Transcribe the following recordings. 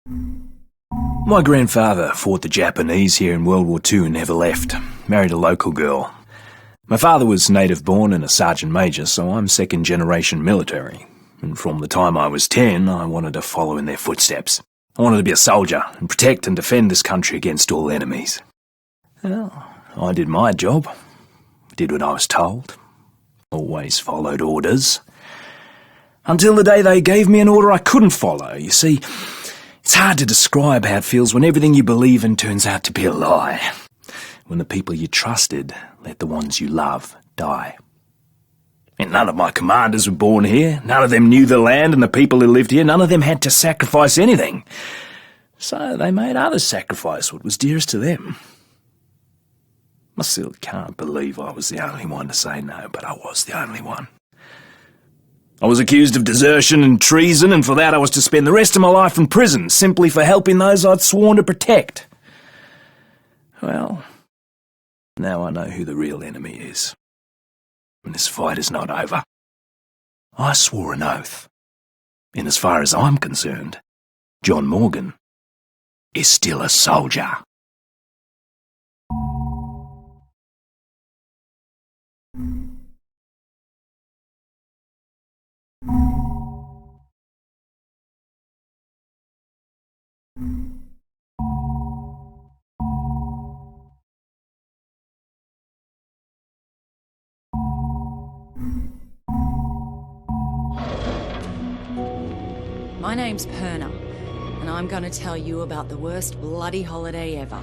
My grandfather fought the Japanese here in World War II and never left. Married a local girl. My father was native-born and a sergeant major, so I'm second-generation military. And from the time I was 10, I wanted to follow in their footsteps. I wanted to be a soldier and protect and defend this country against all enemies. Well, I did my job. Did what I was told. Always followed orders. Until the day they gave me an order I couldn't follow. You see, it's hard to describe how it feels when everything you believe in turns out to be a lie. When the people you trusted let the ones you love die. And none of my commanders were born here. None of them knew the land and the people who lived here. None of them had to sacrifice anything. So they made others sacrifice what was dearest to them. I still can't believe I was the only one to say no, but I was the only one. I was accused of desertion and treason, and for that I was to spend the rest of my life in prison, simply for helping those I'd sworn to protect. Well, now I know who the real enemy is. And this fight is not over. I swore an oath. And as far as I'm concerned, John Morgan is still a soldier. My name's Purna, and I'm gonna tell you about the worst bloody holiday ever.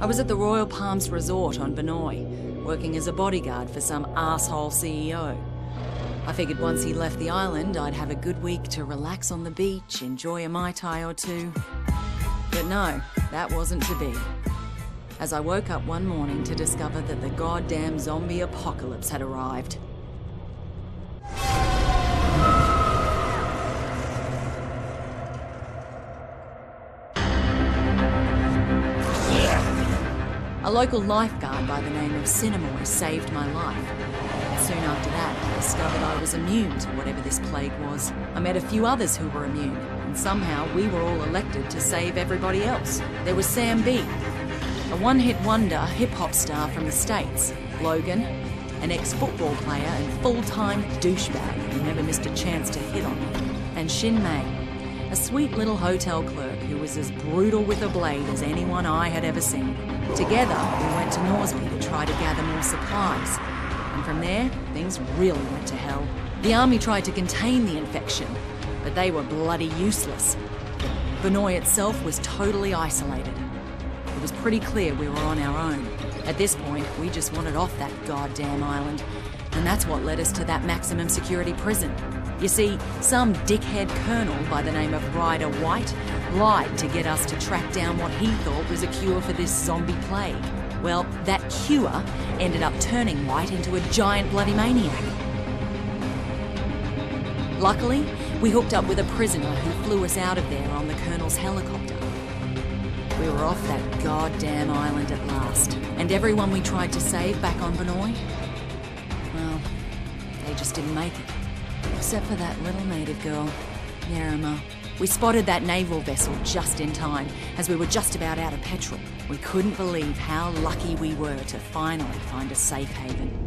I was at the Royal Palms Resort on Benoi, working as a bodyguard for some arsehole CEO. I figured once he left the island, I'd have a good week to relax on the beach, enjoy a Mai Tai or two. But no, that wasn't to be. As I woke up one morning to discover that the goddamn zombie apocalypse had arrived. A local lifeguard by the name of Cinemoy saved my life. Soon after that, I discovered I was immune to whatever this plague was. I met a few others who were immune, and somehow we were all elected to save everybody else. There was Sam B, a one-hit wonder hip-hop star from the States. Logan, an ex-football player and full-time douchebag who never missed a chance to hit on me. And Shin Mei, a sweet little hotel clerk who was as brutal with a blade as anyone I had ever seen. Together, we went to Norsby to try to gather more supplies. And from there, things really went to hell. The army tried to contain the infection, but they were bloody useless. Benoi itself was totally isolated. It was pretty clear we were on our own. At this point, we just wanted off that goddamn island. And that's what led us to that maximum security prison. You see, some dickhead colonel by the name of Ryder White lied to get us to track down what he thought was a cure for this zombie plague. Well, that cure ended up turning White into a giant bloody maniac. Luckily, we hooked up with a prisoner who flew us out of there on the colonel's helicopter. We were off that goddamn island at last, and everyone we tried to save back on Benoi, well, they just didn't make it. Except for that little native girl, Yerima. We spotted that naval vessel just in time, as we were just about out of petrol. We couldn't believe how lucky we were to finally find a safe haven.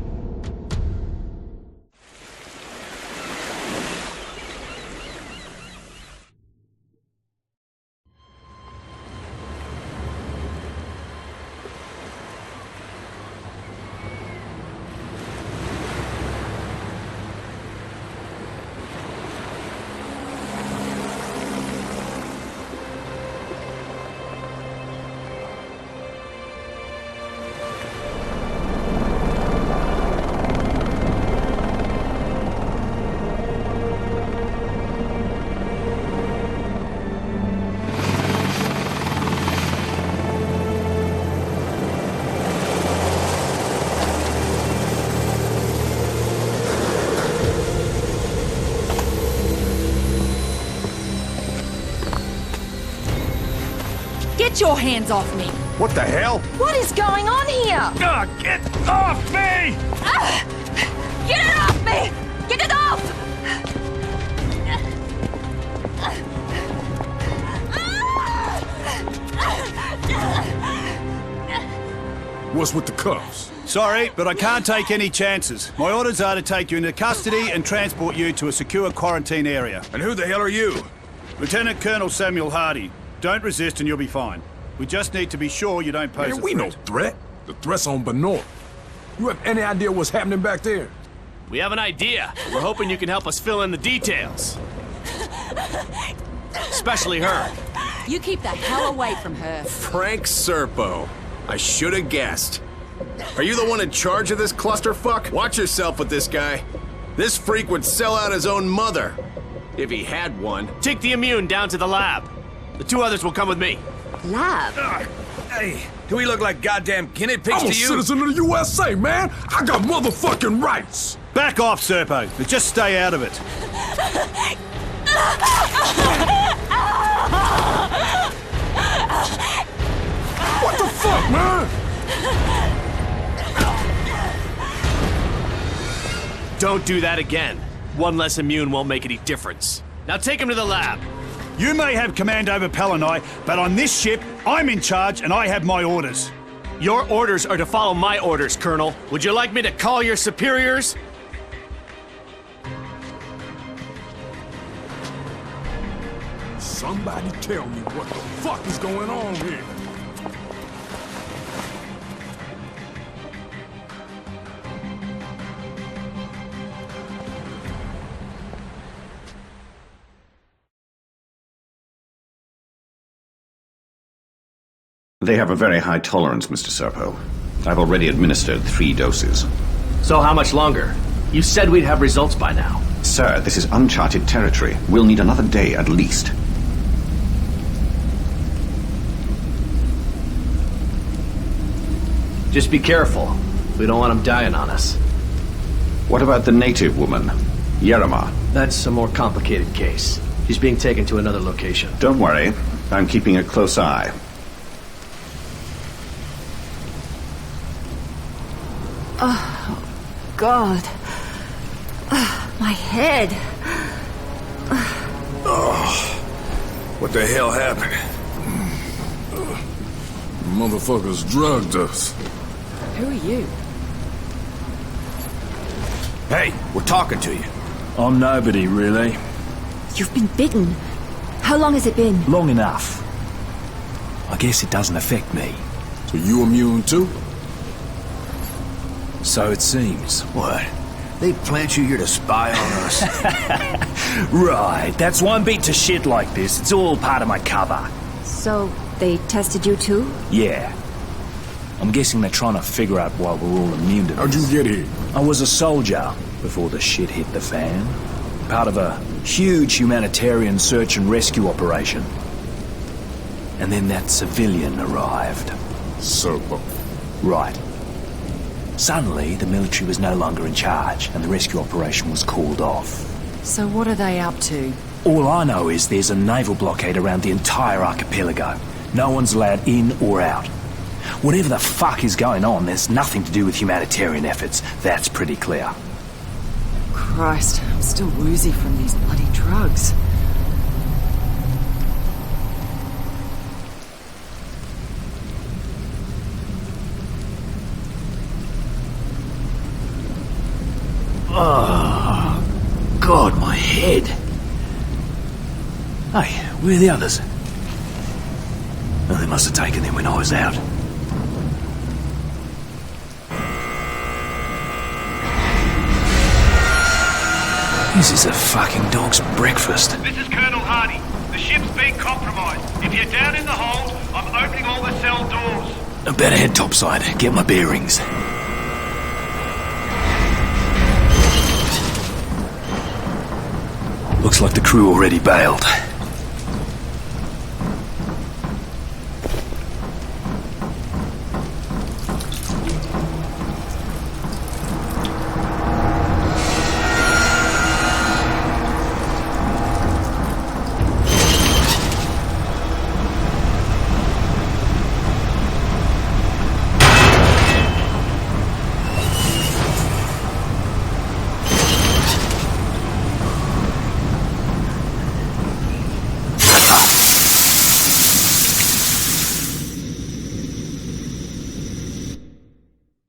Get your hands off me! What the hell? What is going on here? Get off me! Get it off me! Get it off! What's with the cuffs? Sorry, but I can't take any chances. My orders are to take you into custody and transport you to a secure quarantine area. And who the hell are you? Lieutenant Colonel Samuel Hardy. Don't resist and you'll be fine. We just need to be sure you don't pose a Man, we no threat. threat. The threat's on Benor. You have any idea what's happening back there? We have an idea. We're hoping you can help us fill in the details. Especially her. You keep the hell away from her. Frank Serpo. I should have guessed. Are you the one in charge of this clusterfuck? Watch yourself with this guy. This freak would sell out his own mother. If he had one. Take the immune down to the lab. The two others will come with me. Lab? Hey, do we look like goddamn guinea pigs I'm a to you? citizen of the USA, man! I got motherfucking rights! Back off, Serpo. But just stay out of it. What the fuck, man? Don't do that again. One less immune won't make any difference. Now take him to the lab. You may have command over Palanai, but on this ship, I'm in charge and I have my orders. Your orders are to follow my orders, Colonel. Would you like me to call your superiors? Somebody tell me what the fuck is going on here? They have a very high tolerance, Mr. Serpo. I've already administered 3 doses. So how much longer? You said we'd have results by now. Sir, this is uncharted territory. We'll need another day at least. Just be careful. We don't want him dying on us. What about the native woman, Yerima? That's a more complicated case. She's being taken to another location. Don't worry. I'm keeping a close eye. Oh, God. My head. What the hell happened? Motherfuckers drugged us. Who are you? Hey, we're talking to you. I'm nobody, really. You've been bitten. How long has it been? Long enough. I guess it doesn't affect me. So you immune too? So it seems. What? They plant you here to spy on us? Right, that's why I'm beat to shit like this. It's all part of my cover. So, they tested you too? Yeah. I'm guessing they're trying to figure out why we're all immune to this. How'd you get here? I was a soldier before the shit hit the fan. Part of a huge humanitarian search and rescue operation. And then that civilian arrived. Serpo. Right. Suddenly, the military was no longer in charge, and the rescue operation was called off. So what are they up to? All I know is there's a naval blockade around the entire archipelago. No one's allowed in or out. Whatever the fuck is going on, there's nothing to do with humanitarian efforts. That's pretty clear. Christ, I'm still woozy from these bloody drugs. Oh, God, my head. Hey, where are the others? Oh, they must have taken them when I was out. This is a fucking dog's breakfast. This is Colonel Hardy. The ship's been compromised. If you're down in the hold, I'm opening all the cell doors. I better head topside, get my bearings. Looks like the crew already bailed.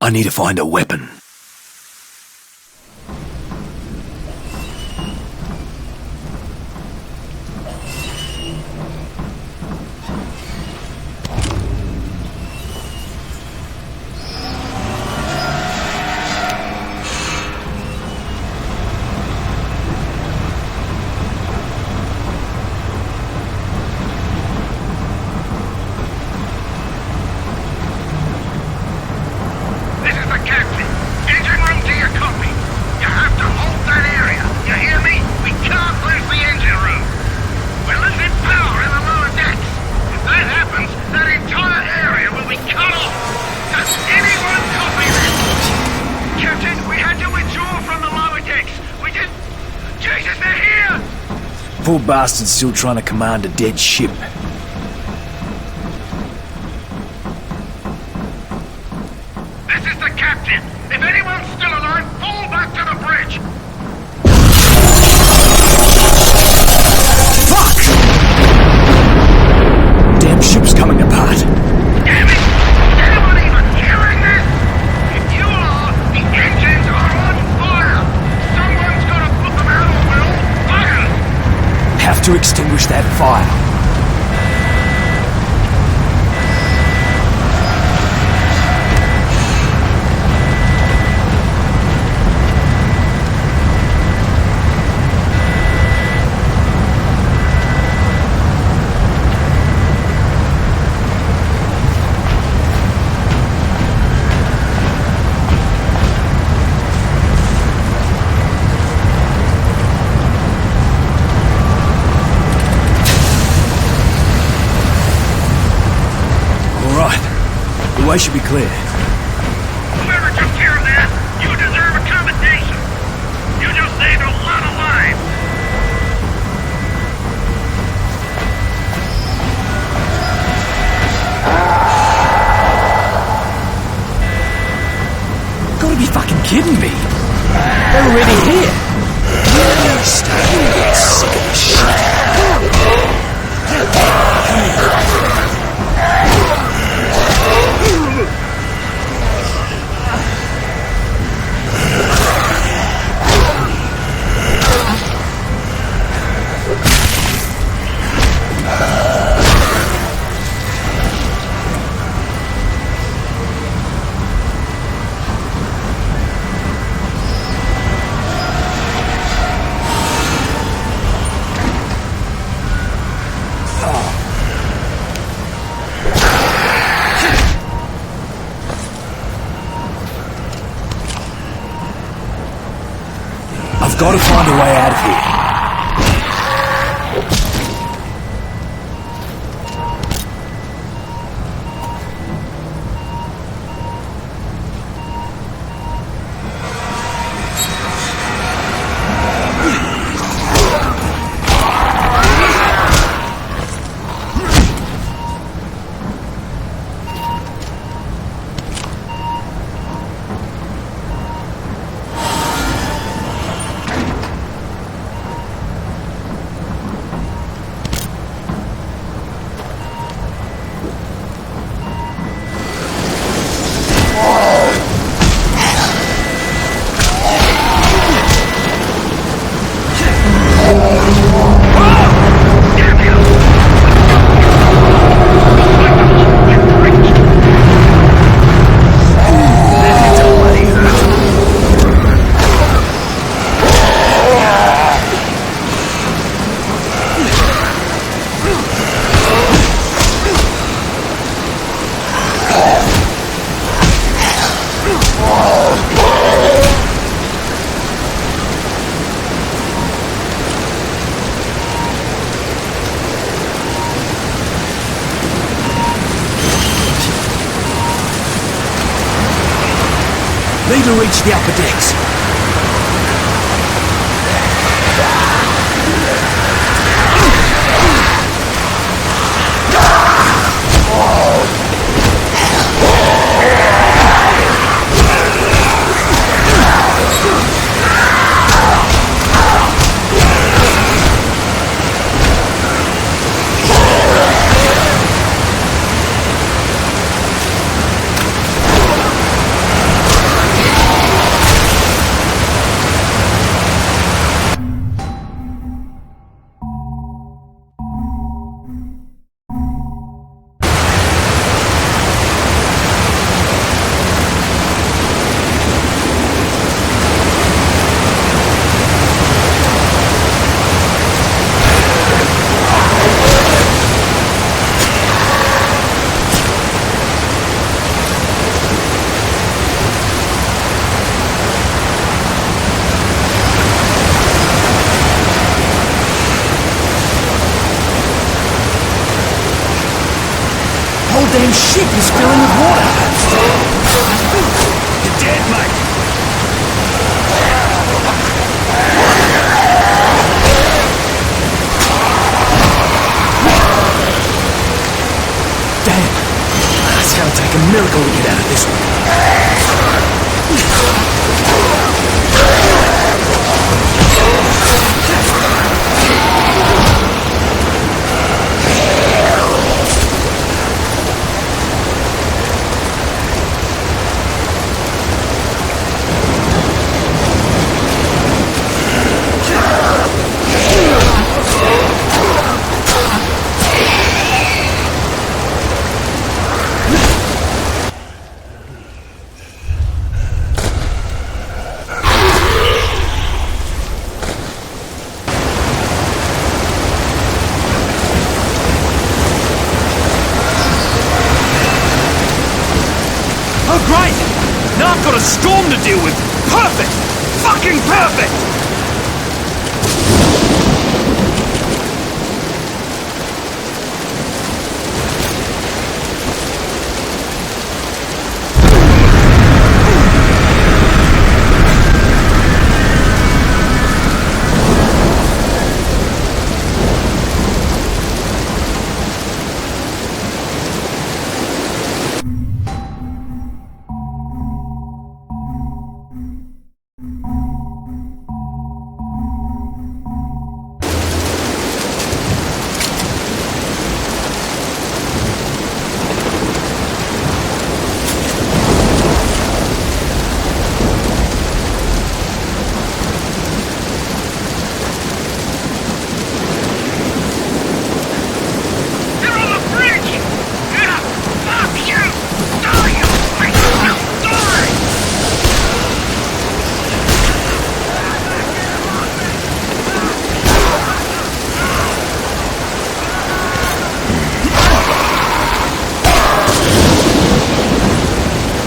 I need to find a weapon. Poor bastard's still trying to command a dead ship. This is the captain. If anyone's still alive, fall back to the bridge. Fuck! Damn ship's coming apart. Damn it! Is anyone even hearing this? If you are, the engines are on fire. Someone's got to put them out or we're all buggered. Have to extinguish that fire. The way should be clear. Whoever took care of that, you deserve a commendation. You just saved a lot of lives. Gotta be fucking kidding me. They're already here. You're starting to get sick of this shit. I've got to find a way out of here. Need to reach the upper decks. goddamn ship is filling with water! You're dead, mate! Damn! It's gonna take a miracle to get out of this one. Great! Now I've got a storm to deal with! Perfect! Fucking perfect!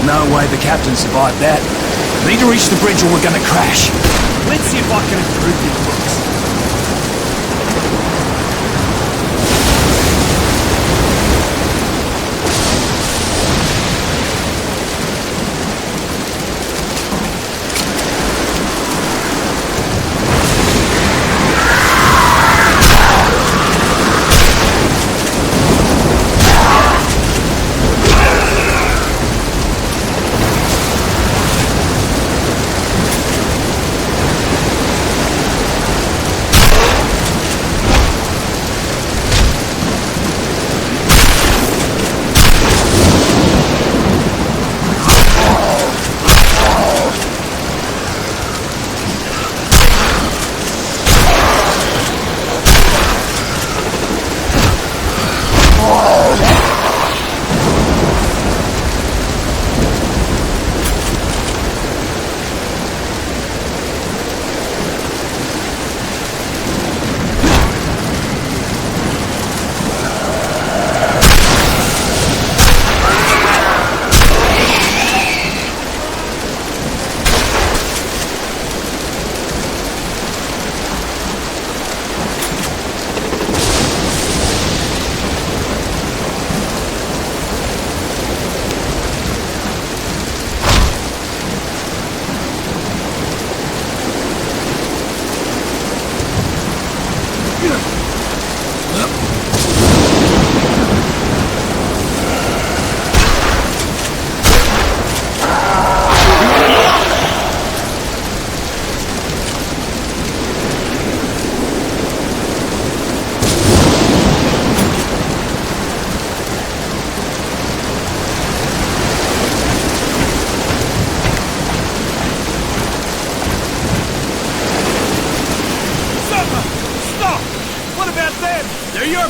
No way the captain survived that. Need to reach the bridge or we're gonna crash. Let's see if I can improve these looks.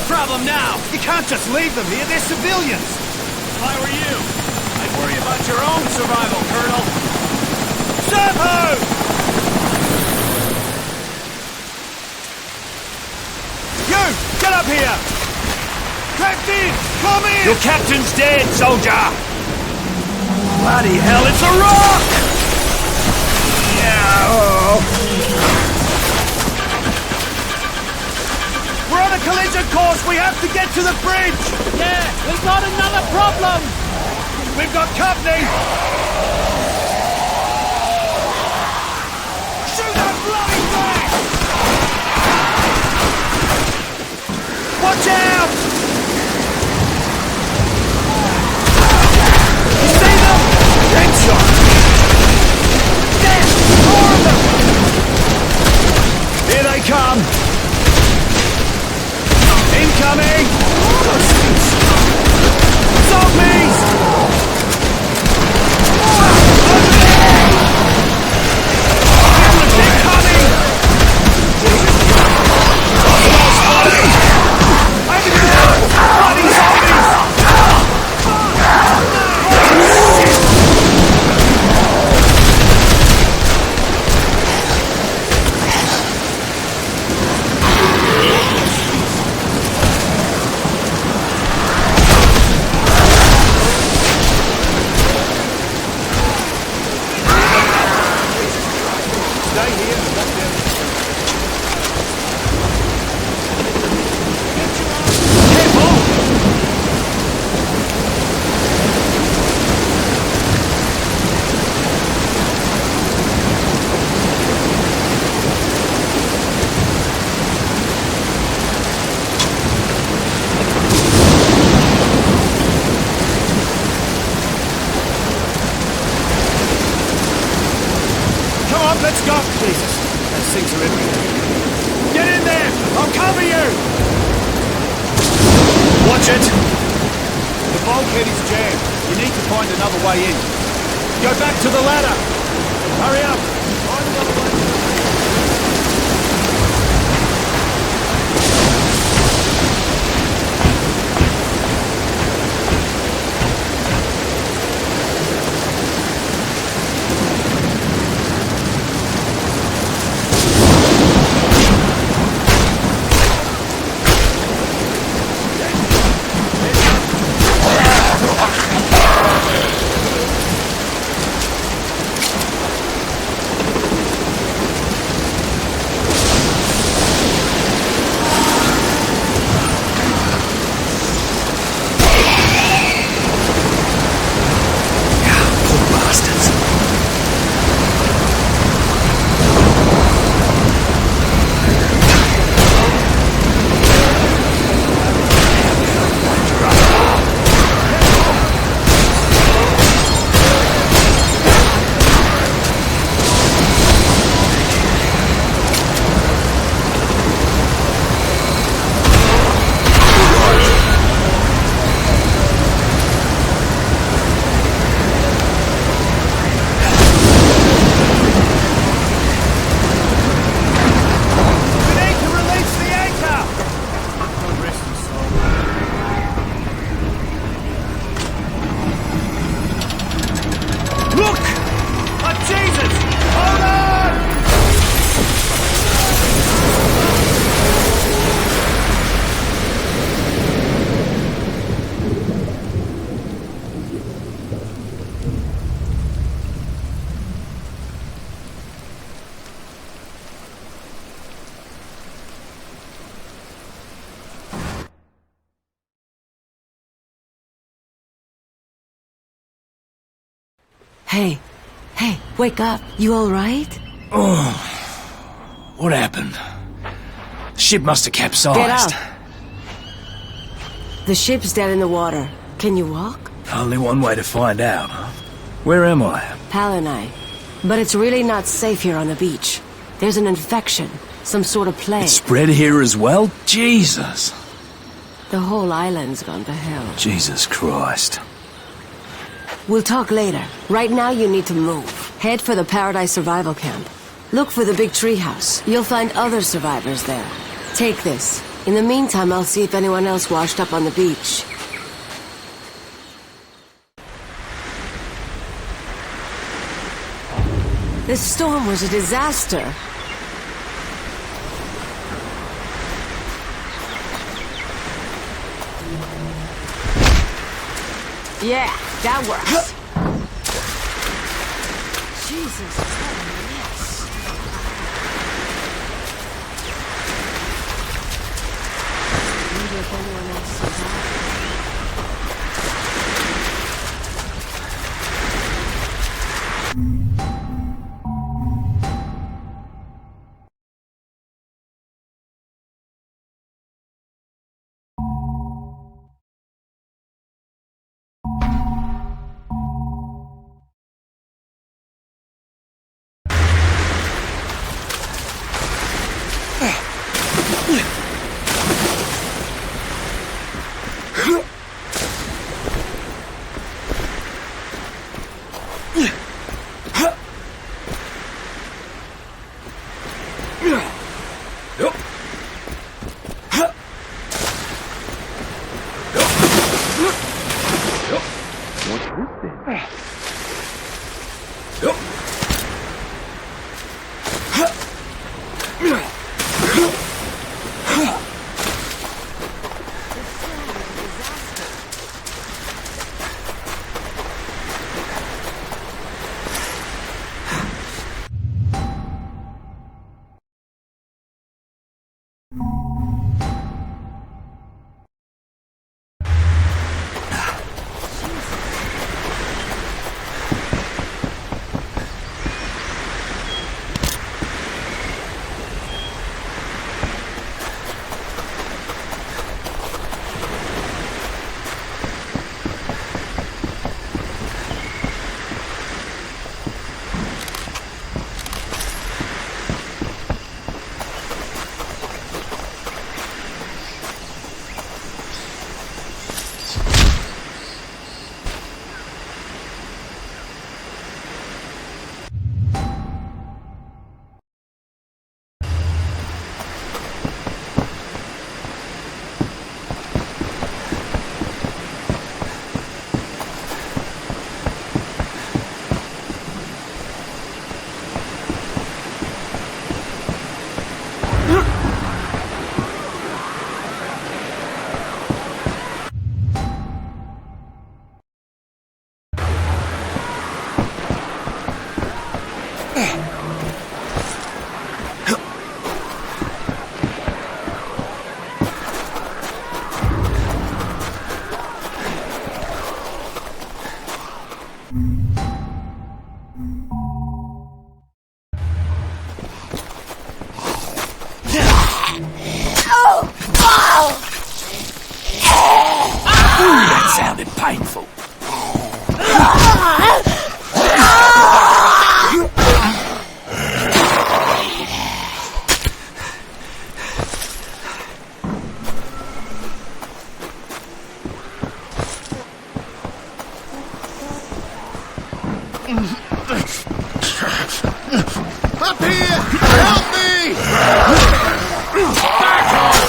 Problem now! You can't just leave them here, they're civilians! If I were you, I'd worry about your own survival, Colonel! Servo! You! Get up here! Captain! Come in! Your captain's dead, soldier! Bloody hell, it's a rock! Yeah! We're on on a collision course! We have to get to the bridge! Yeah, we've got another problem! We've got company! Shoot that bloody thing! Watch out! You see them? Headshot! Dead! More of them! Here they come! Incoming! Zombies! Over there! They're coming! Over there! Bloody zombies! Let's go! Jesus, those things are everywhere. Get in there! I'll cover you! Watch it! The bulkhead is jammed. You need to find another way in. Go back to the ladder! Hurry up! Find another way. Hey, wake up. You all right? Oh, what happened? The ship must have capsized. Get out. The ship's dead in the water. Can you walk? Only one way to find out. Where am I? Palanai. But it's really not safe here on the beach. There's an infection. Some sort of plague. It spread here as well? Jesus. The whole island's gone to hell. Jesus Christ. We'll talk later. Right now you need to move. Head for the Paradise Survival Camp. Look for the big treehouse. You'll find other survivors there. Take this. In the meantime, I'll see if anyone else washed up on the beach. This storm was a disaster. Yeah, that works. Jesus, what a mess. if anyone else survived. That sounded painful. Up here! Help me! Back off!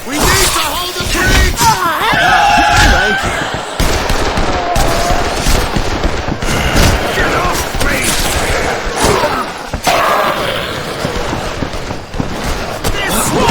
We need to hold the bridge! Thank you. Get off me! This way!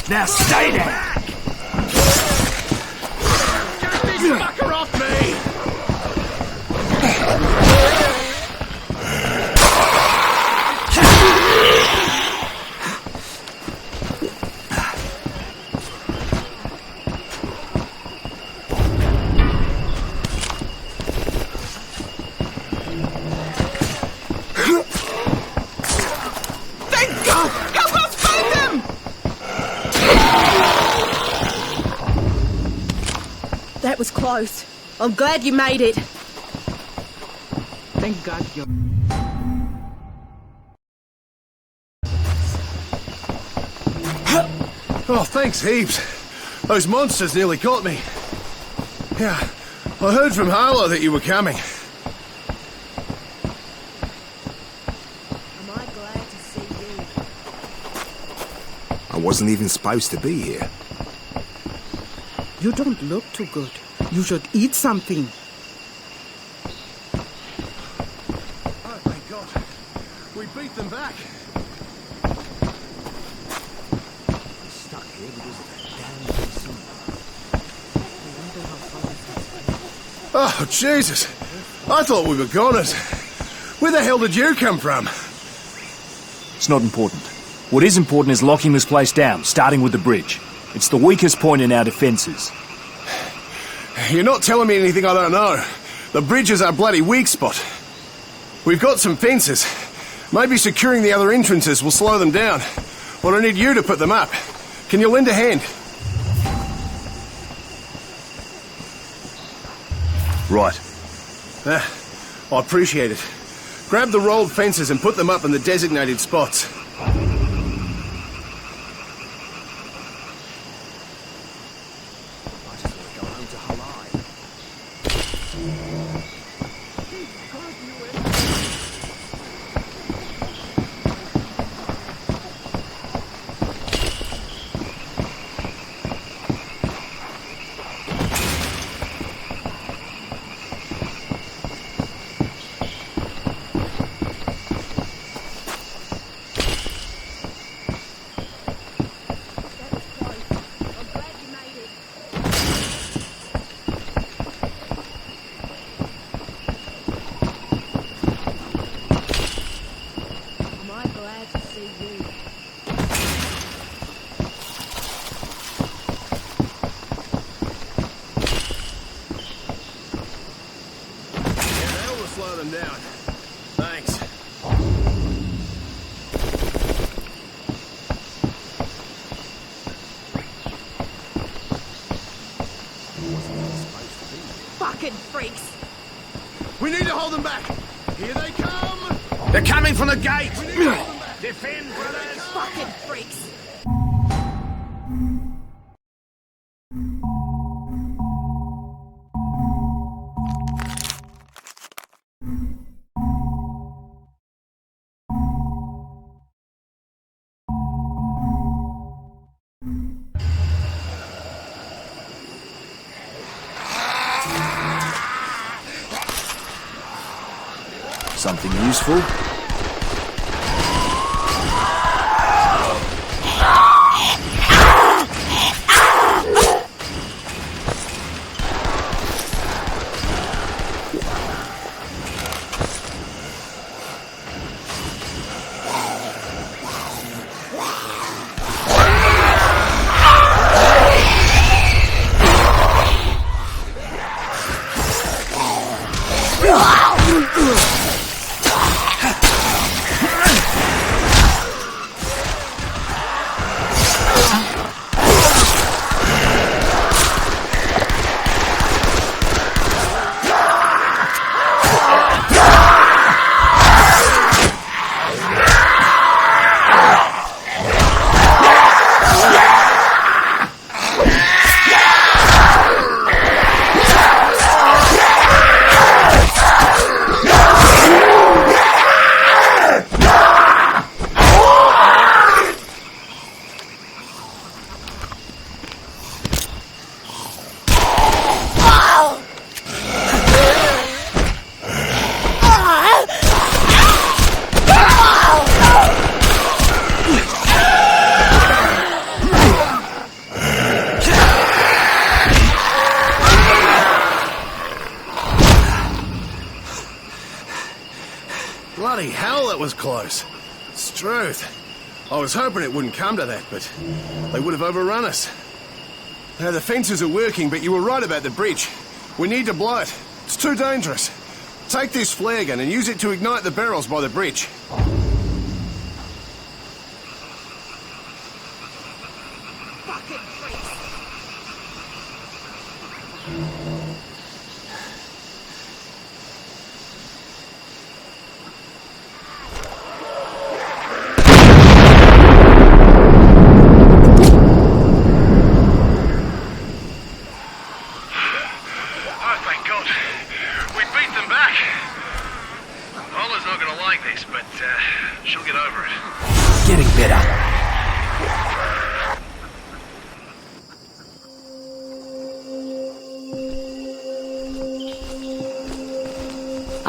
Now stay there! Get this fucker off me! Thank God! Help us find them! That was close. I'm glad you made it. Thank God you're... Oh, thanks heaps. Those monsters nearly got me. Yeah, I heard from Harlow that you were coming. Am I glad to see you? I wasn't even supposed to be here. You don't look too good. You should eat something. Oh, thank God. We beat them back. I'm stuck here because of that damn Oh, Jesus. I thought we were goners. Where the hell did you come from? It's not important. What is important is locking this place down, starting with the bridge. It's the weakest point in our defences. You're not telling me anything I don't know. The bridge is our bloody weak spot. We've got some fences. Maybe securing the other entrances will slow them down. But I need you to put them up. Can you lend a hand? Right. I appreciate it. Grab the rolled fences and put them up in the designated spots. Slow them down. Thanks. Fucking freaks! We need to hold them back. Here they come. They're coming from the gate. Defend, brothers! Fucking freaks! Something useful? Bloody hell, that was close. Struth. I was hoping it wouldn't come to that, but they would have overrun us. Now, the fences are working, but you were right about the bridge. We need to blow it. It's too dangerous. Take this flare gun and use it to ignite the barrels by the bridge. Fucking freaks!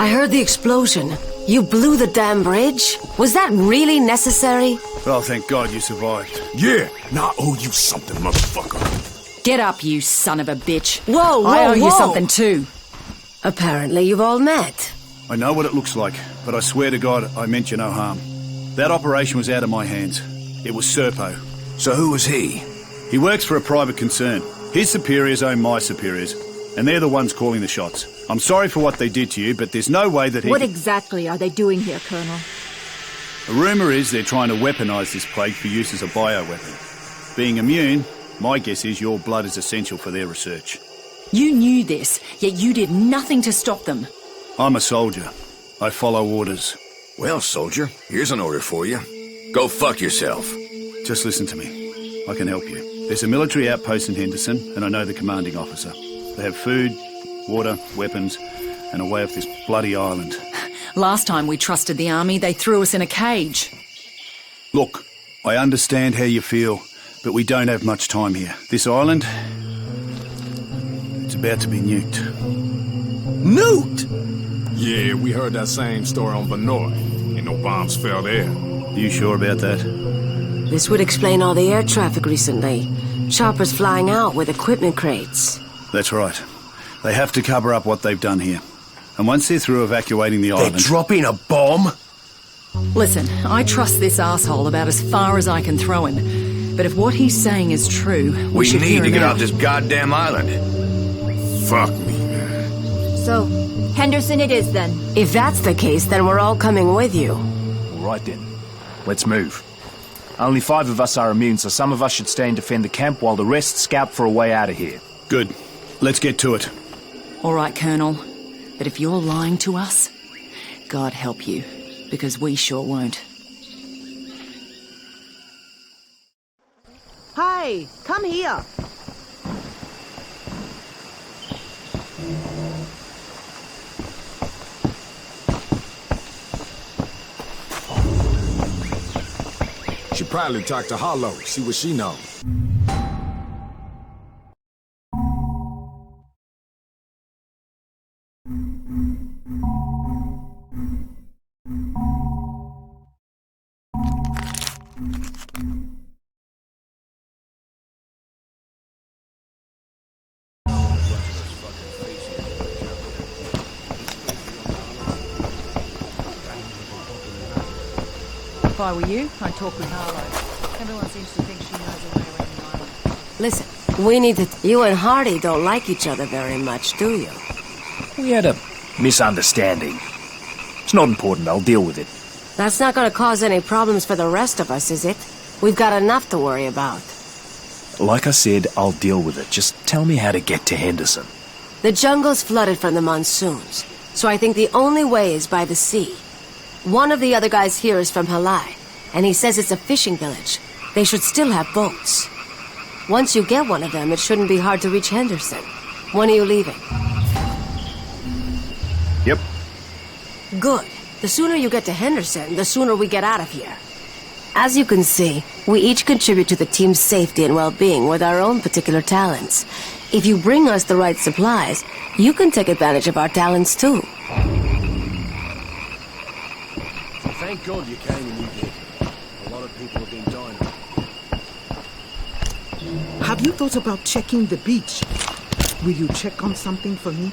I heard the explosion. You blew the damn bridge? Was that really necessary? Well, thank God you survived. Yeah, now I owe you something, motherfucker. Get up, you son of a bitch. Whoa, I owe you whoa. something too. Apparently you've all met. I know what it looks like, but I swear to God, I meant you no harm. That operation was out of my hands. It was Serpo. So who was he? He works for a private concern. His superiors own my superiors, and they're the ones calling the shots. I'm sorry for what they did to you, but there's no way that he... What exactly are they doing here, Colonel? A rumour is they're trying to weaponise this plague for use as a bioweapon. Being immune, my guess is your blood is essential for their research. You knew this, yet you did nothing to stop them. I'm a soldier. I follow orders. Well, soldier, here's an order for you. Go fuck yourself. Just listen to me. I can help you. There's a military outpost in Henderson, and I know the commanding officer. They have food, water, weapons, and a way off this bloody island. Last time we trusted the army, they threw us in a cage. Look, I understand how you feel, but we don't have much time here. This island... it's about to be nuked. Nuked? Yeah, we heard that same story on Benor. Ain't no bombs fell there. You sure about that? This would explain all the air traffic recently. Choppers flying out with equipment crates. That's right. They have to cover up what they've done here. And once they're through evacuating the island... They're dropping a bomb? Listen, I trust this asshole about as far as I can throw him. But if what he's saying is true, we should need to get out off this goddamn island. Fuck me, man. So, Henderson it is then. If that's the case, then we're all coming with you. All right then. Let's move. Only 5 of us are immune, so some of us should stay and defend the camp while the rest scout for a way out of here. Good. Let's get to it. All right, Colonel. But if you're lying to us, God help you, because we sure won't. Hey, come here. Should probably talk to Harlow, see what she knows. If I were you, I'd talk with Harlow. Everyone seems to think she knows her way around the island. Listen, we need to... You and Hardy don't like each other very much, do you? We had a misunderstanding. It's not important, I'll deal with it. That's not gonna cause any problems for the rest of us, is it? We've got enough to worry about. Like I said, I'll deal with it. Just tell me how to get to Henderson. The jungle's flooded from the monsoons, so I think the only way is by the sea. One of the other guys here is from Palanai, and he says it's a fishing village. They should still have boats. Once you get one of them, it shouldn't be hard to reach Henderson. When are you leaving? Yep. Good. The sooner you get to Henderson, the sooner we get out of here. As you can see, we each contribute to the team's safety and well-being with our own particular talents. If you bring us the right supplies, you can take advantage of our talents too. Thank God you came and you did. A lot of people have been dying. Have you thought about checking the beach? Will you check on something for me?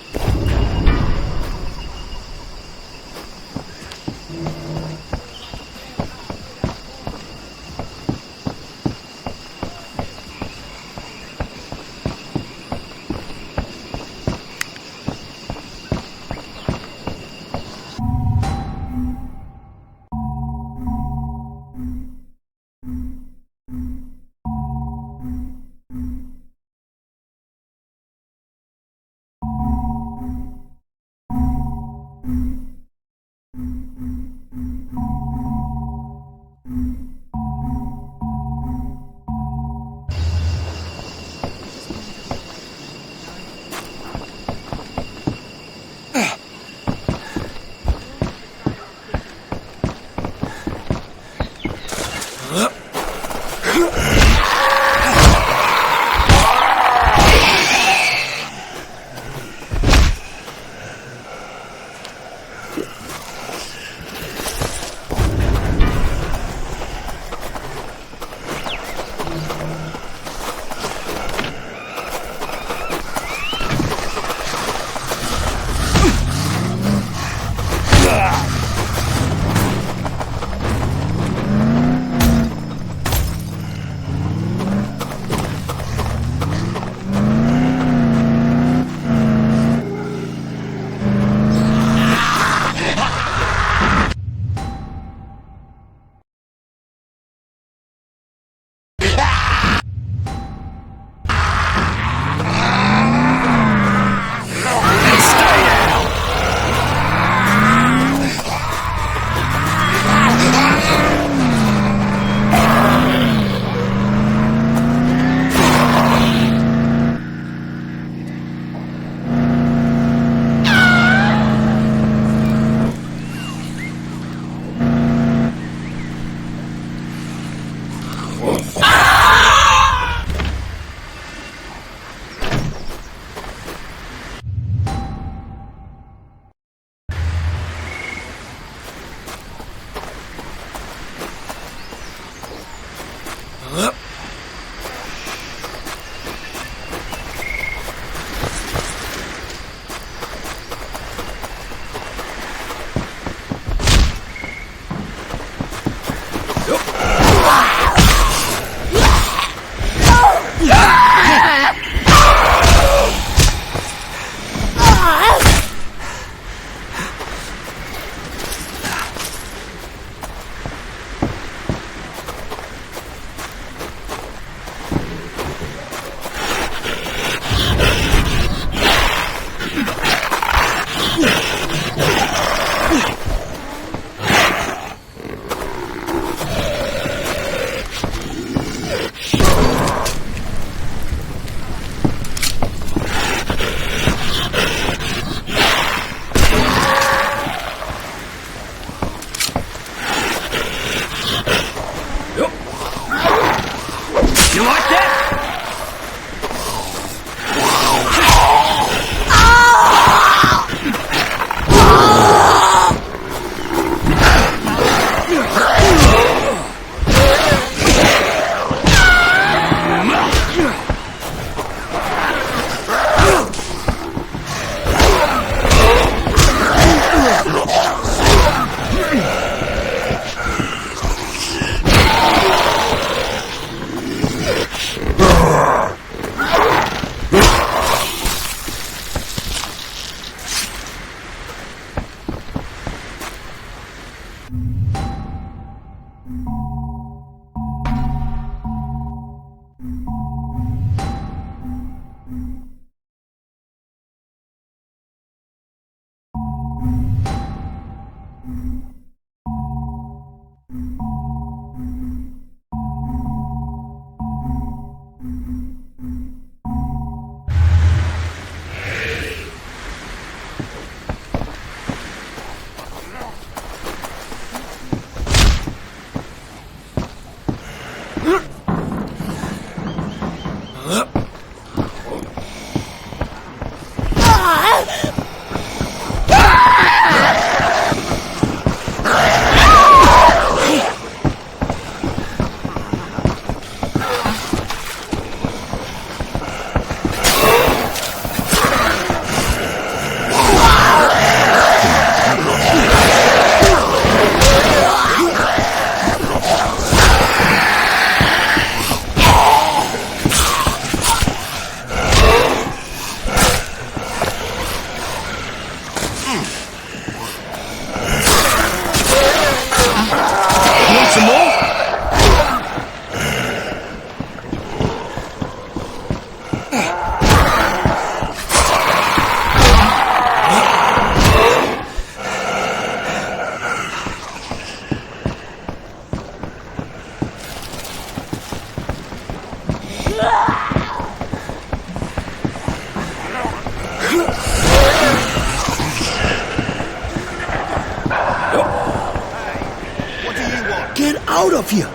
Out of here!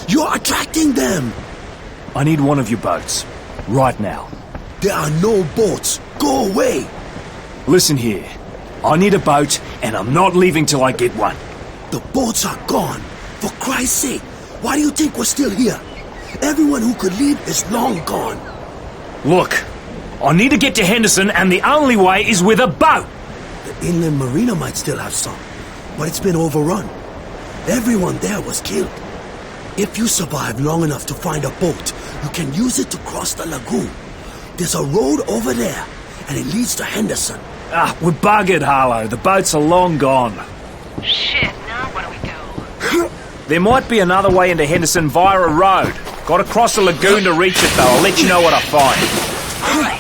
You're attracting them! I need one of your boats. Right now. There are no boats. Go away! Listen here. I need a boat, and I'm not leaving till I get one. The boats are gone. For Christ's sake, why do you think we're still here? Everyone who could leave is long gone. Look, I need to get to Henderson, and the only way is with a boat. The inland marina might still have some, but it's been overrun. Everyone there was killed. If you survive long enough to find a boat, you can use it to cross the lagoon. There's a road over there, and it leads to Henderson. We're buggered, Harlow. The boats are long gone. Shit, now what do we do? There might be another way into Henderson via a road. Gotta cross the lagoon to reach it, though. I'll let you know what I find. All right.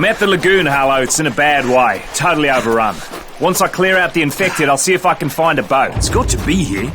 I'm at the lagoon, Harlow. It's in a bad way. Totally overrun. Once I clear out the infected, I'll see if I can find a boat. It's got to be here.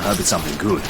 I hope it's something good.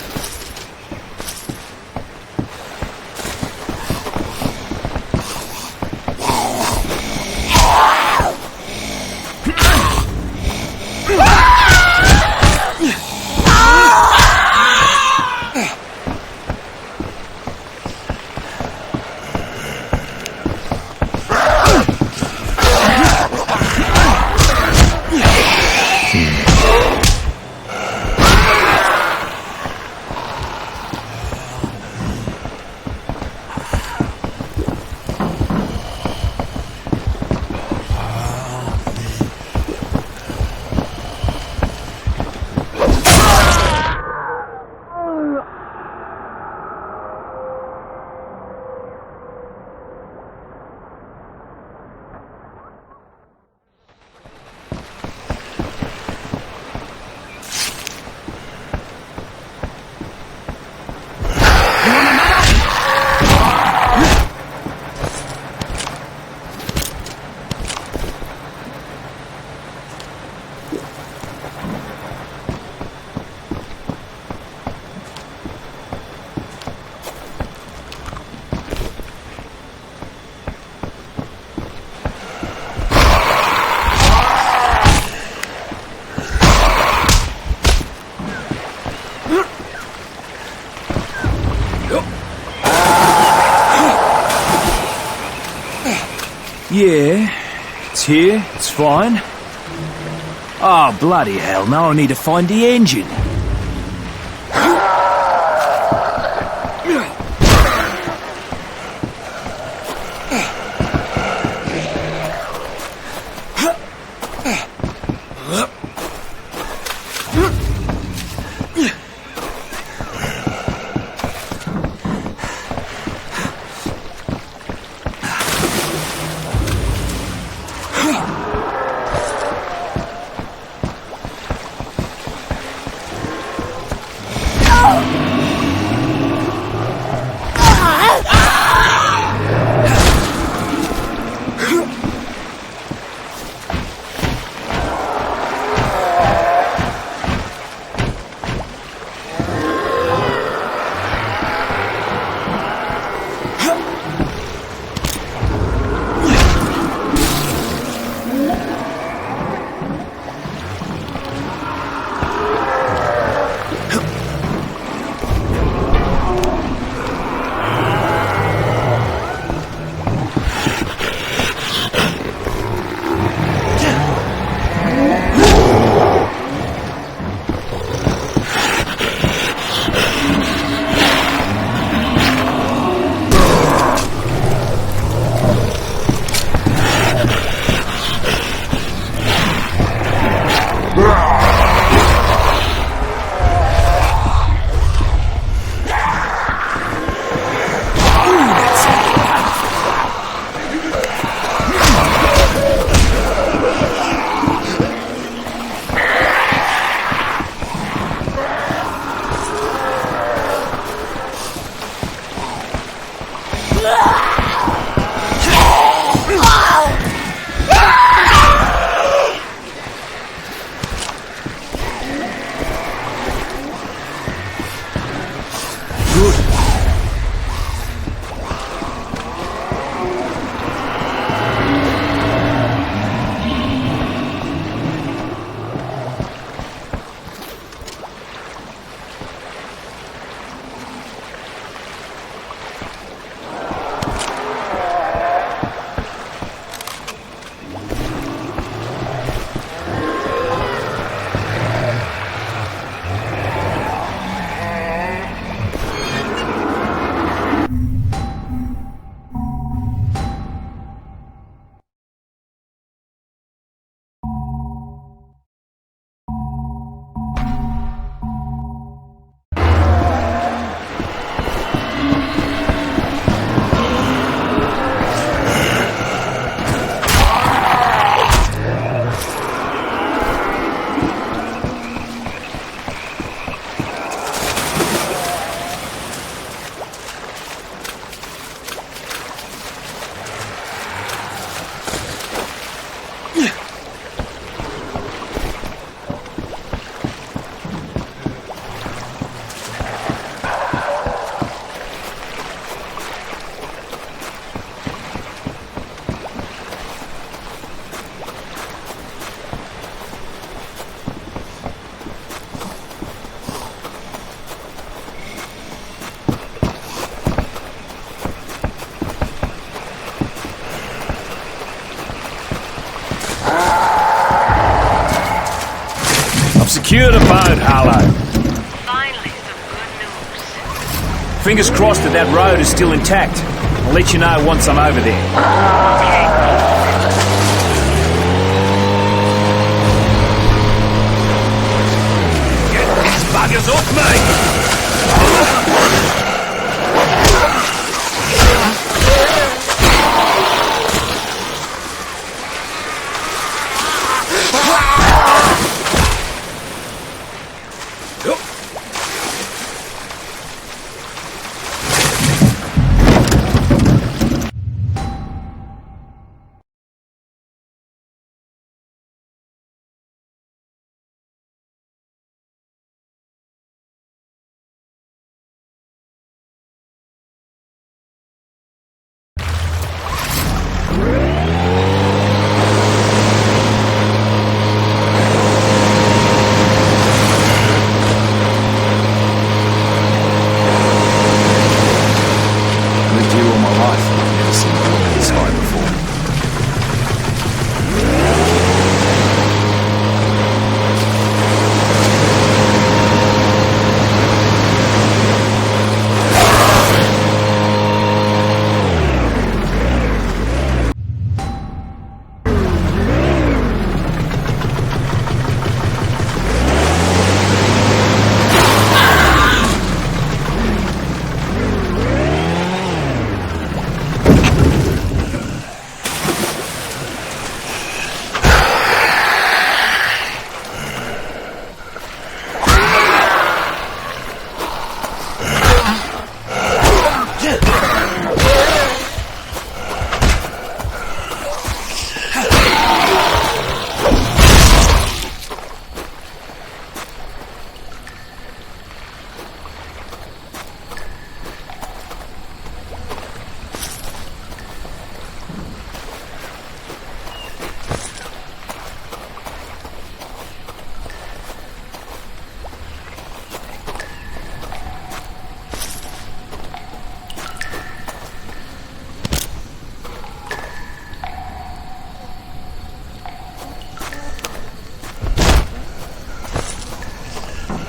Yeah, it's here, it's fine. Oh, bloody hell, now I need to find the engine. Secure the boat, Harlow. Finally, some good news. Fingers crossed that that road is still intact. I'll let you know once I'm over there. Get these buggers off me!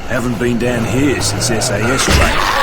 Haven't been down here since SAS raid.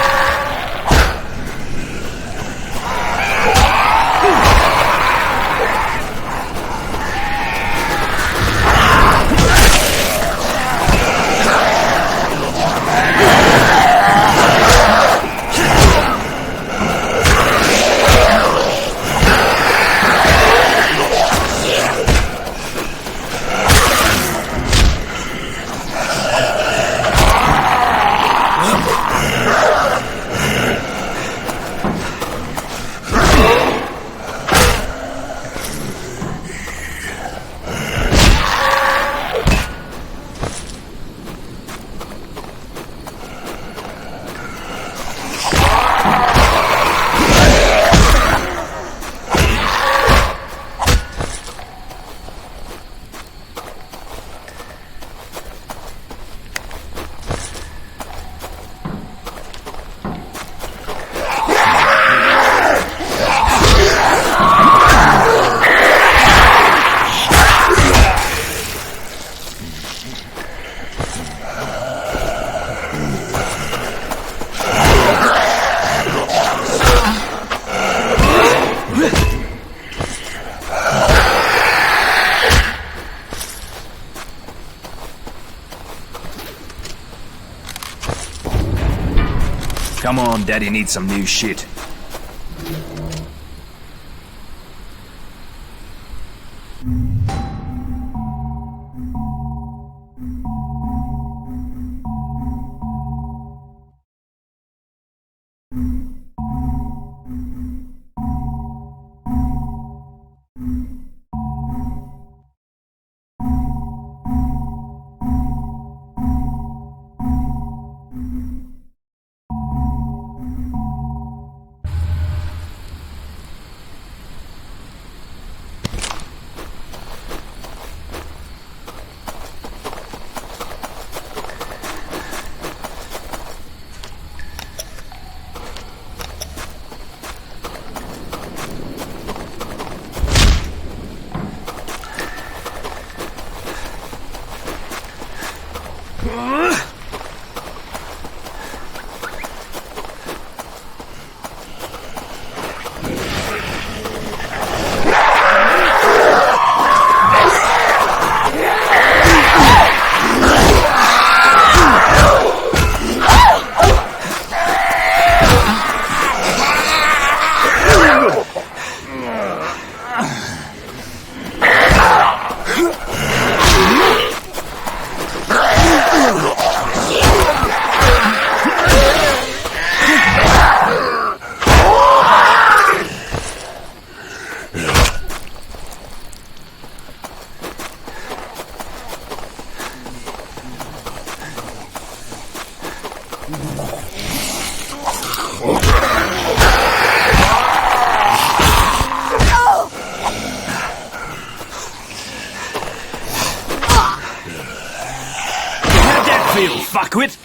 Come on, Daddy needs some new shit. fuckwit!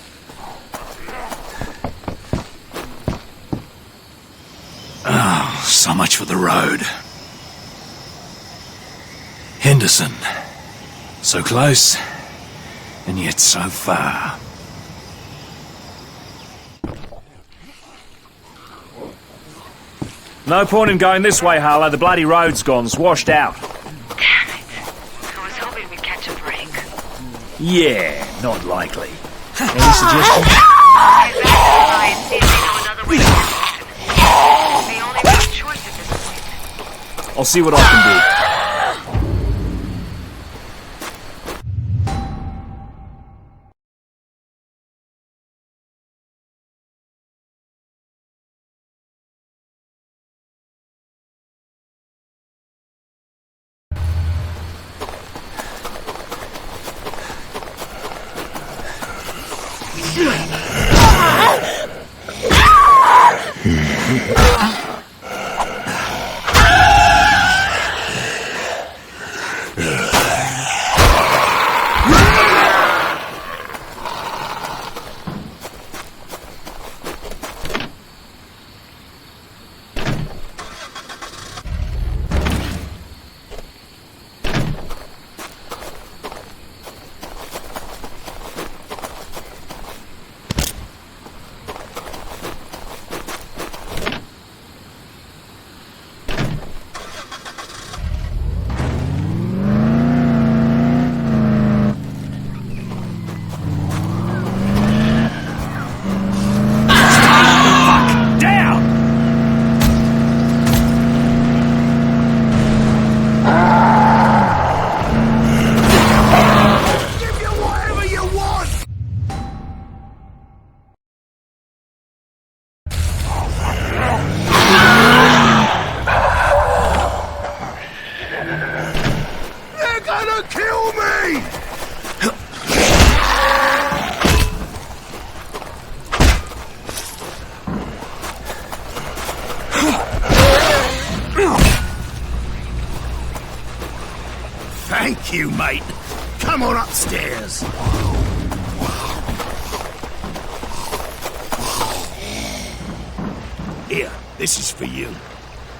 Oh, so much for the road. Henderson. So close, and yet so far. No point in going this way, Harlow. The bloody road's gone. It's washed out. Damn it. I was hoping we'd catch a break. Yeah, not likely. Any suggestions? The only real choice at this point. I'll see what I can do. Thank you, mate. Come on upstairs. Here, this is for you.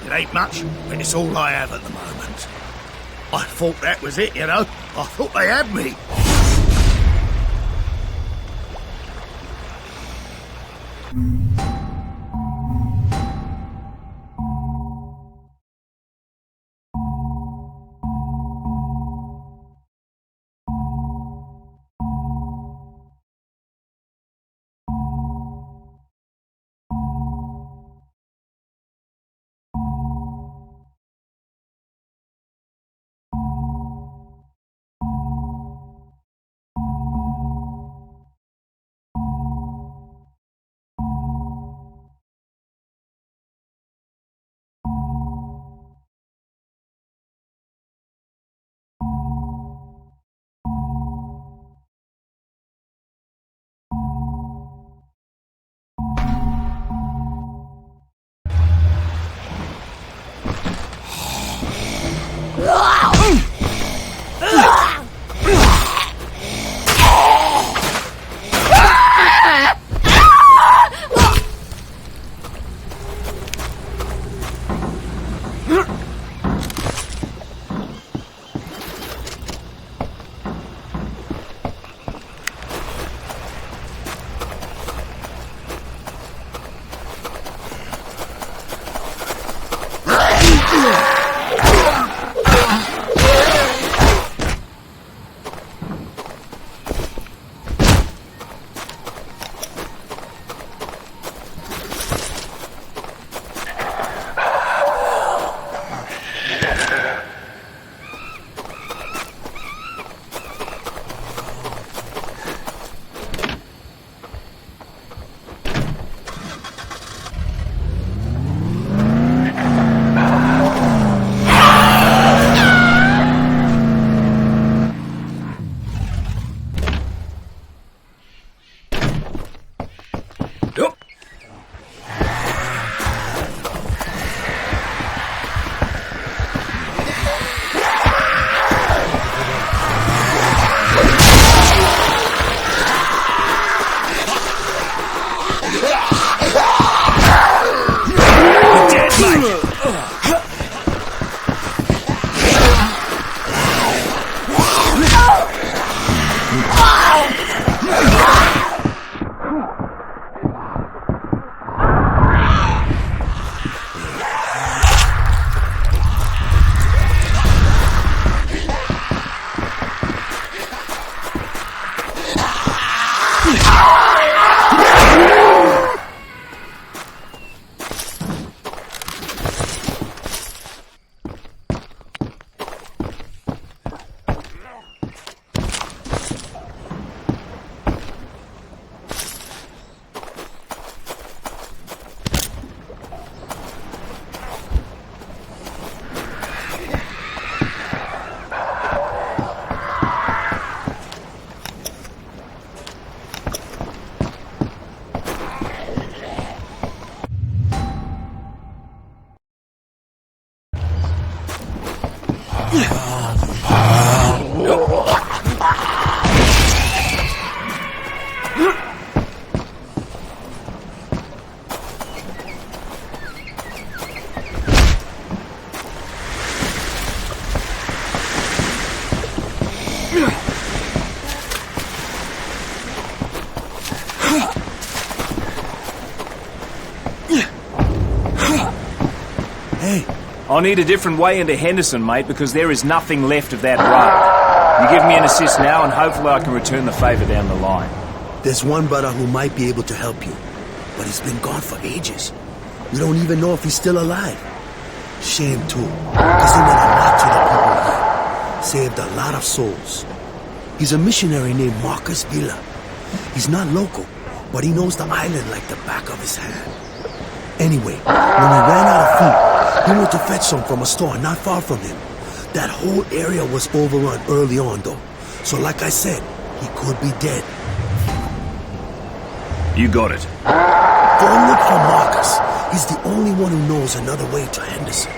It ain't much, but it's all I have at the moment. I thought that was it, you know. I thought they had me. I'll need a different way into Henderson, mate, because there is nothing left of that road. You give me an assist now, and hopefully I can return the favour down the line. There's one brother who might be able to help you, but he's been gone for ages. We don't even know if he's still alive. Shame, too, because he meant a lot to the people here. Saved a lot of souls. He's a missionary named Marcus Villa. He's not local, but he knows the island like the back of his hand. Anyway, when we ran out of food, he went to fetch some from a store not far from him. That whole area was overrun early on, though. So like I said, he could be dead. You got it. Go look for Marcus. He's the only one who knows another way to Henderson.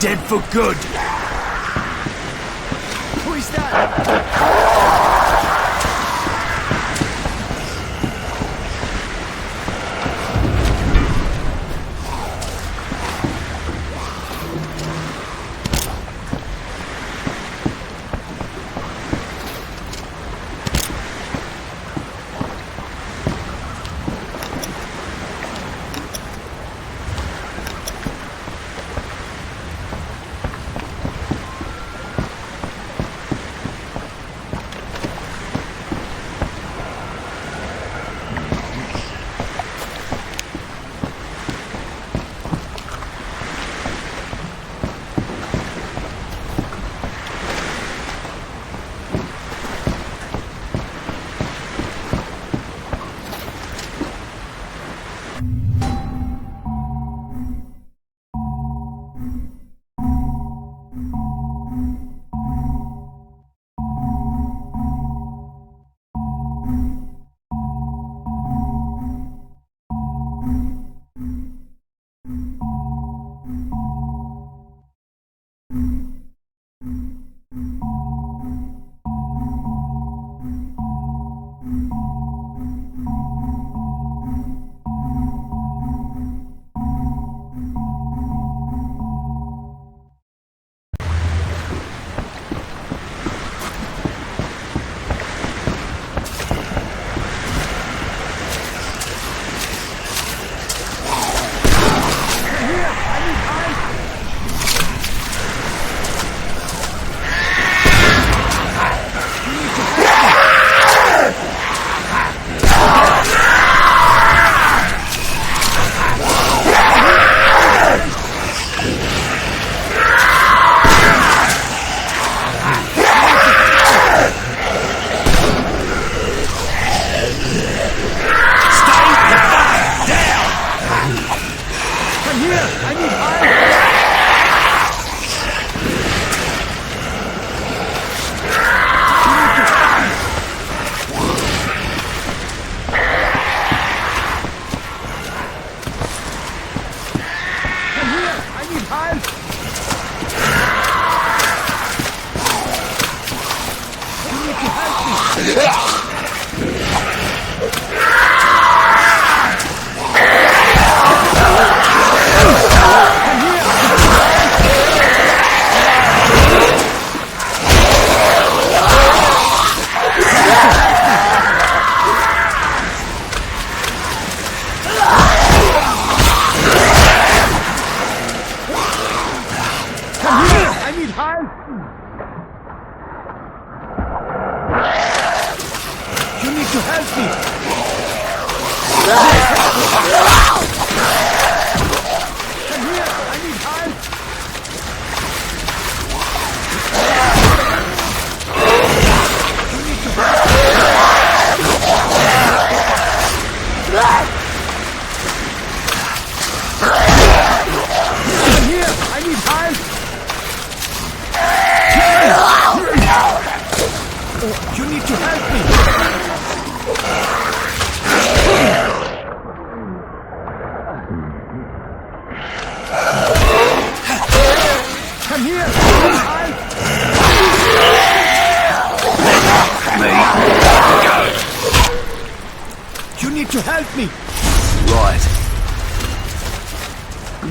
Dead for good. Who is that?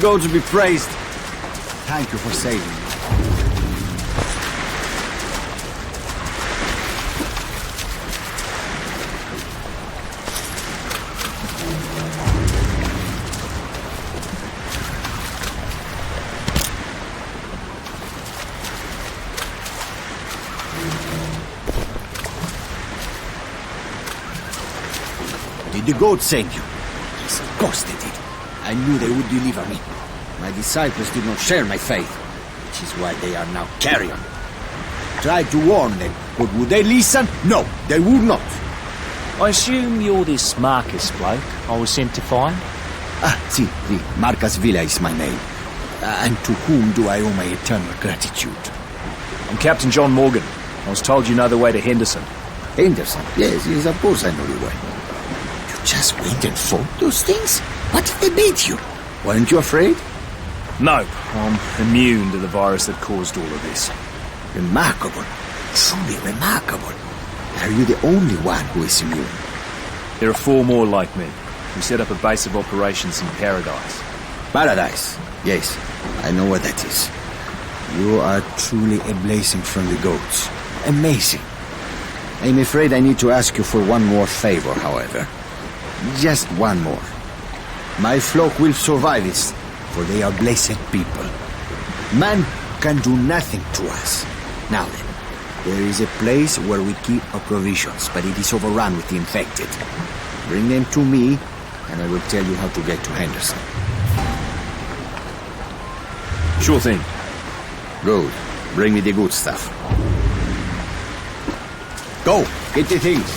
To be praised. Thank you for saving me. Did the goat send you? Yes, of course they did. I knew they would deliver me. My disciples did not share my faith, which is why they are now carrion. Tried to warn them, but would they listen? No, they would not. I assume you're this Marcus bloke I was sent to find? Si, Marcus Villa is my name. And to whom do I owe my eternal gratitude? I'm Captain John Morgan. I was told you know the way to Henderson. Henderson? Yes, of course I know the way. You just went and fought those things? What if they beat you? Weren't you afraid? No, I'm immune to the virus that caused all of this. Remarkable. Truly remarkable. Are you the only one who is immune? There are 4 more like me. We set up a base of operations in Paradise. Paradise? Yes, I know what that is. You are truly a blessing from the goats. Amazing. I'm afraid I need to ask you for one more favor, however. Just one more. My flock will survive this, for they are blessed people. Man can do nothing to us. Now then, there is a place where we keep our provisions, but it is overrun with the infected. Bring them to me, and I will tell you how to get to Henderson. Sure thing. Good. Bring me the good stuff. Go! Get the things!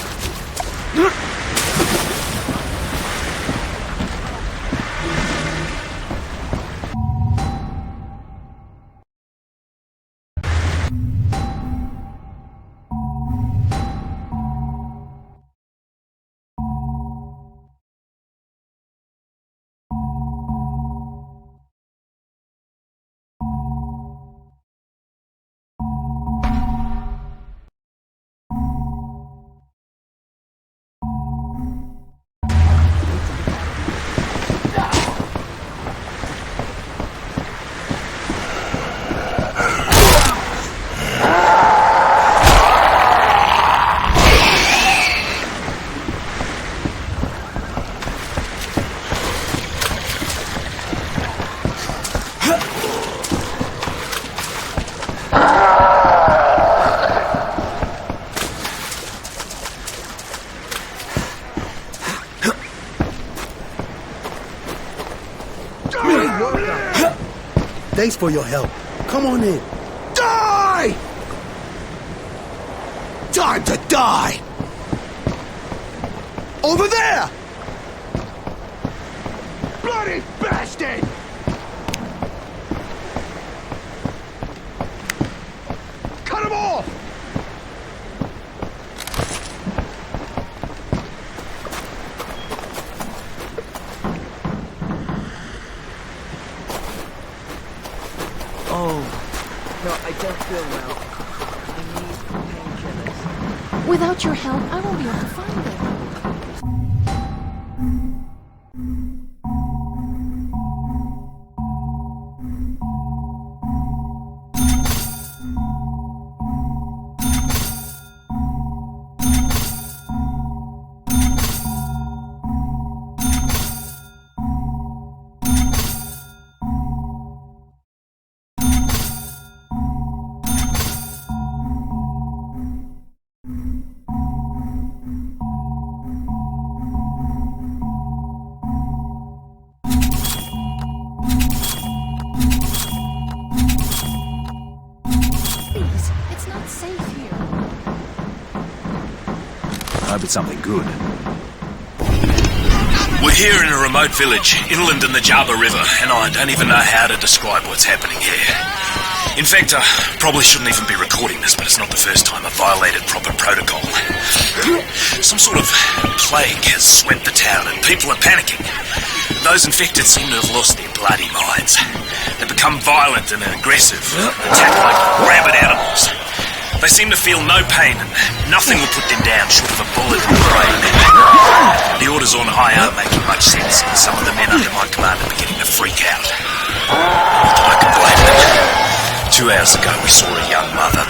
Thanks for your help. Come on in. Die! Time to die! Over there! Bloody bastard! Cut him off! Oh, no, I don't feel well. I need painkillers. Without your help, I won't be able to find them. I hope it's something good. We're here in a remote village, inland in the Java River, and I don't even know how to describe what's happening here. In fact, I probably shouldn't even be recording this, but it's not the first time I've violated proper protocol. Some sort of plague has swept the town, and people are panicking. Those infected seem to have lost their bloody minds. They've become violent and aggressive, attack like rabid animals. They seem to feel no pain, and nothing will put them down short of a bullet in the brain. The orders on high aren't making much sense, and some of the men under my command are beginning to freak out. Not that I can blame them. 2 hours ago, we saw a young mother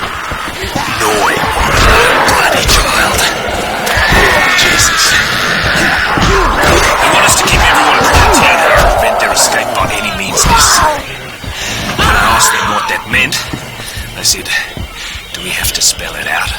gnawing on her bloody child. Jesus. They want us to keep everyone quarantined and prevent their escape by any means necessary. When I asked them what that meant, they said, "Do we have to spell it out?"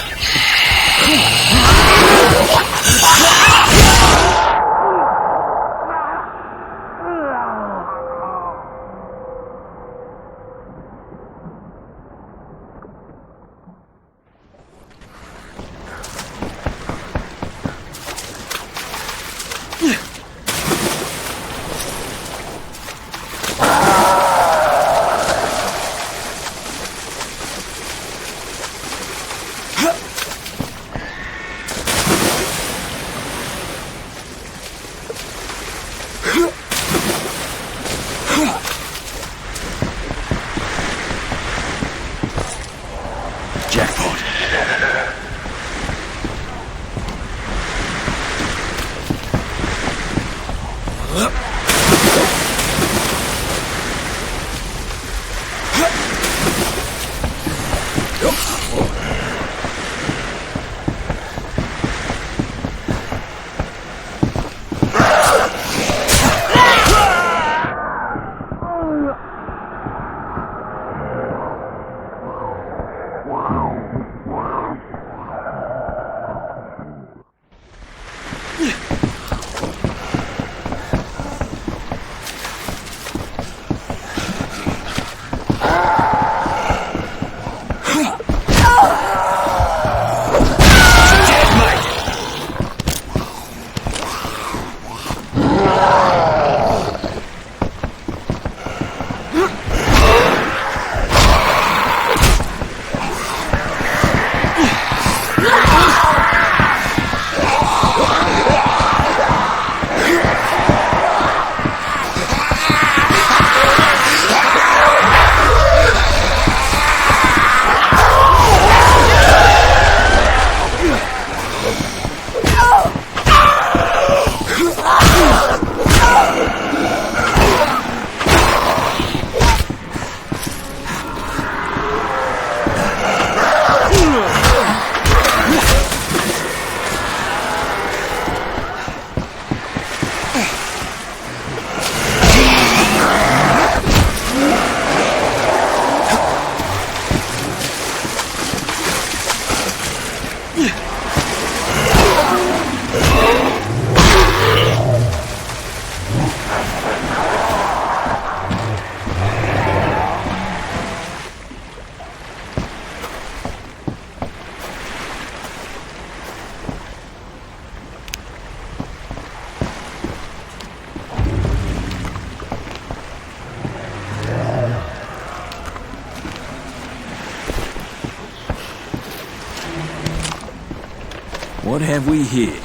What have we here?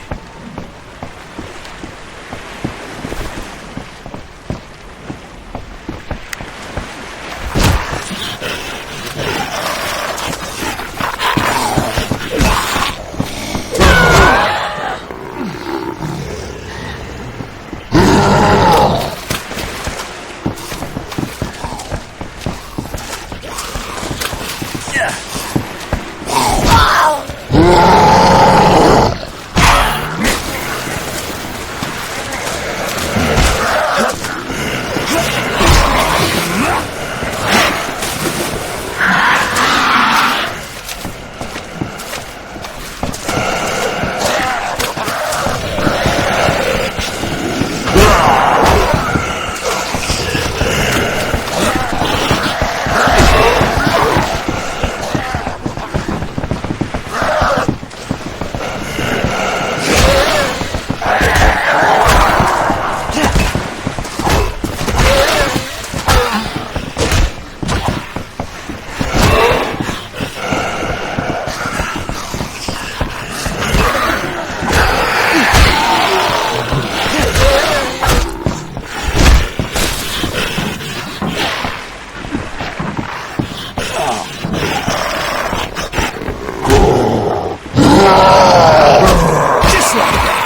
Just like that.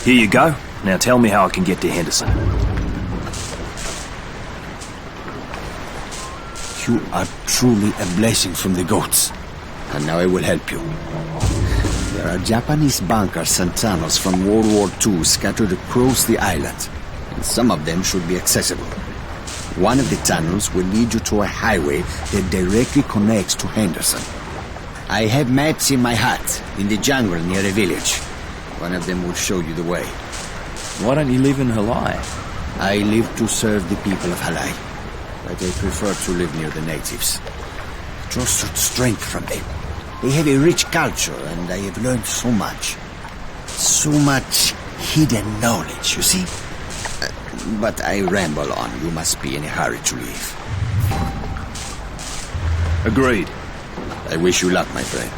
Here you go. Now tell me how I can get to Henderson. You are truly a blessing from the goats. And now I will help you. There are Japanese bunkers and tunnels from World War II scattered across the island, and some of them should be accessible. One of the tunnels will lead you to a highway that directly connects to Henderson. I have maps in my hut, in the jungle near a village. One of them will show you the way. Why don't you live in Harlow? I live to serve the people of Halai, but I prefer to live near the natives. I draw such strength from them. They have a rich culture, and I have learned so much. So much hidden knowledge, you see? But I ramble on. You must be in a hurry to leave. Agreed. I wish you luck, my friend.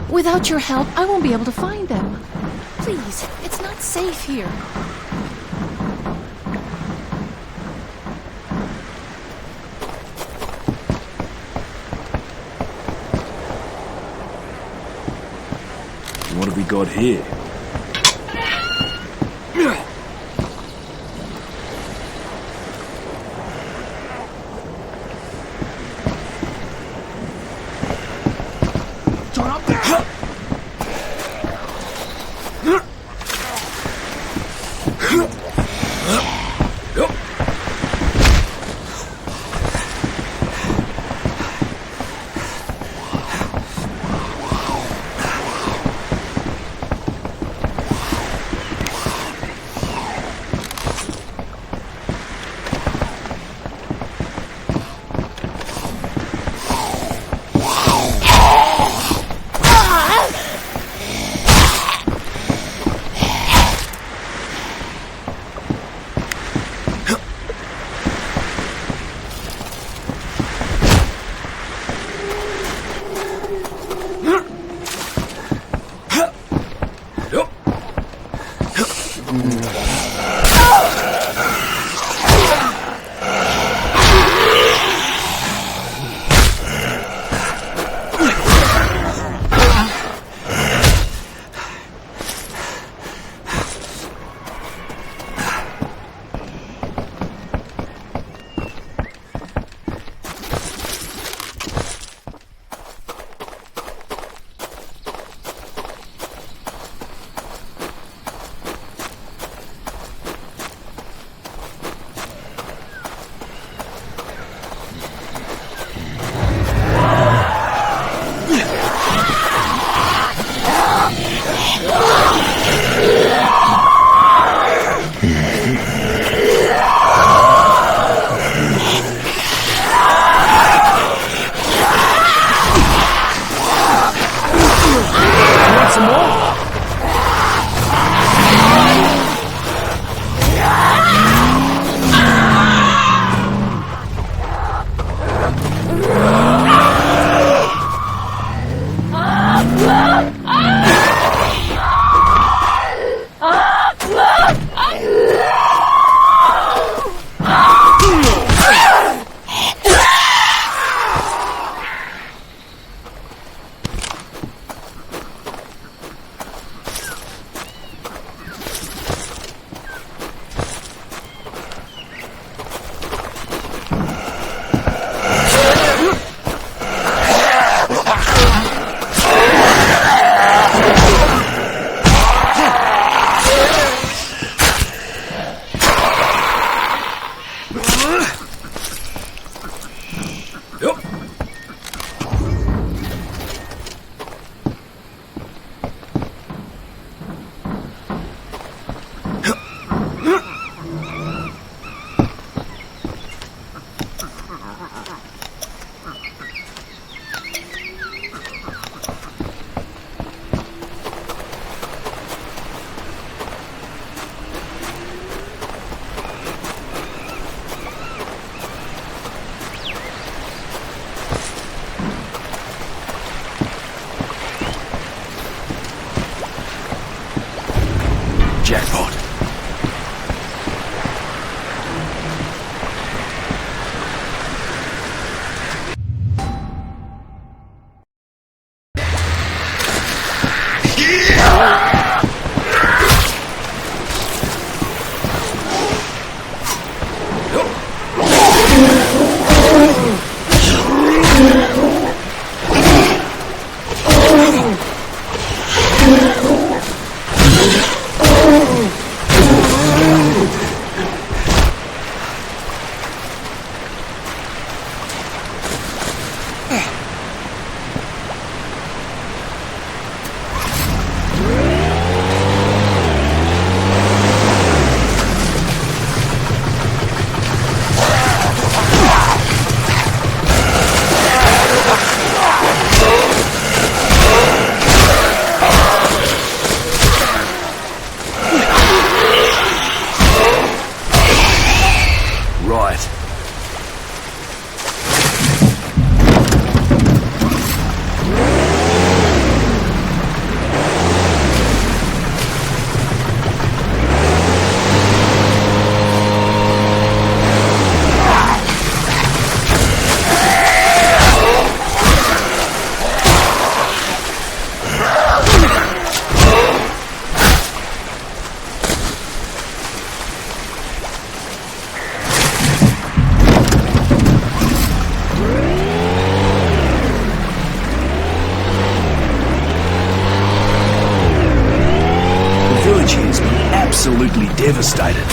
Without your help, I won't be able to find them. Please, it's not safe here. What have we got here? Jackpot. Absolutely devastated.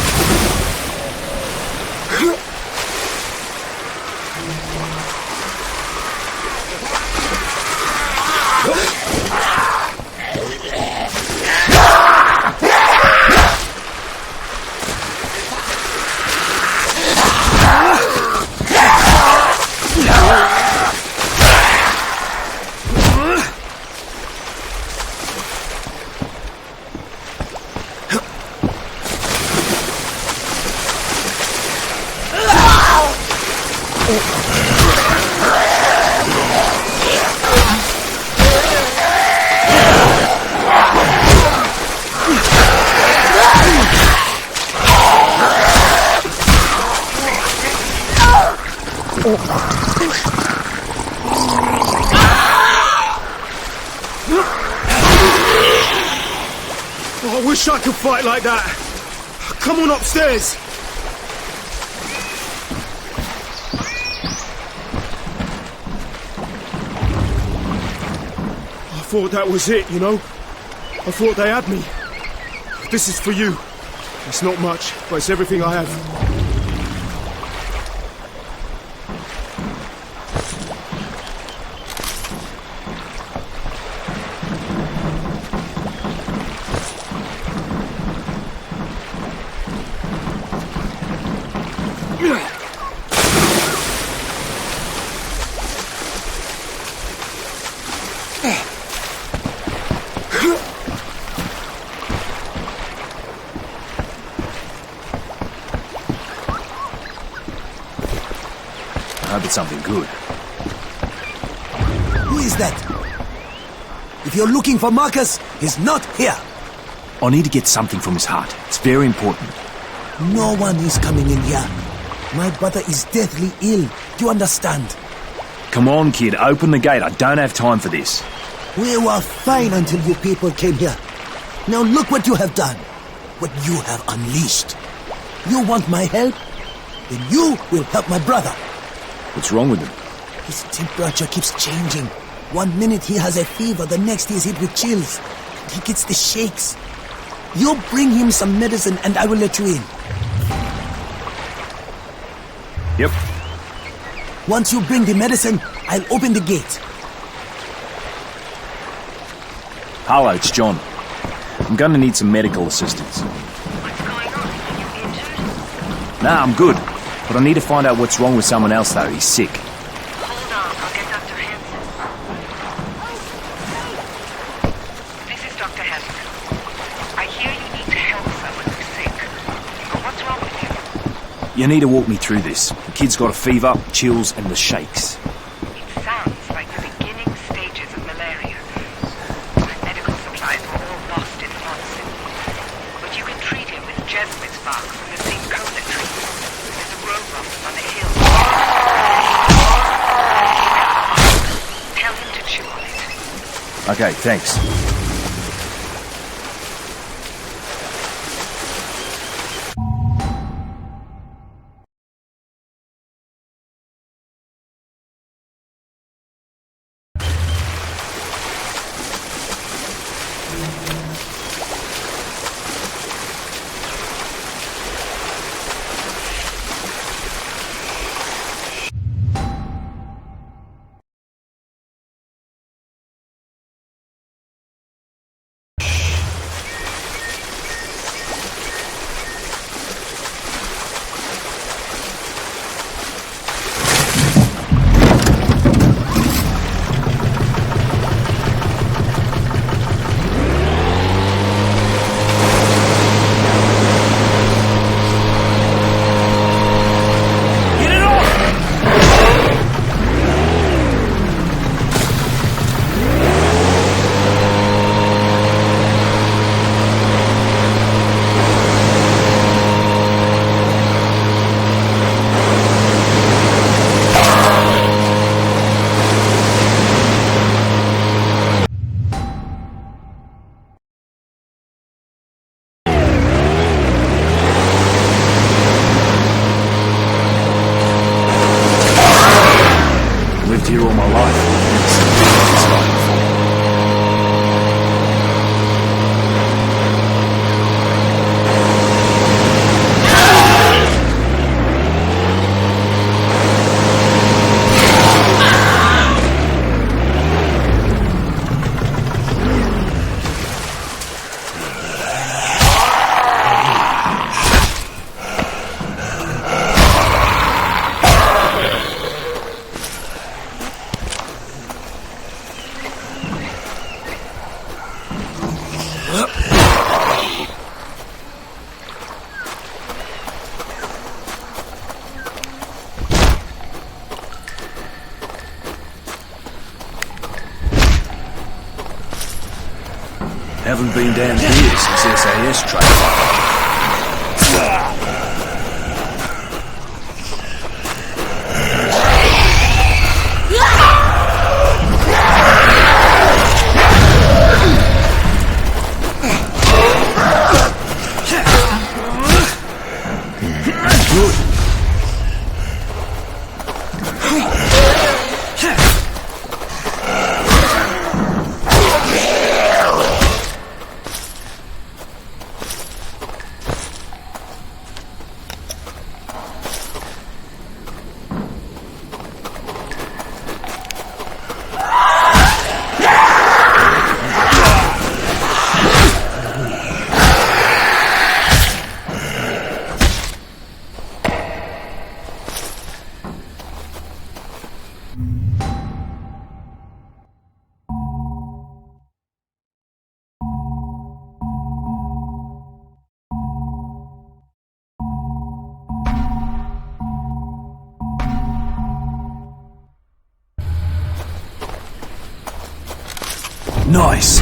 Oh, I wish I could fight like that. Come on upstairs. I thought that was it, you know? I thought they had me. This is for you. It's not much, but it's everything I have. I hope it's something good. Who is that? If you're looking for Marcus, he's not here. I need to get something from his heart. It's very important. No one is coming in here. My brother is deathly ill. Do you understand? Come on, kid. Open the gate. I don't have time for this. We were fine until you people came here. Now look what you have done. What you have unleashed. You want my help? Then you will help my brother. What's wrong with him? His temperature keeps changing. 1 minute he has a fever, the next he is hit with chills. And he gets the shakes. You bring him some medicine and I will let you in. Yep. Once you bring the medicine, I'll open the gate. Harlow, it's John. I'm gonna need some medical assistance. What's going on? Are you injured? Nah, I'm good. But I need to find out what's wrong with someone else, though. He's sick. Hold on, I'll get Dr. Hansen. This is Dr. Henderson. I hear you need to help someone who's sick. But what's wrong with you? You need to walk me through this. The kid's got a fever, chills, and the shakes. It sounds like the beginning stages of malaria. My medical supplies were all lost in the monsoon. But you can Okay, thanks. Here all my life. It's like before. Haven't been down here since SAS training. Nice.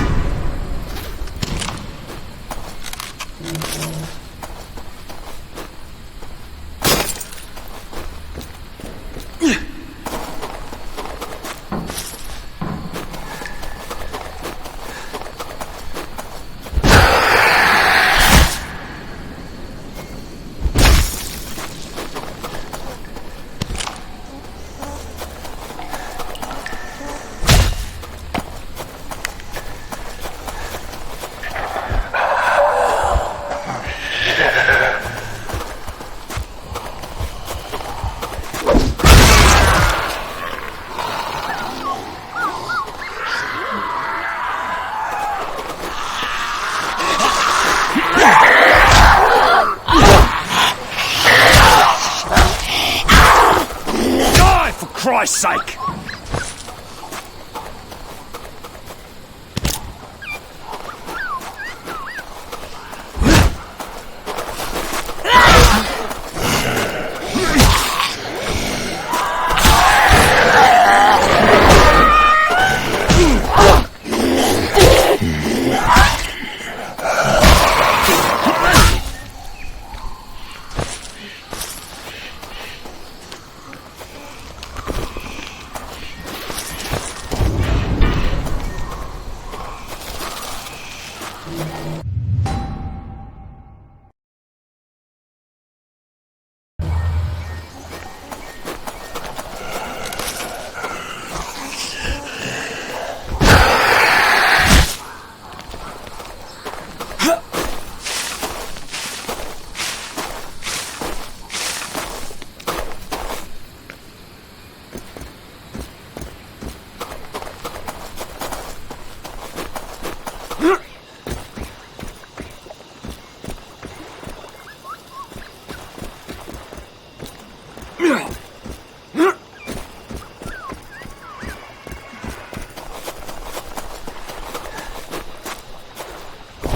Christ's sake!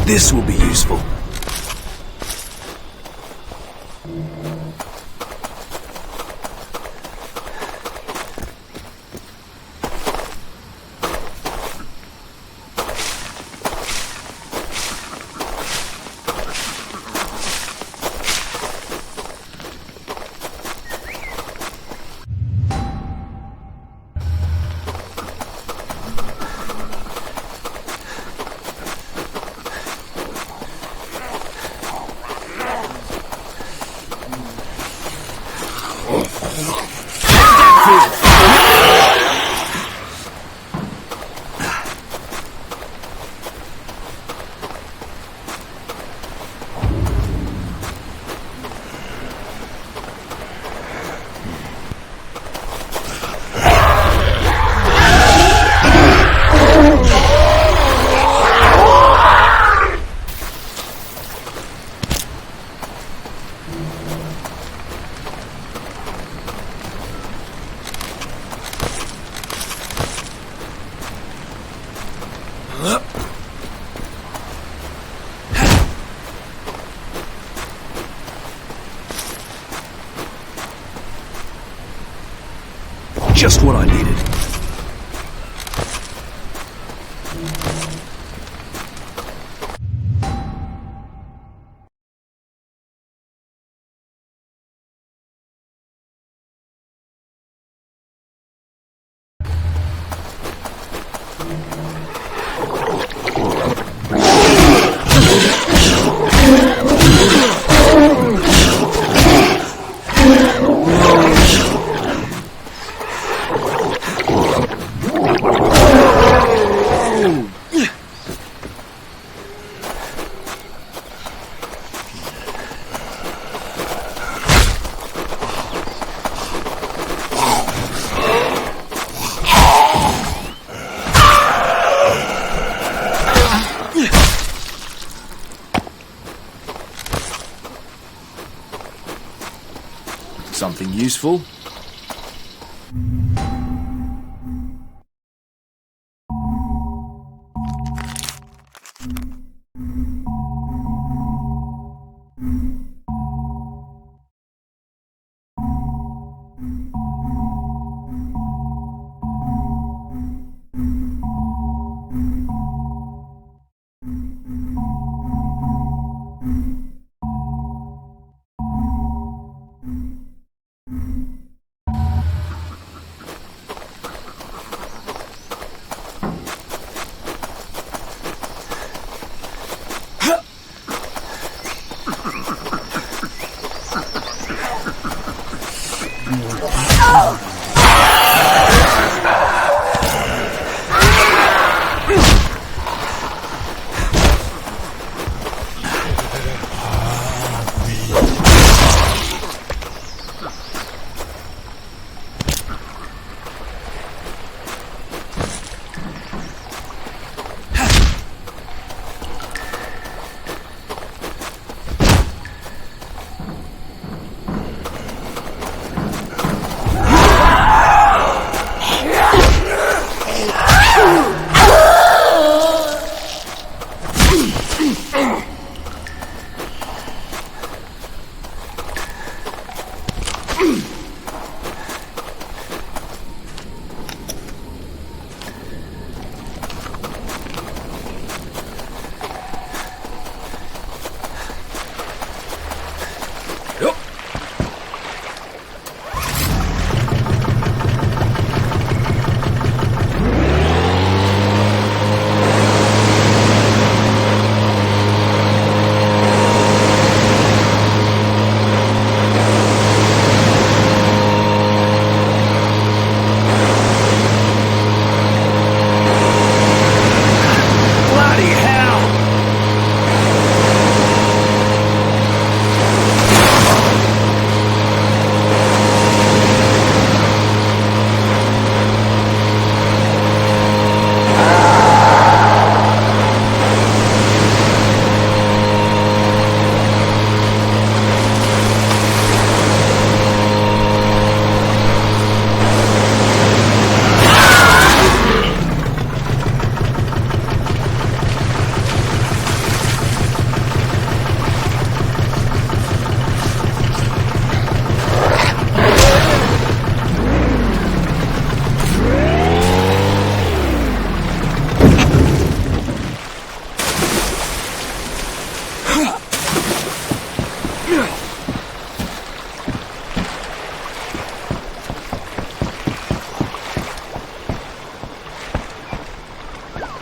This will be useful. Just what I needed. Something useful?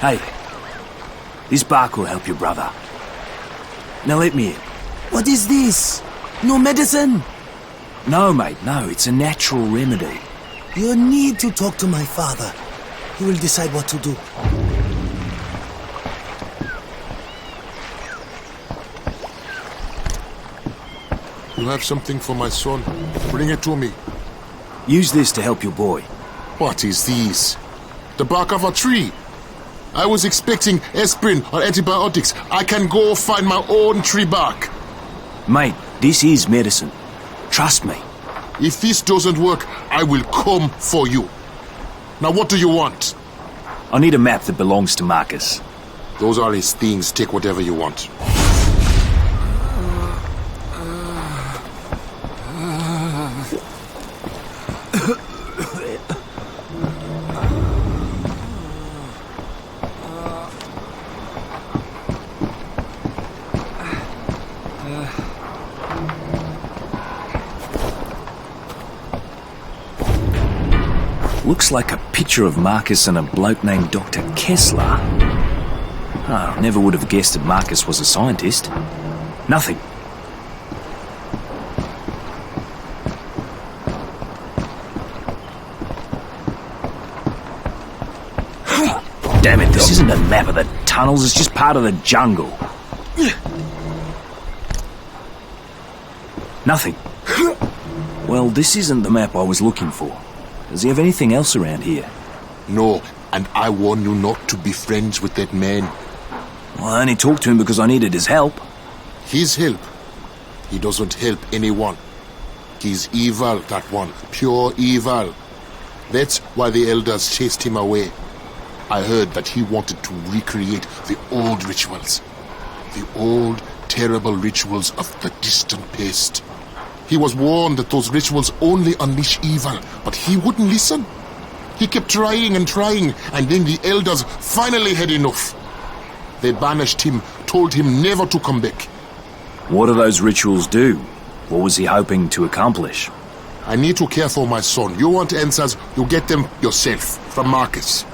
Hey, this bark will help your brother. Now let me in. What is this? No medicine? No, mate, no. It's a natural remedy. You need to talk to my father. He will decide what to do. You have something for my son. Bring it to me. Use this to help your boy. What is this? The bark of a tree. I was expecting aspirin or antibiotics. I can go find my own tree bark. Mate, this is medicine. Trust me. If this doesn't work, I will come for you. Now what do you want? I need a map that belongs to Marcus. Those are his things. Take whatever you want. Looks like a picture of Marcus and a bloke named Dr. Kessler. Oh, never would have guessed that Marcus was a scientist. Nothing. Damn it, this isn't a map of the tunnels, it's just part of the jungle. Nothing. Well, this isn't the map I was looking for. Does he have anything else around here? No, and I warn you not to be friends with that man. Well, I only talked to him because I needed his help. His help? He doesn't help anyone. He's evil, that one. Pure evil. That's why the elders chased him away. I heard that he wanted to recreate the old rituals. The old, terrible rituals of the distant past. He was warned that those rituals only unleash evil, but he wouldn't listen. He kept trying and trying, and then the elders finally had enough. They banished him, told him never to come back. What do those rituals do? What was he hoping to accomplish? I need to care for my son. You want answers, you get them yourself, from Marcus.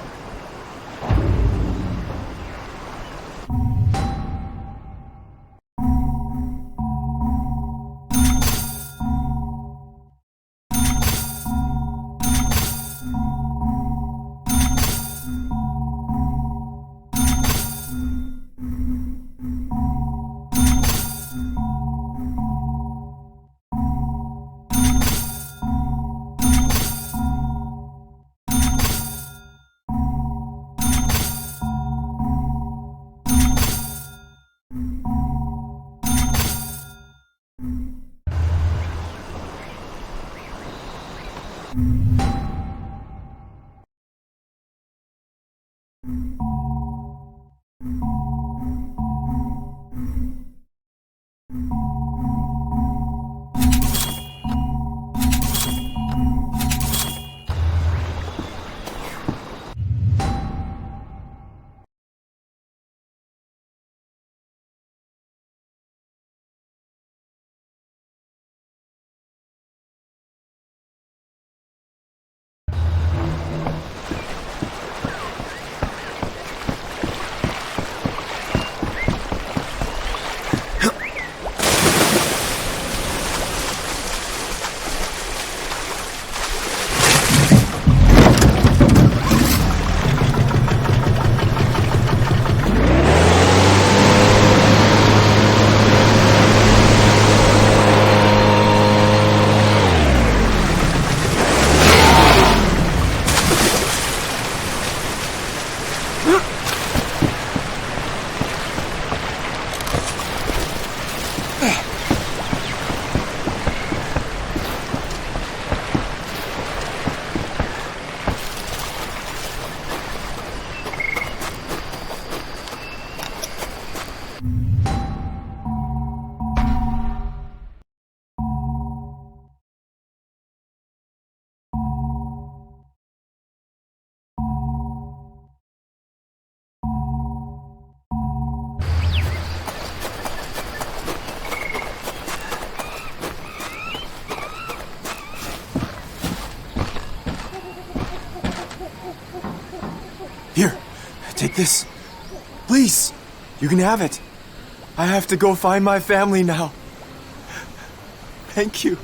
Take this. Please. You can have it. I have to go find my family now. Thank you.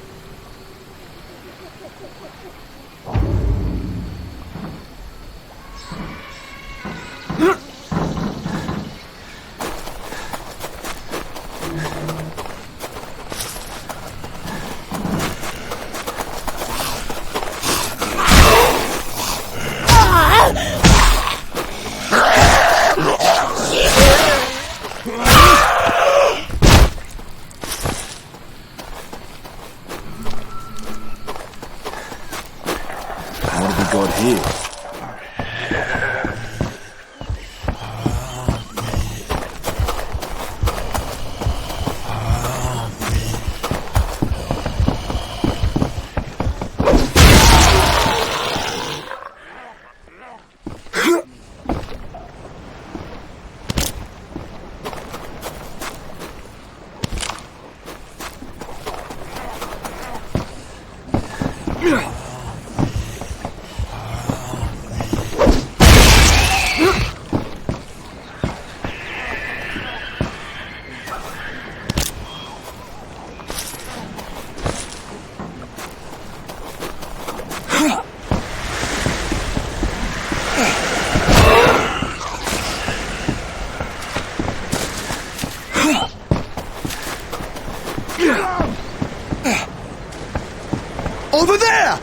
Over there!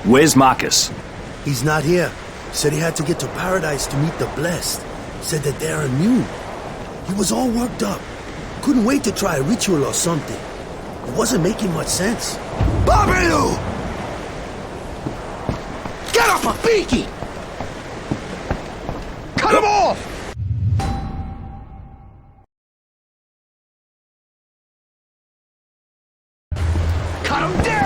Where's Marcus? He's not here. Said he had to get to Paradise to meet the Blessed. Said that they're immune. He was all worked up. Couldn't wait to try a ritual or something. It wasn't making much sense. Babilu! Get off my beaky! Cut him off! Cut him down!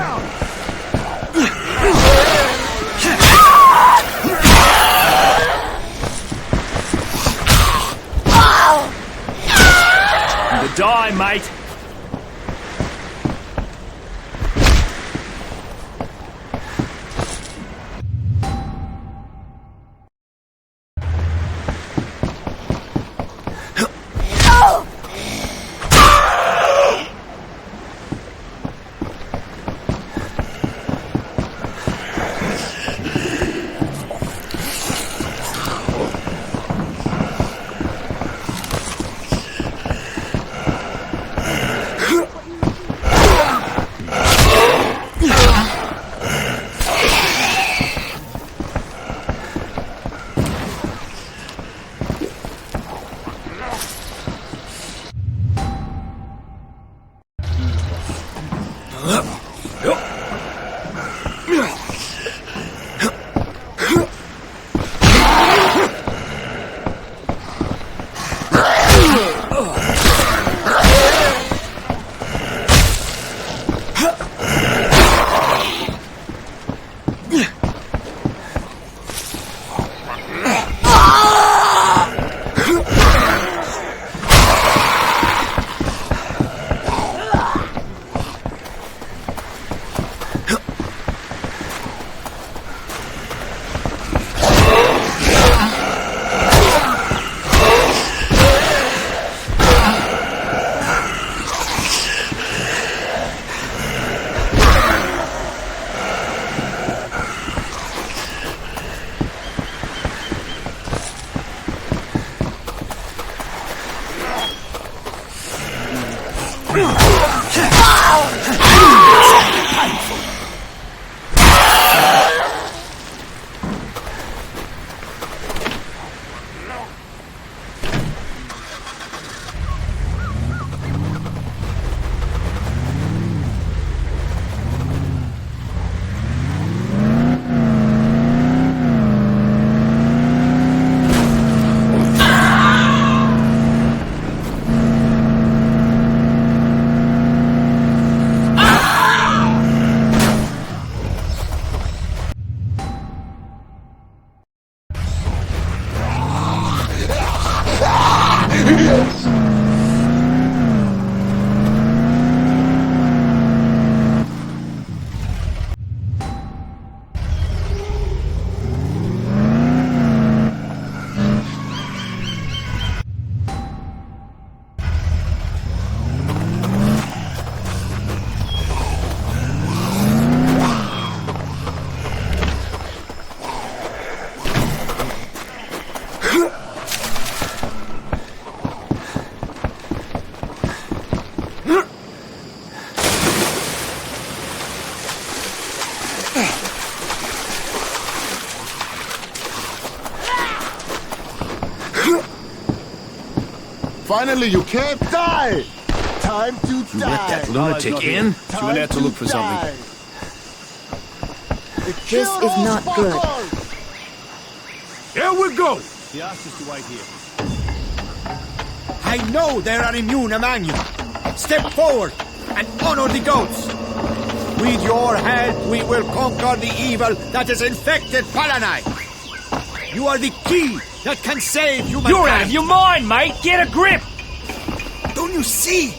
You die, mate. Finally, you came. Die! Time to You die! let that lunatic in? She went out to look for something. This is not good. Here we go! He asked us to wait here. I know there are immune among you. Step forward and honor the goats. With your help, we will conquer the evil that has infected Palanai. You are the key that can save humankind. You're out of your mind, mate! Get a grip! Don't you see?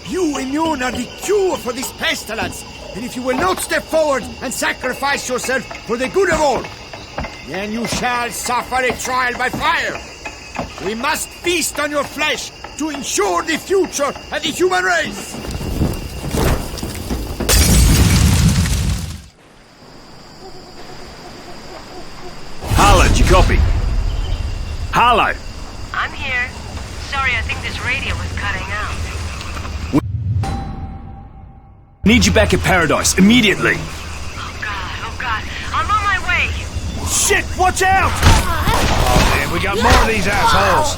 You immune are the cure for this pestilence. And if you will not step forward and sacrifice yourself for the good of all, then you shall suffer a trial by fire. We must feast on your flesh to ensure the future of the human race. Harlow, do you copy? Harlow! I'm here. Sorry, I think this radio was cutting out. Need you back at Paradise, immediately! Oh God. I'm on my way. Shit, watch out! Oh man, we got more of these assholes!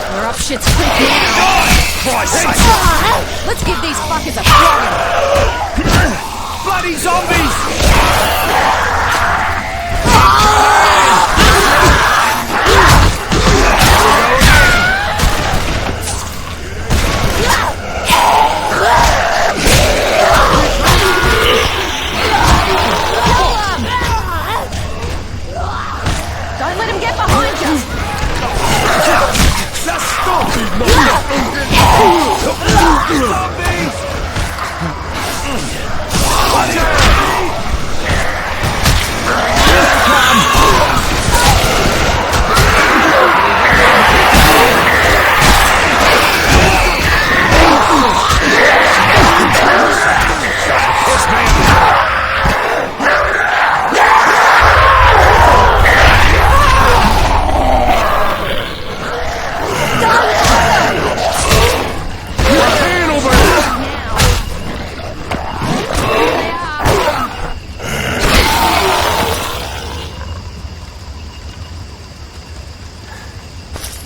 We're up shit's creek now. Christ's sake! Let's give these fuckers a flogging. Bloody zombies! Don't let him get behind you. Let's stop these zombies! Watch out!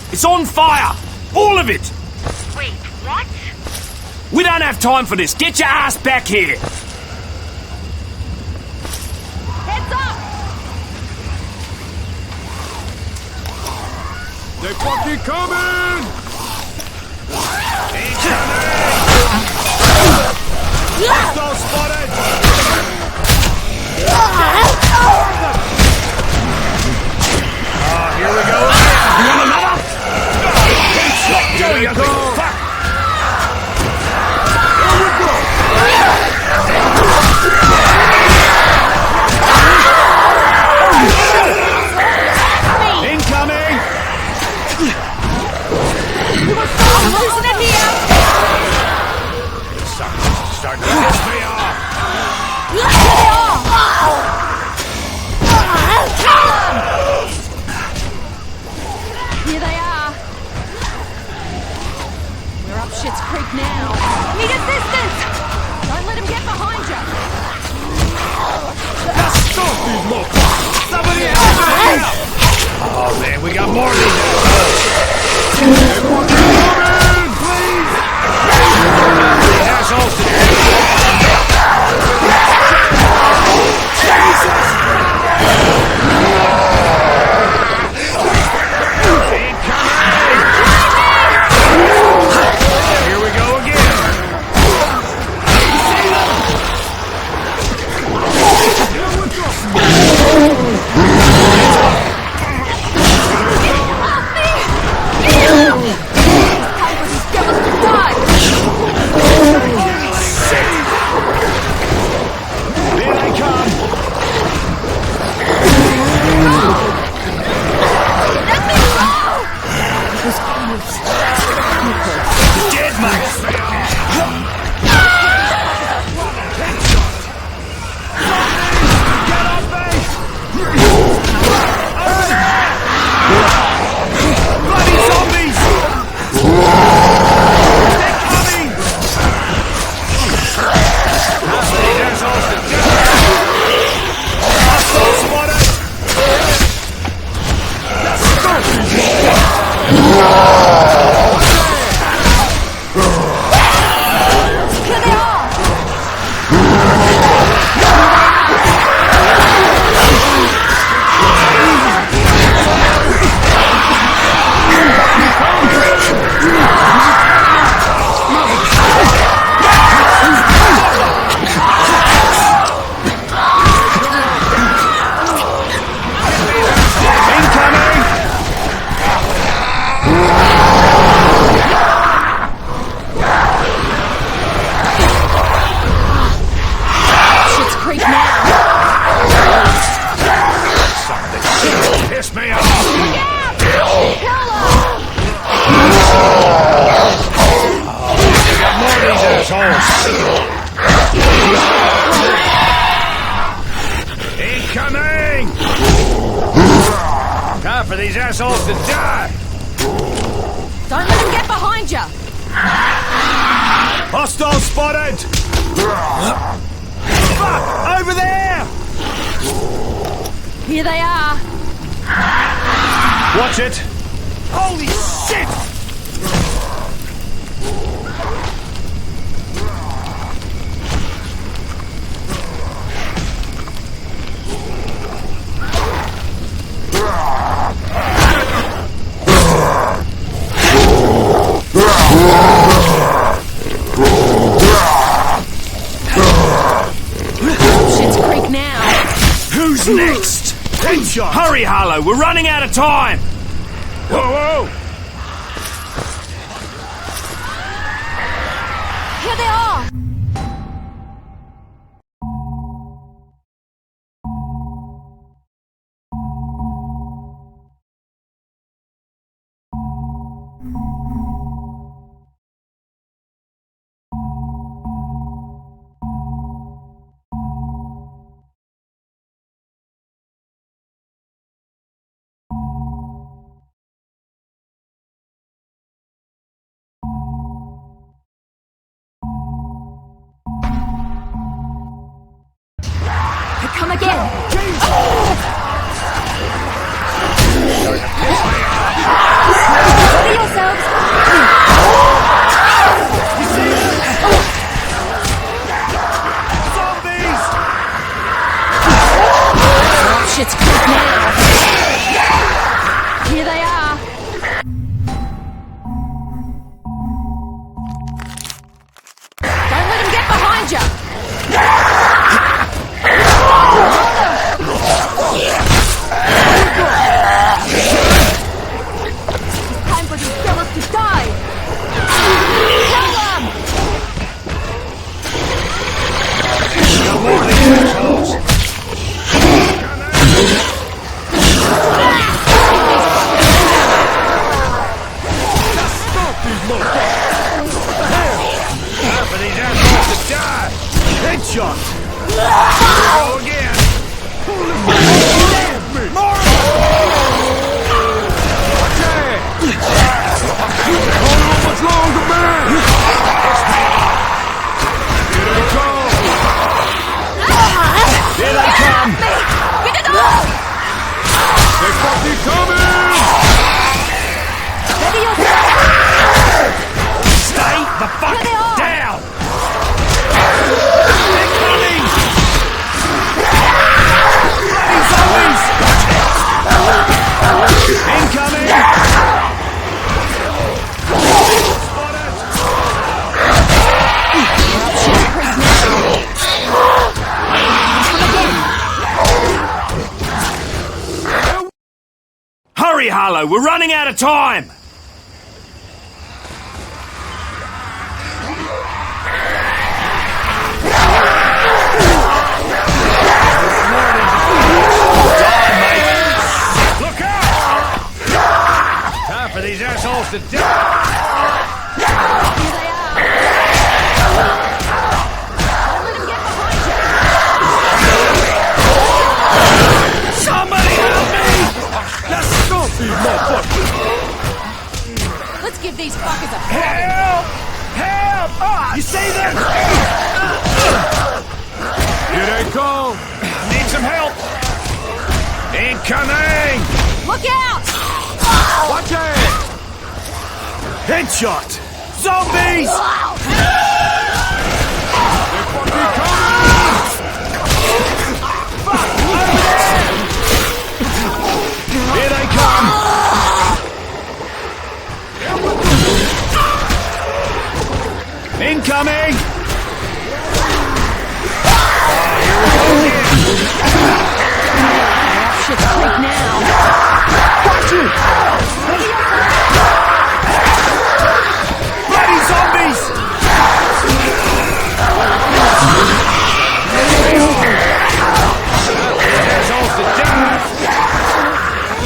It's on fire! All of it! Wait, what? We don't have time for this. Get your ass back here! Heads up! They fucking coming! Hostile spotted! Here we go! You want another? There you go! Fuck! Incoming! I'm losing it here! Starting to piss me off! Here they are. We're up shit's creek now. Need assistance! Don't let him get behind you. Let's stop these motherfuckers! Somebody help me! Oh man, we got more of these assholes! Everyone come in, please! These assholes Here we go again! for these assholes to die! Don't let him get behind you! Hostile spotted! Fuck! Over there! Here they are! Watch it! Holy shit! Shit's Creek now! Who's next? Headshot! Hurry, Harlow, we're running out of time! Whoa, whoa! Here they are! Come again! Ready yourselves! Zombies! Shit's Creek now! Here they are! Don't let him get behind you! Time for these fellas to die! Kill them! Got more of these assholes! Just stop these motherfuckers! What the hell? Time for these assholes to die! Headshot! Go again! More! Hold on much longer, man! Here they come! Here they come! Get it off! They're fucking coming! Ready yourself! Stay the fuck Here they are. down! They're coming! Bloody zombies! Incoming! Hurry, Harlow, we're running out of time! Look out! Time for these assholes to die! Here they are! Don't let him get behind you! Somebody help me! Let's stop these motherfuckers! Let's give these fuckers a flogging! Help! Help! You see them? Here they come! Need some help! Incoming! Look out! Watch it! Headshot! Zombies! They're fucking coming! Fuck! Over there! Here they come! Incoming! Shit's Creek now! Watch it! Bloody zombies! Assholes to die!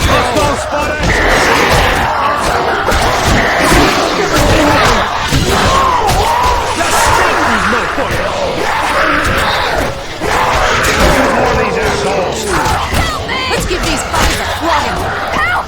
Hostile spotted! Just stop these motherfuckers! More of these assholes! Let's give these fuckers a flogging! Help!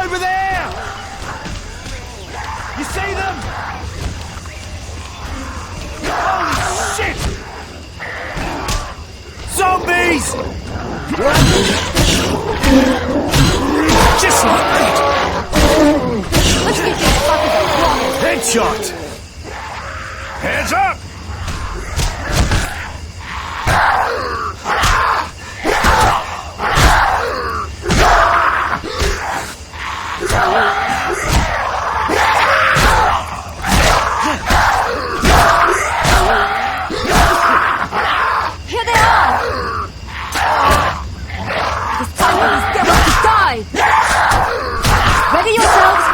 over there! You see them? Holy shit! Zombies! Just like that! Let's get these fuckers out. Headshot! Hands up! Here they are! It's time for these devils to die! Ready yourselves!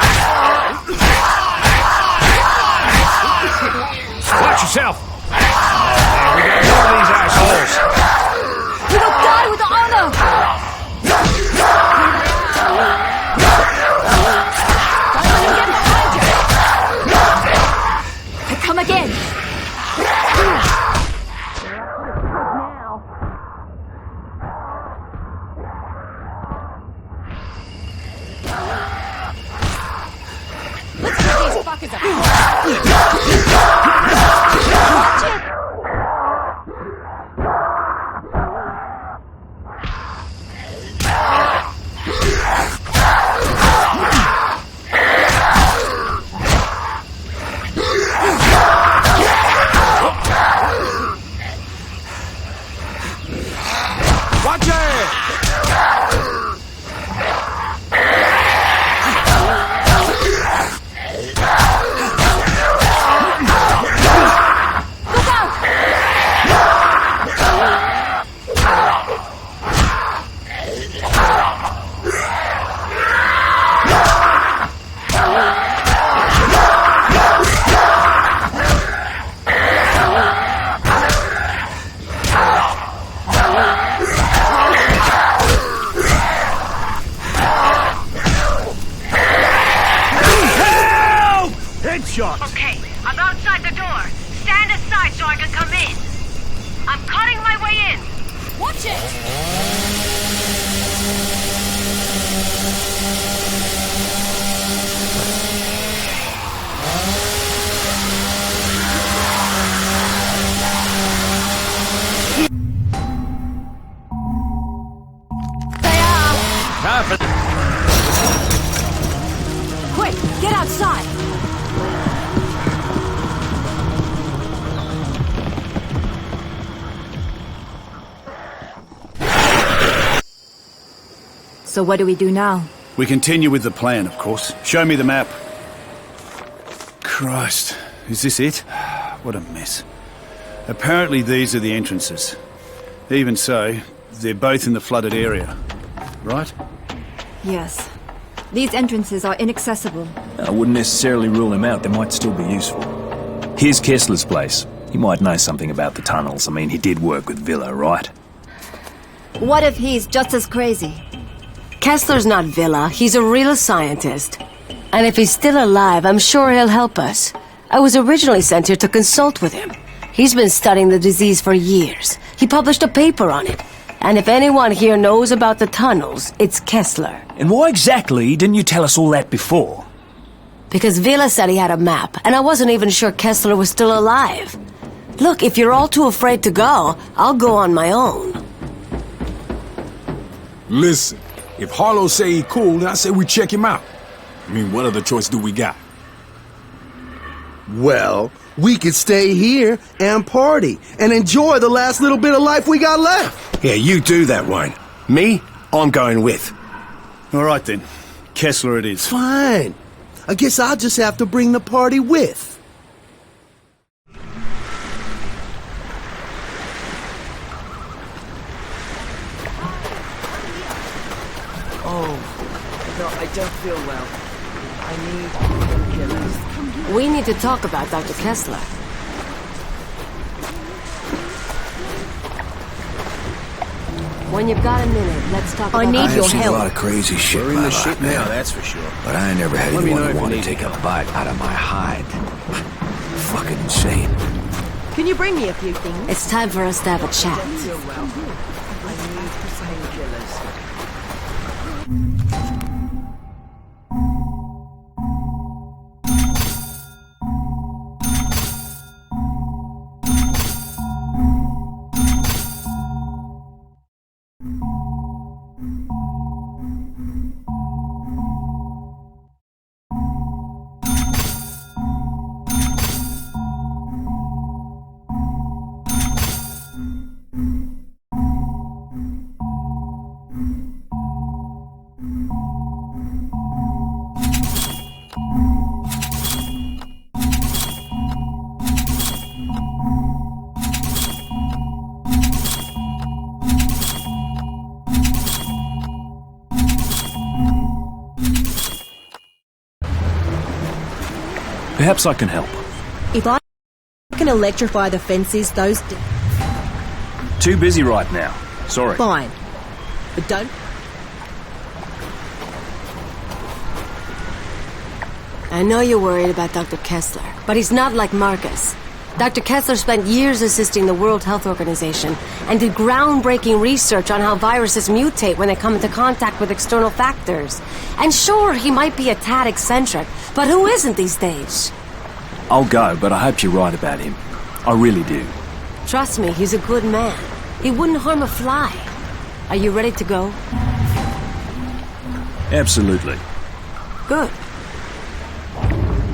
Watch yourself! We got more of these assholes! We will die with honor! Come again! Let's get these fuckers up. Watch it! Look out! Help! Headshot! Okay, I'm outside the door. Stand aside so I can come in. I'm cutting my way in. Watch it! They are! Quick, get outside! So what do we do now? We continue with the plan, of course. Show me the map. Christ, is this it? What a mess. Apparently these are the entrances. Even so, they're both in the flooded area, right? Yes. These entrances are inaccessible. I wouldn't necessarily rule him out. They might still be useful. Here's Kessler's place. He might know something about the tunnels. I mean, he did work with Villa, right? What if he's just as crazy? Kessler's not Villa. He's a real scientist. And if he's still alive, I'm sure he'll help us. I was originally sent here to consult with him. He's been studying the disease for years. He published a paper on it. And if anyone here knows about the tunnels, it's Kessler. And why exactly didn't you tell us all that before? Because Villa said he had a map, and I wasn't even sure Kessler was still alive. Look, if you're all too afraid to go, I'll go on my own. Listen, if Harlow say he cool, then I say we check him out. I mean, what other choice do we got? Well, we could stay here and party and enjoy the last little bit of life we got left. Yeah, you do that, Wayne. Me, I'm going with. All right then. Kessler it is. Fine. I guess I'll just have to bring the party with. No, I don't feel well. I need painkillers. We need to talk about Dr. Kessler. When you've got a minute, let's talk about... I need your I've seen help. a lot of crazy shit We're in in my the shit life, now, man. that's for sure. But I ain't never had Let me anyone know who if wanted you to need take a help. bite out of my hide. Fucking insane. Can you bring me a few things? It's time for us to have a chat. I feel well. I need painkillers. Perhaps I can help. If I can electrify the fences, those... Too busy right now. Sorry. Fine. But don't... I know you're worried about Dr. Kessler, but he's not like Marcus. Dr. Kessler spent years assisting the World Health Organization and did groundbreaking research on how viruses mutate when they come into contact with external factors. And sure, he might be a tad eccentric, but who isn't these days? I'll go, but I hope you're right about him. I really do. Trust me, he's a good man. He wouldn't harm a fly. Are you ready to go? Absolutely. Good.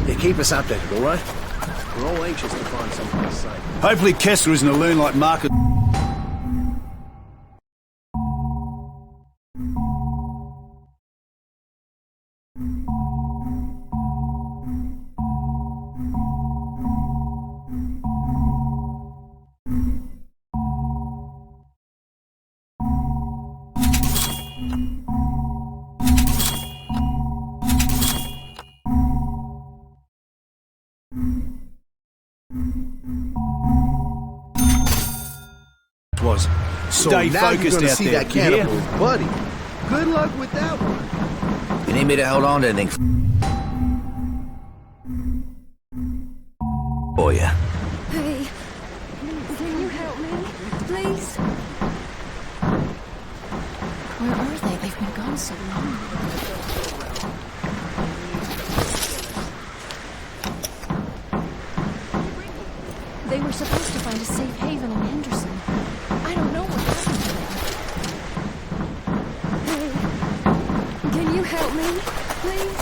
Yeah, keep us updated, all right? We're all anxious to find someplace safe. Hopefully Kessler isn't a loon like Marcus. Was. So Stay now focused you're out see there, that cannibal, yeah? buddy. Good luck with that one. You need me to hold on to anything for you? Hey, can you help me, please? Where are they? They've been gone so long. They were supposed to find a safe haven in Henderson. I don't know what happened to them. Hey, can you help me, please?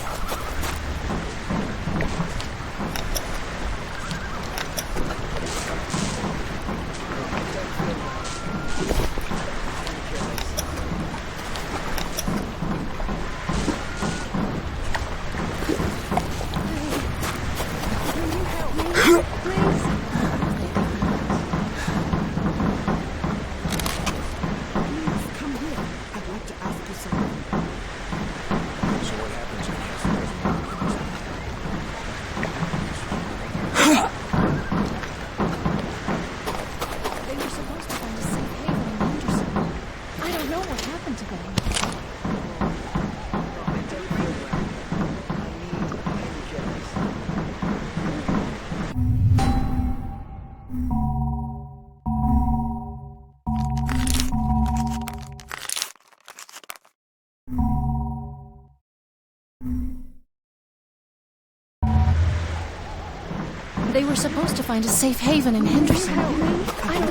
They were supposed to find a safe haven in Henderson. I don't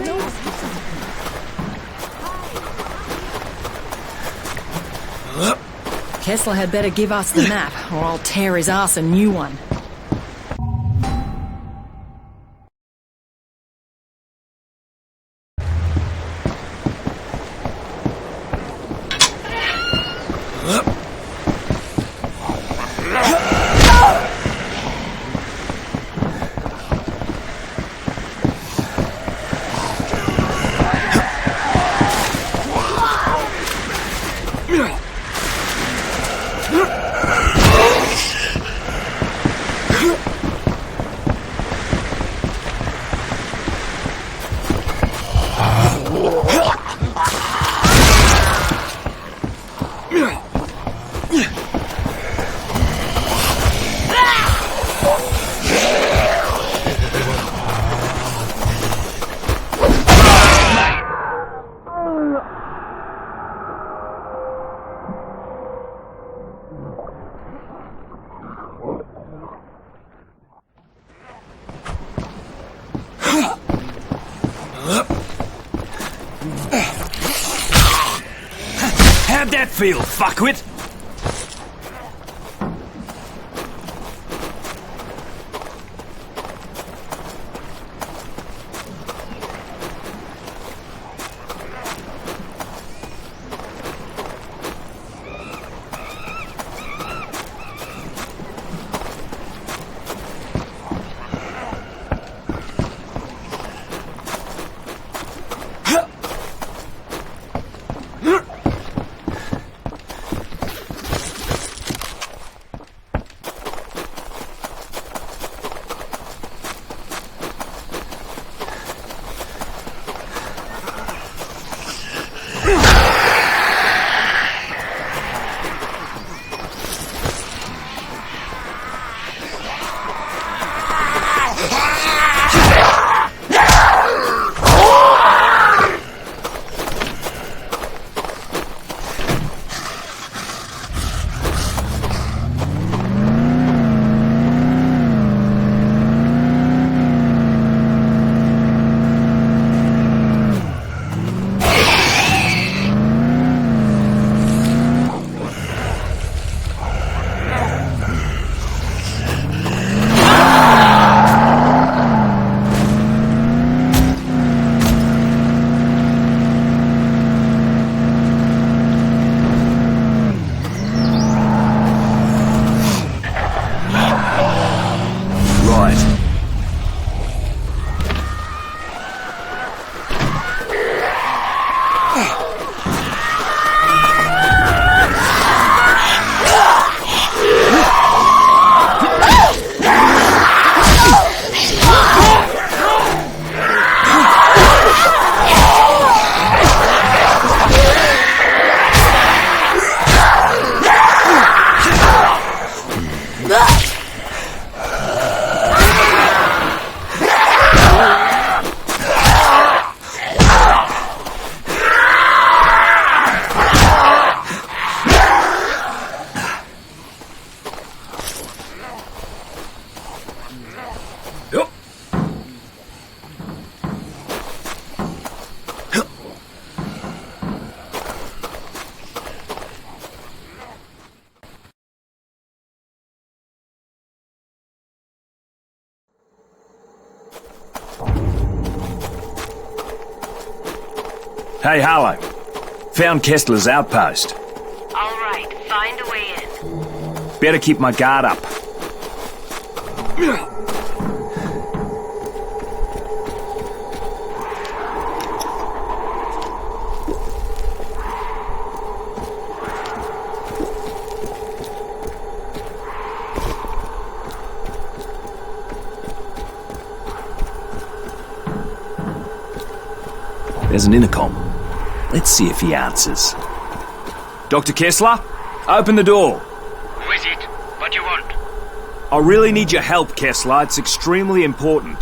know what happened. Kessler had better give us the map, or I'll tear his ass a new one. How'd that feel, fuckwit? Hey, Harlow. Found Kessler's outpost. All right, find a way in. Better keep my guard up. There's an intercom. Let's see if he answers. Dr. Kessler, open the door. Who is it? What do you want? I really need your help, Kessler. It's extremely important.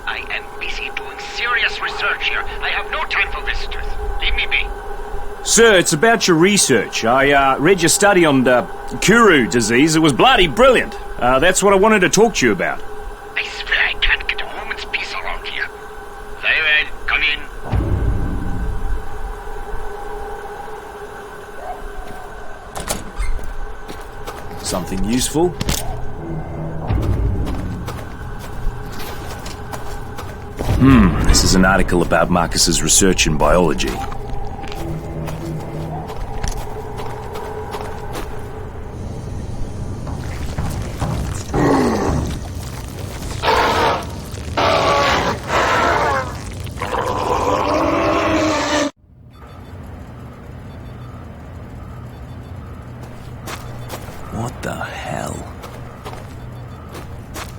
I am busy doing serious research here. I have no time for visitors. Leave me be. Sir, it's about your research. I read your study on the Kuru disease. It was bloody brilliant. That's what I wanted to talk to you about. I swear I can't get a moment's peace around here. Very well, come in. Something useful? This is an article about Marcus's research in biology. What the hell?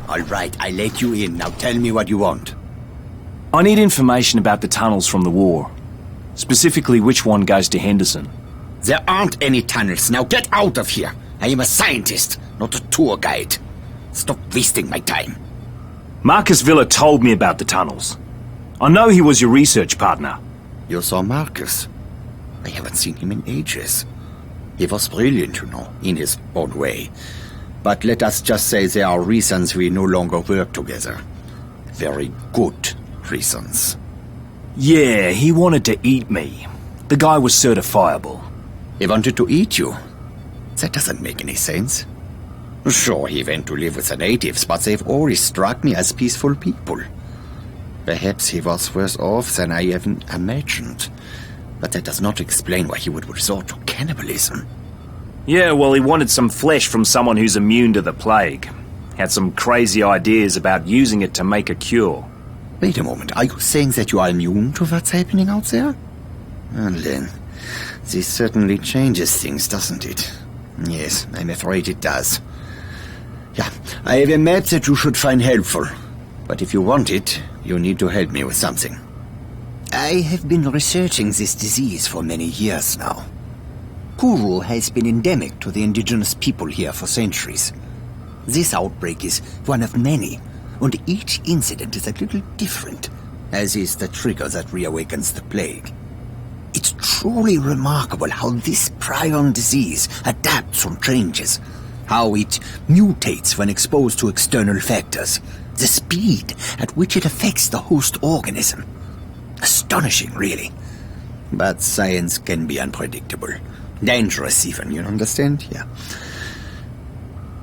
All right, I let you in. Now tell me what you want. I need information about the tunnels from the war. Specifically, which one goes to Henderson. There aren't any tunnels. Now get out of here. I am a scientist, not a tour guide. Stop wasting my time. Marcus Villa told me about the tunnels. I know he was your research partner. You saw Marcus? I haven't seen him in ages. He was brilliant, you know, in his own way. But let us just say there are reasons we no longer work together. Very good reasons. Yeah, he wanted to eat me. The guy was certifiable. He wanted to eat you? That doesn't make any sense. Sure, he went to live with the natives, but they've always struck me as peaceful people. Perhaps he was worse off than I even imagined. But that does not explain why he would resort to cannibalism. Yeah, well, he wanted some flesh from someone who's immune to the plague. Had some crazy ideas about using it to make a cure. Wait a moment, are you saying that you are immune to what's happening out there? Well then, this certainly changes things, doesn't it? Yes, I'm afraid it does. Yeah, I have a map that you should find helpful. But if you want it, you need to help me with something. I have been researching this disease for many years now. Kuru has been endemic to the indigenous people here for centuries. This outbreak is one of many, and each incident is a little different, as is the trigger that reawakens the plague. It's truly remarkable how this prion disease adapts and changes, how it mutates when exposed to external factors, the speed at which it affects the host organism. Astonishing, really. But science can be unpredictable. Dangerous even, you understand? Yeah.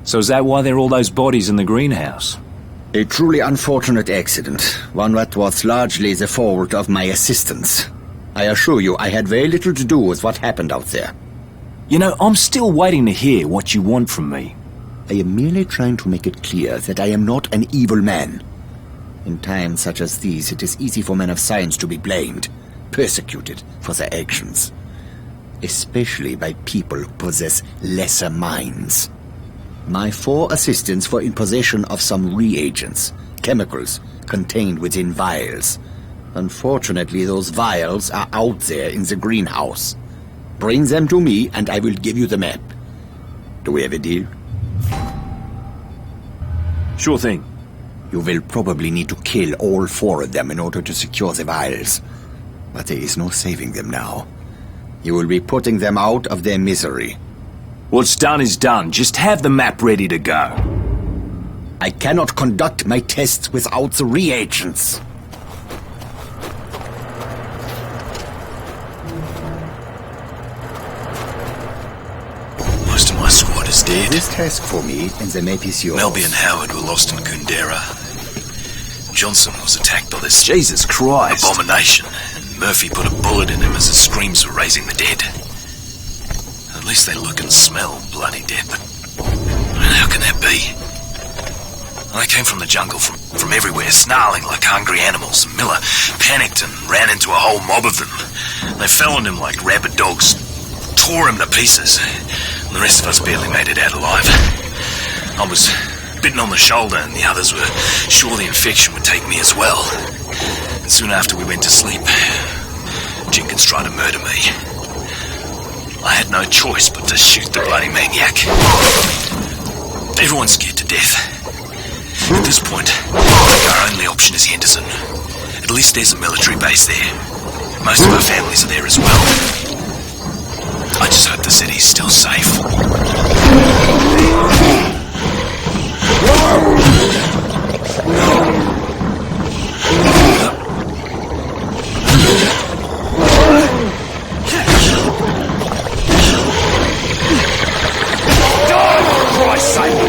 So is that why there are all those bodies in the greenhouse? A truly unfortunate accident, one that was largely the fault of my assistants. I assure you, I had very little to do with what happened out there. You know, I'm still waiting to hear what you want from me. I am merely trying to make it clear that I am not an evil man. In times such as these, it is easy for men of science to be blamed, persecuted for their actions. Especially by people who possess lesser minds. My 4 assistants were in possession of some reagents, chemicals, contained within vials. Unfortunately, those vials are out there in the greenhouse. Bring them to me, and I will give you the map. Do we have a deal? Sure thing. You will probably need to kill all 4 of them in order to secure the vials. But there is no saving them now. You will be putting them out of their misery. What's done is done. Just have the map ready to go. I cannot conduct my tests without the reagents. Most of my squad is dead. Do this task for me, and the map is yours. Melby and Howard were lost in Kundera. Johnson was attacked by this Jesus Christ abomination, and Murphy put a bullet in him as his screams were raising the dead. At least they look and smell bloody dead, but how can that be? They came from the jungle, from everywhere, snarling like hungry animals. Miller panicked and ran into a whole mob of them. They fell on him like rabid dogs, tore him to pieces. The rest of us barely made it out alive. I was bitten on the shoulder and the others were sure the infection would take me as well. And soon after we went to sleep, Jenkins tried to murder me. I had no choice but to shoot the bloody maniac. Everyone's scared to death. At this point, our only option is Henderson. At least there's a military base there. Most of our families are there as well. I just hope the city's still safe. For Christ's sake!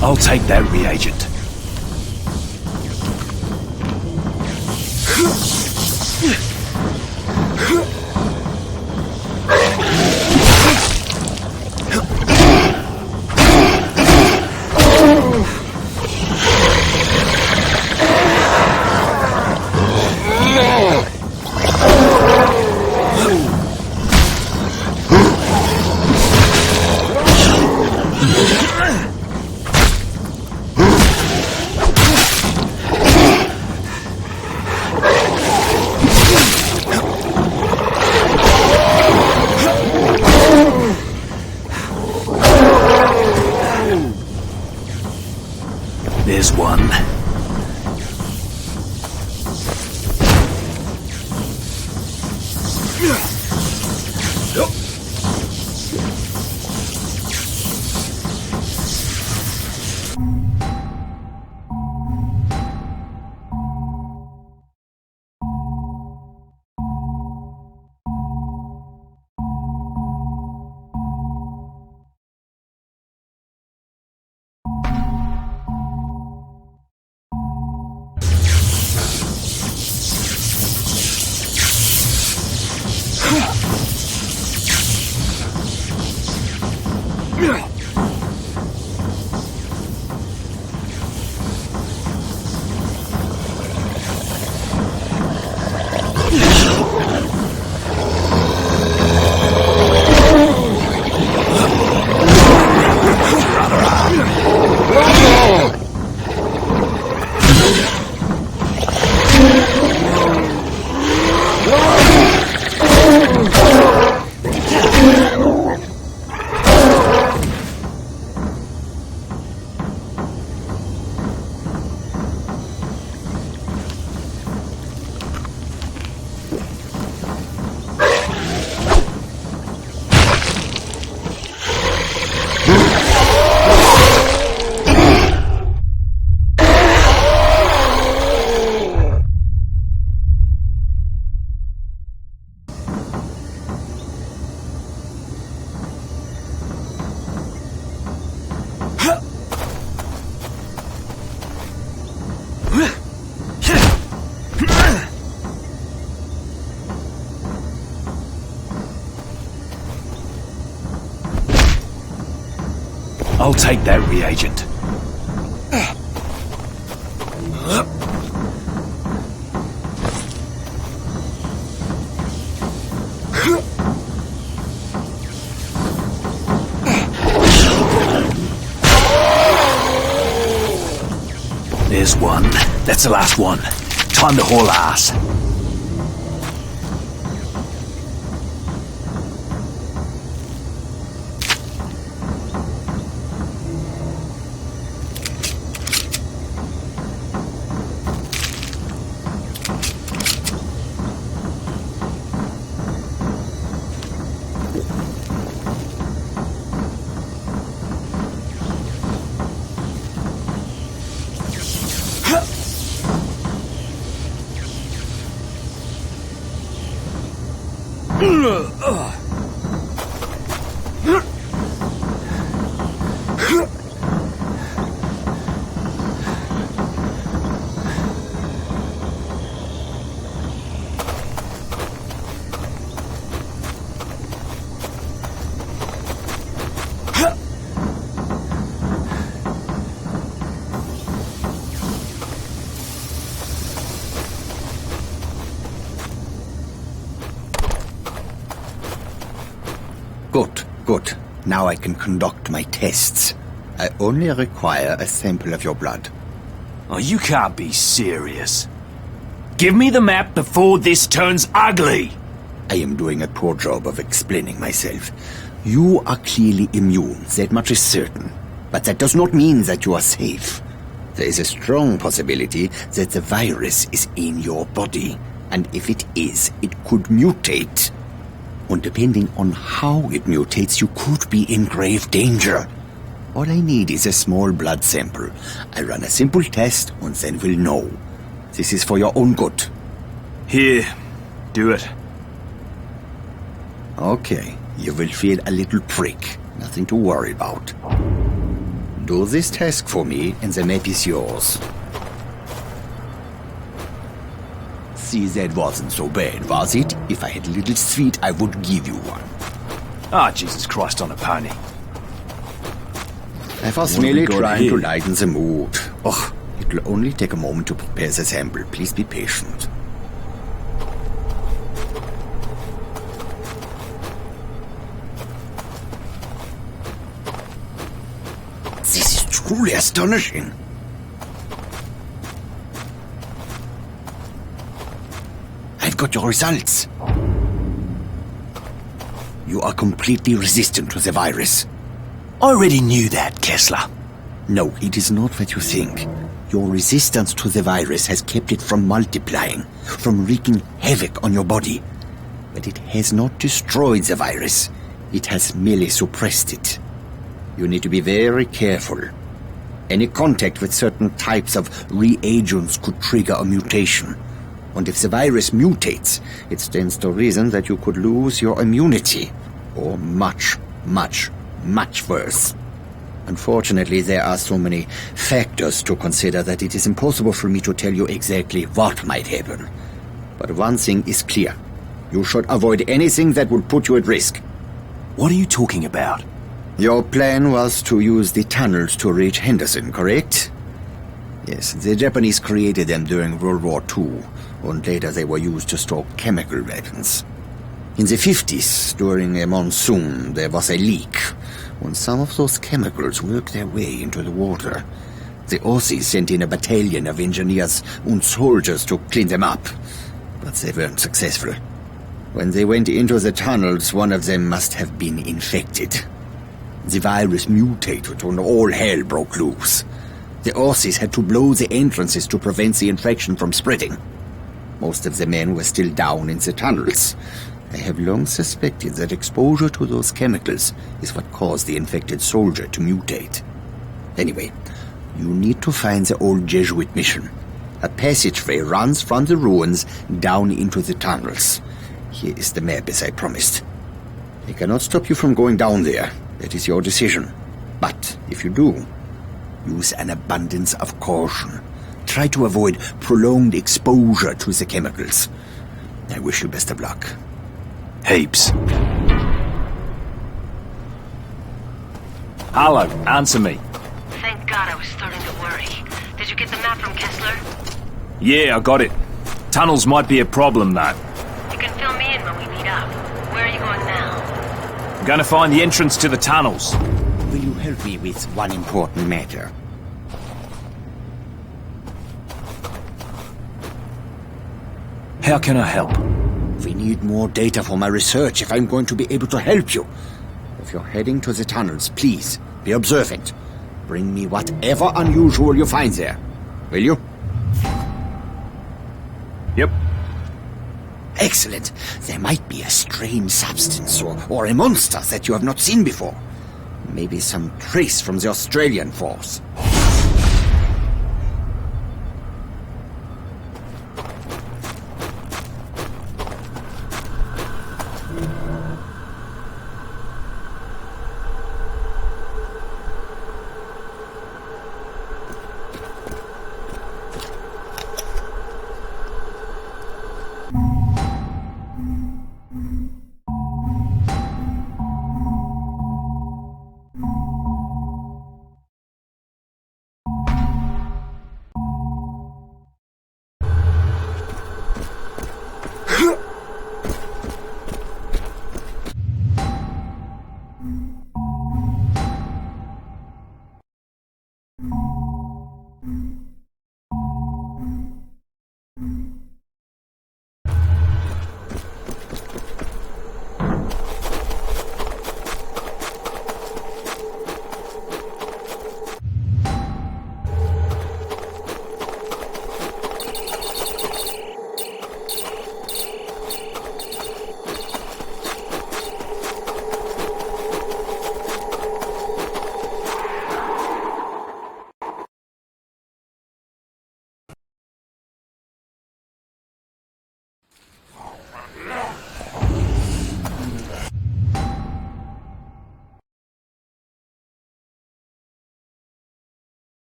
I'll take that reagent. There's one. I'll take that reagent. There's one. That's the last one. Time to haul ass. Good. Now I can conduct my tests. I only require a sample of your blood. Oh, you can't be serious. Give me the map before this turns ugly! I am doing a poor job of explaining myself. You are clearly immune, that much is certain. But that does not mean that you are safe. There is a strong possibility that the virus is in your body. And if it is, it could mutate. And depending on how it mutates, you could be in grave danger. All I need is a small blood sample. I run a simple test and then we'll know. This is for your own good. Here, do it. Okay, you will feel a little prick. Nothing to worry about. Do this task for me and the map is yours. See, that wasn't so bad, was it? If I had a little sweet, I would give you one. Ah, Jesus Christ on a pony. I was merely trying to lighten the mood. Oh, it will only take a moment to prepare the sample. Please be patient. This is truly astonishing. I've got your results. You are completely resistant to the virus. I already knew that, Kessler. No, it is not what you think. Your resistance to the virus has kept it from multiplying, from wreaking havoc on your body. But it has not destroyed the virus. It has merely suppressed it. You need to be very careful. Any contact with certain types of reagents could trigger a mutation. And if the virus mutates, it stands to reason that you could lose your immunity. Or much, much, much worse. Unfortunately, there are so many factors to consider that it is impossible for me to tell you exactly what might happen. But one thing is clear. You should avoid anything that would put you at risk. What are you talking about? Your plan was to use the tunnels to reach Henderson, correct? Yes, the Japanese created them during World War II, and later they were used to store chemical weapons. In the 50s, during a monsoon, there was a leak, and some of those chemicals worked their way into the water. The Aussies sent in a battalion of engineers and soldiers to clean them up, but they weren't successful. When they went into the tunnels, one of them must have been infected. The virus mutated and all hell broke loose. The Aussies had to blow the entrances to prevent the infection from spreading. Most of the men were still down in the tunnels. I have long suspected that exposure to those chemicals is what caused the infected soldier to mutate. Anyway, you need to find the old Jesuit mission. A passageway runs from the ruins down into the tunnels. Here is the map, as I promised. I cannot stop you from going down there. That is your decision. But if you do, use an abundance of caution. Try to avoid prolonged exposure to the chemicals. I wish you best of luck. Heaps. Harlow, answer me. Thank God, I was starting to worry. Did you get the map from Kessler? Yeah, I got it. Tunnels might be a problem, though. You can fill me in when we meet up. Where are you going now? I'm gonna find the entrance to the tunnels. Will you help me with one important matter? How can I help? We need more data for my research if I'm going to be able to help you. If you're heading to the tunnels, please be observant. Bring me whatever unusual you find there. Will you? Yep. Excellent. There might be a strange substance or a monster that you have not seen before. Maybe some trace from the Australian force.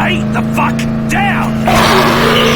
Stay the fuck down!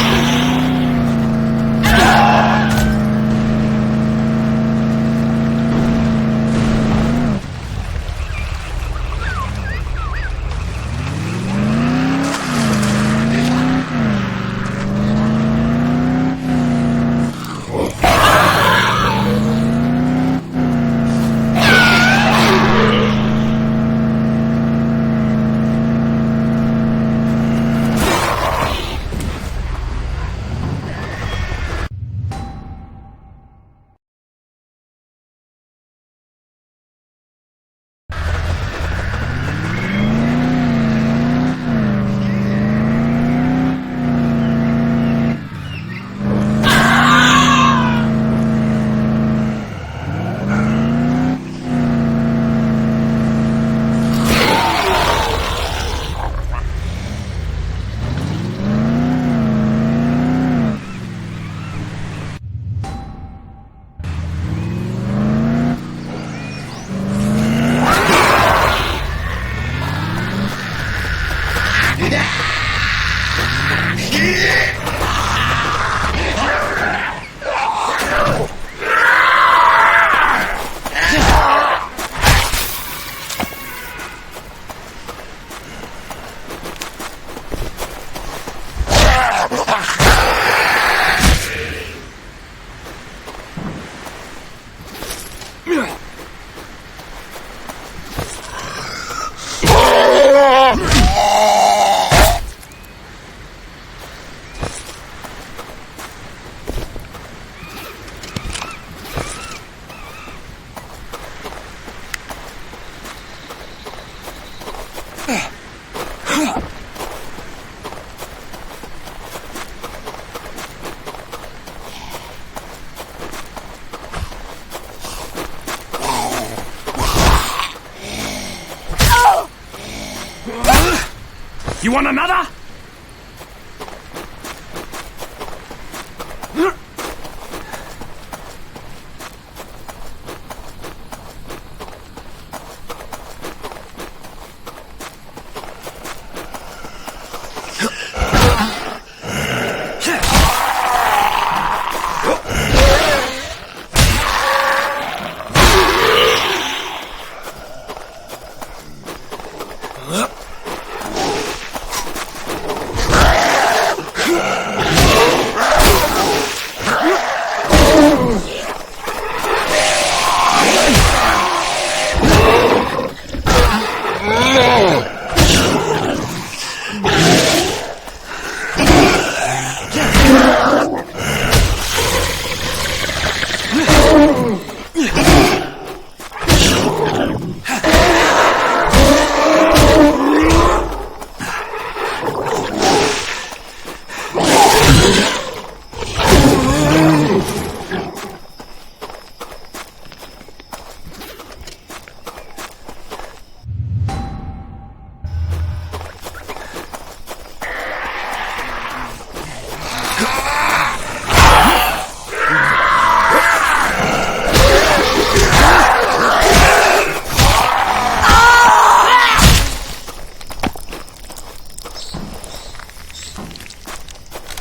You want another?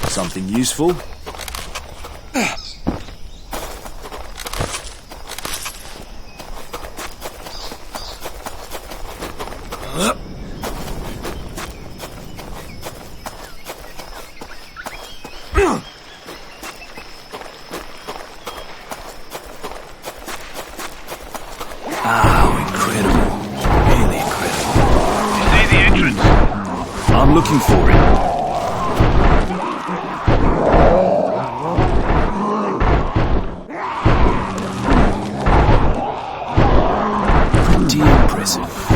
Something useful? I'm looking for it. Pretty impressive.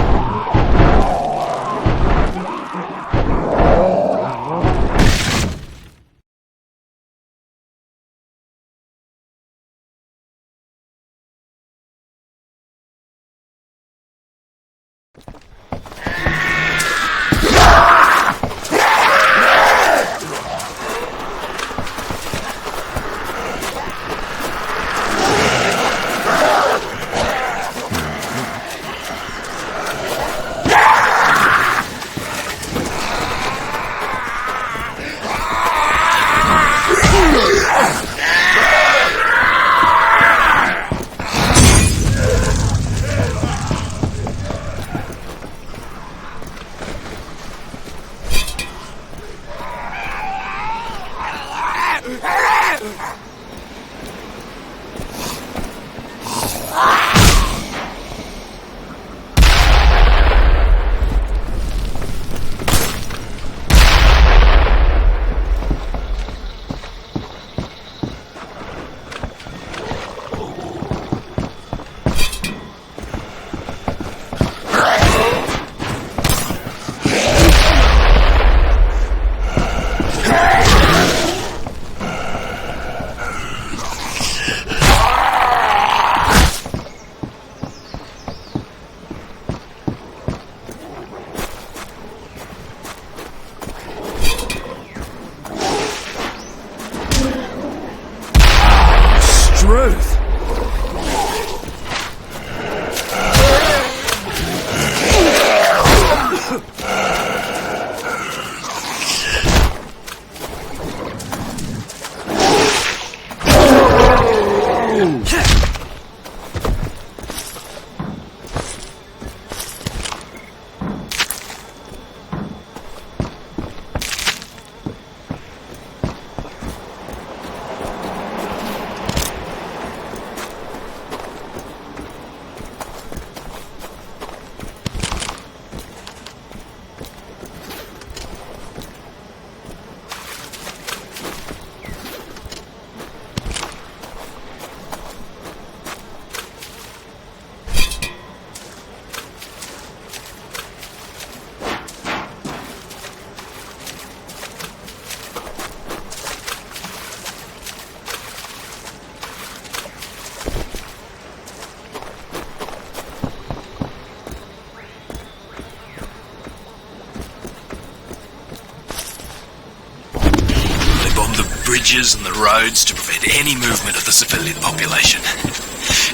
Bridges and the roads to prevent any movement of the civilian population.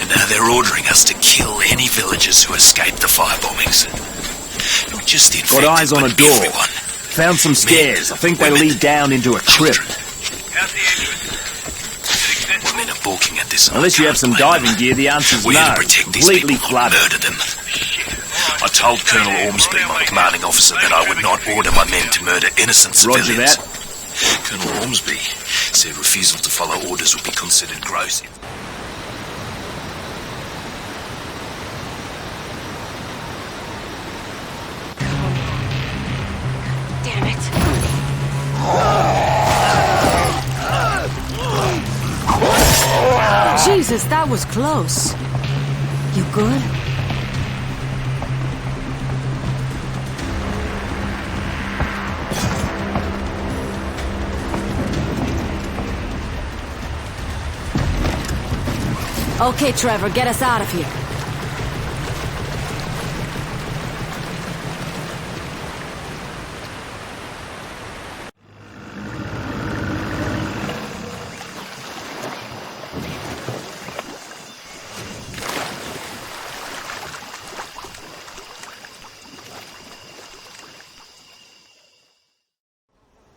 And now they're ordering us to kill any villagers who escape the firebombings. Not just the infected, Got eyes on a door. Everyone. Found some stairs. I think they lead down into a crypt. Women are balking at this. Unless you have some diving gear, the answer's We're no. to protect these Completely people, not flooded. murder them. I told Colonel Ormsby, my commanding officer, that I would not order my men to murder innocent civilians. Roger that. Colonel Ormsby said refusal to follow orders would be considered gross. Damn it. Jesus, that was close. You good? Okay, Trevor, get us out of here.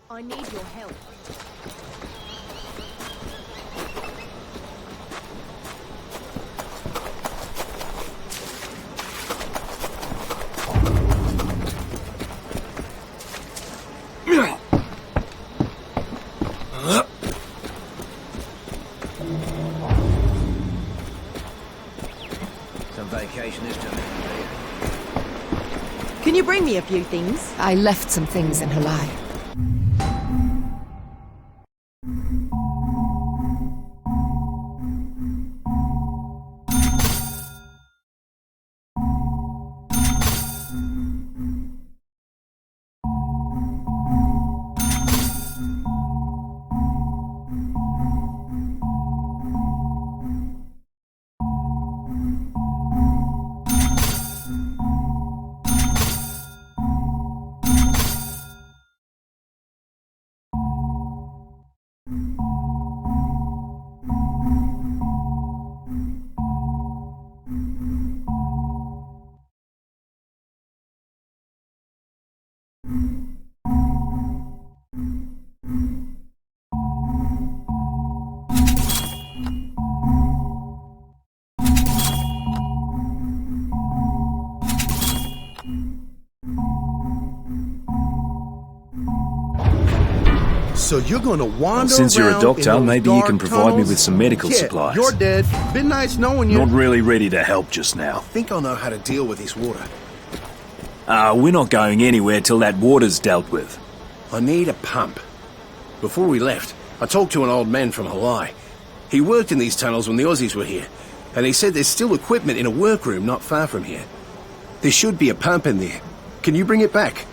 I need your help. Some vacation this time. Can you bring me a few things? I left some things in Harlow. So you're gonna wander Since you're a around doctor, in those maybe you dark can provide me tunnels? with some medical Yeah, supplies. You're dead. Been nice knowing you. Not really ready to help just now. I think I'll know how to deal with this water. We're not going anywhere till that water's dealt with. I need a pump. Before we left, I talked to an old man from Harlow. He worked in these tunnels when the Aussies were here, and he said there's still equipment in a workroom not far from here. There should be a pump in there. Can you bring it back?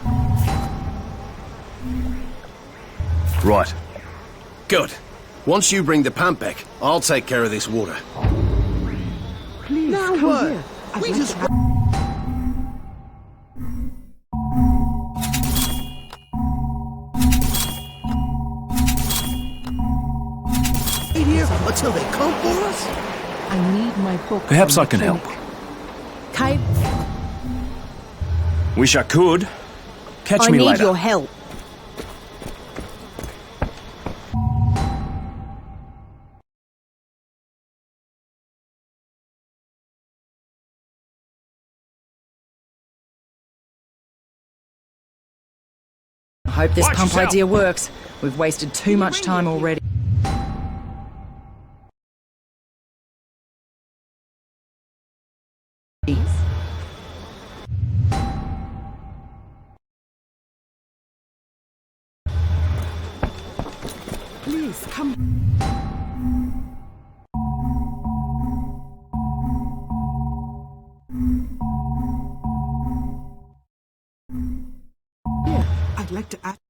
Right. Good. Once you bring the pump back, I'll take care of this water. Please, now come what? here. We just... Wait here until they come for us? I need my book. Perhaps I can help. Kate, Wish I could. Catch I me need later. your help. I hope this Watch pump yourself. idea works. We've wasted too much time already. Please, come. Here, I'd like to ask.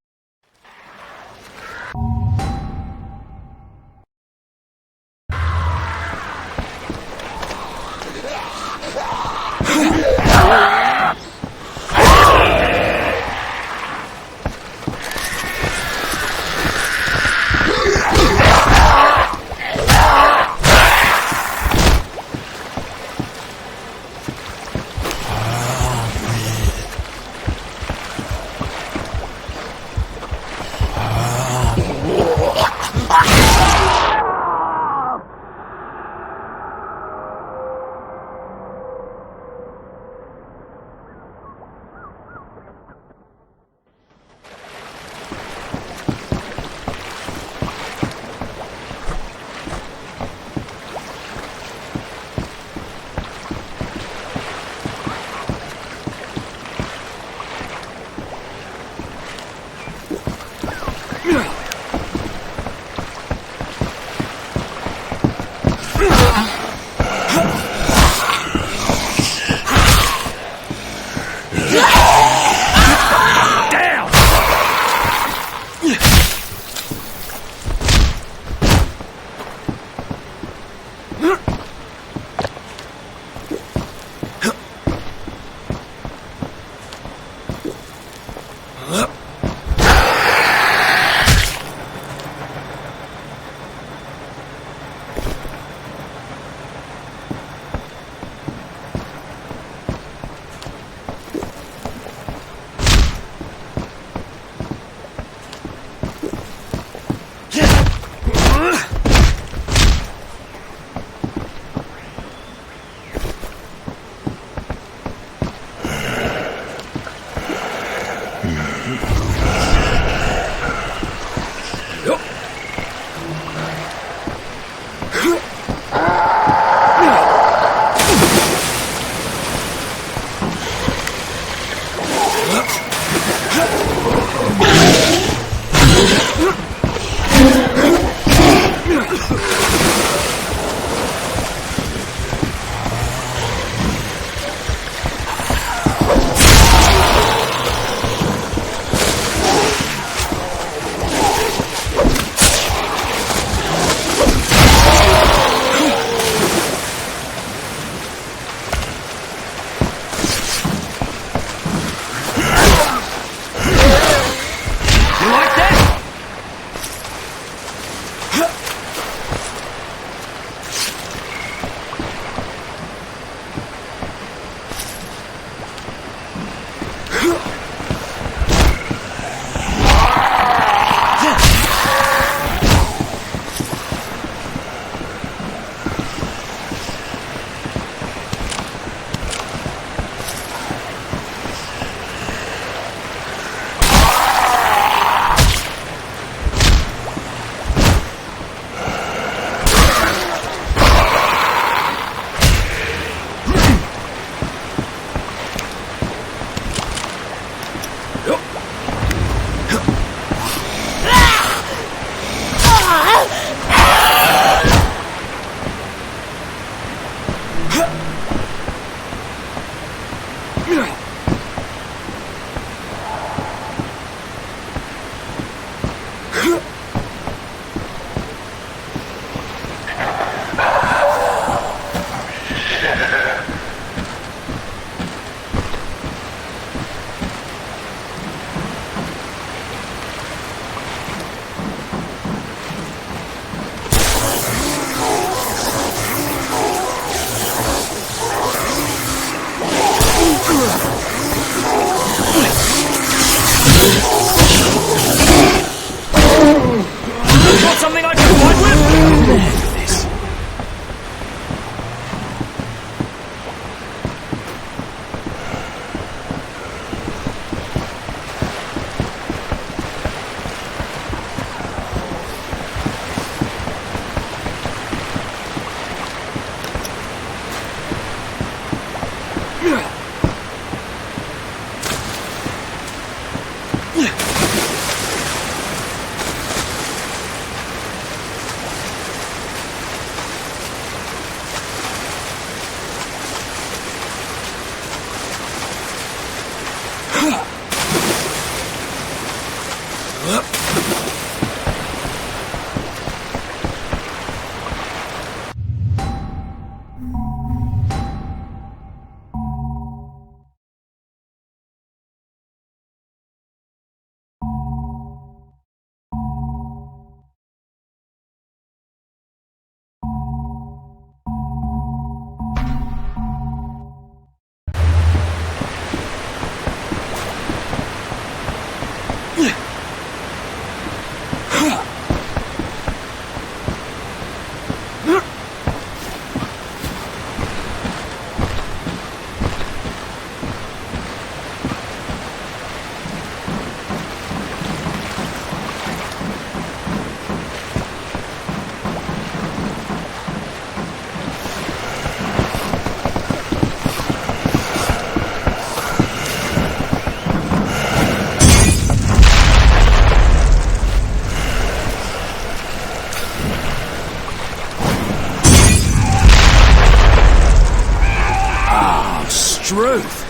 truth.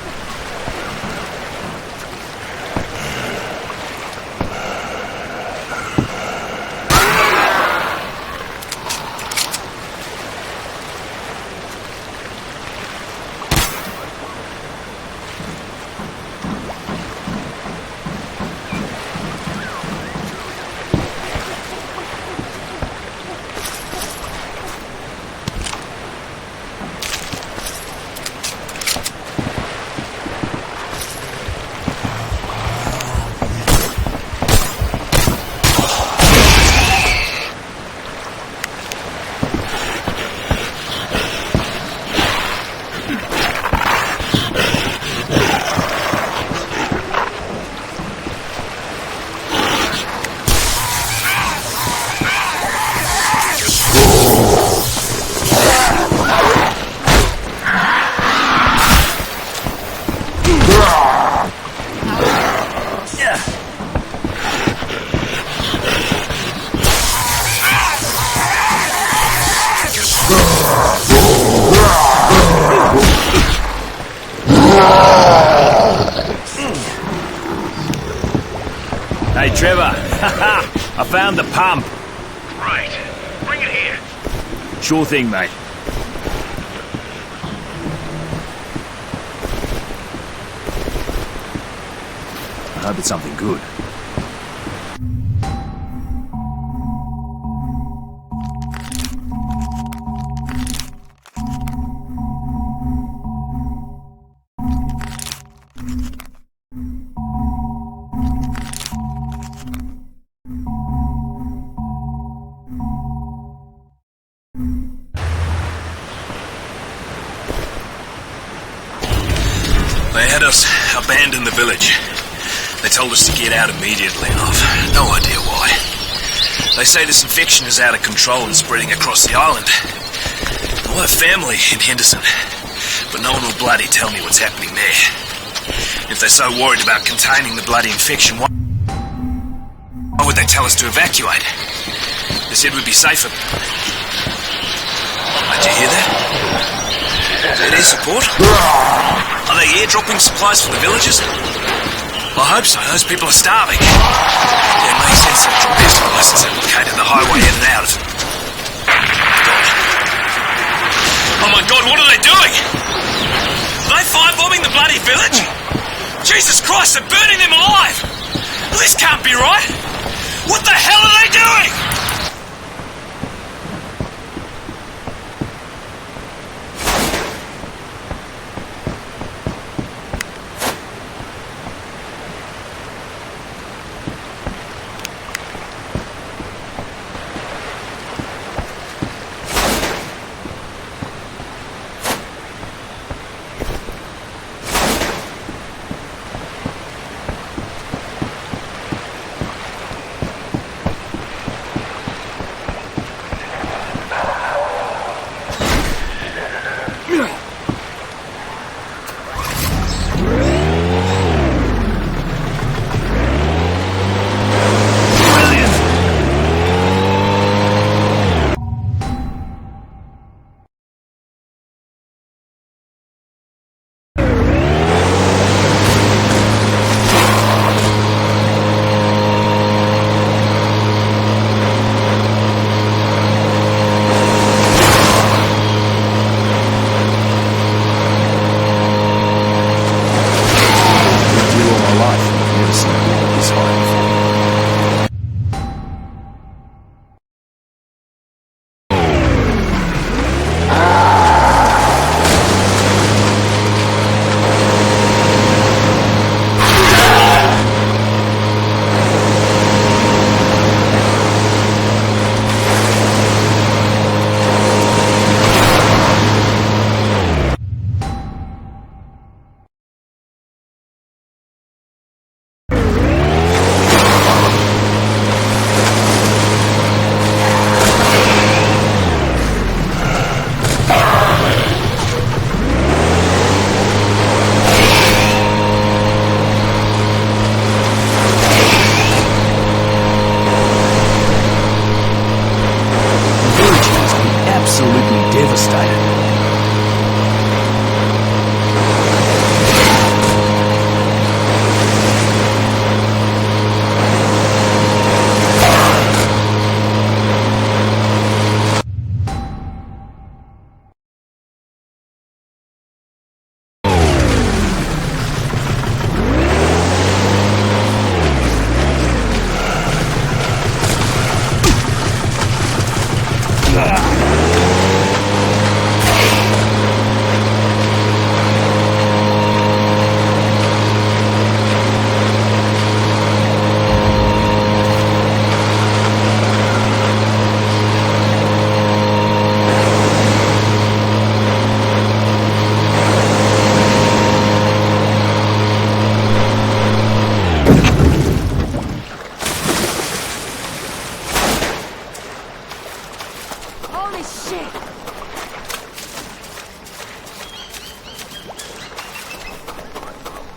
Hey, Trevor. I found the pump. Right. Bring it here. Sure thing, mate. I hope it's something good. They had us abandon the village. They told us to get out immediately, and I've no idea why. They say this infection is out of control and spreading across the island. I have family in Henderson, but no one will bloody tell me what's happening there. If they're so worried about containing the bloody infection, why would they tell us to evacuate? They said we'd be safer. Did you hear that? Is that air support? Are they airdropping supplies for the villagers? I hope so. Those people are starving. Yeah, it makes sense they've dropped air supplies since they blockaded the highway in and out of... Oh my God, what are they doing? Are they firebombing the bloody village? Jesus Christ, they're burning them alive! This can't be right! What the hell are they doing? Absolutely devastated. Shit!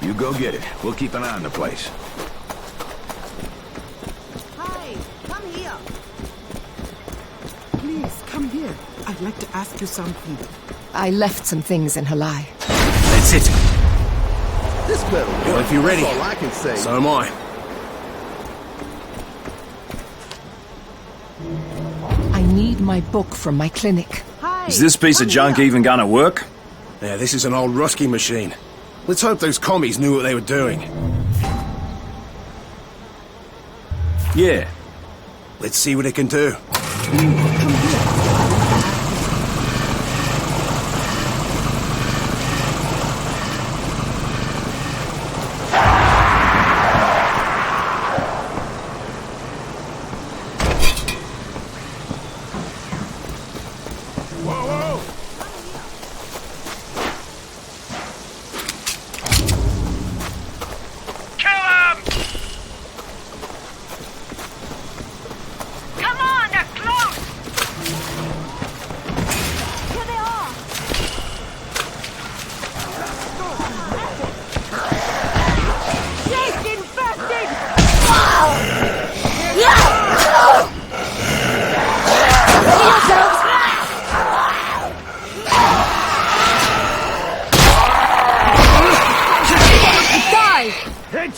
You go get it. We'll keep an eye on the place. Hi, come here. Please, come here. I'd like to ask you something. I left some things in Harlow. That's it. This better work. Well, if you're ready, that's all I can say. So am I. I need my book from my clinic. Hi. Is this piece of junk even gonna work? Yeah, this is an old Rusky machine. Let's hope those commies knew what they were doing. Yeah. Let's see what it can do.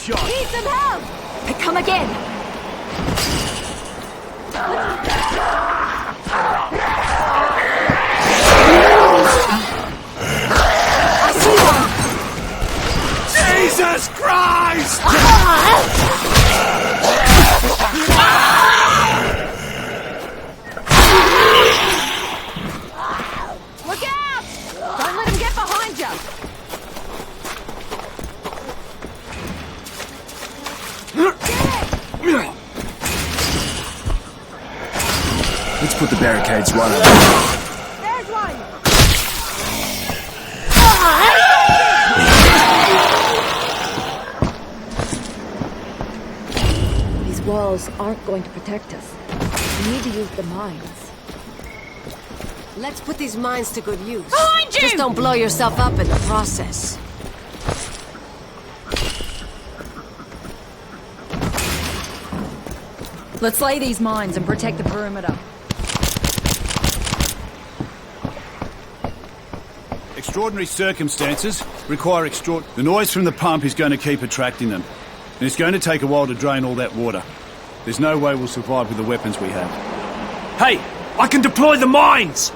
Need some help! Come again! I see one! Jesus Christ! Look out! Don't let him get behind you! Let's put the barricades right over. There's one! These walls aren't going to protect us. We need to use the mines. Let's put these mines to good use. Behind you! Just don't blow yourself up in the process. Let's lay these mines and protect the perimeter. Extraordinary circumstances require The noise from the pump is going to keep attracting them. And it's going to take a while to drain all that water. There's no way we'll survive with the weapons we have. Hey, I can deploy the mines!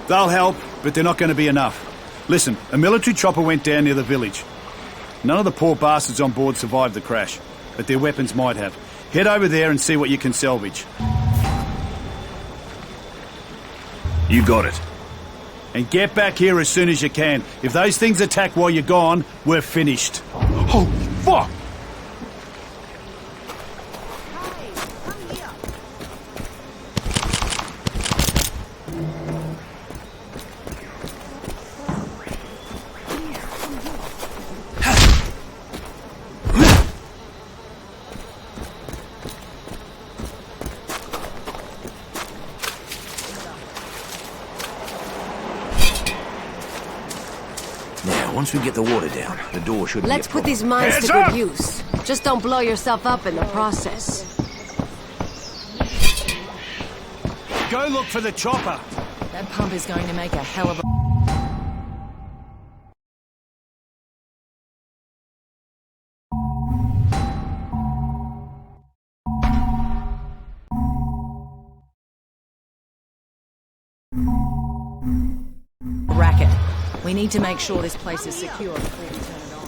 They'll help, but they're not going to be enough. Listen, a military chopper went down near the village. None of the poor bastards on board survived the crash, but their weapons might have. Head over there and see what you can salvage. You got it. And get back here as soon as you can. If those things attack while you're gone, we're finished. Holy fuck! Once we get the water down, the door shouldn't Let's be a put problem. these mines Heads to up! good use. Just don't blow yourself up in the process. Go look for the chopper. That pump is going to make a hell of a... racket. We need to make sure this place is secure before we turn it on.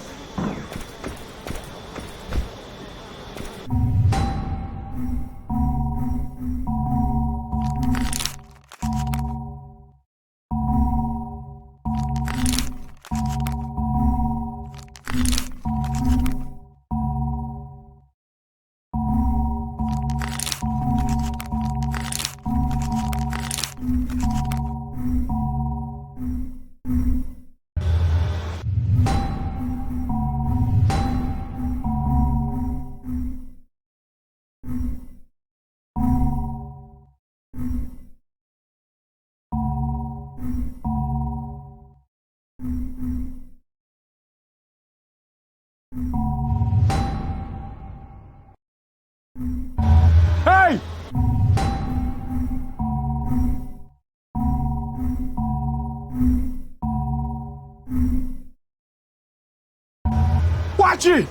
Archie!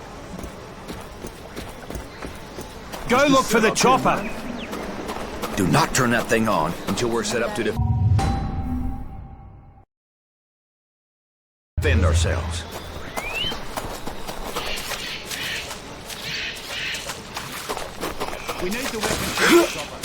Go look for the chopper. Do not turn that thing on until we're set up to defend ourselves. We need the weapon for the chopper.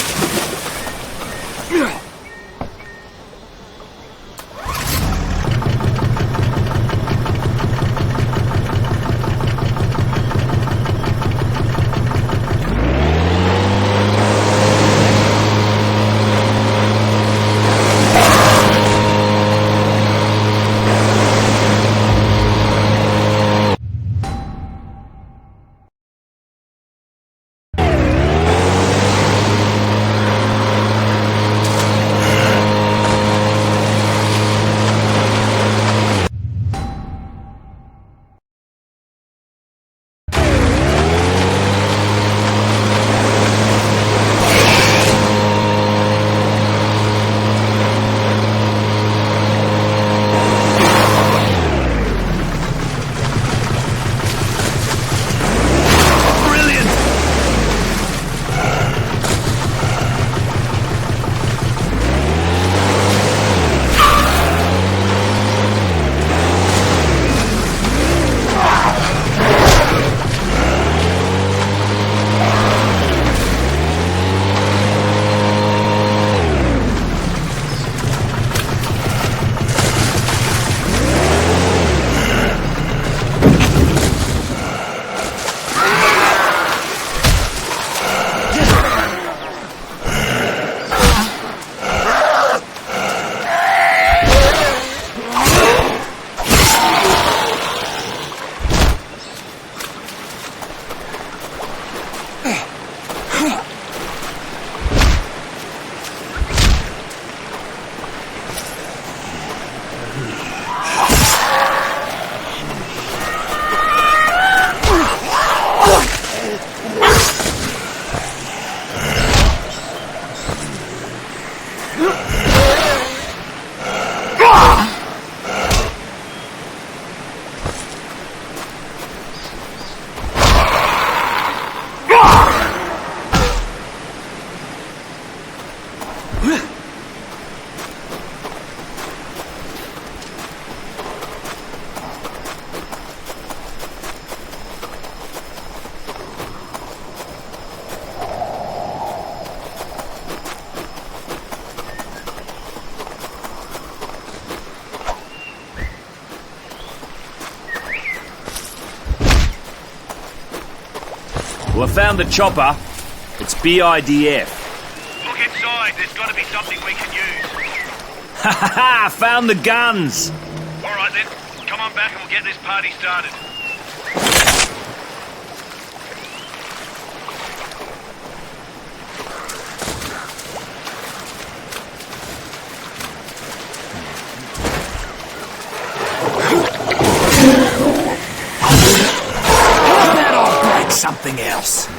Well, I found the chopper. It's BIDF. Look inside. There's got to be something we can use. Ha ha ha! Found the guns! All right then. Come on back and we'll get this party started. Something else.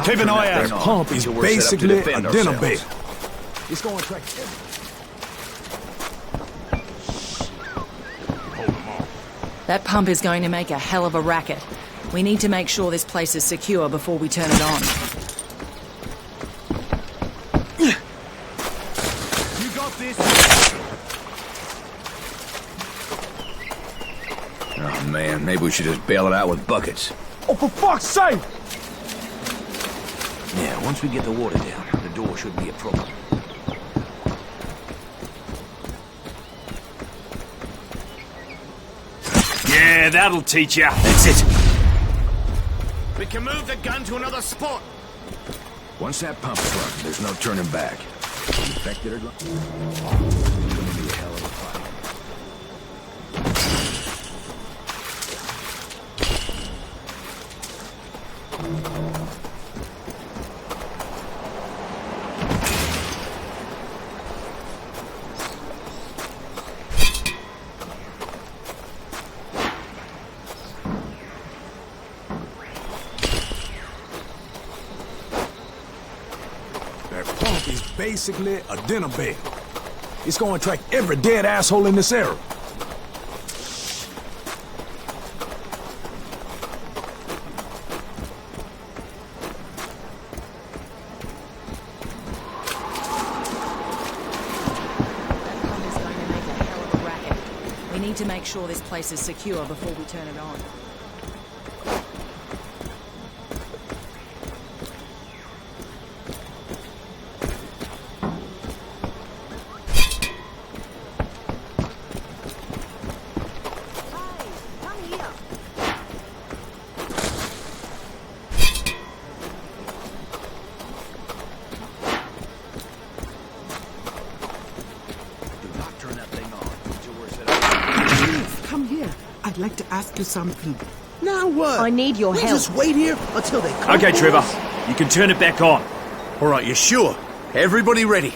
Keep an eye out. That pump is basically a dinner bed. It's going to track That pump is going to make a hell of a racket. We need to make sure this place is secure before we turn it on. You got this. Oh, man, maybe we should just bail it out with buckets. Oh, for fuck's sake! Yeah, once we get the water down, the door shouldn't be a problem. Yeah, that'll teach ya. That's it. We can move the gun to another spot. Once that pump's run, there's no turning back. Infected or it's gonna be a hell of a fight. That pump is basically a dinner bed. It's going to attract every dead asshole in this area. We need to make sure this place is secure before we turn it on. I'd like to ask you something. Now what? I need your We'll help. just wait here until they come. Okay, Trevor. You can turn it back on. All right, you sure? Everybody ready?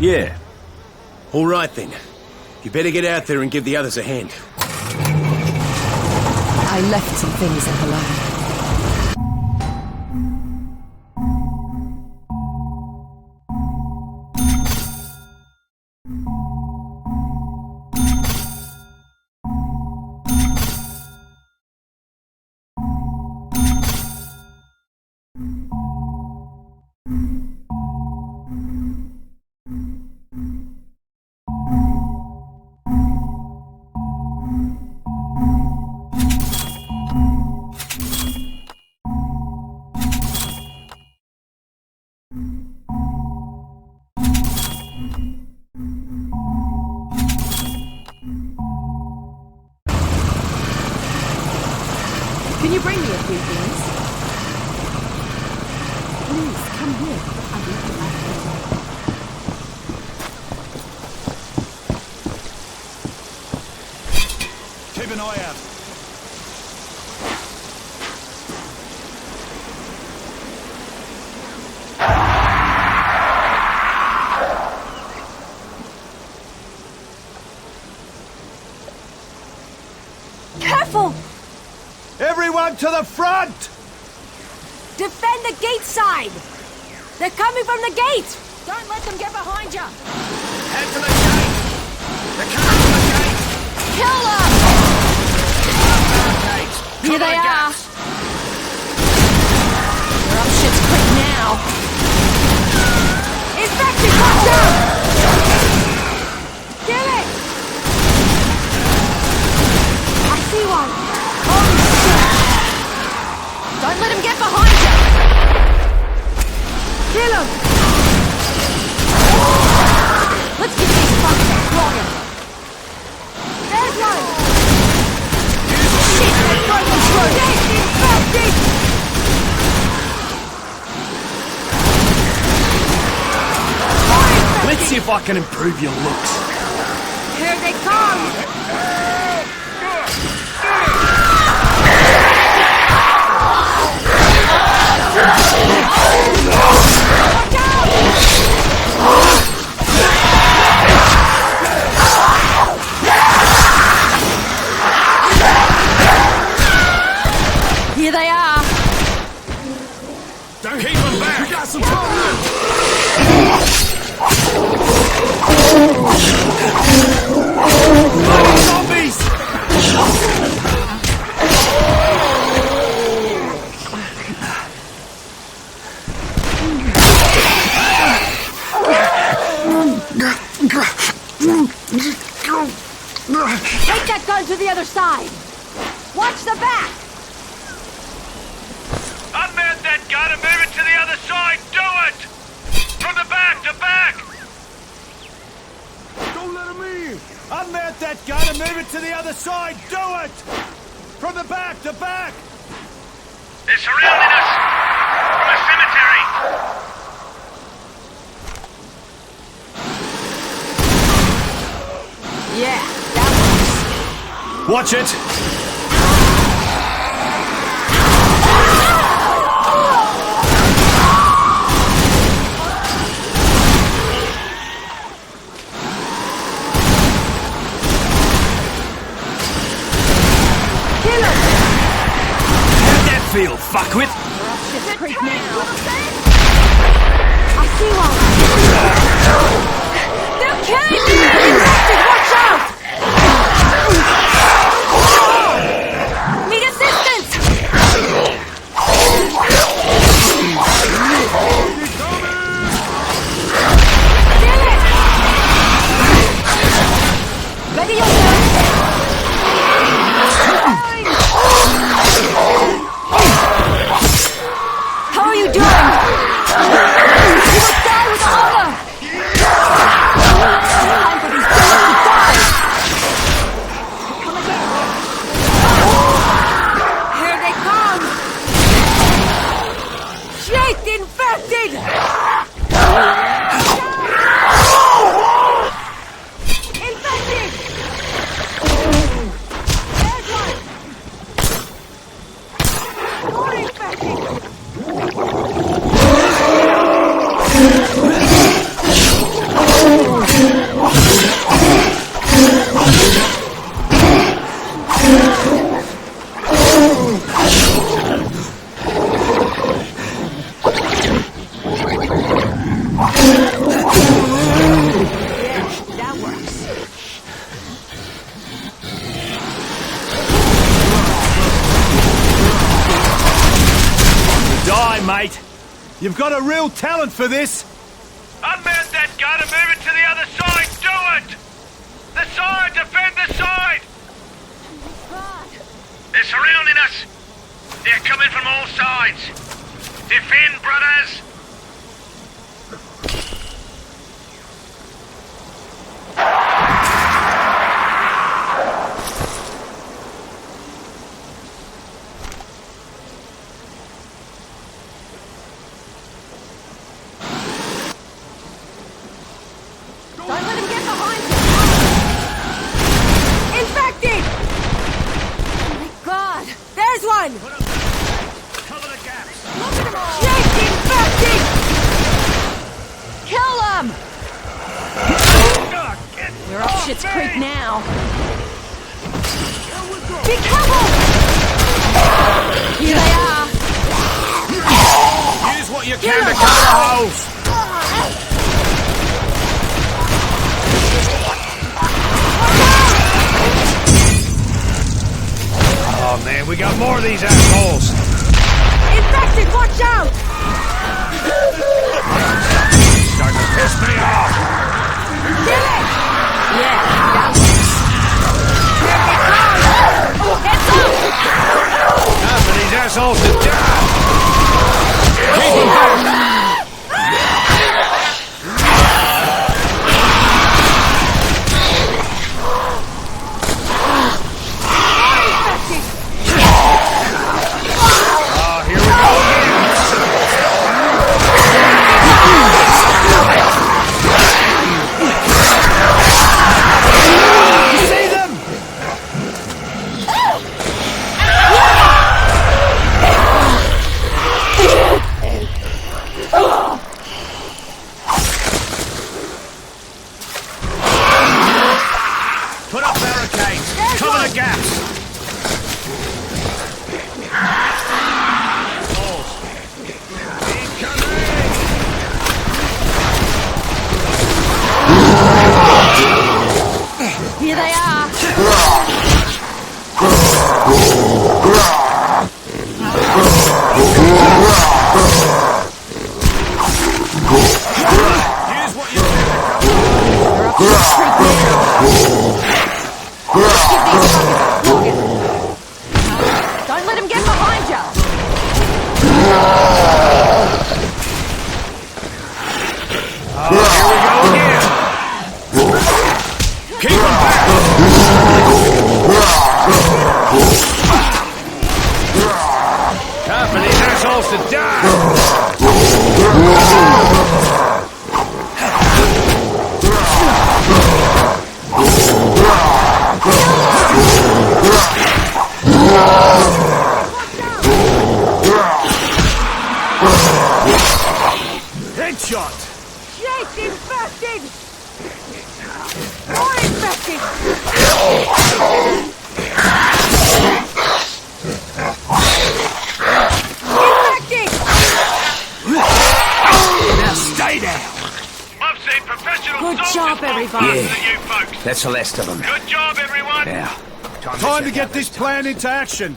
Yeah. All right, then. You better get out there and give the others a hand. I left some things in Harlow. Can you bring me a few things? Please, come here. I'd like to ask you something. Keep an eye out. Careful! Everyone to the front! Defend the gate side! They're coming from the gate! Don't let them get behind you! Head to the gate! They're coming from the gate! Kill them! Here they are! They're up shit's creek now! Infected! Watch out! Kill it! I see one! Holy shit! Don't let him get behind you! Kill him! Let's give these fuckers a flogging! There's one! Shit, they're broken through! Dead! Infected! Let's see if I can improve your looks. Here they come! Watch out! Here they are! Take that gun to the other side! Watch the back! Unmount that gun and move it to the other side! Do it! From the back, the back! Don't let him in! Unmount that gun and move it to the other side! Do it! From the back, the back! They're surrounding us! From a cemetery! Yeah, that works. Watch it! Feel, fuckwit! Shit's creep now. I see one. They're killing me! Infected, watch out! Need assistance! Kill it! Ready yourself! How are you doing? You will die with honor! Time for these devils to die! Come again! Here they come! Shit! Infected! Infected! There's one! More infected! Mate, you've got a real talent for this. Unmount that gun and move it to the other side. Do it! The side! Defend the side! They're surrounding us. They're coming from all sides. Defend, brothers! One! Cover the gaps! Look at them all! Jake infected! Kill them! We're up Shit's Creek now. Be careful! Here they are! Use what you can to cover the holes! Oh man, we got more of these assholes! Infected, watch out! Starting to piss me off! Kill it! Yeah, that works. Here they come! Heads up! Time for these assholes to die! Keep them back! Time for these assholes to die! Headshot! Shit! Infected! More infected! Infected! Now stay down! I've seen professional Good soldiers job, fight everybody. faster than you folks. That's the last of them. Good job, everyone. Now, Time to get this plan into action.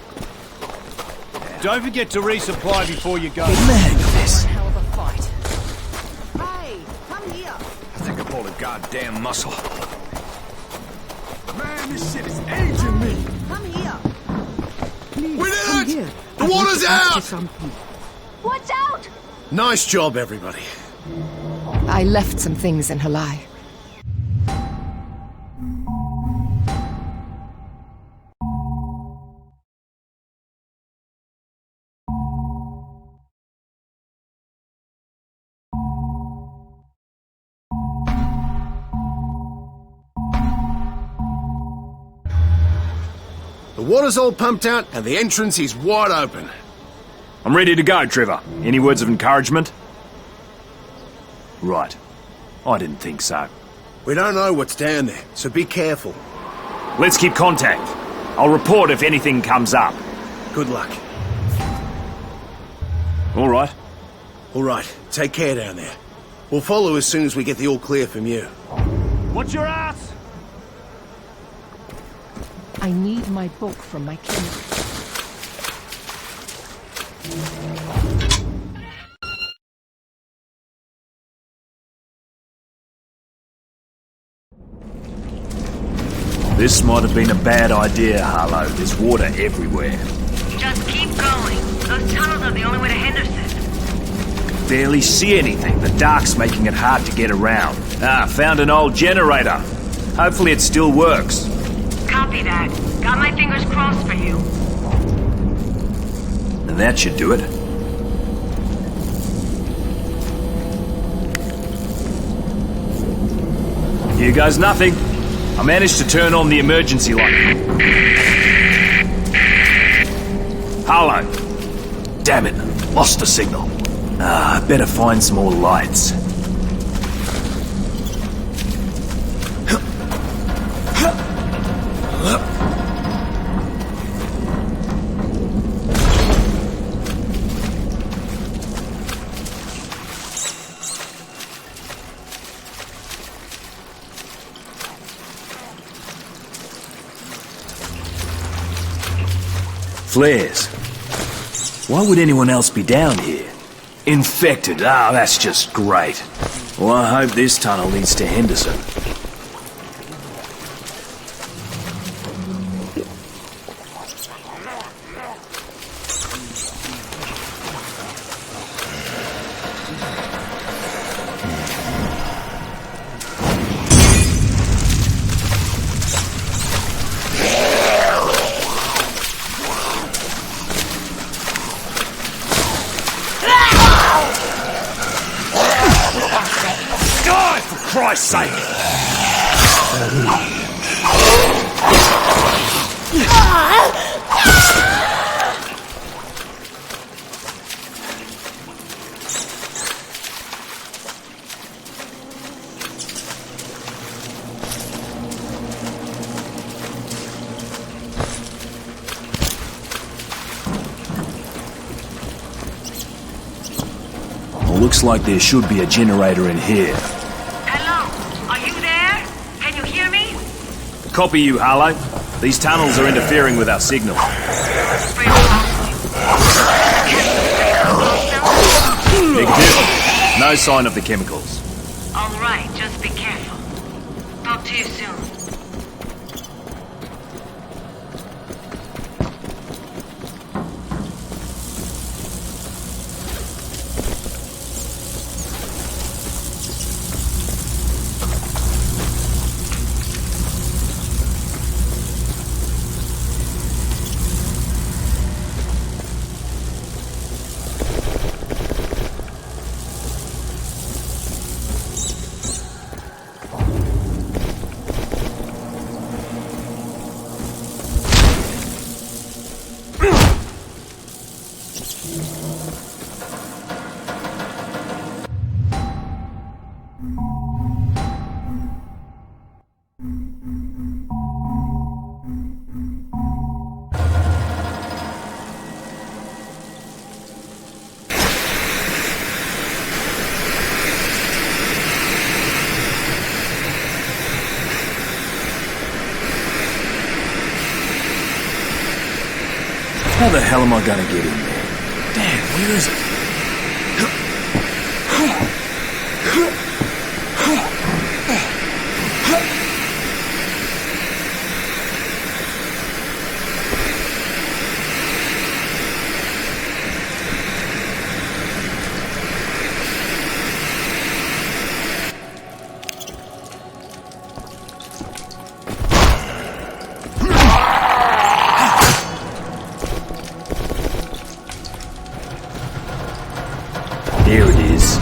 Don't forget to resupply before you go. man of this. Hell of a fight. Hey, come here. I think I pulled a goddamn muscle. Man, this shit is aging me. Come here. Please, We did come it! here. The I'd like water's to ask you out! something. Watch out! Nice job, everybody. I left some things in Halai. The water's all pumped out and the entrance is wide open. I'm ready to go, Trevor. Any words of encouragement? Right. I didn't think so. We don't know what's down there, so be careful. Let's keep contact. I'll report if anything comes up. Good luck. All right. All right, take care down there. We'll follow as soon as we get the all clear from you. Watch your ass! I need my book from my clinic. This might have been a bad idea, Harlow. There's water everywhere. Just keep going. Those tunnels are the only way to Henderson. Barely see anything. The dark's making it hard to get around. Found an old generator. Hopefully it still works. Copy that. Got my fingers crossed for you. And that should do it. Here goes nothing. I managed to turn on the emergency light. Harlow. Damn it. Lost the signal. Better find some more lights. Flares. Why would anyone else be down here? Infected. That's just great. Well, I hope this tunnel leads to Henderson. For Christ's sake! Well, looks like there should be a generator in here. Copy you, Harlow. These tunnels are interfering with our signal. Negative. No sign of the chemicals. All right, just be careful. Talk to you soon. How the hell am I gonna get in there? Damn, where is it? There it is.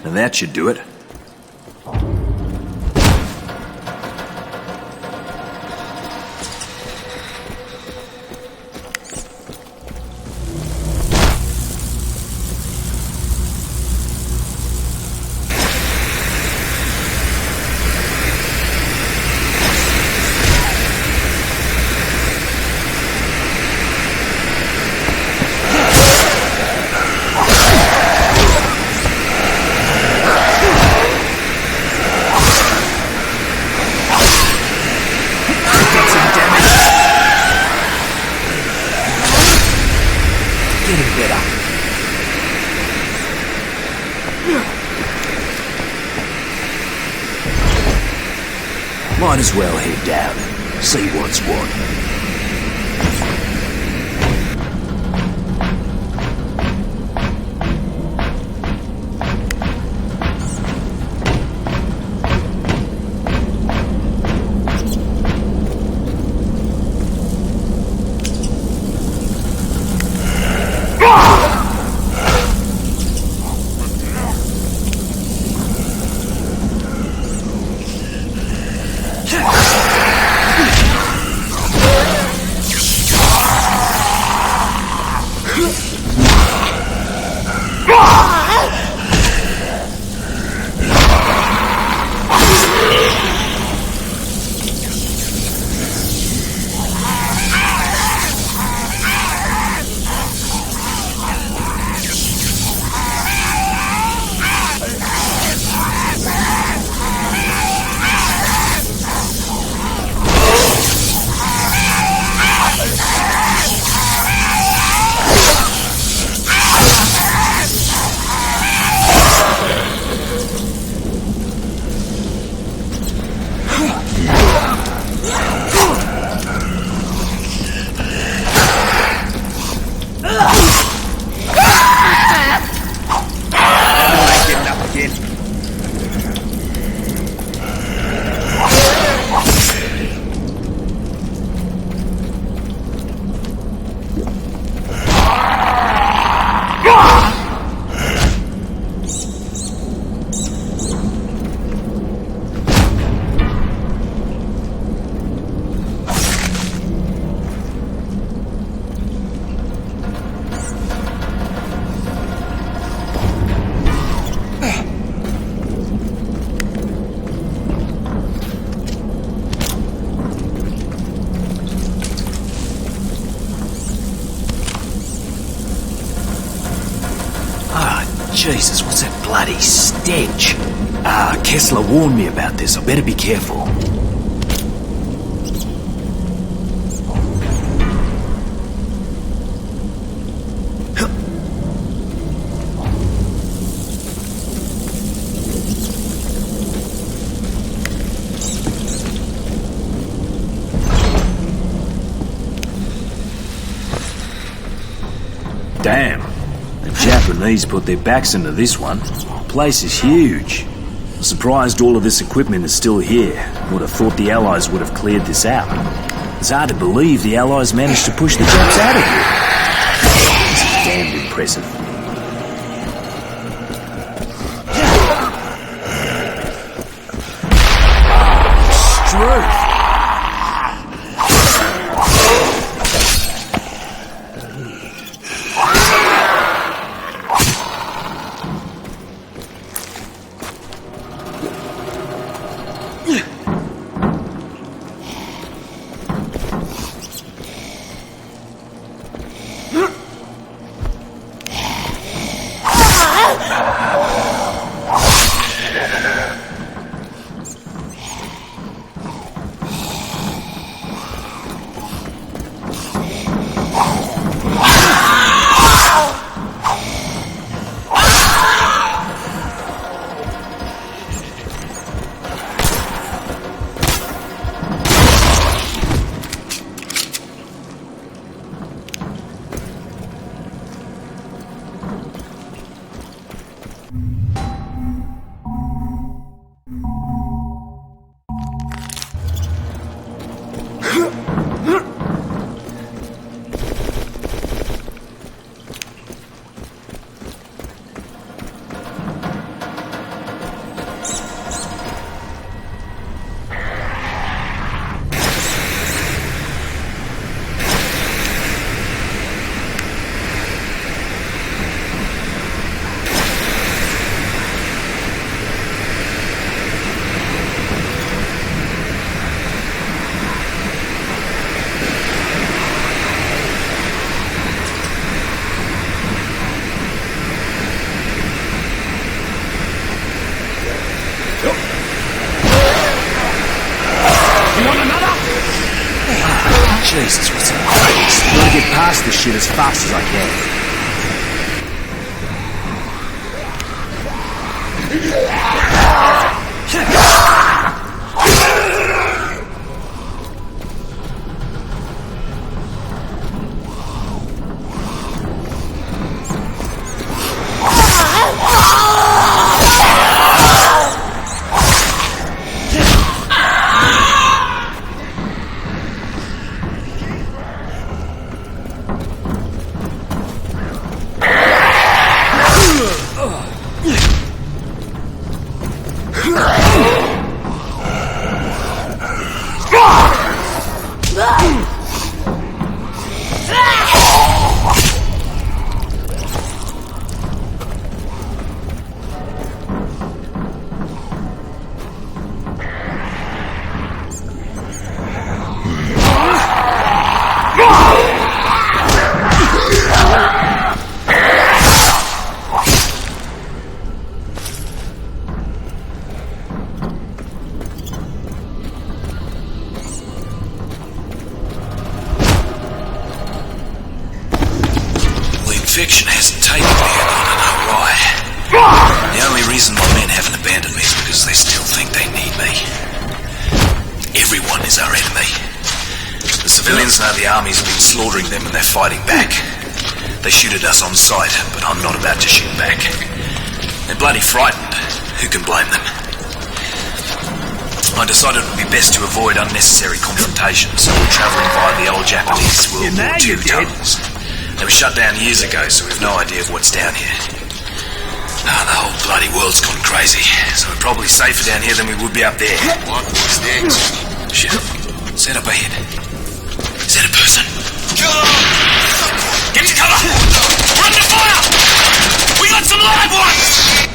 And that should do it. Might as well head down and see what's what. Jesus, what's that bloody stench? Kessler warned me about this. I better be careful. Damn. The Japanese put their backs into this one. The place is huge. I'm surprised all of this equipment is still here. Would have thought the Allies would have cleared this out. It's hard to believe the Allies managed to push the Japs out of here. It's damned impressive. Strength! Jesus, what's that craze? I gotta get past this shit as fast as I can. Infection hasn't taken me, and I don't know why. The only reason my men haven't abandoned me is because they still think they need me. Everyone is our enemy. The civilians know the army's been slaughtering them and they're fighting back. They shoot at us on sight, but I'm not about to shoot back. They're bloody frightened. Who can blame them? I decided it would be best to avoid unnecessary confrontation, so we're travelling via the old Japanese World War II tunnels. They were shut down years ago, so we've no idea of what's down here. The whole bloody world's gone crazy, so we're probably safer down here than we would be up there. What was next? Shit. Set up ahead. Is that a person? Get to cover! We're under fire! We got some live ones!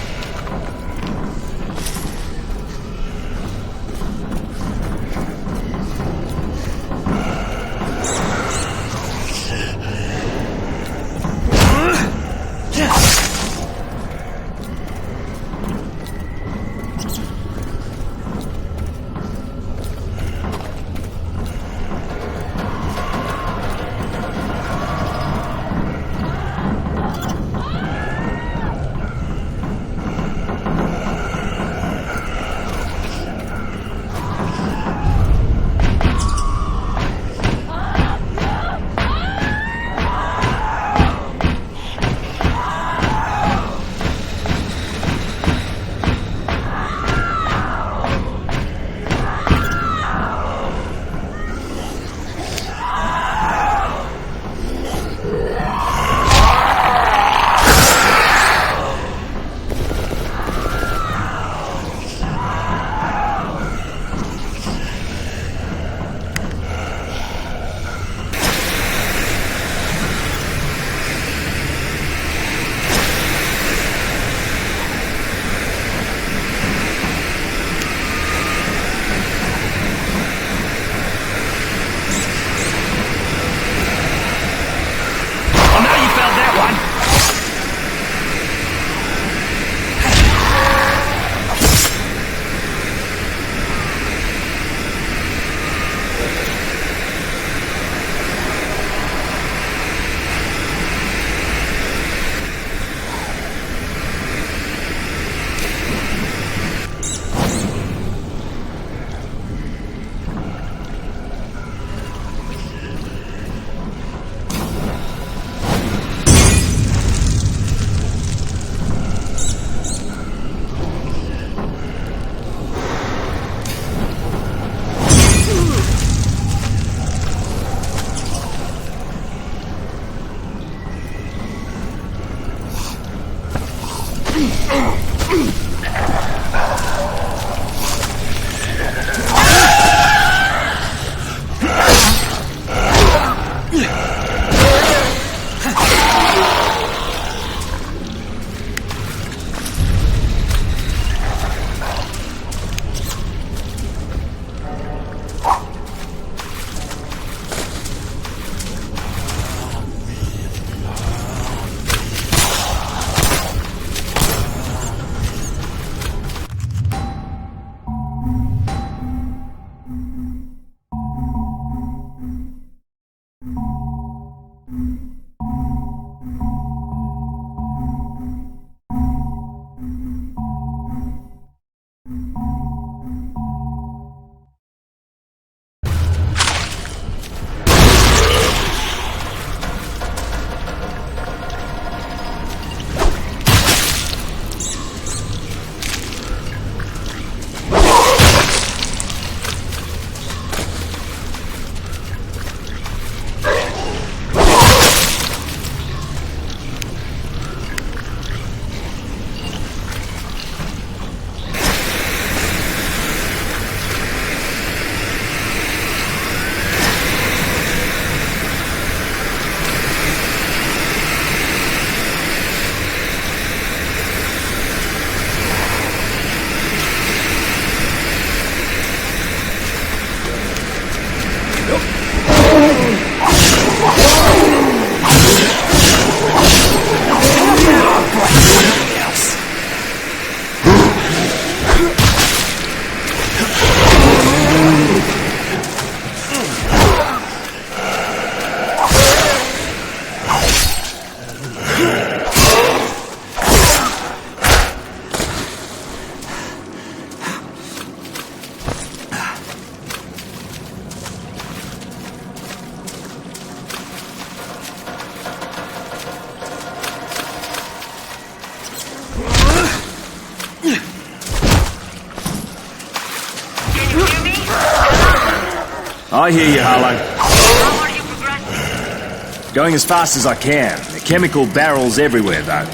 I hear you, Harlow. How are you progressing? Going as fast as I can. The chemical barrels everywhere, though.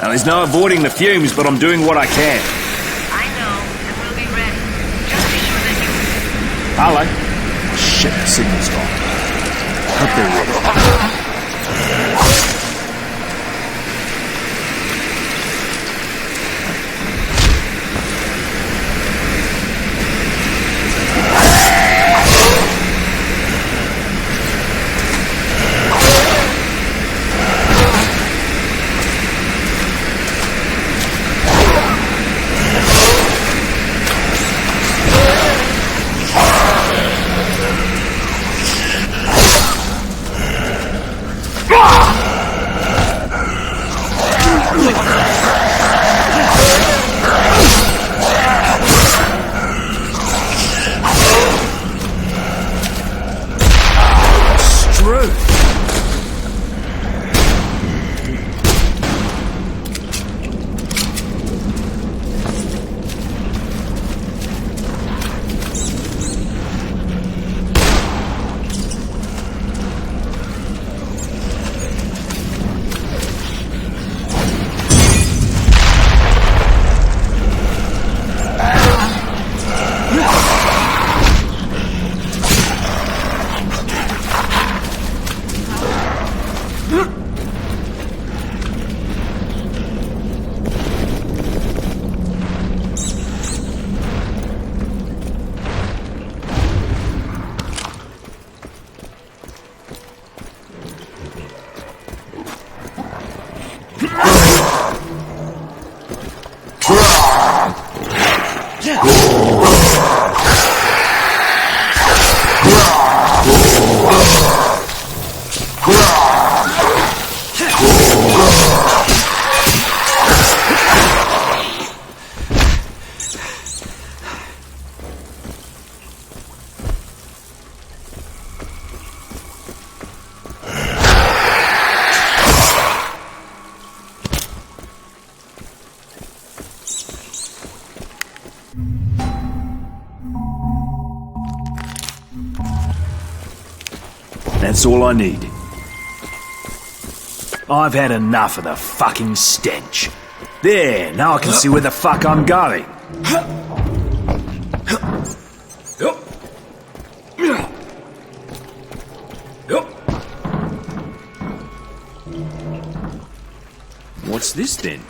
Now, there's no avoiding the fumes, but I'm doing what I can. I know, and we'll be ready. Just be sure that you... Harlow? Oh, shit, the signal's gone. Hope they're ready. That's all I need. I've had enough of the fucking stench. There, now I can see where the fuck I'm going. What's this then?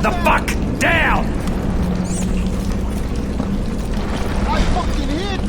the fuck down! I fucking hit!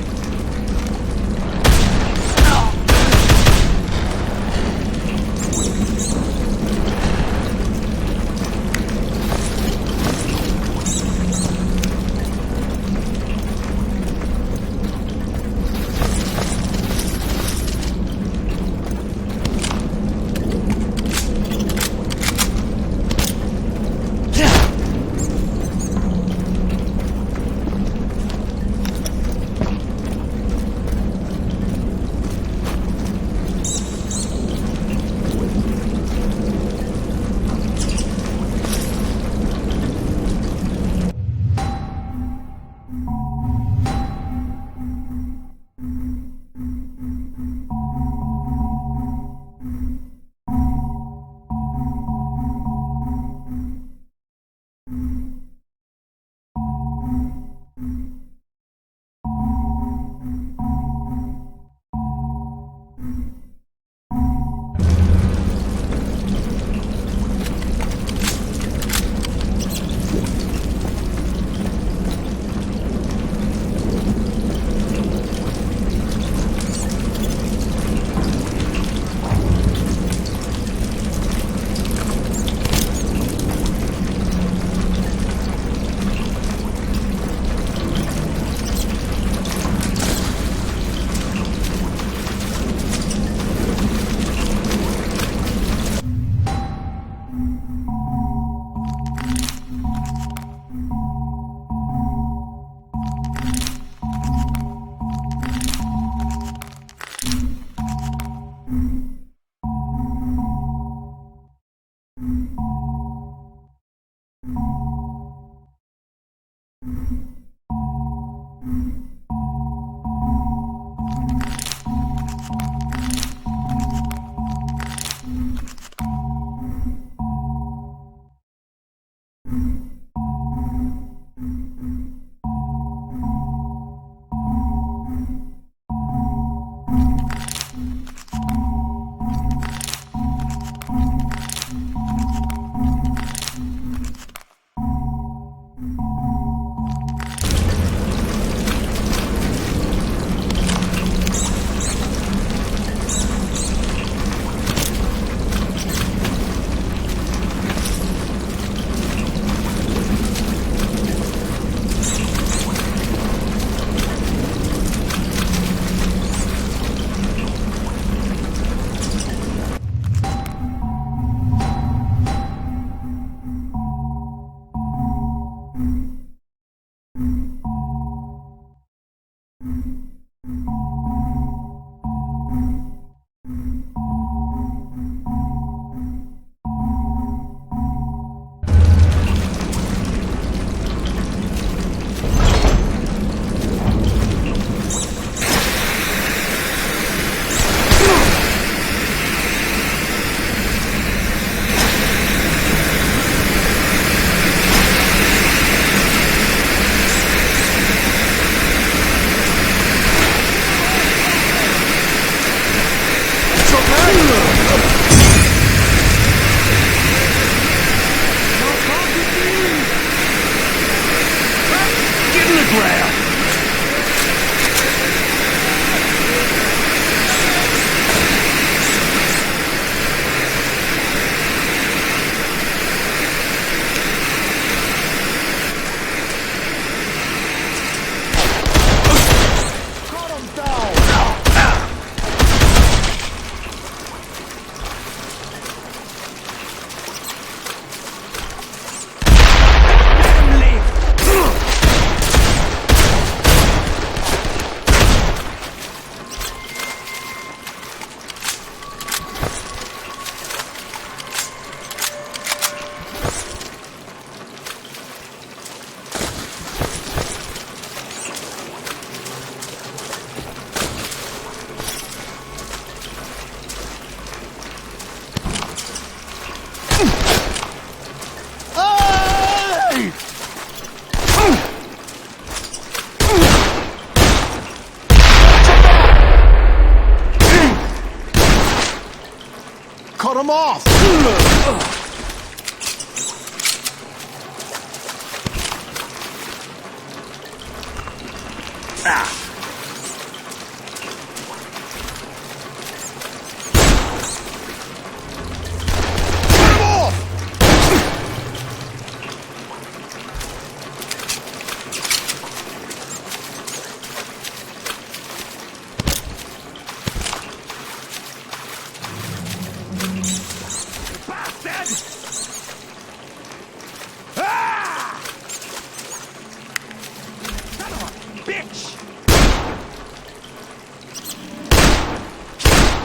Cut him off!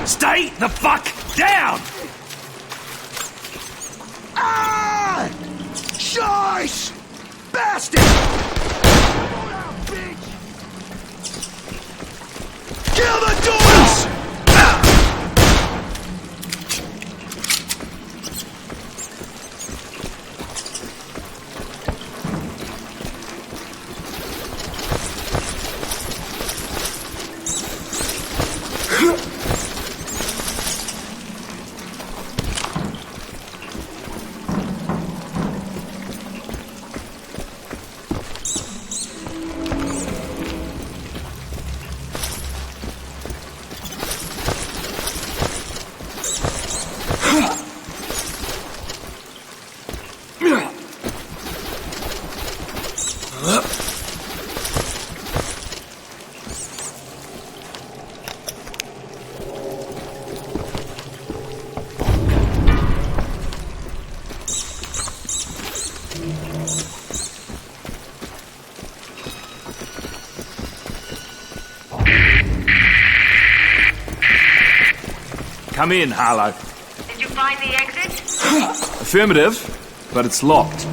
Stay the fuck down! Ah! Shice! Bastard! Kill the doors! Come in, Harlow. Did you find the exit? Affirmative, but it's locked.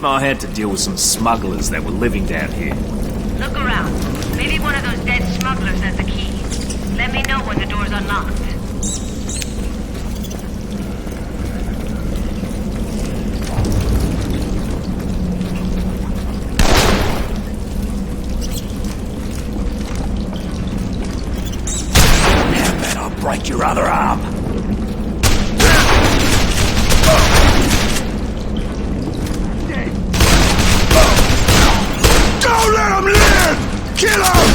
I had to deal with some smugglers that were living down here. Look around. Maybe one of those dead smugglers has the key. Let me know when the door's unlocked. Break your other arm. Don't let him live! Kill him!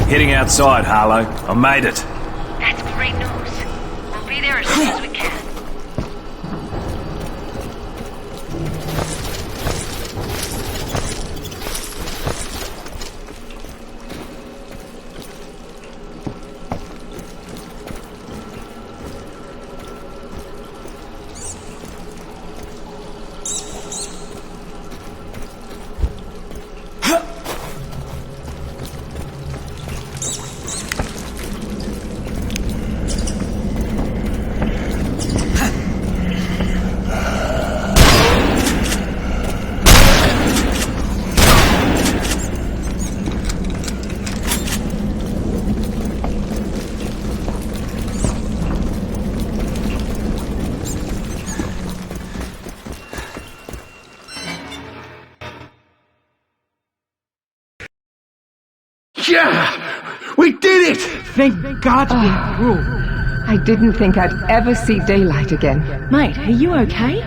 Heading outside, Harlow. I made it. That's great news. We'll be there as soon as we can. Yeah! We did it! Thank God we're through. I didn't think I'd ever see daylight again. Mate, are you okay?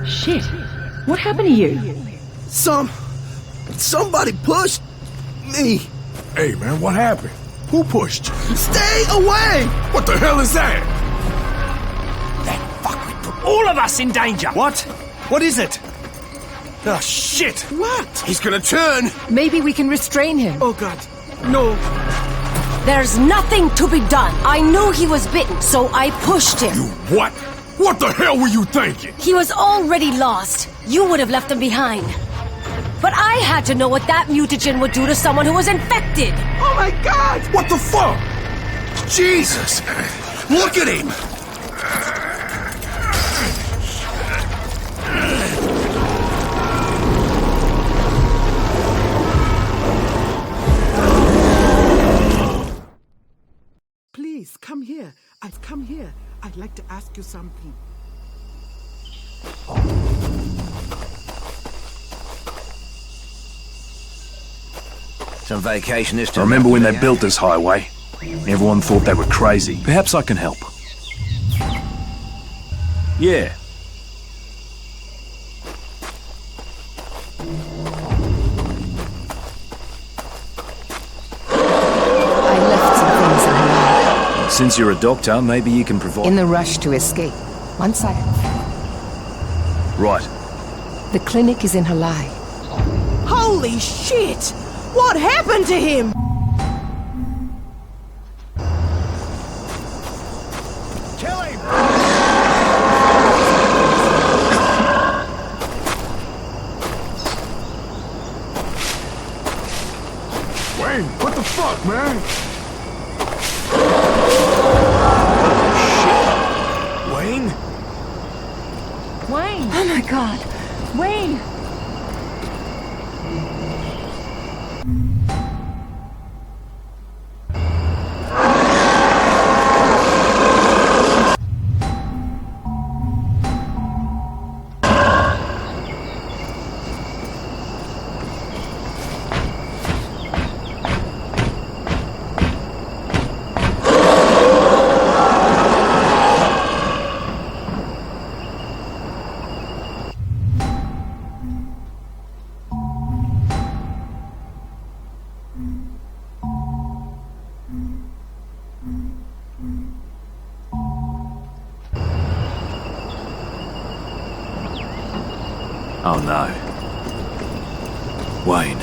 Shit. What happened to you? Somebody pushed me. Hey, man, what happened? Who pushed you? Stay away! What the hell is that? That fuckwit put all of us in danger. What? What is it? Oh, shit! What? He's gonna turn. Maybe we can restrain him. Oh, God. No. There's nothing to be done. I knew he was bitten, so I pushed him. You what? What the hell were you thinking? He was already lost. You would have left him behind. But I had to know what that mutagen would do to someone who was infected. Oh, my God! What the fuck? Jesus! Look at him! Please, come here. I've come here. I'd like to ask you something. Some vacation this I time. remember when they built this highway. Everyone thought they were crazy. Perhaps I can help. Yeah. I left some things in Harlow. Since you're a doctor, maybe you can provide... In the rush to escape. One second. Right. The clinic is in Harlow. Holy shit! What happened to him? Kill him! Wayne, what the fuck, man? Wayne? Wayne! Oh my God! Wayne! Oh no. Wayne.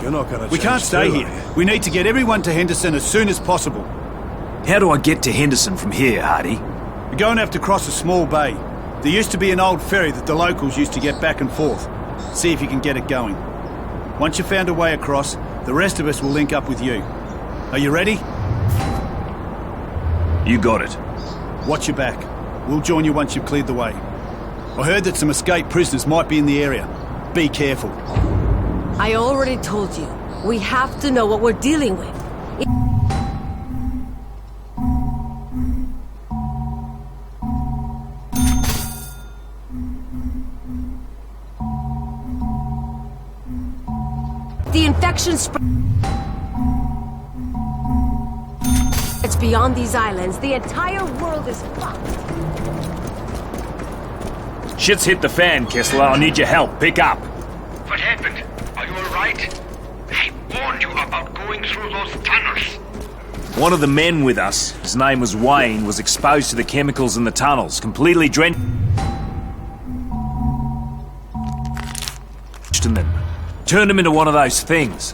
You're not gonna We can't stay here. We need to get everyone to Henderson as soon as possible. How do I get to Henderson from here, Hardy? We're going to have to cross a small bay. There used to be an old ferry that the locals used to get back and forth. See if you can get it going. Once you've found a way across, the rest of us will link up with you. Are you ready? You got it. Watch your back. We'll join you once you've cleared the way. I heard that some escaped prisoners might be in the area. Be careful. I already told you. We have to know what we're dealing with. The infection it's beyond these islands. The entire world is fucked. Shit's hit the fan, Kessler. I need your help. Pick up. What happened? Are you alright? I warned you about going through those tunnels. One of the men with us, his name was Wayne, was exposed to the chemicals in the tunnels, completely drenched in them. Turned him into one of those things.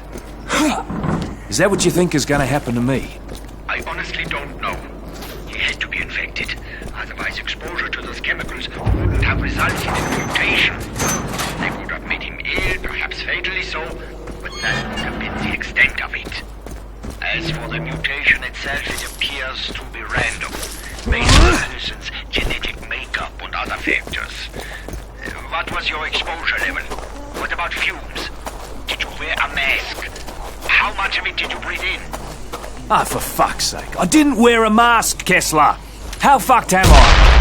Is that what you think is going to happen to me? I honestly don't know. He had to be infected. Otherwise, exposure to those chemicals wouldn't have resulted in a mutation. They would have made him ill, perhaps fatally so, but that would have been the extent of it. As for the mutation itself, it appears to be random, based on the person's genetic makeup and other factors. What was your exposure level? What about fumes? Did you wear a mask? How much of it did you breathe in? Ah, for fuck's sake. I didn't wear a mask, Kessler. How fucked am I?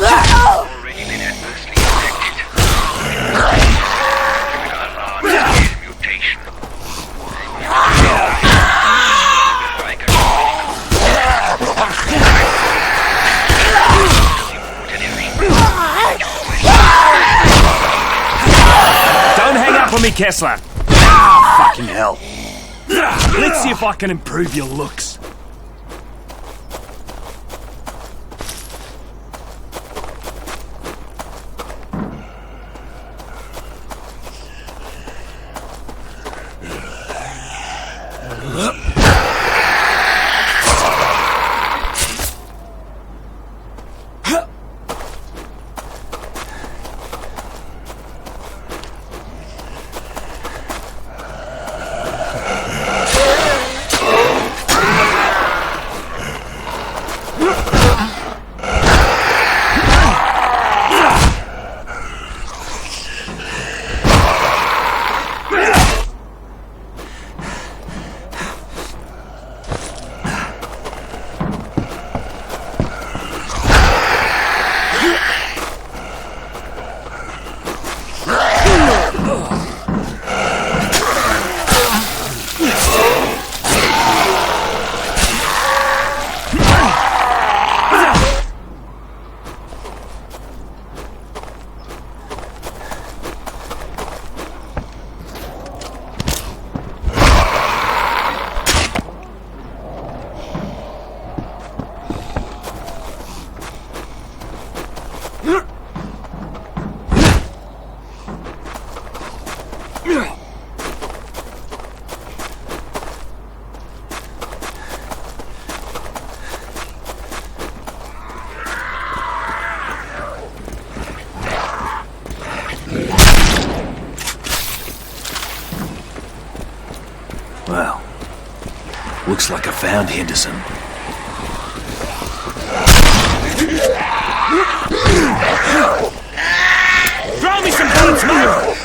Already been adversely affected. Mutation. Don't hang up on me, Kessler. Ah, fucking hell. Let's see if I can improve your looks. Well, looks like I found Henderson. Drop Throw me some bullets, mate!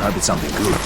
Hope it's something good.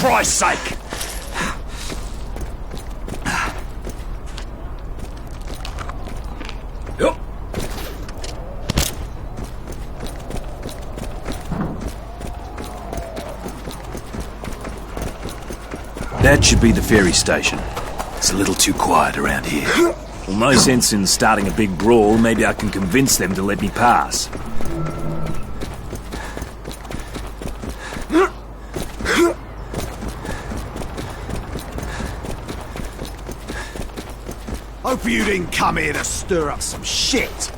Christ's sake! Yep. That should be the ferry station. It's a little too quiet around here. Well, no sense in starting a big brawl. Maybe I can convince them to let me pass. Hope you didn't come here to stir up some shit.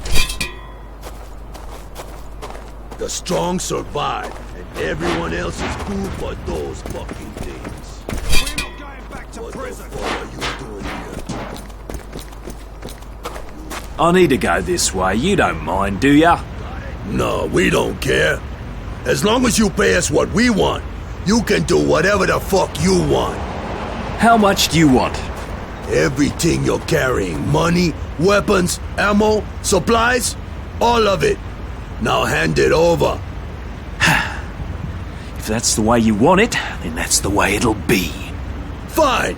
The strong survive, and everyone else is food for those fucking things. We're not going back to prison. What are you doing here? I need to go this way. You don't mind, do ya? No, we don't care. As long as you pay us what we want, you can do whatever the fuck you want. How much do you want? Everything you're carrying. Money, weapons, ammo, supplies, all of it. Now hand it over. If that's the way you want it, then that's the way it'll be. Fine.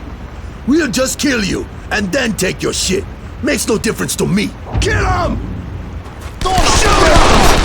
We'll just kill you, and then take your shit. Makes no difference to me. Kill him! Don't shoot him!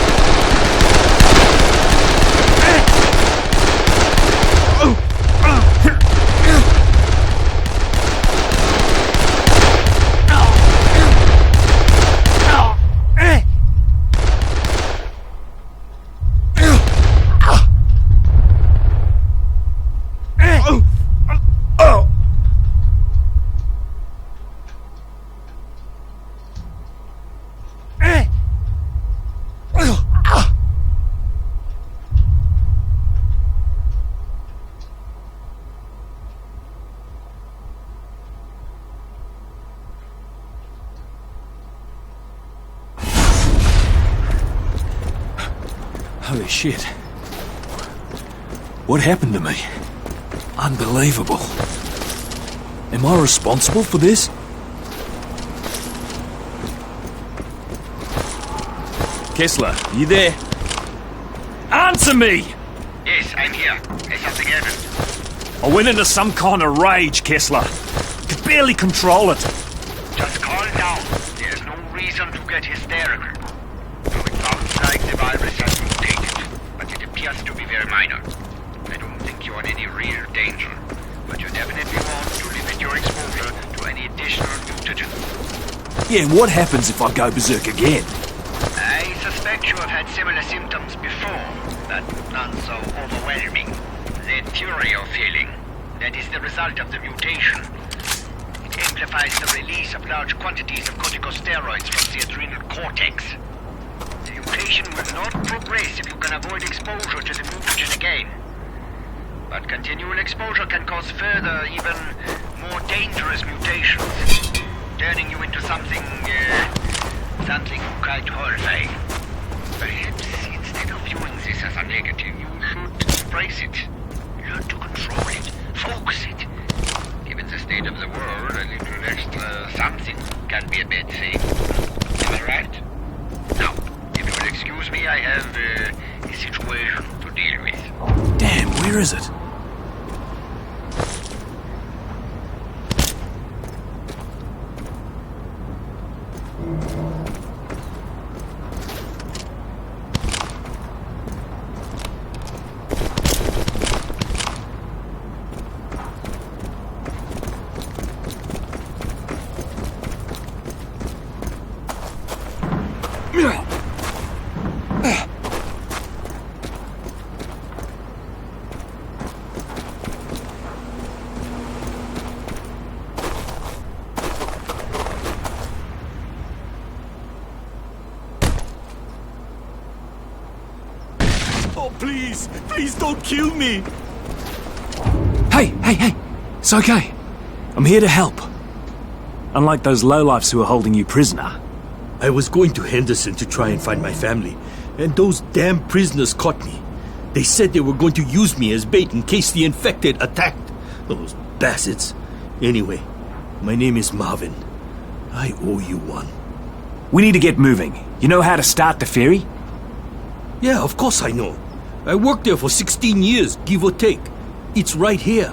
Holy shit. What happened to me? Unbelievable. Am I responsible for this? Kessler, you there? Answer me! Yes, I'm here. Has something happened? I went into some kind of rage, Kessler. Could barely control it. Just calm down. There's no reason to get hysterical. Though it sounds like the virus has mutated, but it appears to be very minor. I don't think you're in any real danger, but you definitely want to limit your exposure to any additional mutagens. Yeah, what happens if I go berserk again? I suspect you have had similar symptoms before, but none so overwhelming. That fury you're feeling, that is the result of the mutation. It amplifies the release of large quantities of corticosteroids from the adrenal cortex. The mutation will not progress if you can avoid exposure to the mutagen again. But continual exposure can cause further, even more dangerous mutations, turning you into something quite horrifying. Perhaps instead of viewing this as a negative, you should embrace it. Learn to control it, focus it. Given the state of the world, a little extra something can be a bad thing. Am I right? Now, if you will excuse me, I have a situation to deal with. Damn, where is it? Please don't kill me! Hey! It's okay. I'm here to help. Unlike those lowlifes who are holding you prisoner. I was going to Henderson to try and find my family, and those damn prisoners caught me. They said they were going to use me as bait in case the infected attacked. Those bastards. Anyway, my name is Marvin. I owe you one. We need to get moving. You know how to start the ferry? Yeah, of course I know. I worked there for 16 years, give or take. It's right here.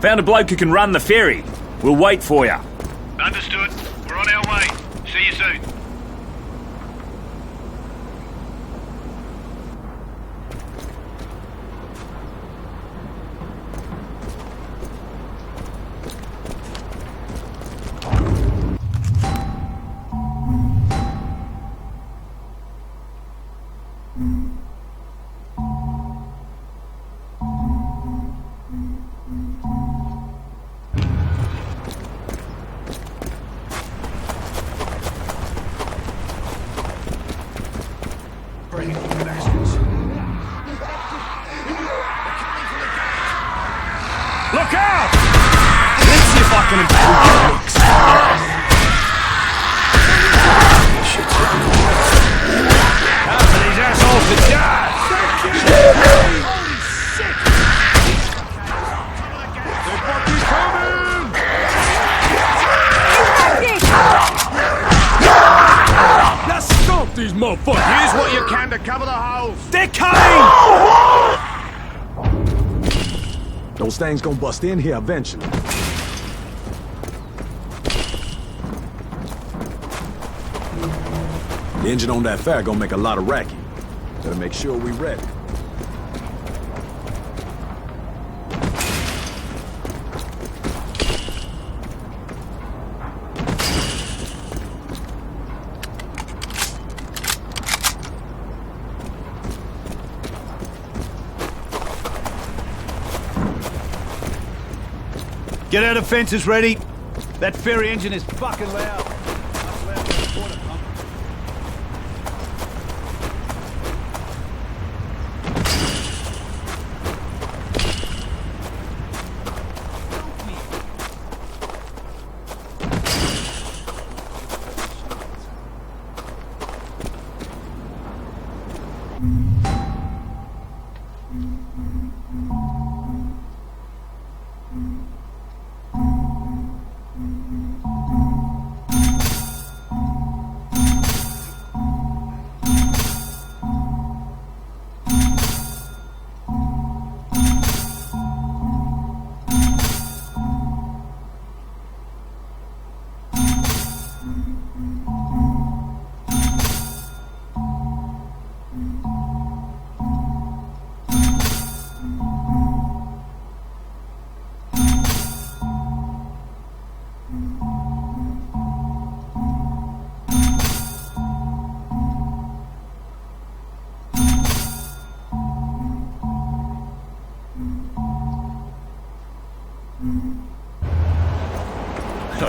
Found a bloke who can run the ferry. We'll wait for you. Understood. We're on our way. See you soon. Look out! Let's see if I can improve your looks. Time for these assholes to die! Holy shit! They're fucking coming! Let's stop these motherfuckers! Use what you can to cover the holes! They're coming! Those things gonna bust in here eventually. The engine on that ferry gonna make a lot of racket. Better make sure we ready. Get our defences ready. That ferry engine is fucking loud. Much louder than a water pump.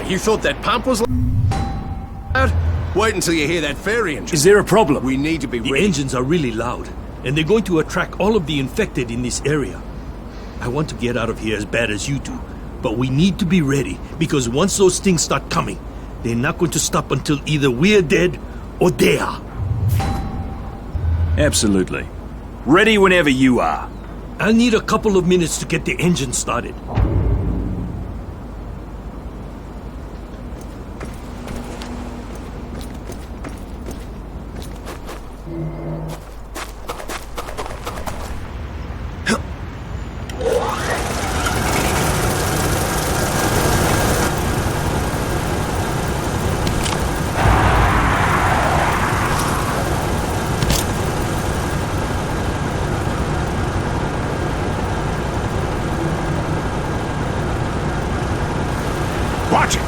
You thought that pump was out? Wait until you hear that ferry engine. Is there a problem? We need to be ready. The engines are really loud, and they're going to attract all of the infected in this area. I want to get out of here as bad as you do, but we need to be ready, because once those things start coming, they're not going to stop until either we're dead or they are. Absolutely. Ready whenever you are. I'll need a couple of minutes to get the engine started. Watch it!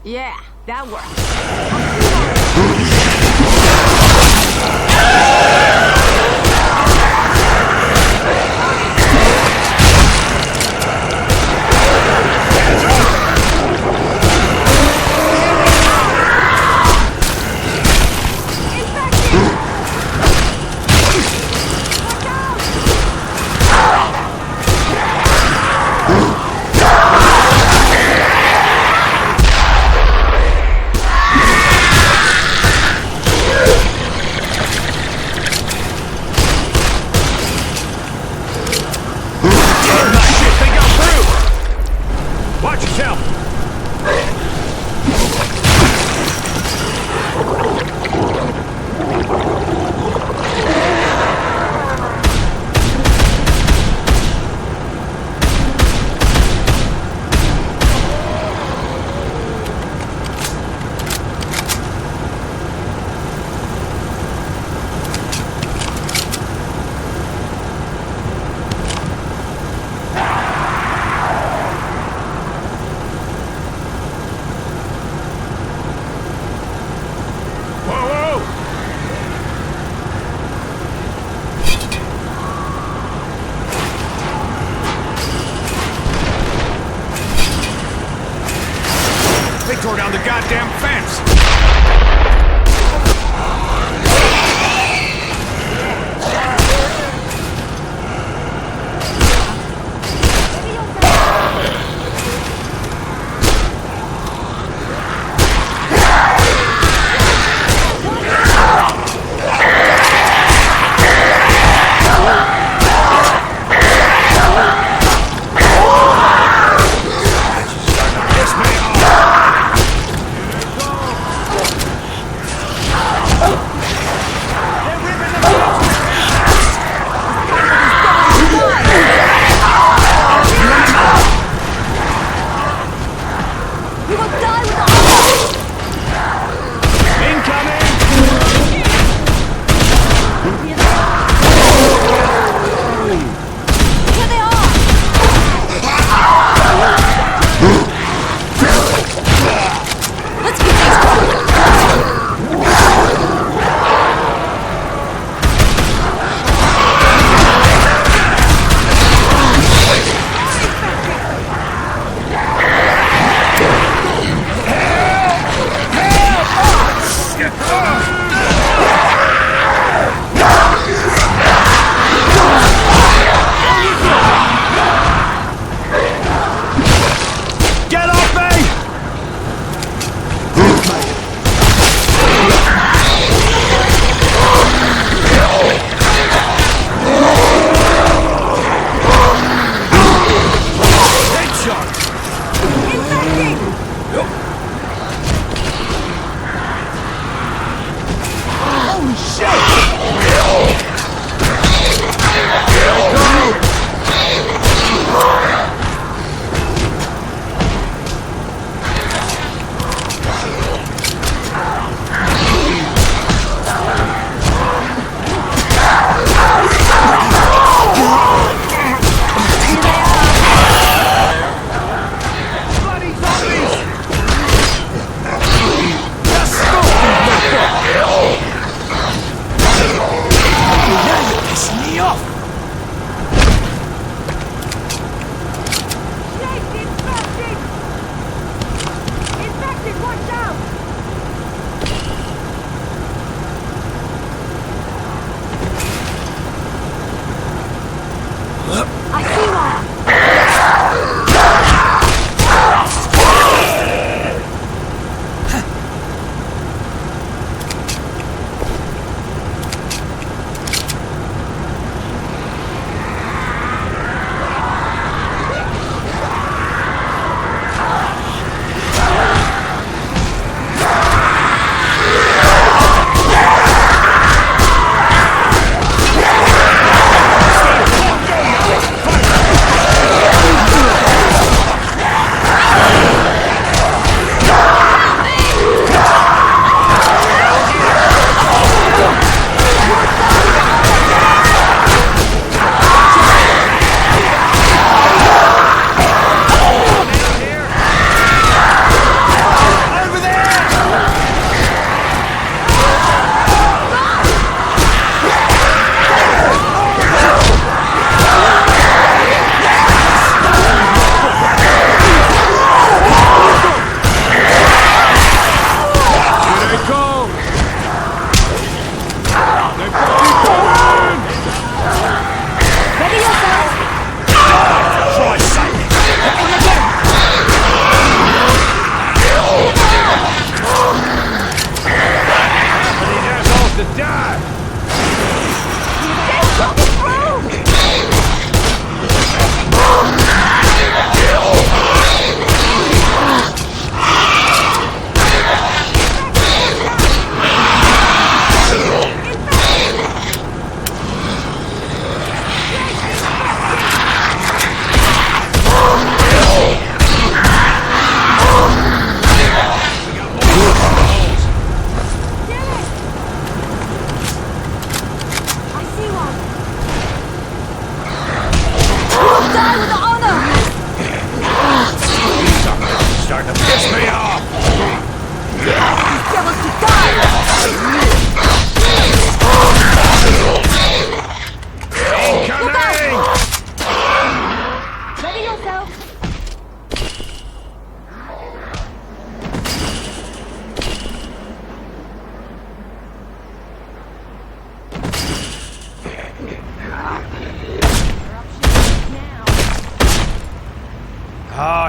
Yeah, that worked.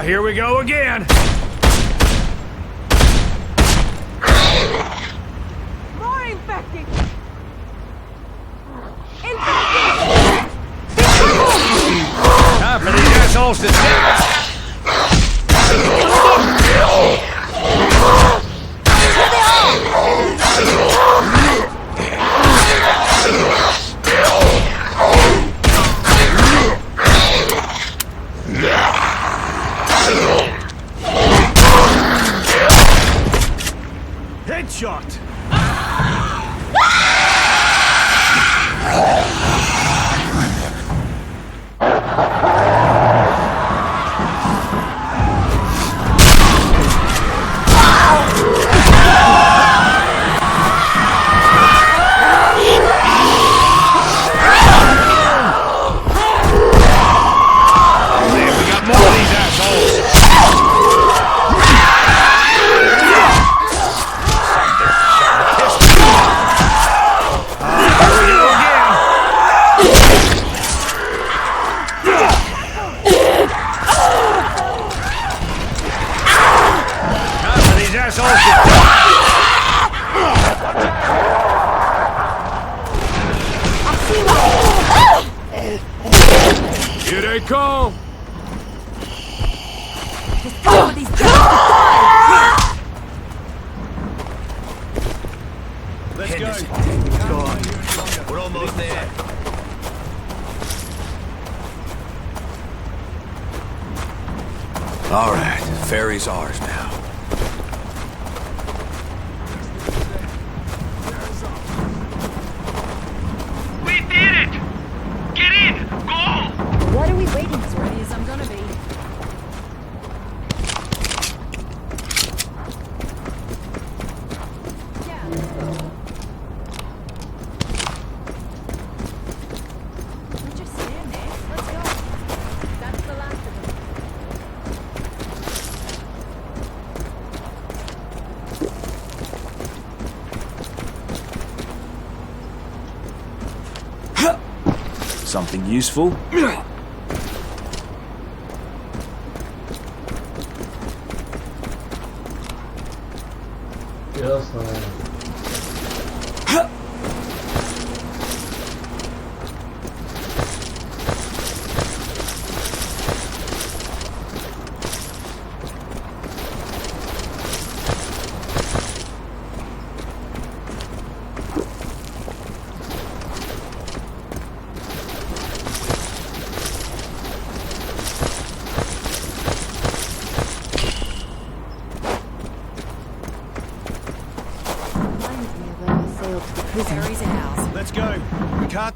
Here we go again! More infected! Time for these assholes to step! Headshot! Here they come! Let's Henderson, go. we're almost there. All right, Ferry's ours now. We did it! Get in! Go! What are we waiting for? As ready as I'm gonna be. Something useful? Ferry's house. Let's go. We can't...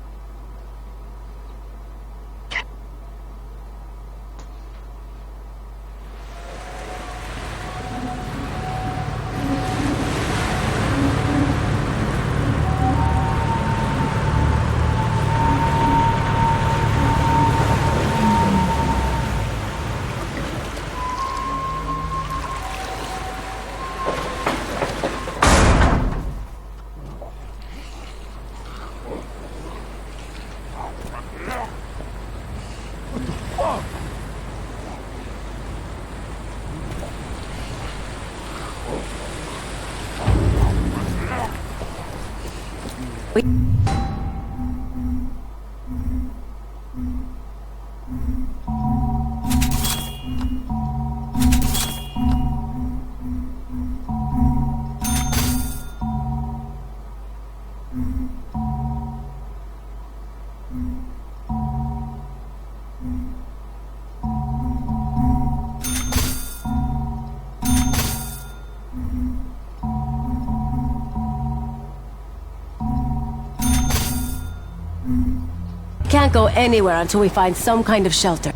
Can't go anywhere until we find some kind of shelter.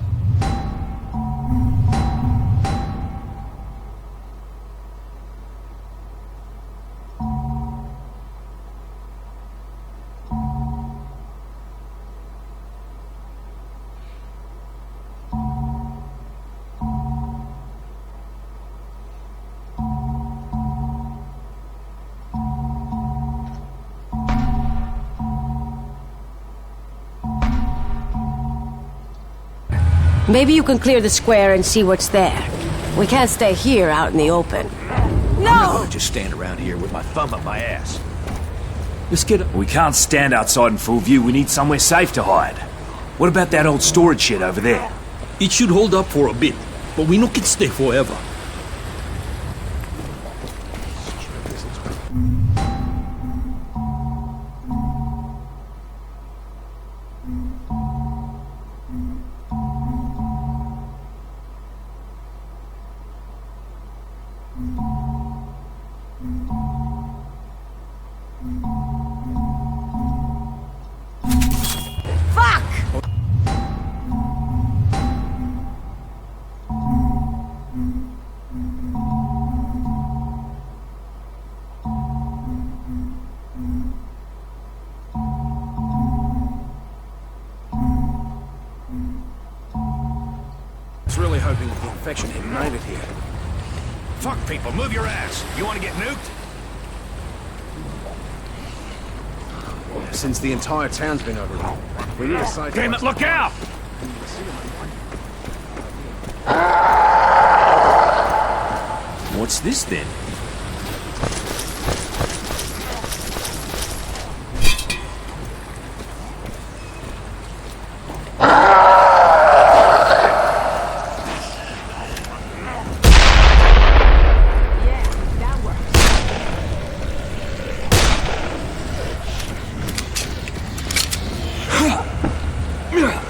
Maybe you can clear the square and see what's there. We can't stay here out in the open. I'm not gonna just stand around here with my thumb up my ass. Let's get... We can't stand outside in full view. We need somewhere safe to hide. What about that old storage shed over there? It should hold up for a bit, but we no can stay forever. Really hoping that the infection had made it here. Fuck people, move your ass. You want to get nuked? Since the entire town's been overrun, we need a site... Damn it, look out! What's this then?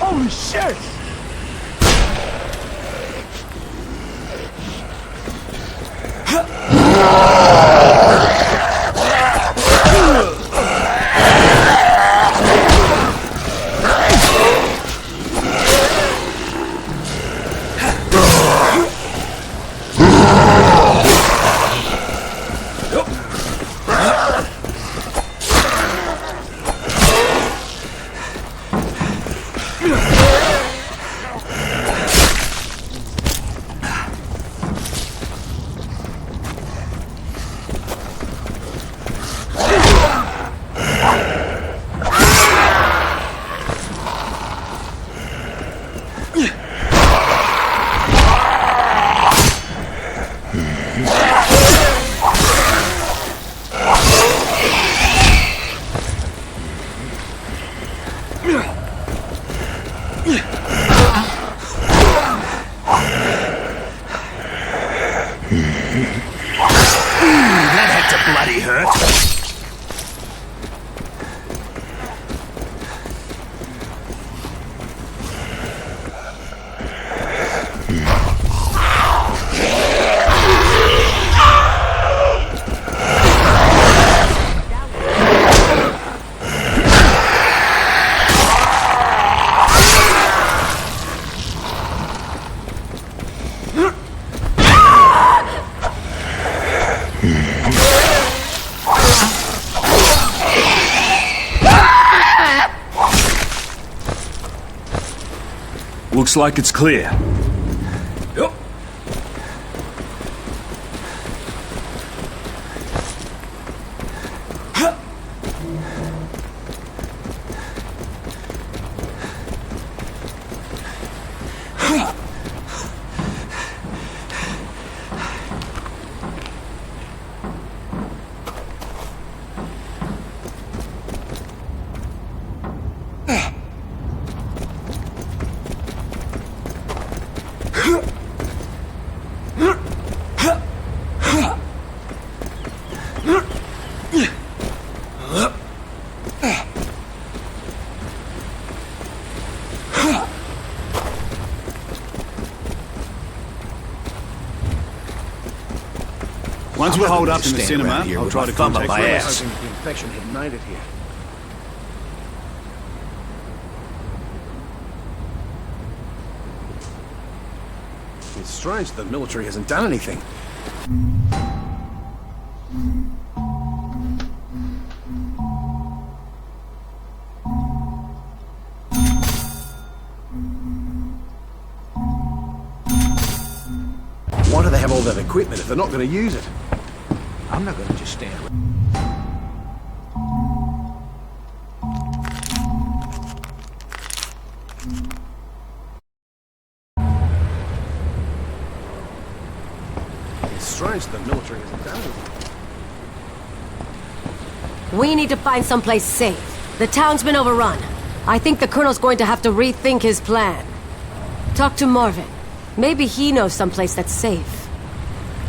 Holy shit! That had to bloody hurt. Looks like it's clear. Yep. Once we hold up in the cinema, I'll try to contact my Ferry. ass. Hoping the infection had made it here. It's strange that the military hasn't done anything. Why do they have all that equipment if they're not going to use it? I'm not going to just stand around. It's strange that the military hasn't done anything. We need to find someplace safe. The town's been overrun. I think the Colonel's going to have to rethink his plan. Talk to Marvin. Maybe he knows someplace that's safe.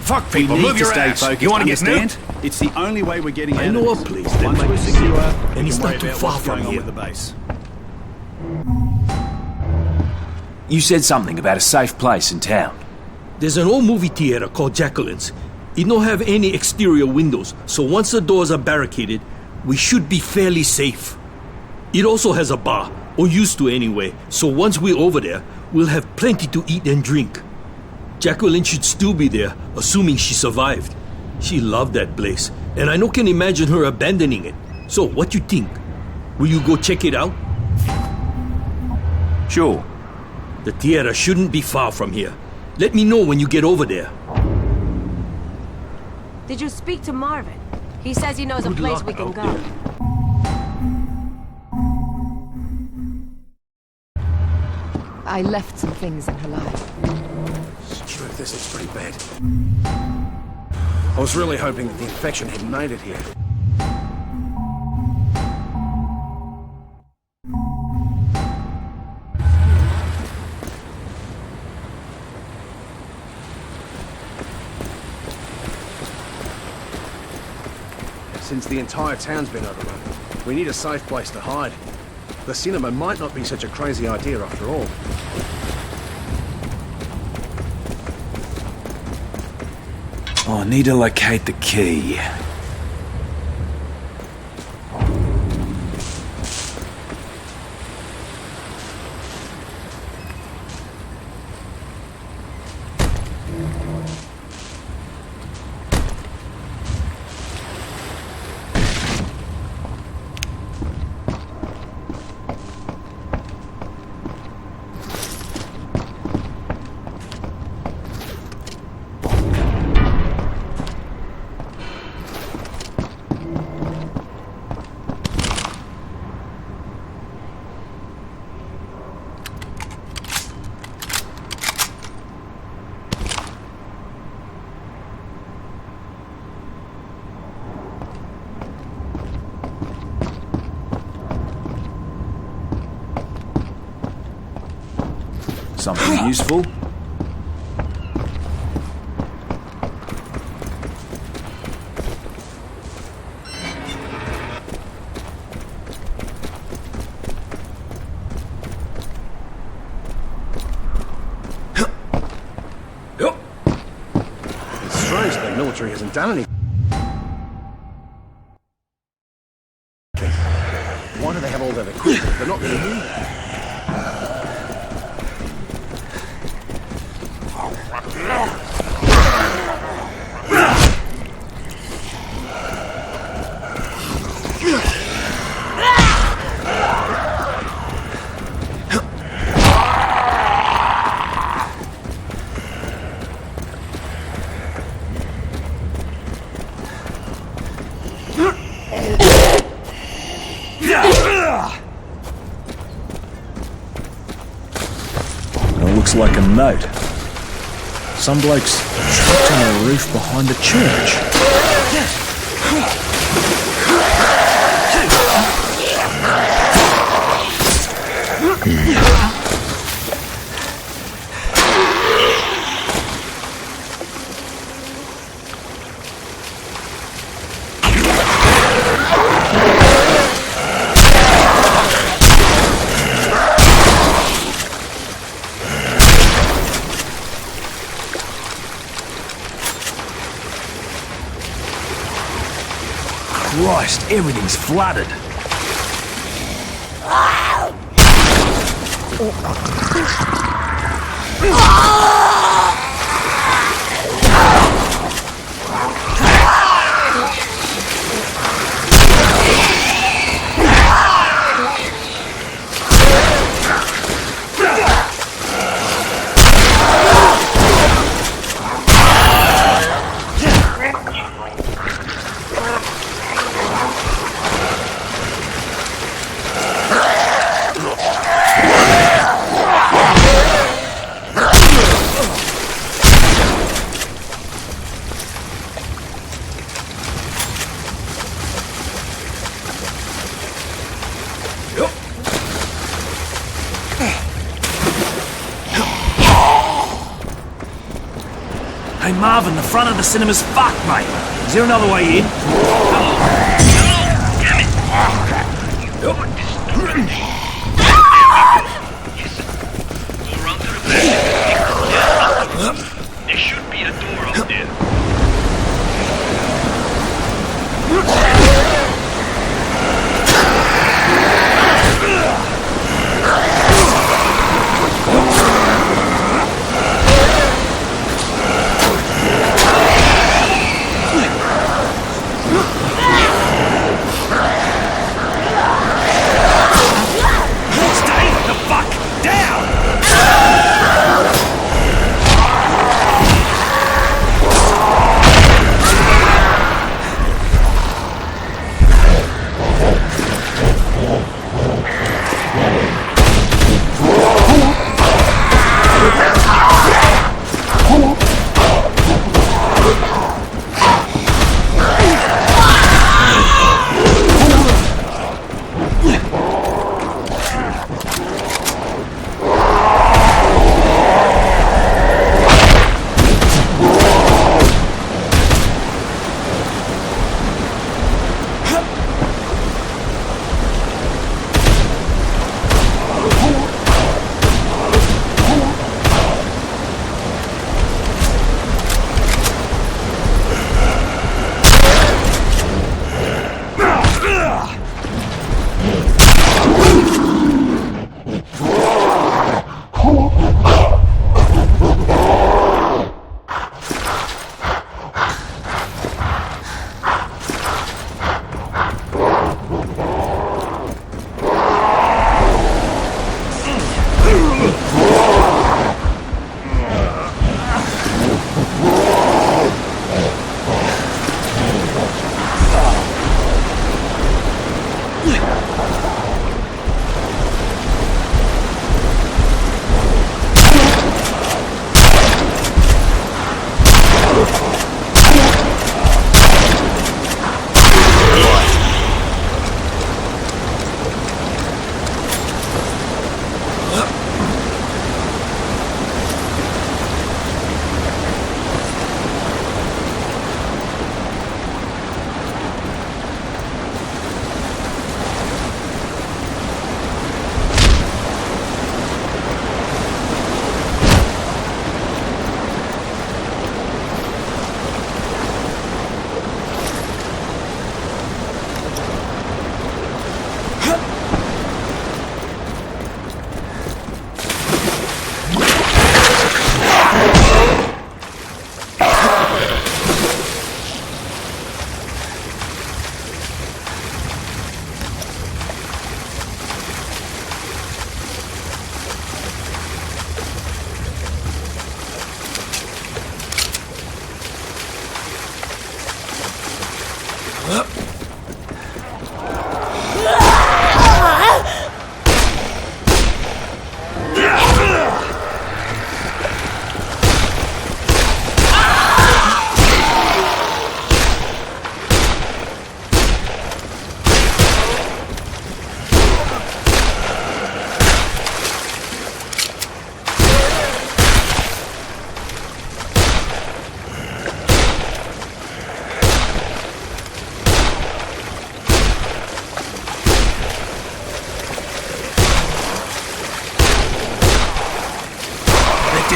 Fuck We people, need move to your stay ass. focused. You want to get Understand? nuked? It's the only way we're getting out I know of a this. place that Once might we're be secure, safe, we and it's can worry not too about far what's from going on here. with the base. You said something about a safe place in town. There's an old movie theater called Jacqueline's. It don't have any exterior windows, so once the doors are barricaded, we should be fairly safe. It also has a bar, or used to anyway, so once we're over there, we'll have plenty to eat and drink. Jacqueline should still be there, assuming she survived. She loved that place, and I no can imagine her abandoning it. So, what you think? Will you go check it out? Sure. The theater shouldn't be far from here. Let me know when you get over there. Did you speak to Marvin? He says he knows a Good place luck we can out go. there. I left some things in her life. It's true, this is pretty bad. I was really hoping that the infection had made it here. Since the entire town's been overrun, we need a safe place to hide. The cinema might not be such a crazy idea after all. Oh, I need to locate the key. Something useful? It's strange that the military hasn't done anything. Why do they have all that equipment if they're not going to use it? It looks like a note. Some bloke's trapped on the roof behind the church. Christ, everything's flooded. Hey Marvin, the front of the cinema's fucked, mate. Is there another way in? There should be a door up there.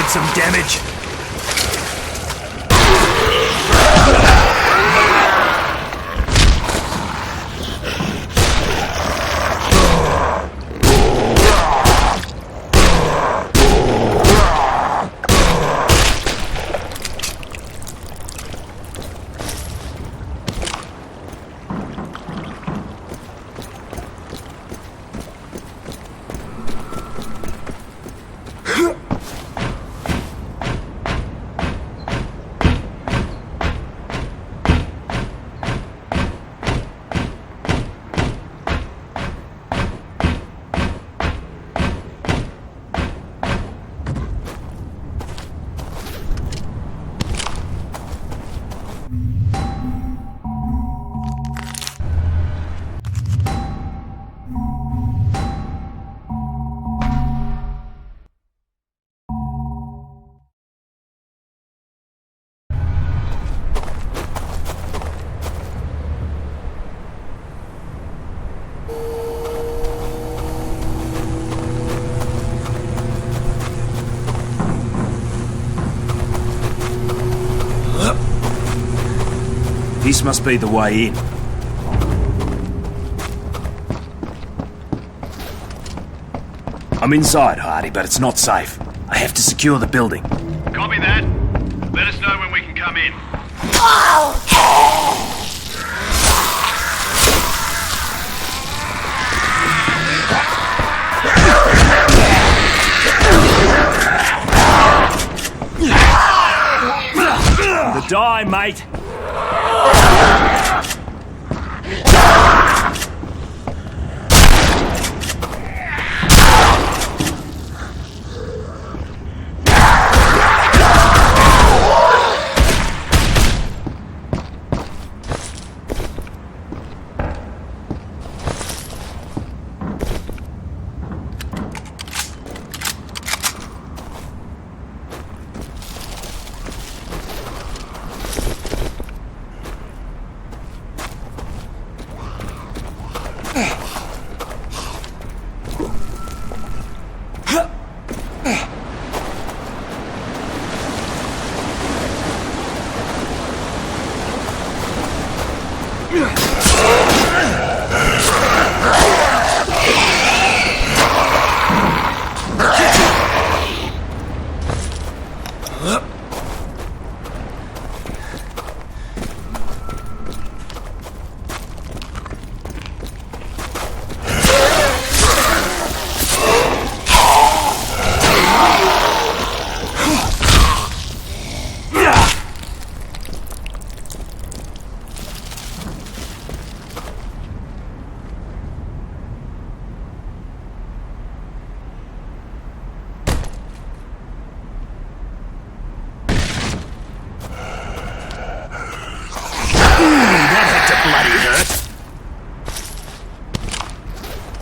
Some damage. This must be the way in. I'm inside, Hardy, but it's not safe. I have to secure the building. Copy that. Let us know when we can come in. The die, mate!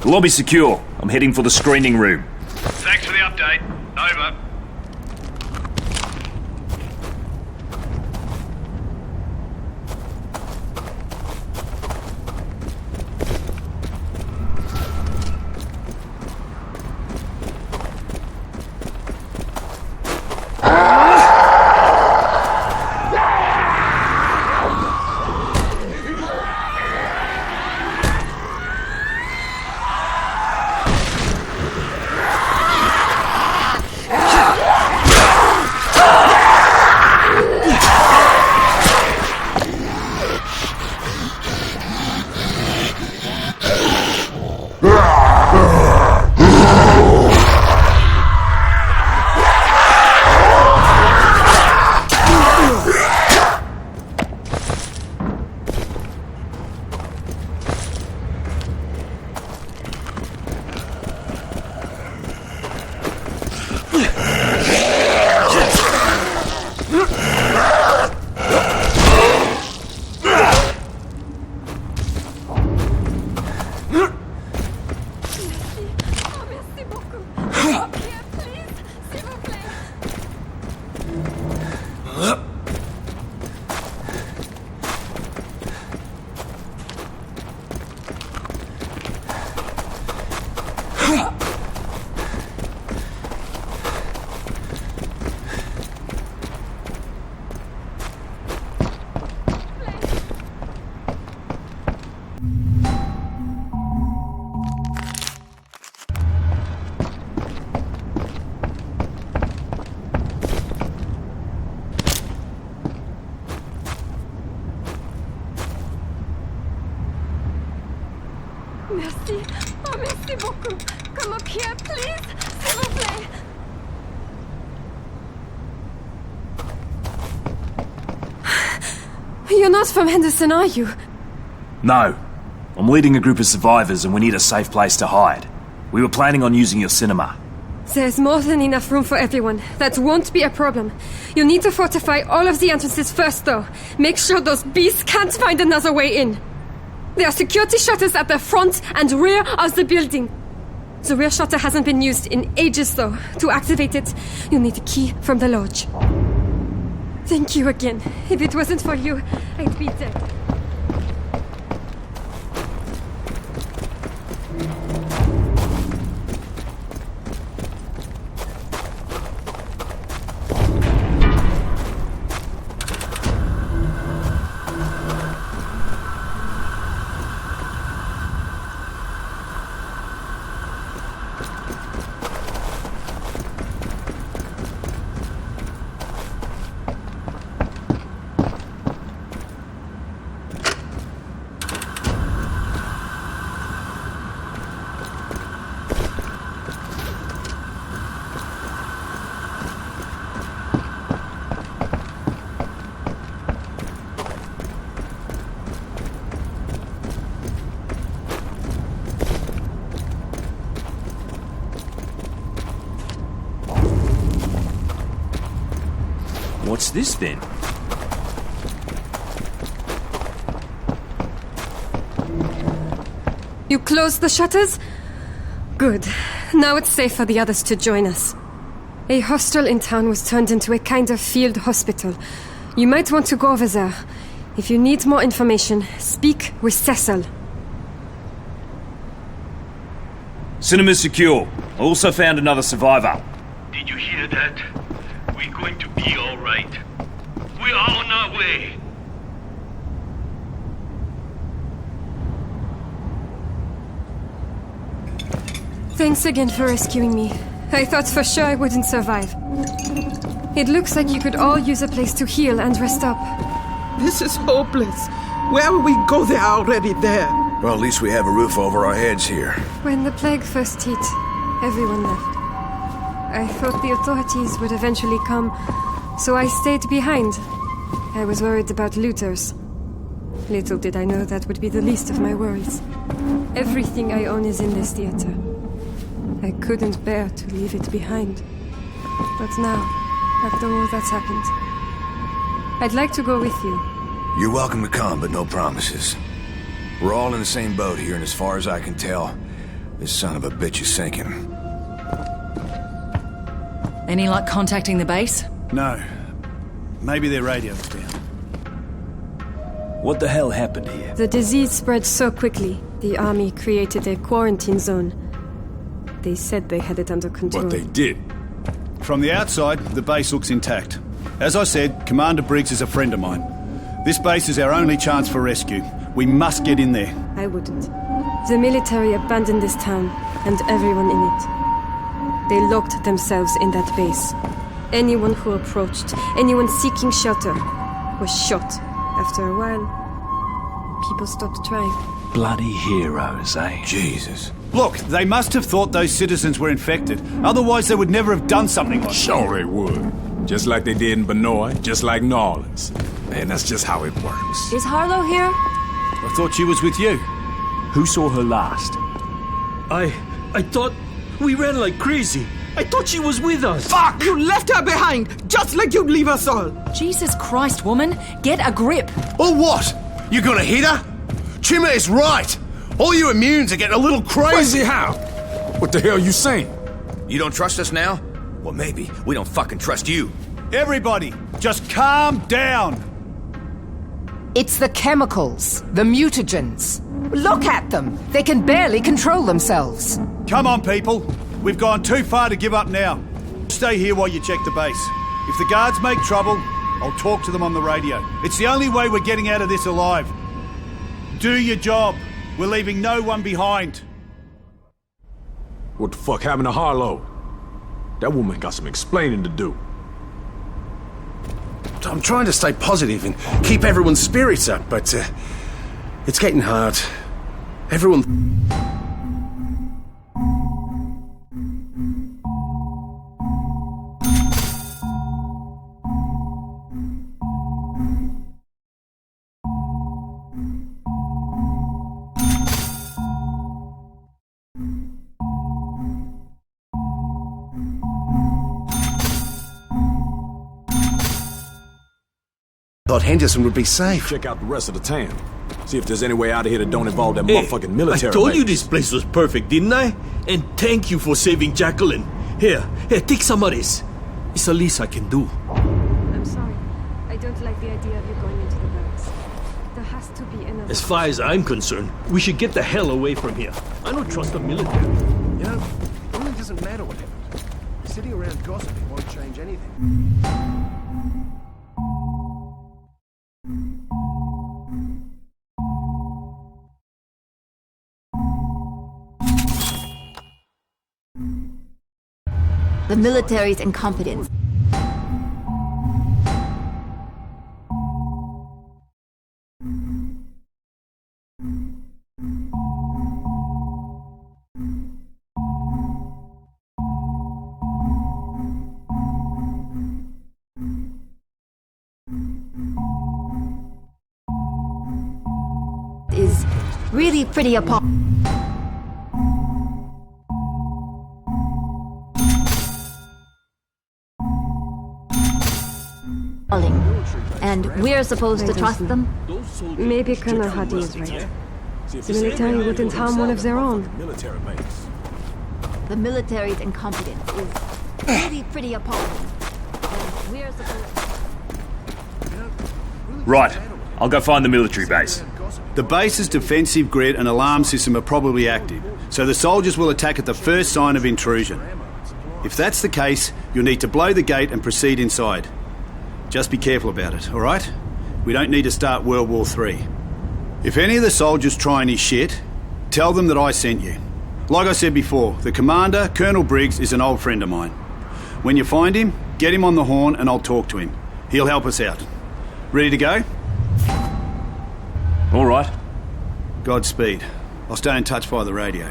The lobby's secure. I'm heading for the screening room. Thanks for the update. Over. Merci. Oh, merci beaucoup. Come up here, please. S'il vous plaît. You're not from Henderson, are you? No. I'm leading a group of survivors and we need a safe place to hide. We were planning on using your cinema. There's more than enough room for everyone. That won't be a problem. You need to fortify all of the entrances first, though. Make sure those beasts can't find another way in. There are security shutters at the front and rear of the building. The rear shutter hasn't been used in ages, though. To activate it, you need a key from the lodge. Thank you again. If it wasn't for you, I'd be dead. this then? You closed the shutters? Good. Now it's safe for the others to join us. A hostel in town was turned into a kind of field hospital. You might want to go over there. If you need more information, speak with Cecil. Cinema's secure. I also found another survivor. Did you hear that? We're going to be all right. We are on our way. Thanks again for rescuing me. I thought for sure I wouldn't survive. It looks like you could all use a place to heal and rest up. This is hopeless. Where will we go? They're already there. Well, at least we have a roof over our heads here. When the plague first hit, everyone left. I thought the authorities would eventually come, so I stayed behind. I was worried about looters. Little did I know that would be the least of my worries. Everything I own is in this theater. I couldn't bear to leave it behind. But now, after all that's happened, I'd like to go with you. You're welcome to come, but no promises. We're all in the same boat here, and as far as I can tell, this son of a bitch is sinking. Any luck contacting the base? No. Maybe their radio's down. What the hell happened here? The disease spread so quickly, the army created a quarantine zone. They said they had it under control. But they did. From the outside, the base looks intact. As I said, Commander Briggs is a friend of mine. This base is our only chance for rescue. We must get in there. I wouldn't. The military abandoned this town, and everyone in it. They locked themselves in that base. Anyone who approached, anyone seeking shelter, was shot. After a while, people stopped trying. Bloody heroes, eh? Jesus. Look, they must have thought those citizens were infected. Otherwise, they would never have done something like that. Sure they would. Just like they did in Benoit, just like New Orleans. And that's just how it works. Is Harlow here? I thought she was with you. Who saw her last? I thought we ran like crazy. I thought she was with us. Fuck! You left her behind, just like you'd leave us all. Jesus Christ, woman. Get a grip. Or what? You gonna hit her? Chima is right. All you immunes are getting a little crazy. How? What the hell you saying? You don't trust us now? Well, maybe. We don't fucking trust you. Everybody, just calm down. It's the chemicals, the mutagens. Look at them. They can barely control themselves. Come on, people. We've gone too far to give up now. Stay here while you check the base. If the guards make trouble, I'll talk to them on the radio. It's the only way we're getting out of this alive. Do your job. We're leaving no one behind. What the fuck happened to Harlow? That woman got some explaining to do. I'm trying to stay positive and keep everyone's spirits up, but it's getting hard. Everyone... thought Henderson would be safe. Check out the rest of the town. See if there's any way out of here that don't involve that motherfucking military. I told base. you this place was perfect, didn't I? And thank you for saving Jacqueline. Here, take some of this. It's the least I can do. I'm sorry. I don't like the idea of you going into the barracks. There has to be another... As far as I'm concerned, we should get the hell away from here. I don't trust the military. You know, it really doesn't matter what happens. Sitting around gossiping won't change anything. The military's incompetence. Is really pretty appalling. And we're supposed to trust them? Maybe Colonel Hadi is right. The military wouldn't harm one of their own. The military's incompetence is really pretty appalling. And we're supposed to... Right, I'll go find the military base. The base's defensive grid and alarm system are probably active, so the soldiers will attack at the first sign of intrusion. If that's the case, you'll need to blow the gate and proceed inside. Just be careful about it, all right? We don't need to start World War III. If any of the soldiers try any shit, tell them that I sent you. Like I said before, the commander, Colonel Briggs, is an old friend of mine. When you find him, get him on the horn and I'll talk to him. He'll help us out. Ready to go? All right. Godspeed. I'll stay in touch via the radio.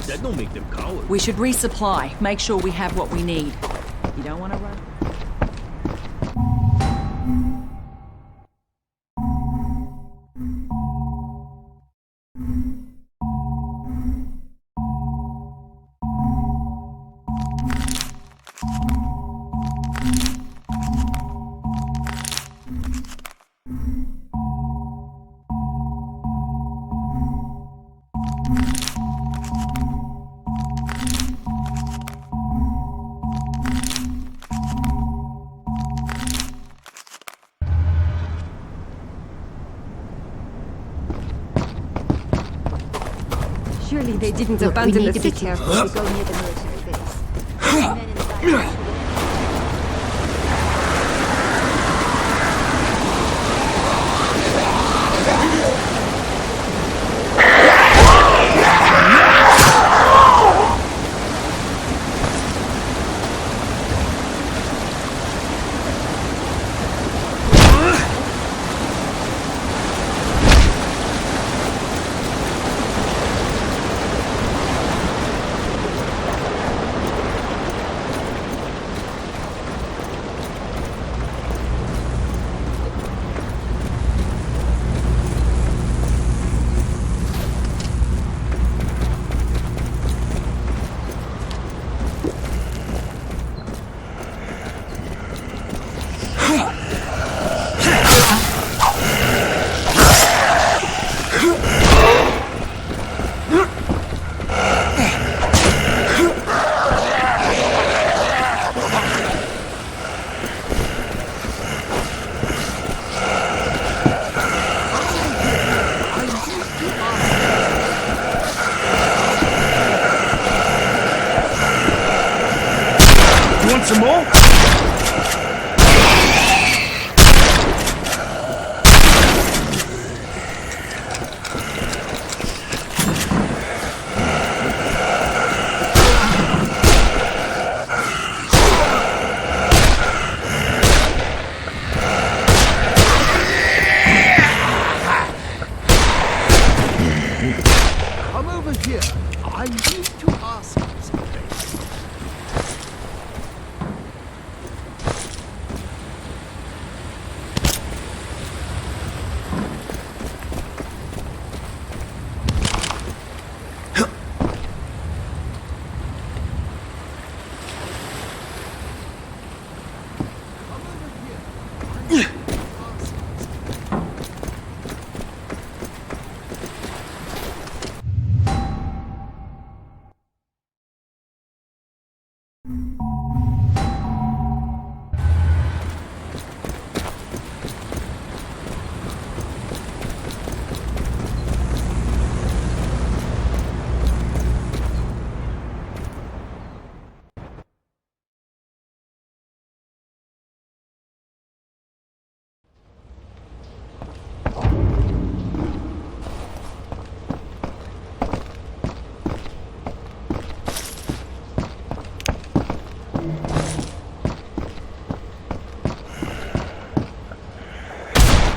That don't make them cowards. We should resupply. Make sure we have what we need. You don't want to run? Surely they didn't Look, abandon we the need to be city. careful. We go near the military base. Men inside. Some more? Come over here. I need to ask you something.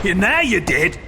Yeah, now you're dead.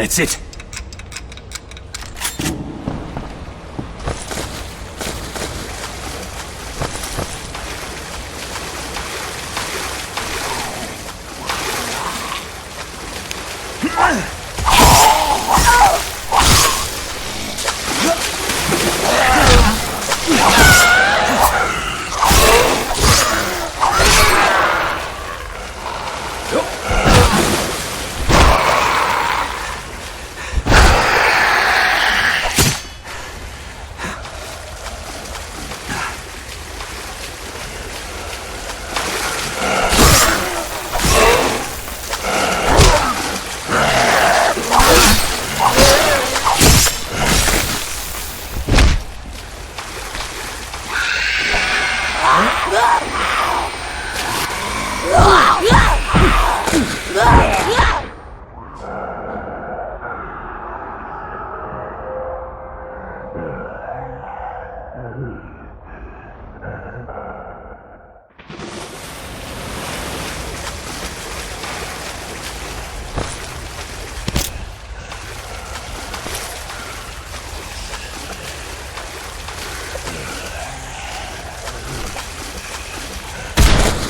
That's it.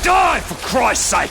Die, for Christ's sake!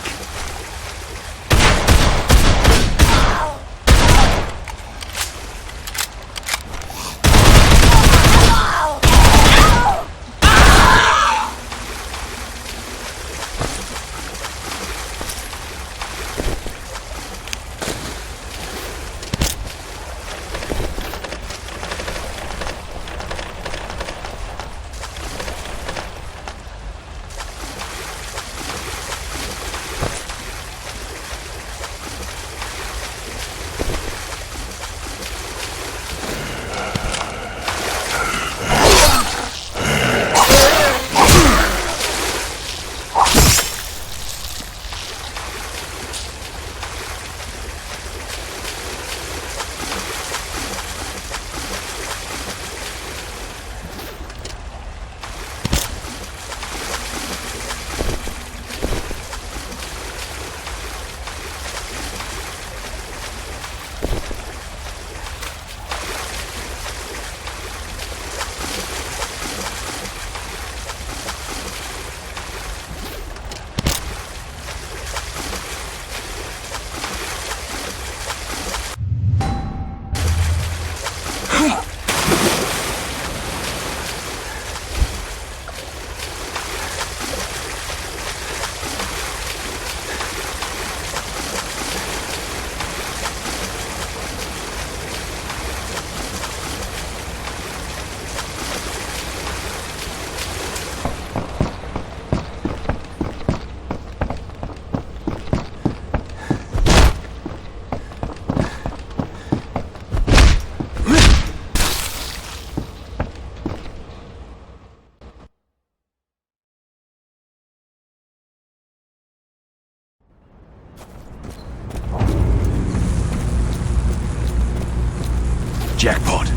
Jackpot.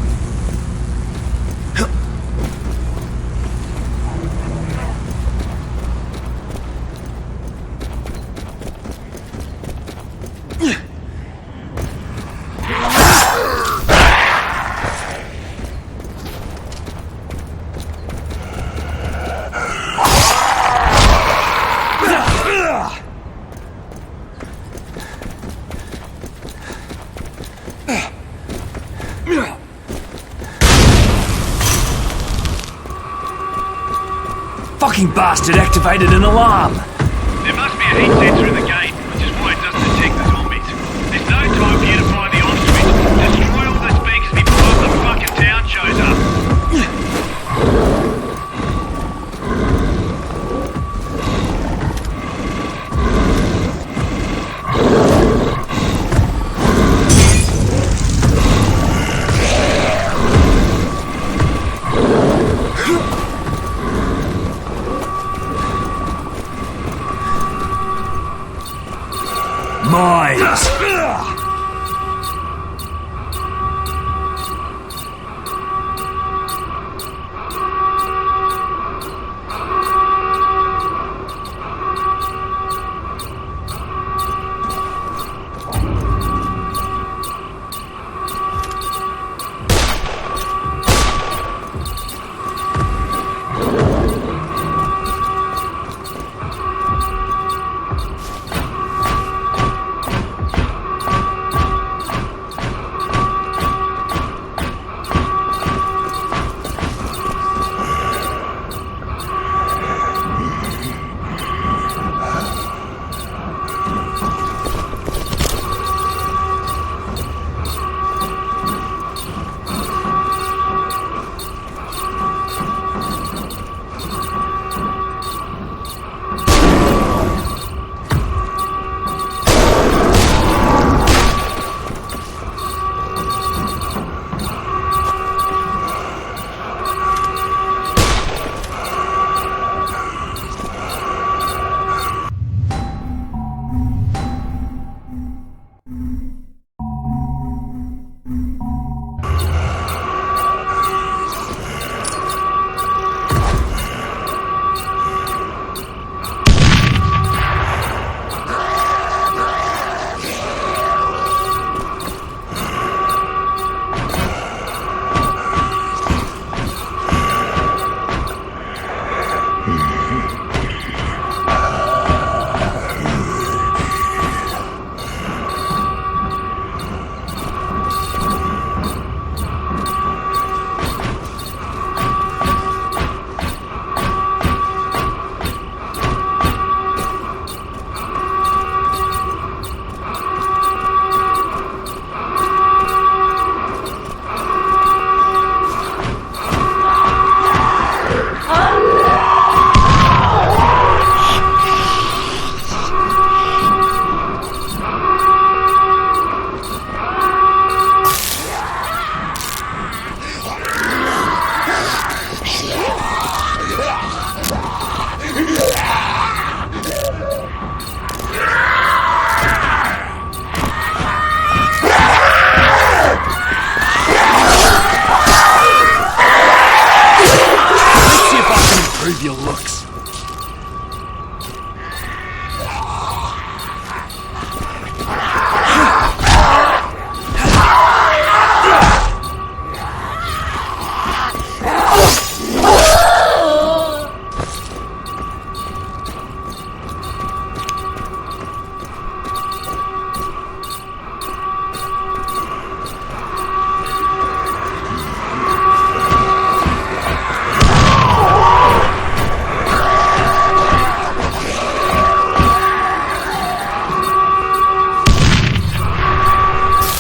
Fucking bastard activated an alarm! There must be a heat sensor in the gate, which is why it doesn't detect the zombies. There's no time for you to find the on switch. Destroy all the speakers before the fucking town shows up. Mines!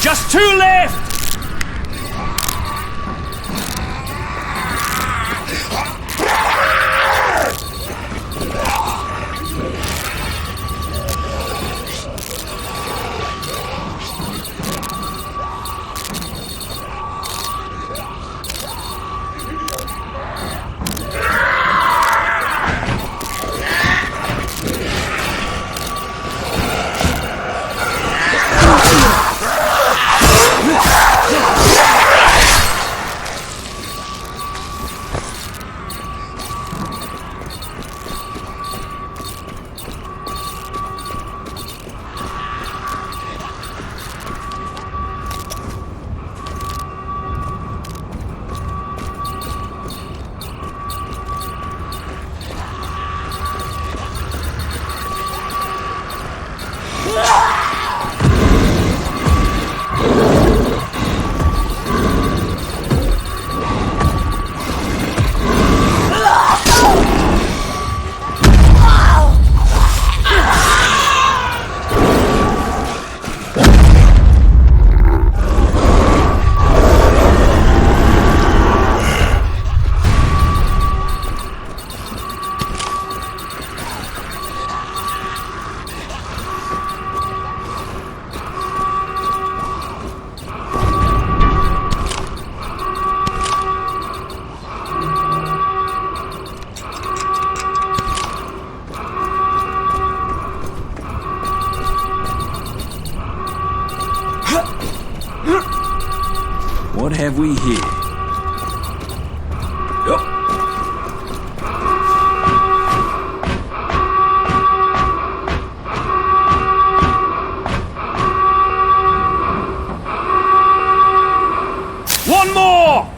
Just 2 left! What have we here? One more!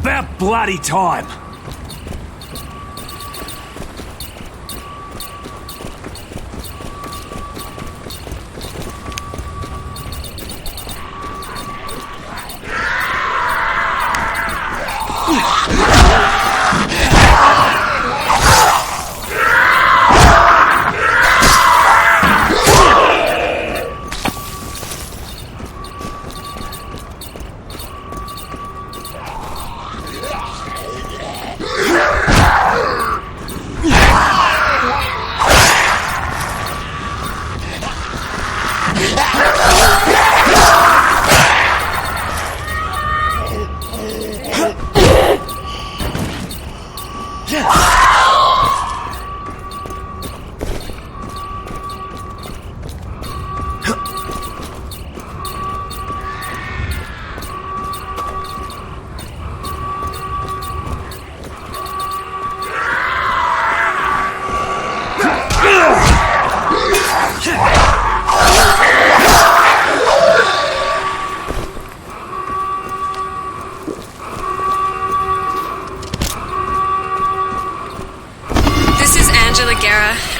About bloody time!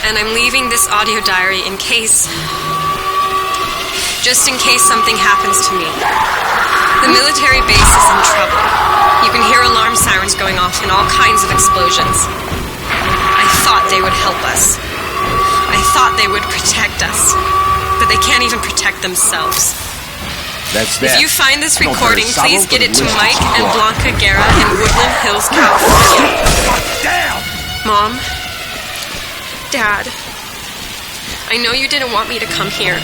And I'm leaving this audio diary in case... just in case something happens to me. The military base is in trouble. You can hear alarm sirens going off and all kinds of explosions. I thought they would help us. I thought they would protect us. But they can't even protect themselves. That's that. If you find this Not recording, very please subtle, get it but to at least Mike it's and right. Blanca Guerra in Woodland Hills, California. Damn! Mom, Dad, I know you didn't want me to come here.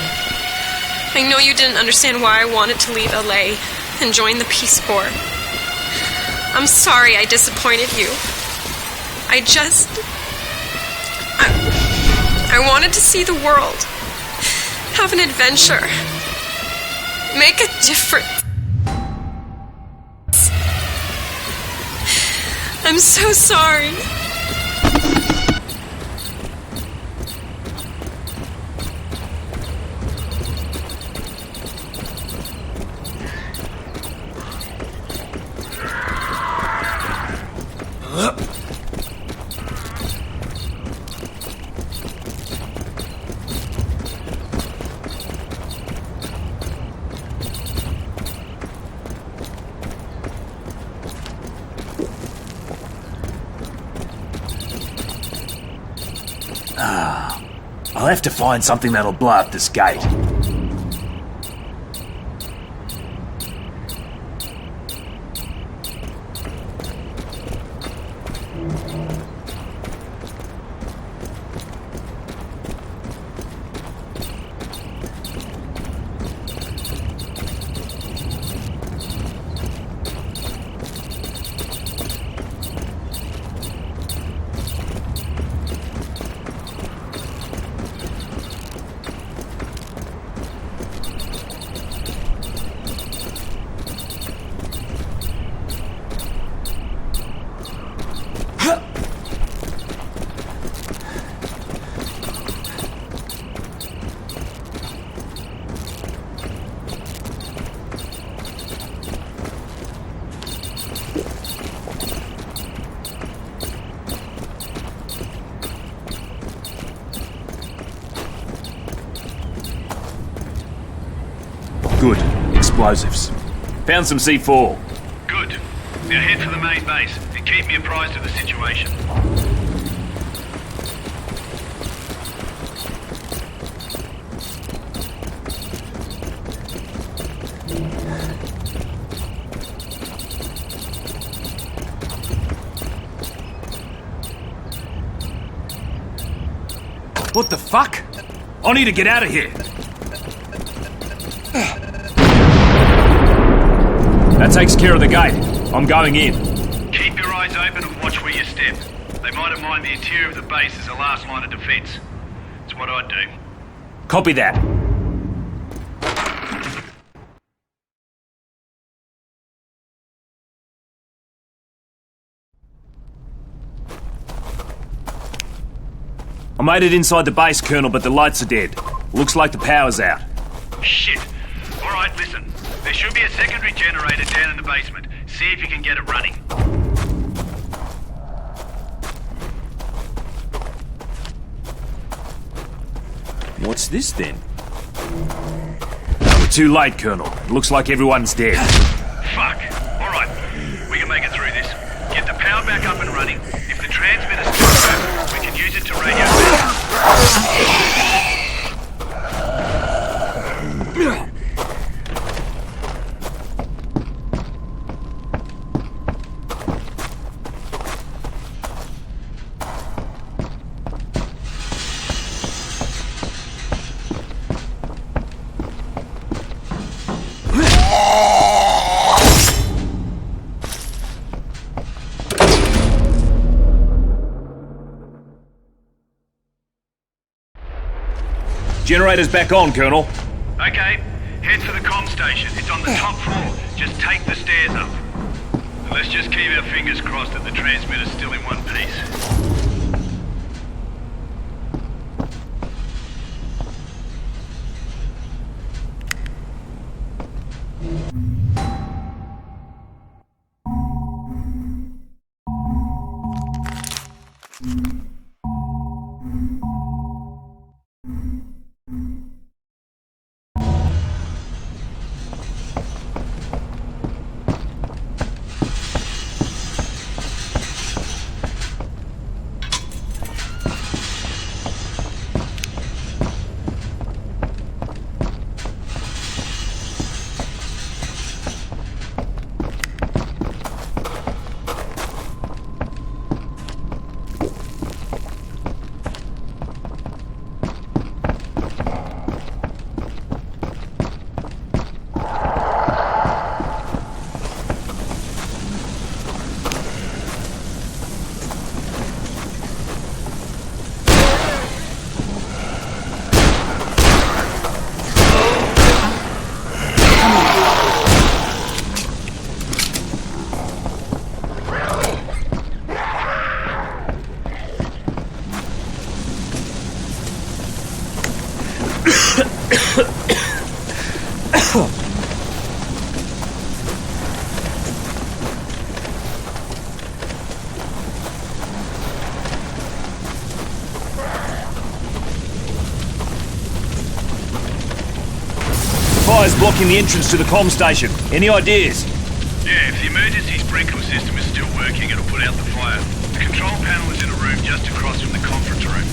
I know you didn't understand why I wanted to leave LA and join the Peace Corps. I'm sorry I disappointed you. I wanted to see the world, have an adventure, make a difference. I'm so sorry. I'll have to find something that'll blow up this gate. Good. Explosives. Found some C4. Good. Now head for the main base and keep me apprised of the situation. What the fuck? I need to get out of here. That takes care of the gate. I'm going in. Keep your eyes open and watch where you step. They might have mined the interior of the base as a last line of defense. It's what I'd do. Copy that. I made it inside the base, Colonel, but the lights are dead. Looks like the power's out. Shit. Alright, listen. There should be a secondary generator down in the basement. See if you can get it running. What's this then? We're too late, Colonel. It looks like everyone's dead. Fuck. Alright. We can make it through this. Get the power back up and running. If the transmitter's still open, we can use it to radio back. Generator's back on, Colonel. Okay, head for the comm station. It's on the top floor. Just take the stairs up. Let's just keep our fingers crossed that the transmitter's still in one piece. Fire's blocking the entrance to the comm station. Any ideas? Yeah, if the emergency sprinkler system is still working, it'll put out the fire. The control panel is in a room just across from the conference room.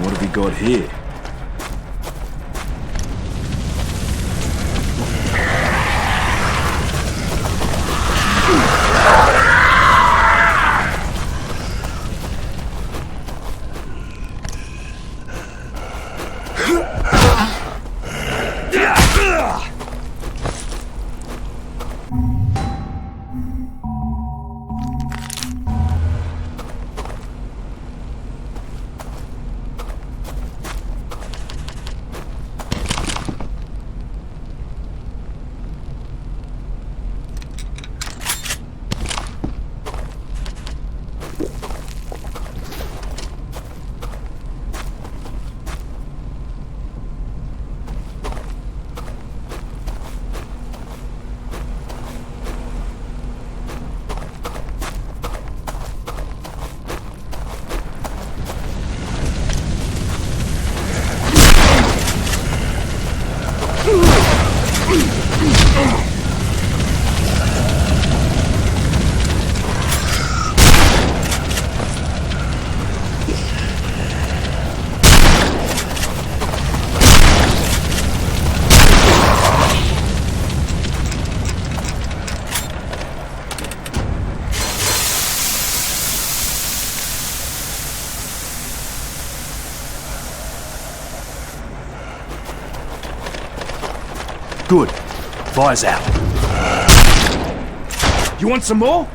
What have we got here? Good. Fire's out. You want some more?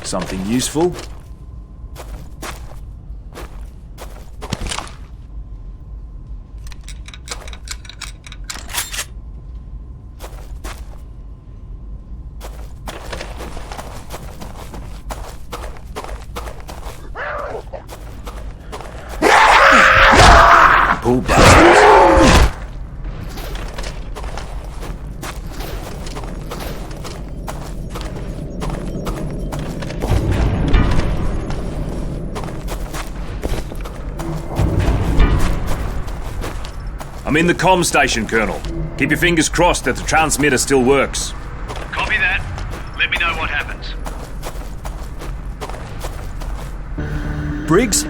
Something useful? Poor bastards. I'm in the comm station, Colonel. Keep your fingers crossed that the transmitter still works. Copy that. Let me know what happens. Briggs?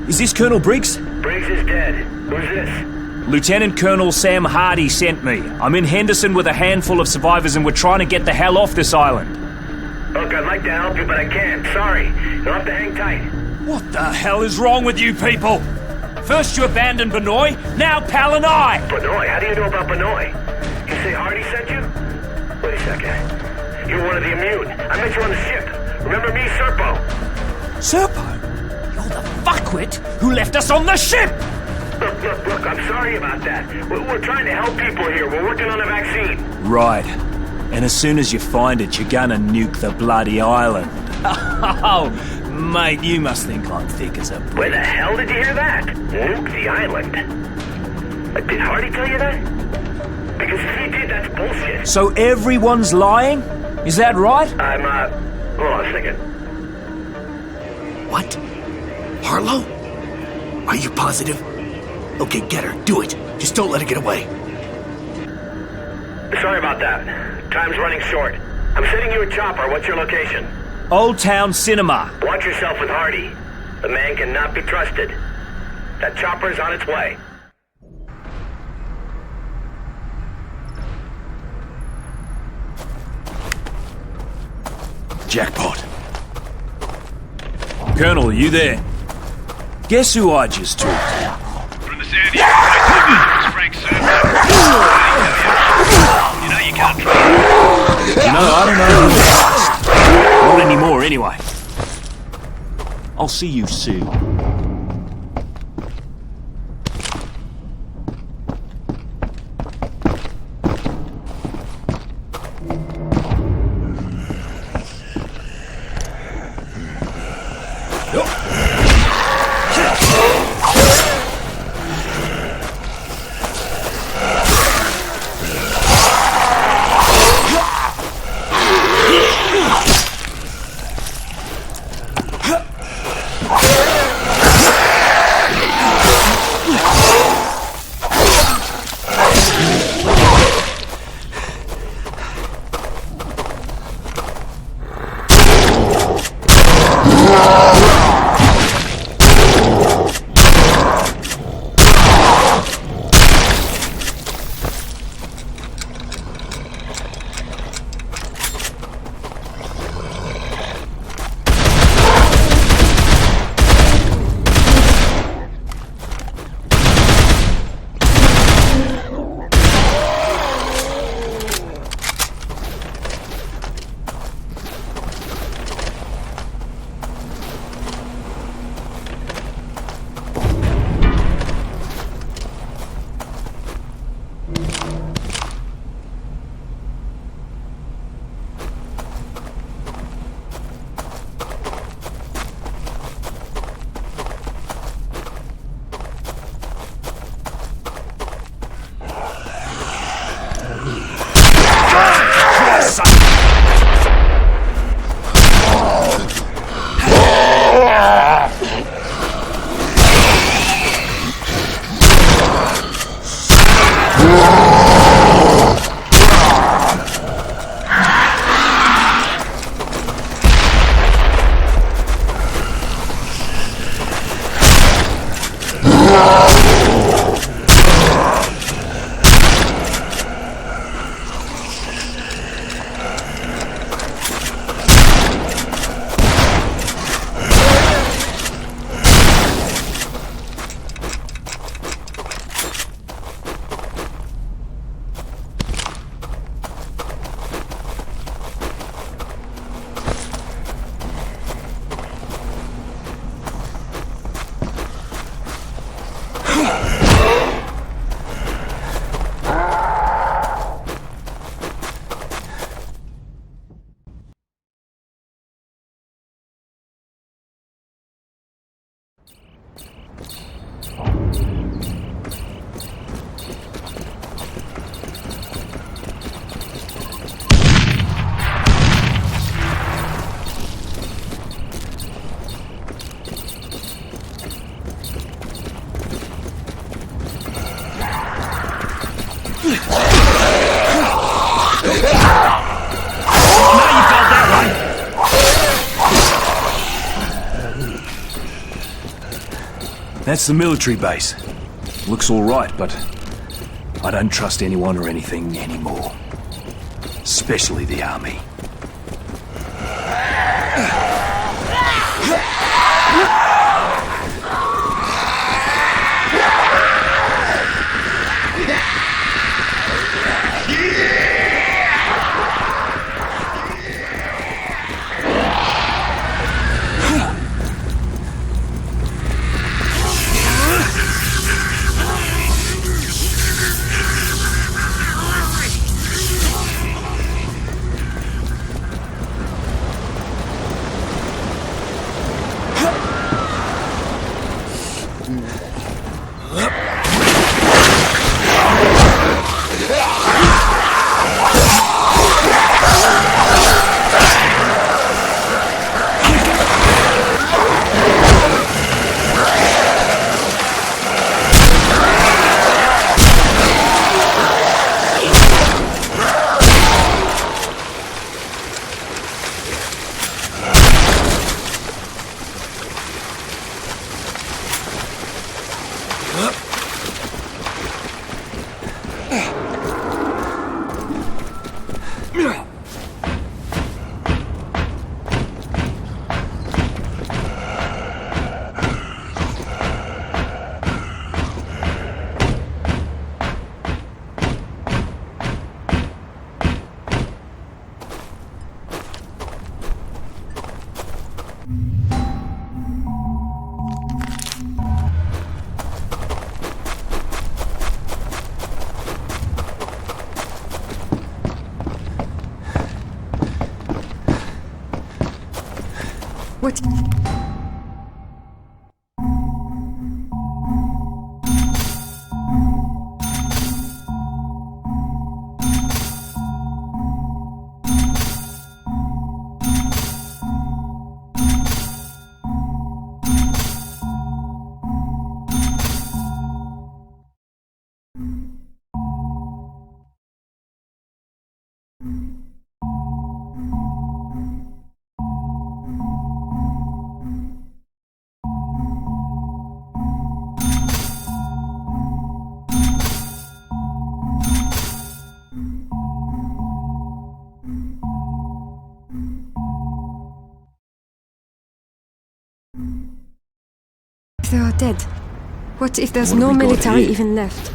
Is this Colonel Briggs? Briggs is dead. Who's this? Lieutenant Colonel Sam Hardy sent me. I'm in Henderson with a handful of survivors and we're trying to get the hell off this island. Look, I'd like to help you, but I can't. Sorry. You'll have to hang tight. What the hell is wrong with you people? First you abandoned Palanai, now Palanai! Palanai? How do you know about Palanai? You say Hardy sent you? Wait a second. You're one of the immune. I met you on the ship. Remember me, Serpo? Serpo? You're the fuckwit who left us on the ship! Look, I'm sorry about that. We're trying to help people here. We're working on a vaccine. Right. And as soon as you find it, you're gonna nuke the bloody island. Oh, mate, you must think I'm thick as a brick. Where the hell did you hear that? Nuke the island. Did Hardy tell you that? Because if he did, that's bullshit. So everyone's lying? Is that right? Hold on a second. What? Harlow? Are you positive? Okay, get her. Do it. Just don't let her get away. Sorry about that. Time's running short. I'm sending you a chopper. What's your location? Old Town Cinema. Watch yourself with Hardy. The man cannot be trusted. That chopper's on its way. Jackpot. Colonel, you there? Guess who I just talked to? From the sound of your voice, Frank Serpo. You know you can't trust him. You know, I don't know who to trust. Not anymore, anyway. I'll see you soon. That's the military base. Looks all right, but I don't trust anyone or anything anymore. Especially the army. What? They are dead. What if there's no military even left?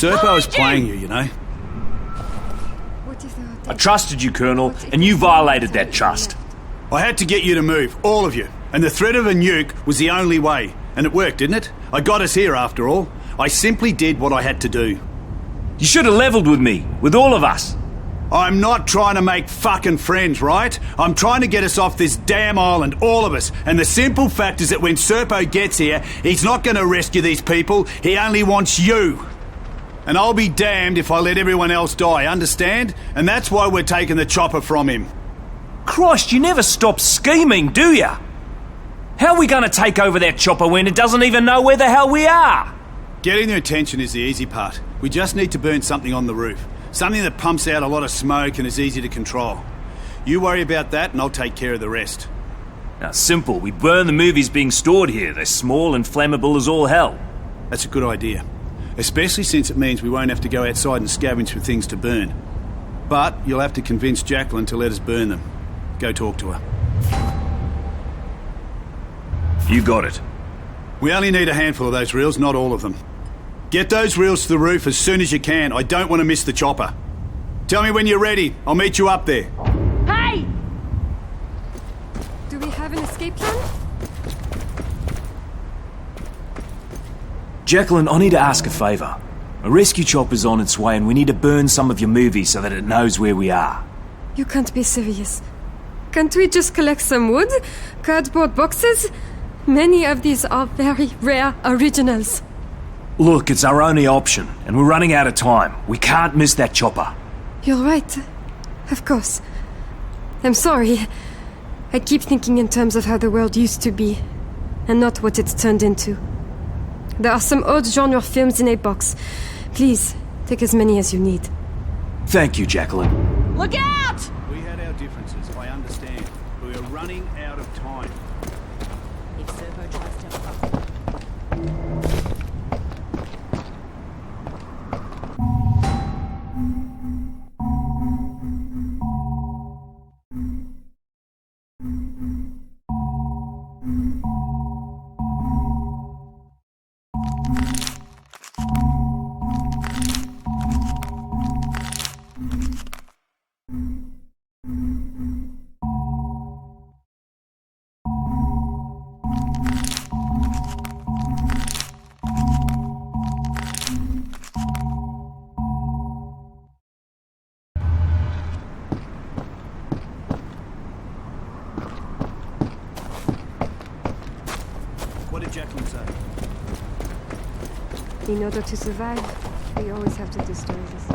Serpo is playing you, you know. I trusted you, Colonel, and you violated that trust. I had to get you to move, all of you. And the threat of a nuke was the only way. And it worked, didn't it? I got us here, after all. I simply did what I had to do. You should have levelled with me, with all of us. I'm not trying to make fucking friends, right? I'm trying to get us off this damn island, all of us. And the simple fact is that when Serpo gets here, he's not going to rescue these people. He only wants you. And I'll be damned if I let everyone else die, understand? And that's why we're taking the chopper from him. Christ, you never stop scheming, do ya? How are we going to take over that chopper when it doesn't even know where the hell we are? Getting their attention is the easy part. We just need to burn something on the roof. Something that pumps out a lot of smoke and is easy to control. You worry about that and I'll take care of the rest. Now, simple. We burn the movies being stored here. They're small and flammable as all hell. That's a good idea. Especially since it means we won't have to go outside and scavenge for things to burn. But you'll have to convince Jacqueline to let us burn them. Go talk to her. You got it. We only need a handful of those reels, not all of them. Get those reels to the roof as soon as you can. I don't want to miss the chopper. Tell me when you're ready. I'll meet you up there. Hey! Do we have an escape plan? Jacqueline, I need to ask a favour. A rescue chopper's on its way and we need to burn some of your movies so that it knows where we are. You can't be serious. Can't we just collect some wood? Cardboard boxes? Many of these are very rare originals. Look, it's our only option, and we're running out of time. We can't miss that chopper. You're right. Of course. I'm sorry. I keep thinking in terms of how the world used to be, and not what it's turned into. There are some old genre films in a box. Please, take as many as you need. Thank you, Jacqueline. Look out! We had our differences, I understand. We are running out of time. If Servo tries to help us... What did Jacqueline say? In order to survive, we always have to destroy this.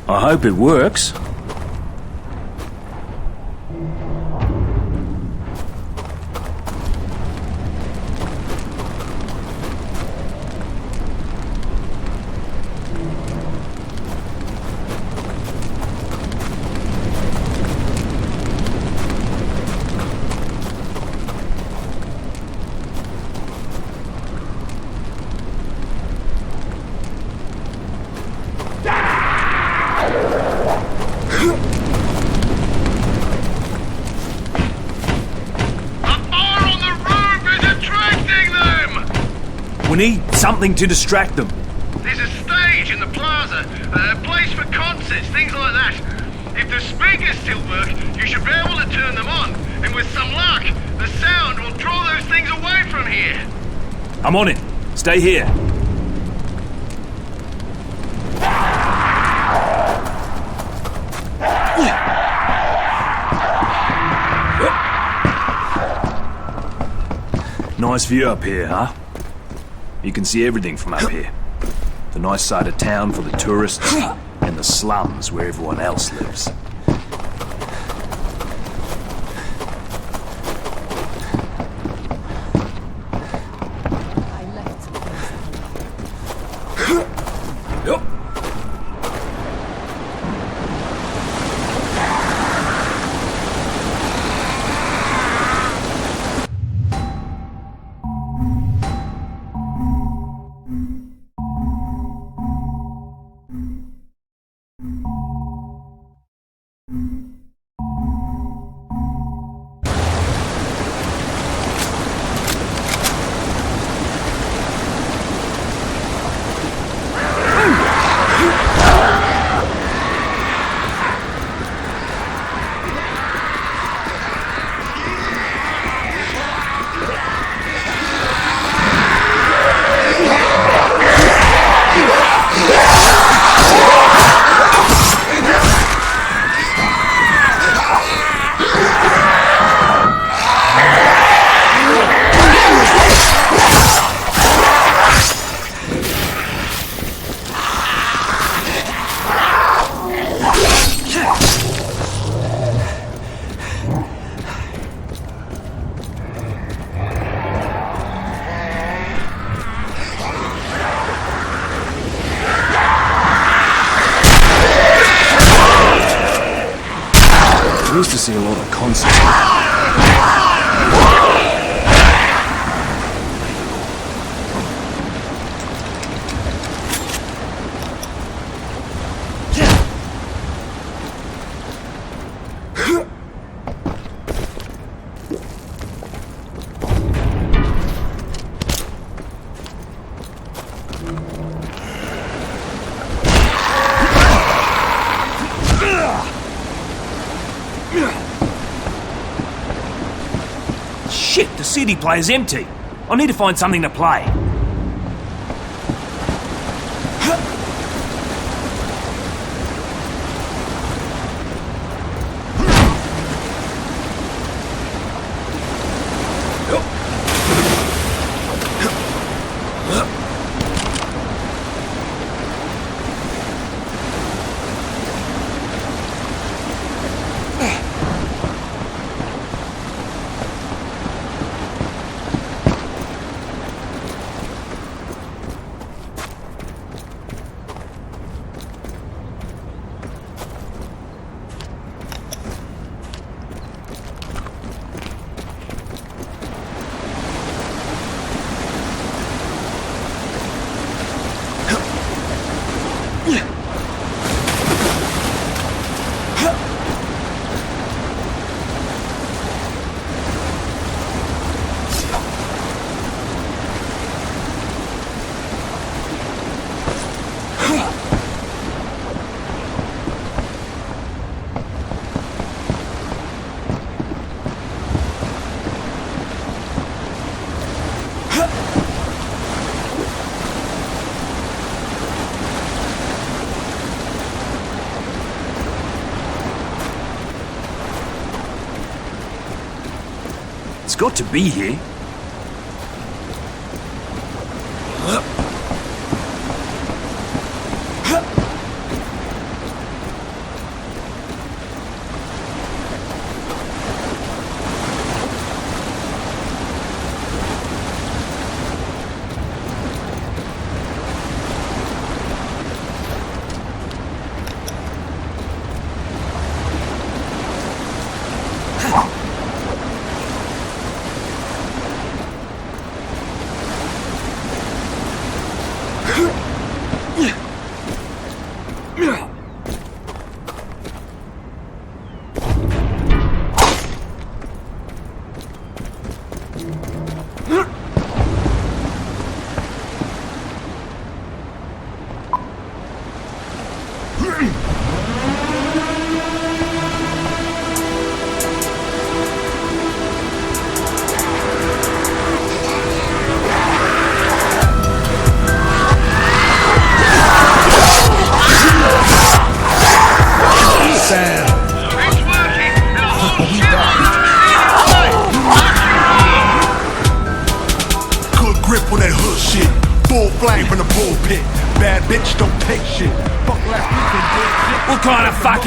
I hope it works. We need something to distract them. There's a stage in the plaza, a place for concerts, things like that. If the speakers still work, you should be able to turn them on. And with some luck, the sound will draw those things away from here. I'm on it. Stay here. Nice view up here, huh? You can see everything from up here. The nice side of town for the tourists, and the slums where everyone else lives. Used to see a lot of concerts. Shit, the CD player's empty. I need to find something to play. It's got to be here.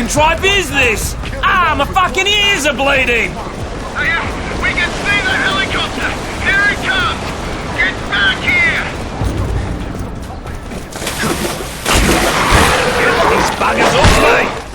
Tribe is this? My fucking ears are bleeding! We can see the helicopter! Here it comes! Get back here! Get these buggers off me!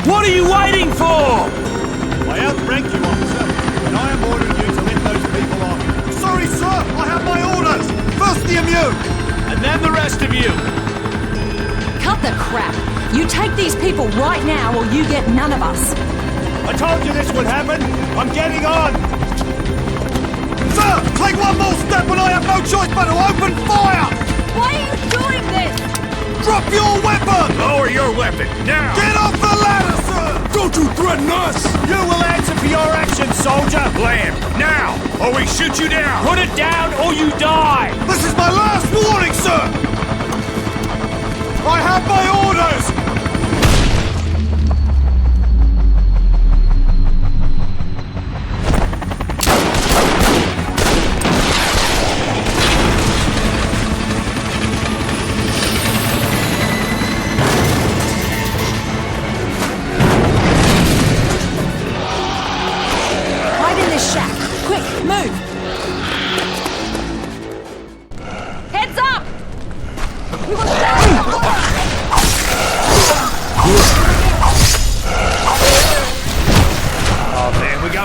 What are you waiting for? I outrank you, officer, and I am ordering you to let those people off. Sorry, sir! I have my orders! First the immune! And then the rest of you! Cut the crap! You take these people right now or you get none of us! I told you this would happen! I'm getting on! Sir! Take one more step and I have no choice but to open fire! Why are you doing this? Drop your weapon! Lower your weapon, now! Get off the ladder, sir! Don't you threaten us! You will answer for your actions, soldier! Land, now, or we shoot you down! Put it down or you die! This is my last warning, sir! I have my orders!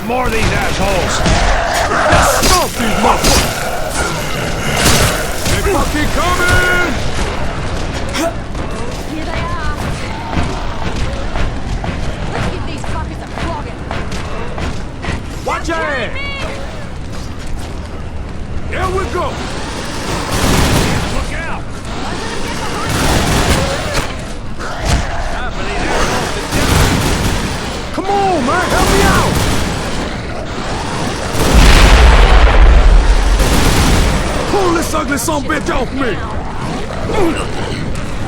More of these assholes! Let's stop these motherfuckers! They fucking coming! Here they are. Let's give these fuckers a flogging. Watch your head! Here we go! Look out! Come on, man! Help me out! Pull this ugly son bitch off me!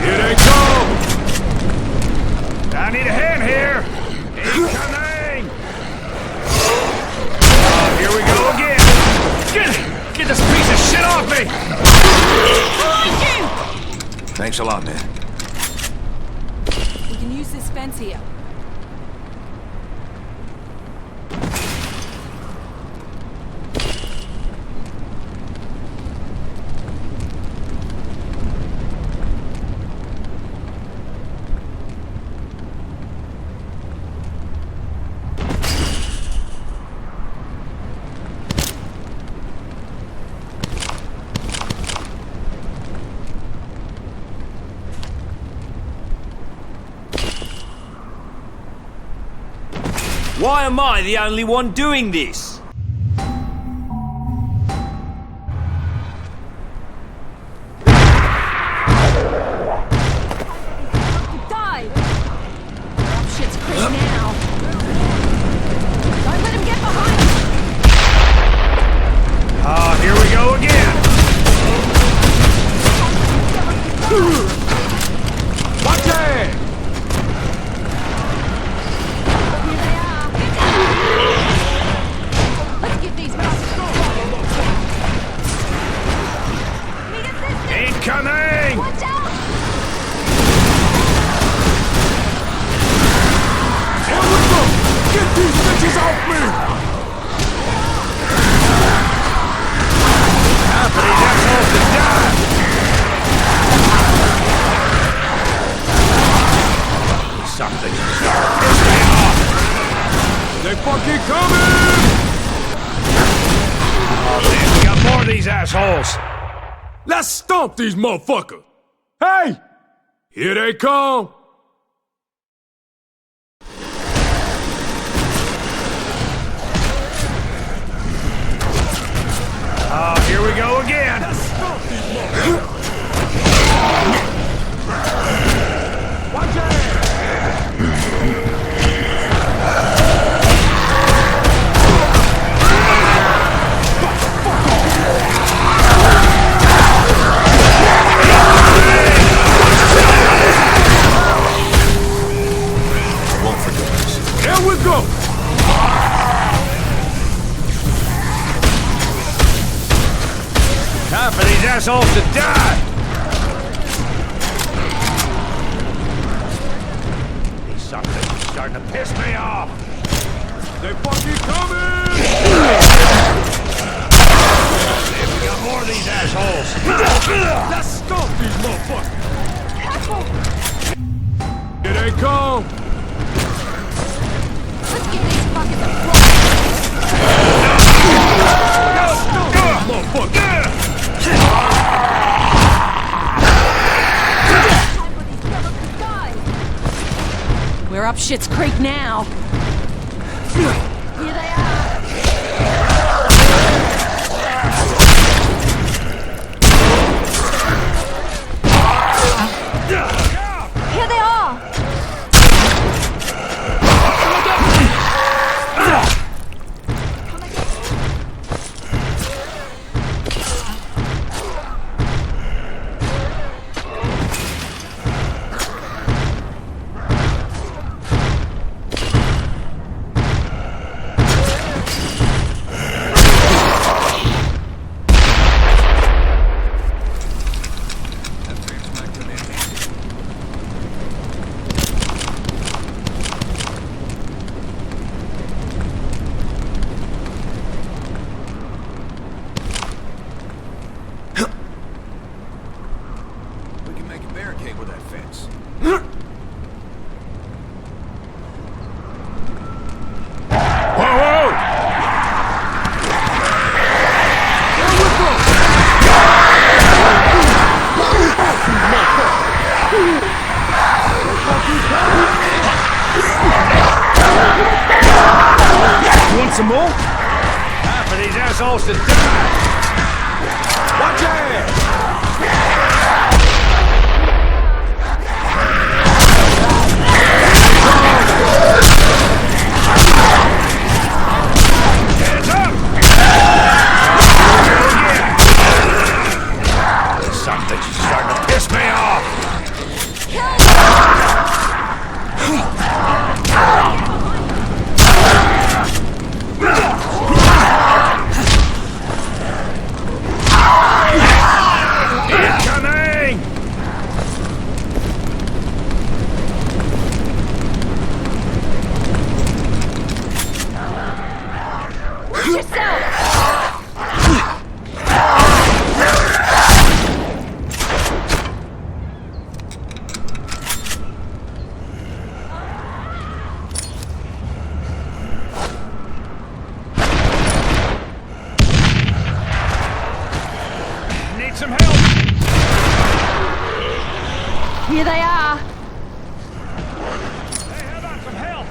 Here they come! I need a hand here! Incoming! Here we go again! Get this piece of shit off me! Thanks a lot, man. We can use this fence here. Why am I the only one doing this? Die! Shit's crazy now. Don't let him get behind us! Ah, here we go again! Watch it! Let's give these bastards Incoming! Watch out! Here we go! Get these bitches off me! Half of these assholes to die! Something start pissing me off! They fucking coming! Oh man, we got more of these assholes! Let's stomp these motherfuckers! Hey! Here they come! Oh, here we go again! Let's stomp these motherfuckers! Watch out! Here we go! Time for these assholes to die! These something's starting to piss me off! They fucking coming! Man, we got more of these assholes! Let's stomp these motherfuckers! Here they come! We're up Shit's Creek now. Here they are. Here they are! Some more? Half of these assholes to die! Watch out! Hands up! Something's starting to piss me off! Here they are! Hey, how about some help?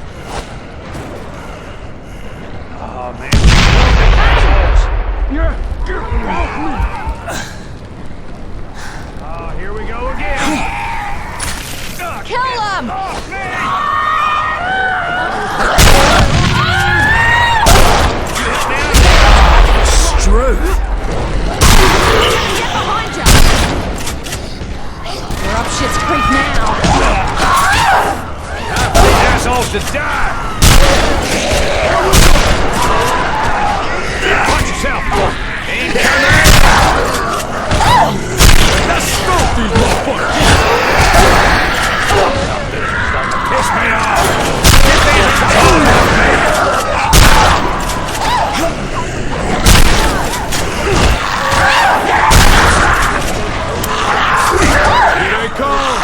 Oh, man. You're off me! Oh, here we go again! Kill them! Off me! Struth! Get behind you! We're up Shit's Creek now. Half of these assholes to die! Watch yourself! Ain't coming! Let's smoke these motherfuckers! Something's starting to piss me off! Get these assholes off me! Here they come!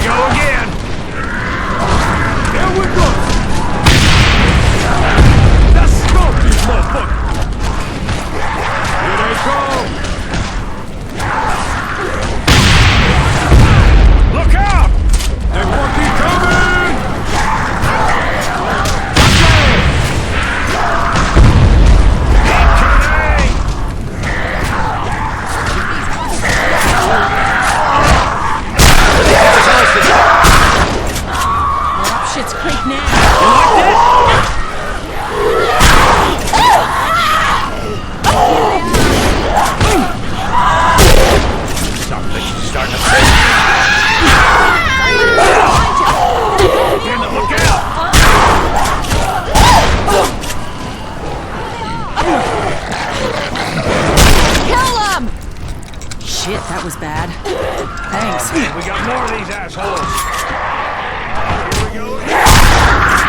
go again. Here we go. Let's smoke these motherfuckers. Here they come. Look out! They fucking coming! Shit's Creek now. You like that? Some bitches starting to fit. Look out! Kill them! Shit, that was bad. Thanks. We got more of these assholes. Here we go.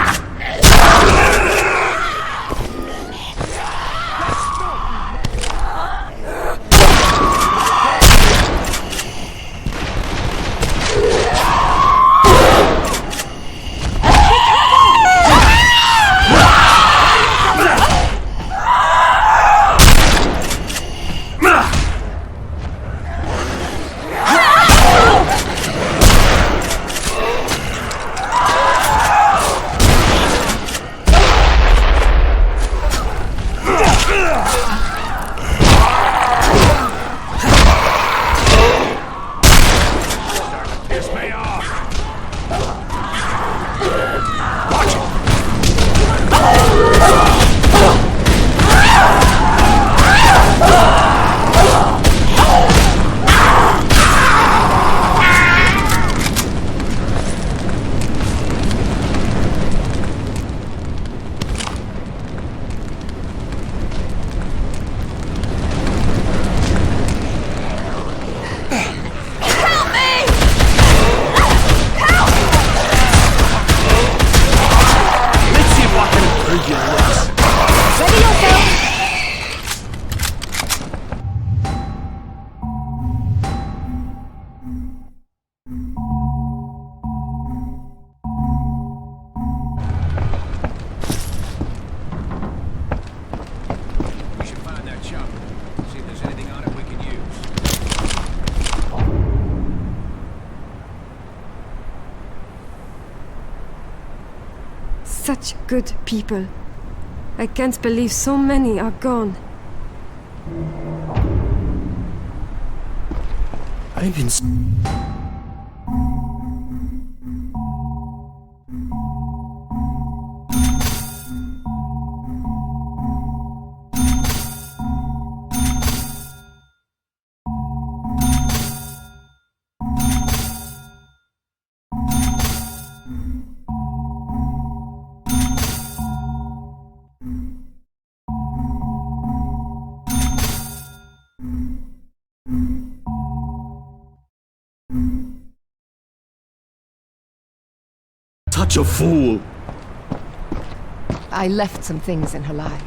Such good people. I can't believe so many are gone. I've been... Such a fool! I left some things in her life.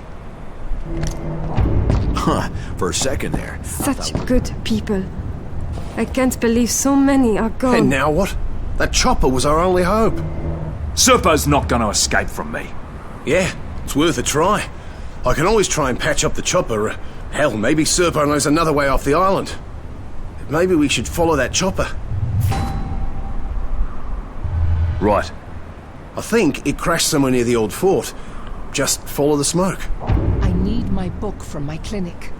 Huh, for a second there. Such good people. I can't believe so many are gone. And now what? That chopper was our only hope. Serpo's not going to escape from me. Yeah, it's worth a try. I can always try and patch up the chopper. Hell, maybe Serpo knows another way off the island. Maybe we should follow that chopper. Right. I think it crashed somewhere near the old fort. Just follow the smoke. I need my book from my clinic.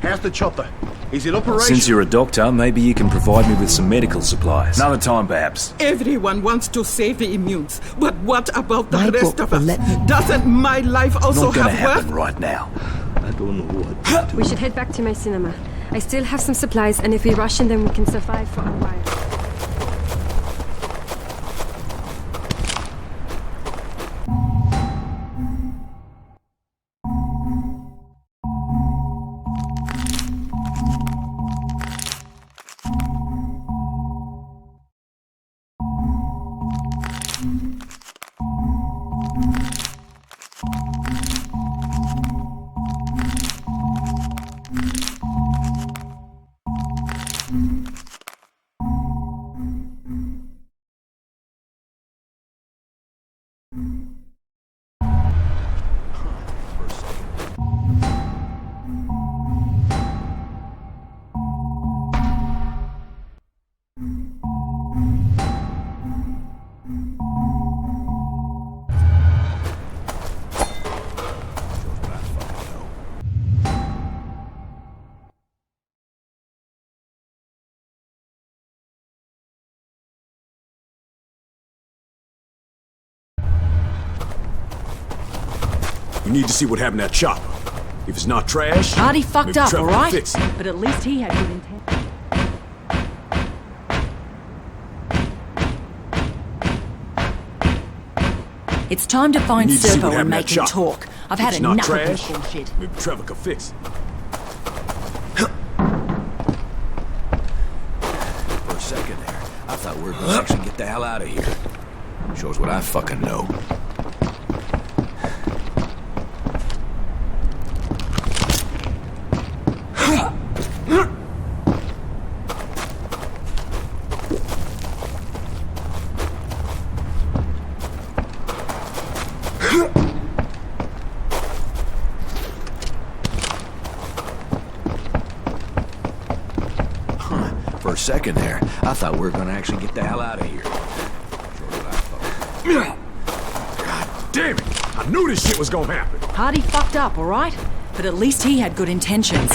How's the chopper? Is it operational? Since you're a doctor, maybe you can provide me with some medical supplies. Another time, perhaps. Everyone wants to save the immunes, but what about the My rest book of will us? let me- Doesn't my life also Not gonna have happen worth? right now. I don't know what to do. We should head back to my cinema. I still have some supplies, and if we rush in, then we can survive for a while. We need to see what happened to that chopper. If it's not trash... Hardy fucked up, Trevor can alright? fix it. But at least he had good intent. It's time to find We need to see what Serpo and happened to make that him chopper. talk. I've If had it's not enough of this trash, bullshit. maybe Trevor can fix it. For a second there, I thought we were gonna actually get the hell out of here. Shows what I fucking know. For a second there, I thought we were gonna actually get the hell out of here. God damn it! I knew this shit was gonna happen. Hardy fucked up, alright? But at least he had good intentions.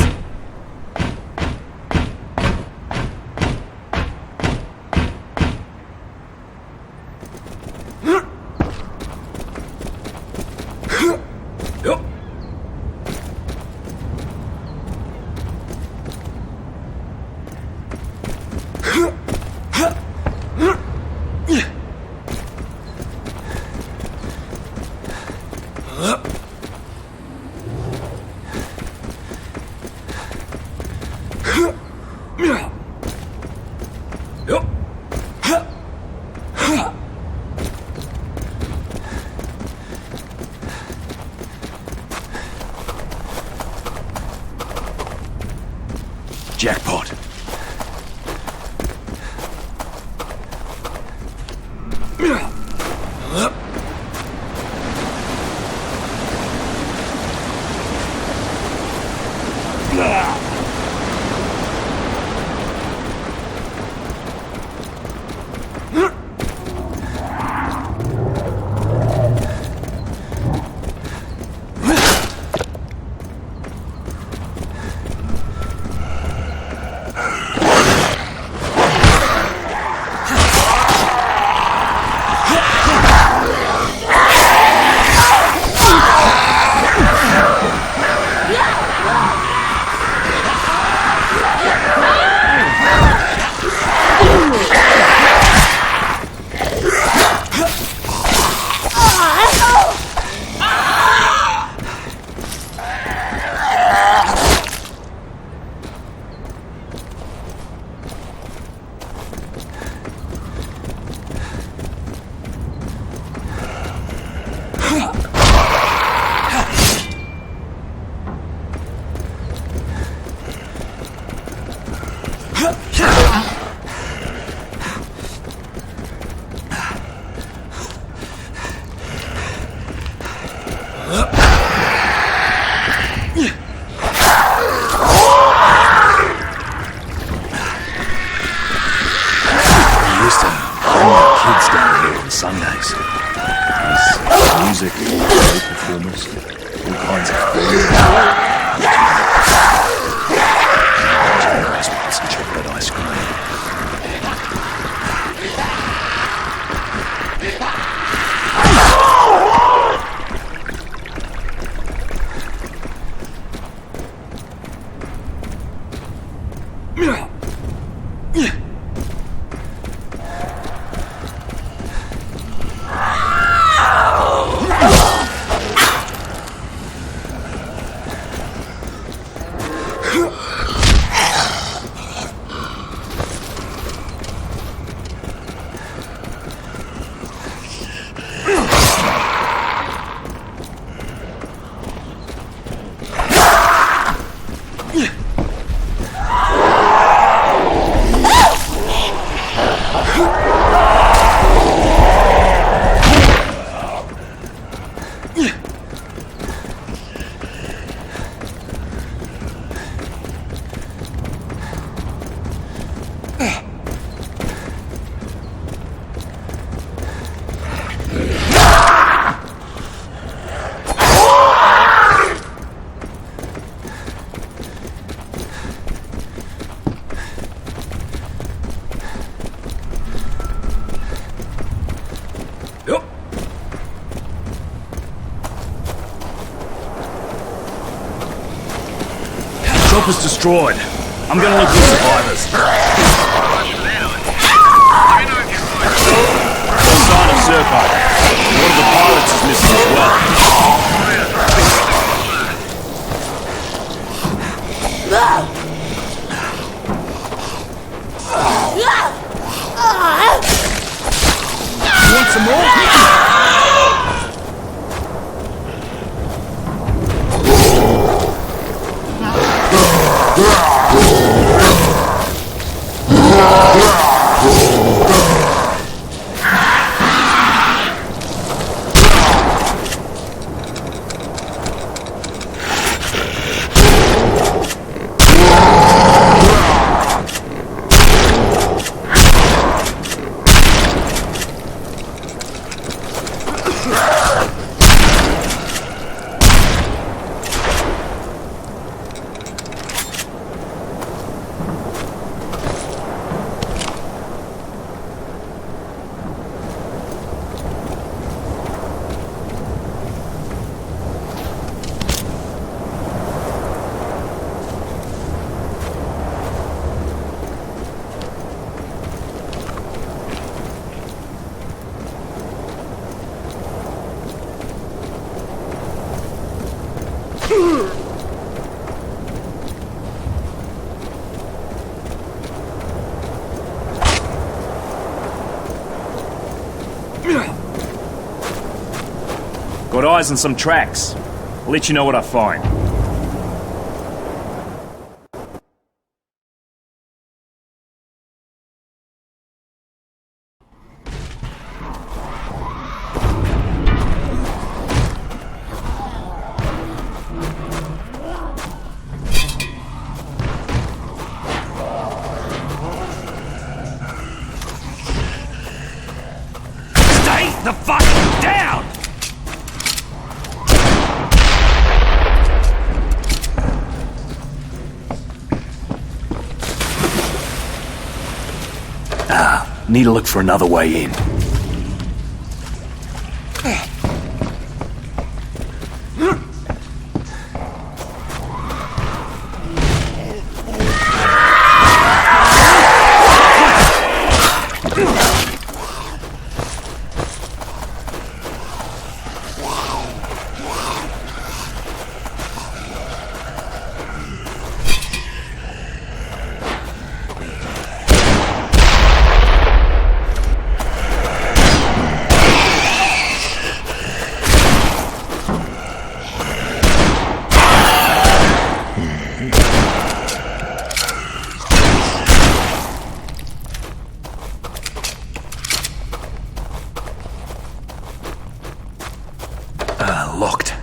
Jackpot. Sundays. There's music, show performers, all kinds of food. Ice pops and chocolate ice chopper's destroyed. I'm gonna look for survivors. Let me know if you find No sign of Serpo. One of the pilots is missing as well. You want some more? Got eyes on some tracks. I'll let you know what I find. Stay the fuck down! Need to look for another way in. Locked.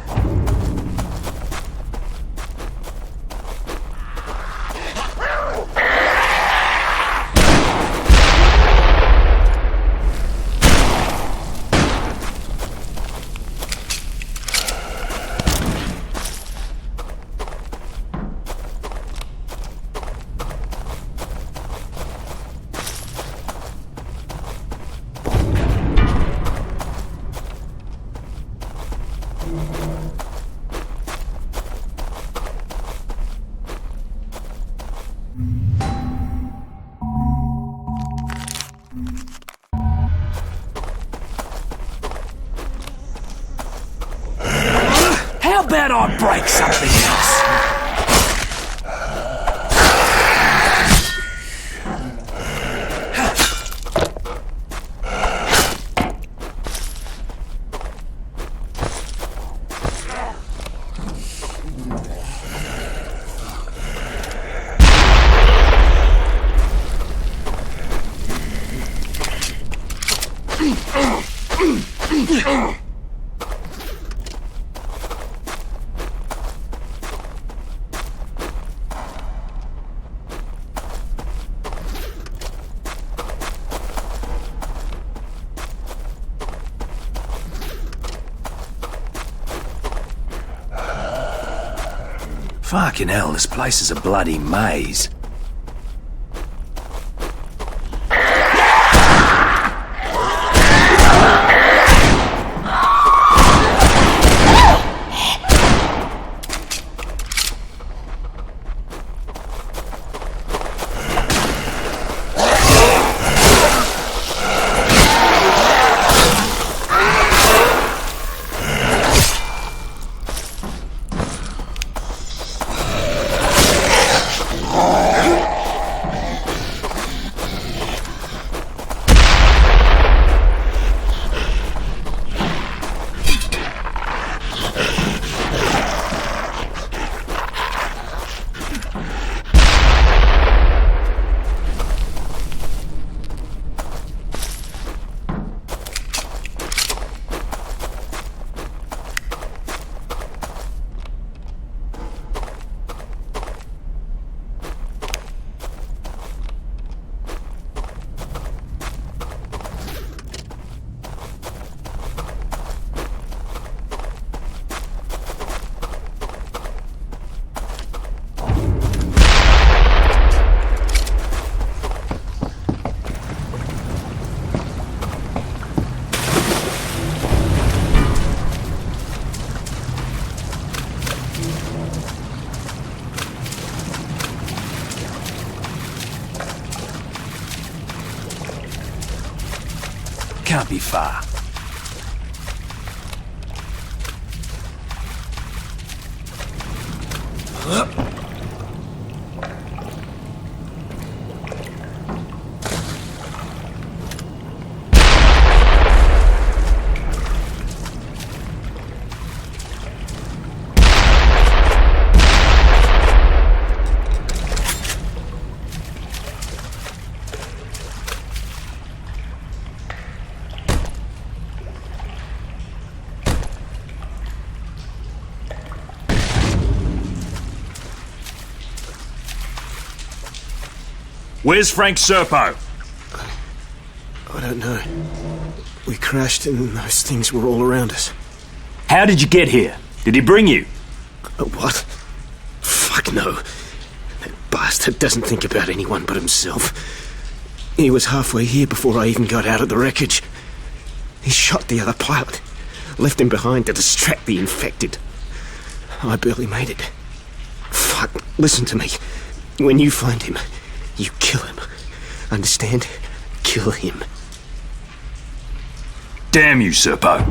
How about I break something else? Fucking hell, this place is a bloody maze. can't be far. Where's Frank Serpo? I don't know. We crashed and those things were all around us. How did you get here? Did he bring you? What? Fuck no. That bastard doesn't think about anyone but himself. He was halfway here before I even got out of the wreckage. He shot the other pilot, left him behind to distract the infected. I barely made it. Fuck, listen to me. When you find him, you kill him. Understand? Kill him. Damn you, Serpo.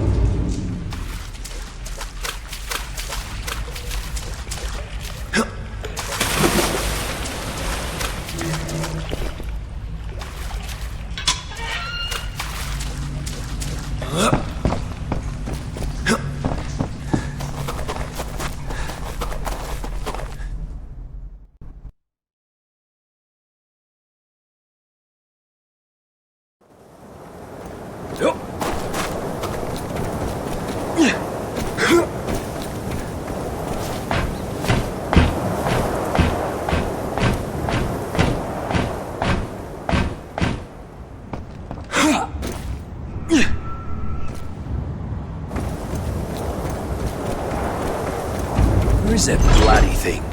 Where is that bloody thing?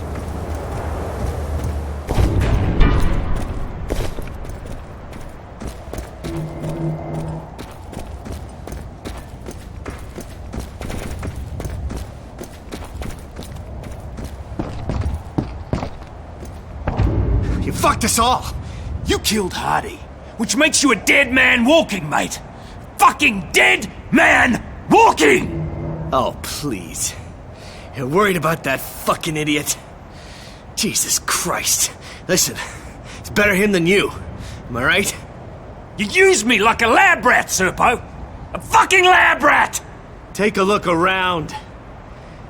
You fucked us all. You killed Hardy, which makes you a dead man walking, mate. Fucking dead man walking! Oh, please. You're worried about that fucking idiot? Jesus Christ. Listen, it's better him than you. Am I right? You used me like a lab rat, Serpo. A fucking lab rat! Take a look around.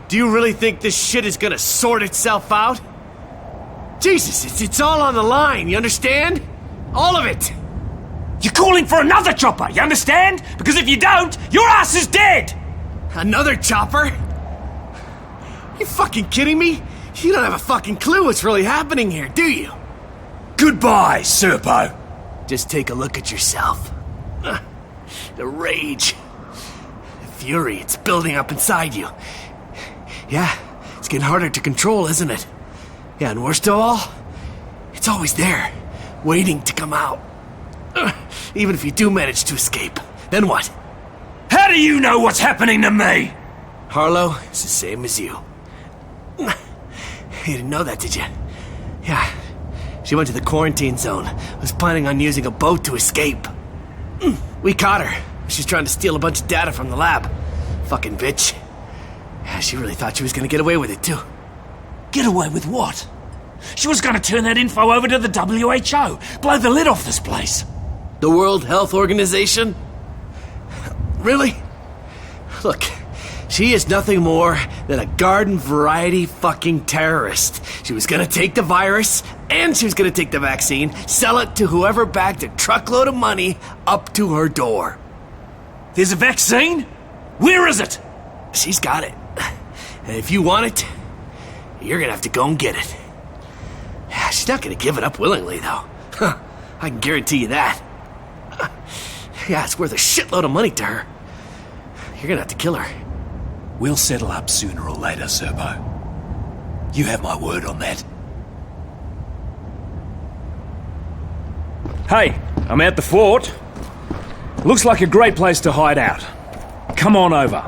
Do you really think this shit is gonna sort itself out? Jesus, it's all on the line, you understand? All of it! You're calling for another chopper, you understand? Because if you don't, your ass is dead! Another chopper? You fucking kidding me? You don't have a fucking clue what's really happening here, do you? Goodbye, Serpo. Just take a look at yourself. The rage. The fury, it's building up inside you. Yeah, it's getting harder to control, isn't it? Yeah, and worst of all, it's always there, waiting to come out. Even if you do manage to escape, then what? How do you know what's happening to me? Harlow is the same as you. You didn't know that, did you? Yeah. She went to the quarantine zone. Was planning on using a boat to escape. We caught her. She's trying to steal a bunch of data from the lab. Fucking bitch. Yeah, she really thought she was gonna get away with it, too. Get away with what? She was gonna turn that info over to the WHO. Blow the lid off this place. The World Health Organization? Really? Look, she is nothing more than a garden variety fucking terrorist. She was gonna take the virus, and she was gonna take the vaccine, sell it to whoever backed a truckload of money up to her door. There's a vaccine? Where is it? She's got it. And if you want it, you're gonna have to go and get it. She's not gonna give it up willingly, though. I can guarantee you that. Yeah, it's worth a shitload of money to her. You're gonna have to kill her. We'll settle up sooner or later, Serpo. You have my word on that. Hey, I'm at the fort. Looks like a great place to hide out. Come on over.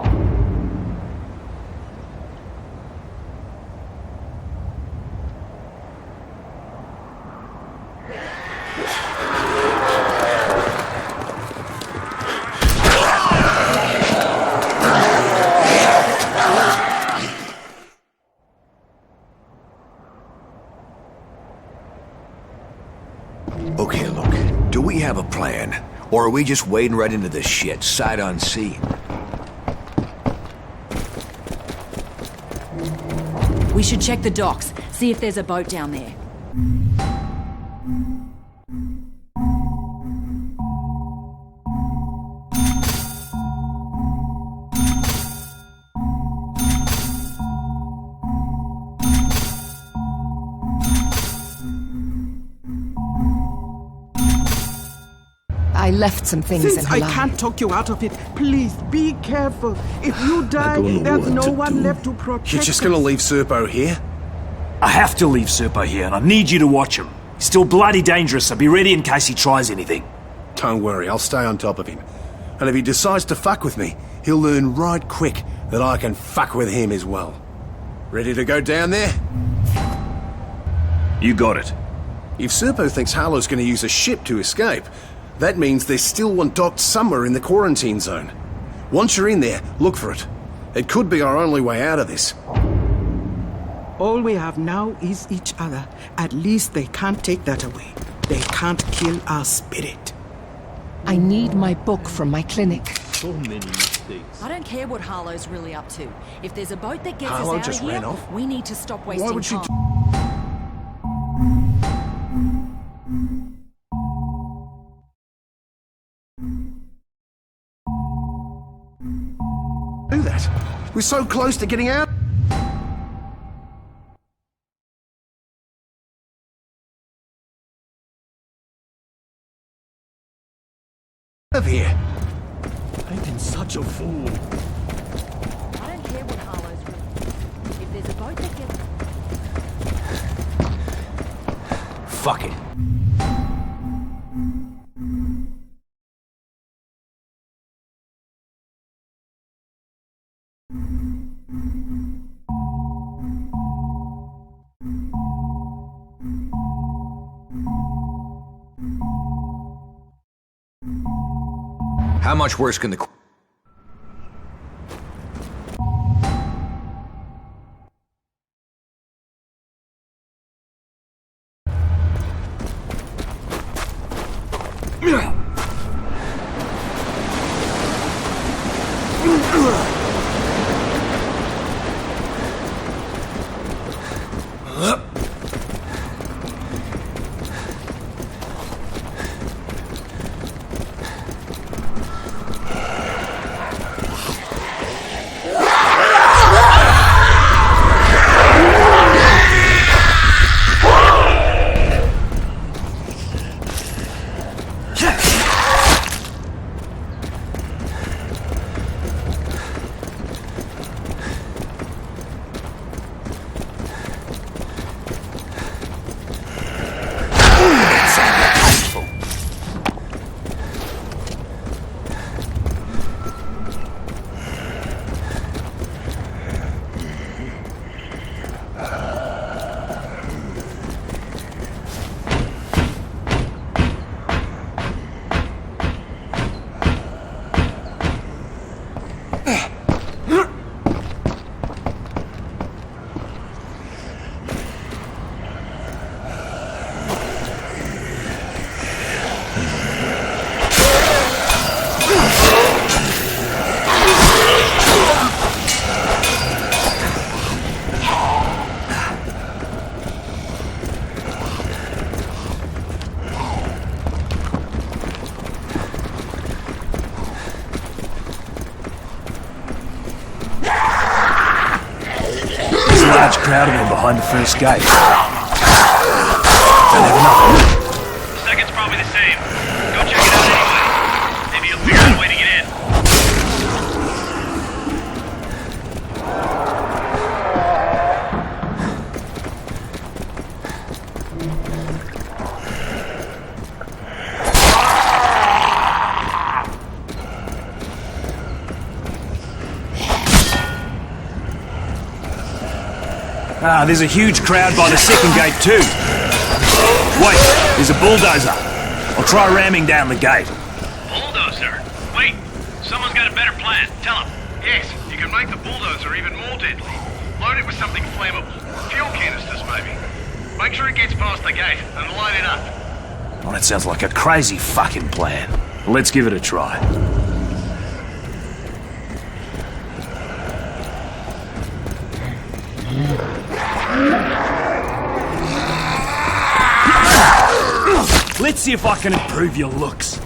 Or are we just wading right into this shit, sight unseen? We should check the docks, see if there's a boat down there. I left some things Since in I Harlow. can't talk you out of it, please be careful. If you die, there's no one left to protect You're just gonna leave Serpo here? I have to leave Serpo here, and I need you to watch him. He's still bloody dangerous, so be ready in case he tries anything. Don't worry, I'll stay on top of him. And if he decides to fuck with me, he'll learn right quick that I can fuck with him as well. Ready to go down there? You got it. If Serpo thinks Harlow's gonna use a ship to escape, that means there's still one docked somewhere in the quarantine zone. Once you're in there, look for it. It could be our only way out of this. All we have now is each other. At least they can't take that away. They can't kill our spirit. I need my book from my clinic. So many mistakes. I don't care what Harlow's really up to. If there's a boat that gets Harlow us out just of here, ran off? we need to stop wasting would she time. Do that. We're so close to getting out. Of here. I've been such a fool. I don't care what Harlow's really. If there's a boat that gets... Fuck it. How much worse can the... Large crowd of them behind the first gate. Don't have enough. The second's probably the same. Go check it out anyway. Maybe you'll figure out a way to get in. Ah, there's a huge crowd by the second gate too. Wait, there's a bulldozer. I'll try ramming down the gate. Bulldozer? Wait, someone's got a better plan. Tell him. Yes, you can make the bulldozer even more deadly. Load it with something flammable. Fuel canisters, maybe. Make sure it gets past the gate and light it up. Well, that sounds like a crazy fucking plan. Let's give it a try. Let's see if I can improve your looks.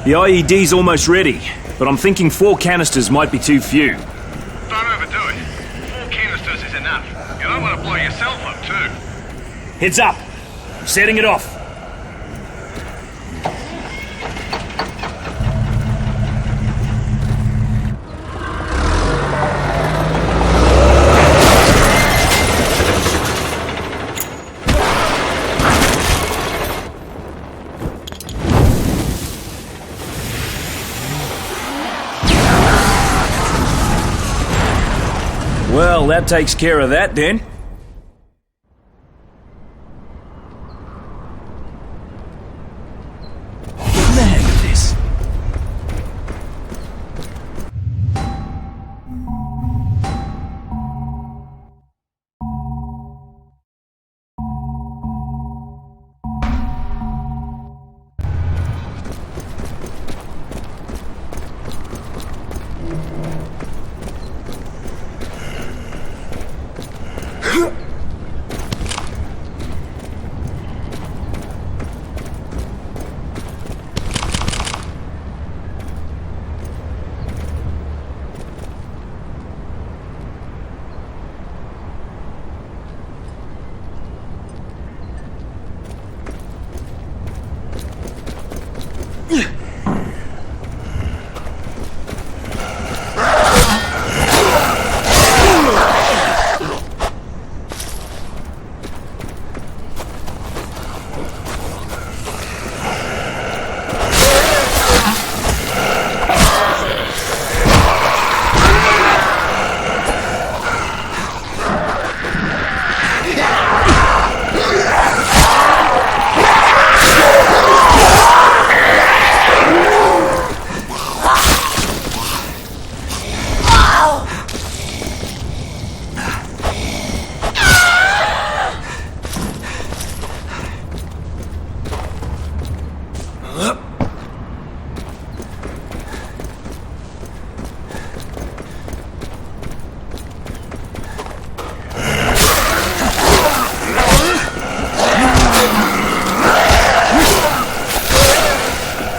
The IED's almost ready, but I'm thinking 4 canisters might be too few. Don't overdo it. 4 canisters is enough. You don't want to blow yourself up, too. Heads up! I'm setting it off. Well, that takes care of that then.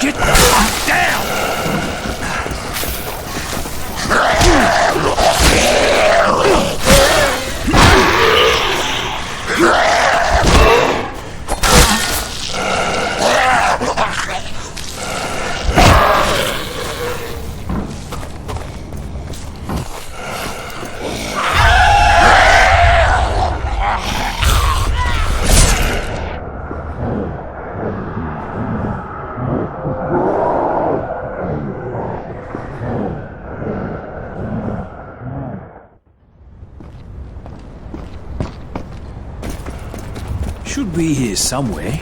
Get the hang of this. Should be here somewhere.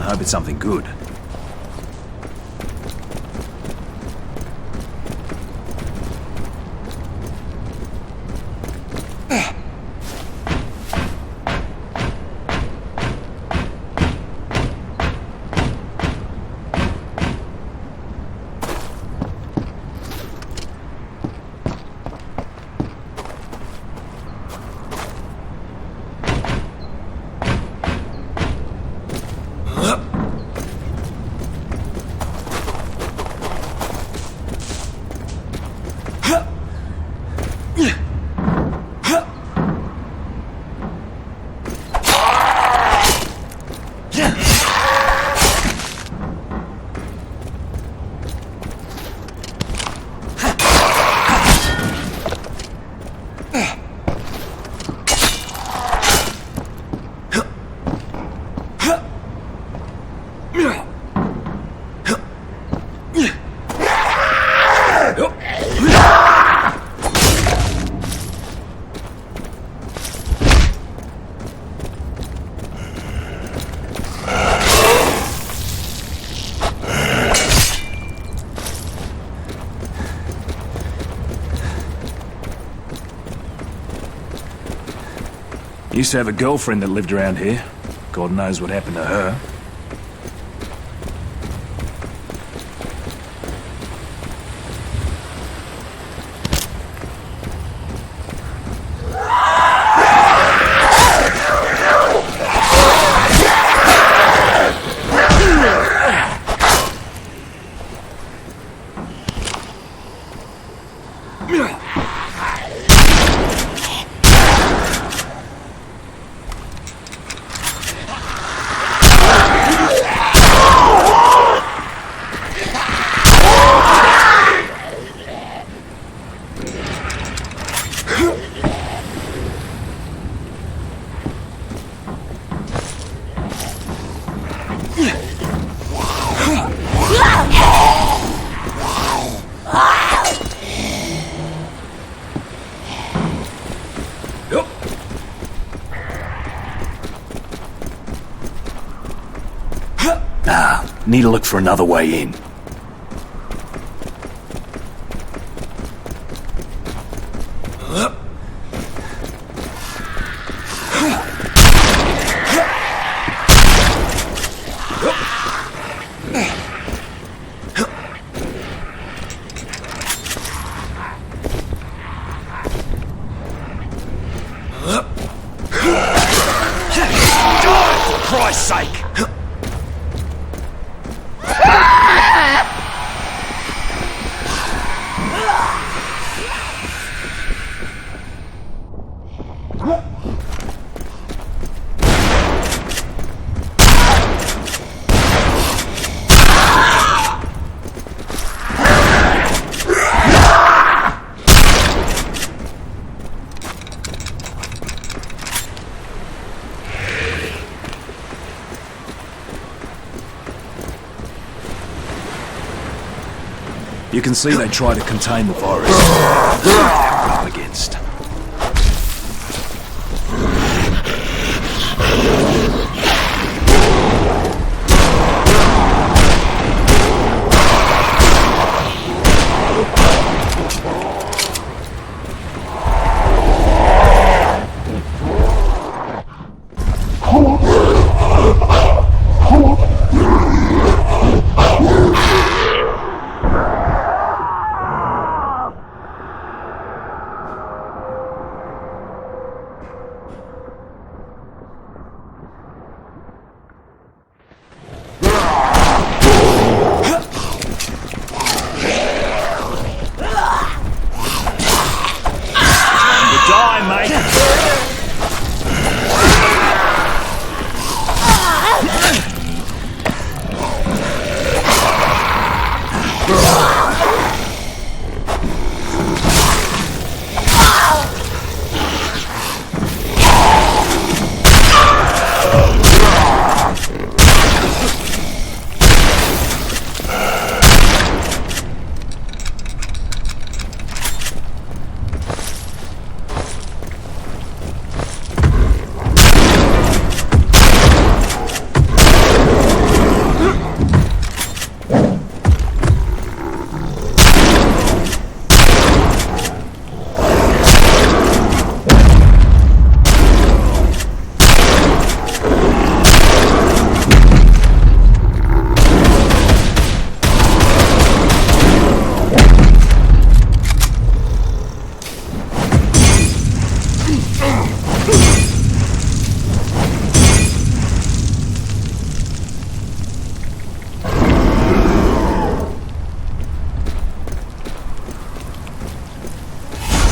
I hope it's something good. Used to have a girlfriend that lived around here. God knows what happened to her. Need to look for another way in. For Christ's sake! You can see they try to contain the virus. We're up against.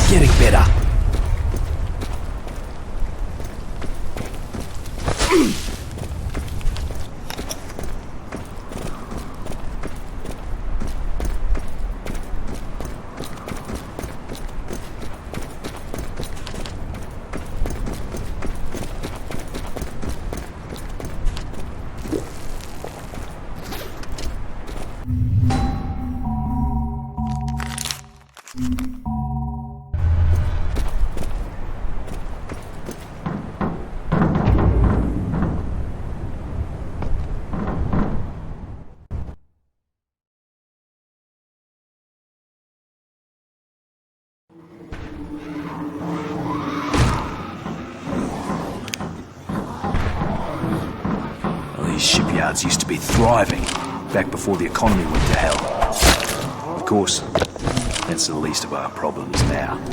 Getting better. These shipyards used to be thriving, back before the economy went to hell. Of course, that's the least of our problems now.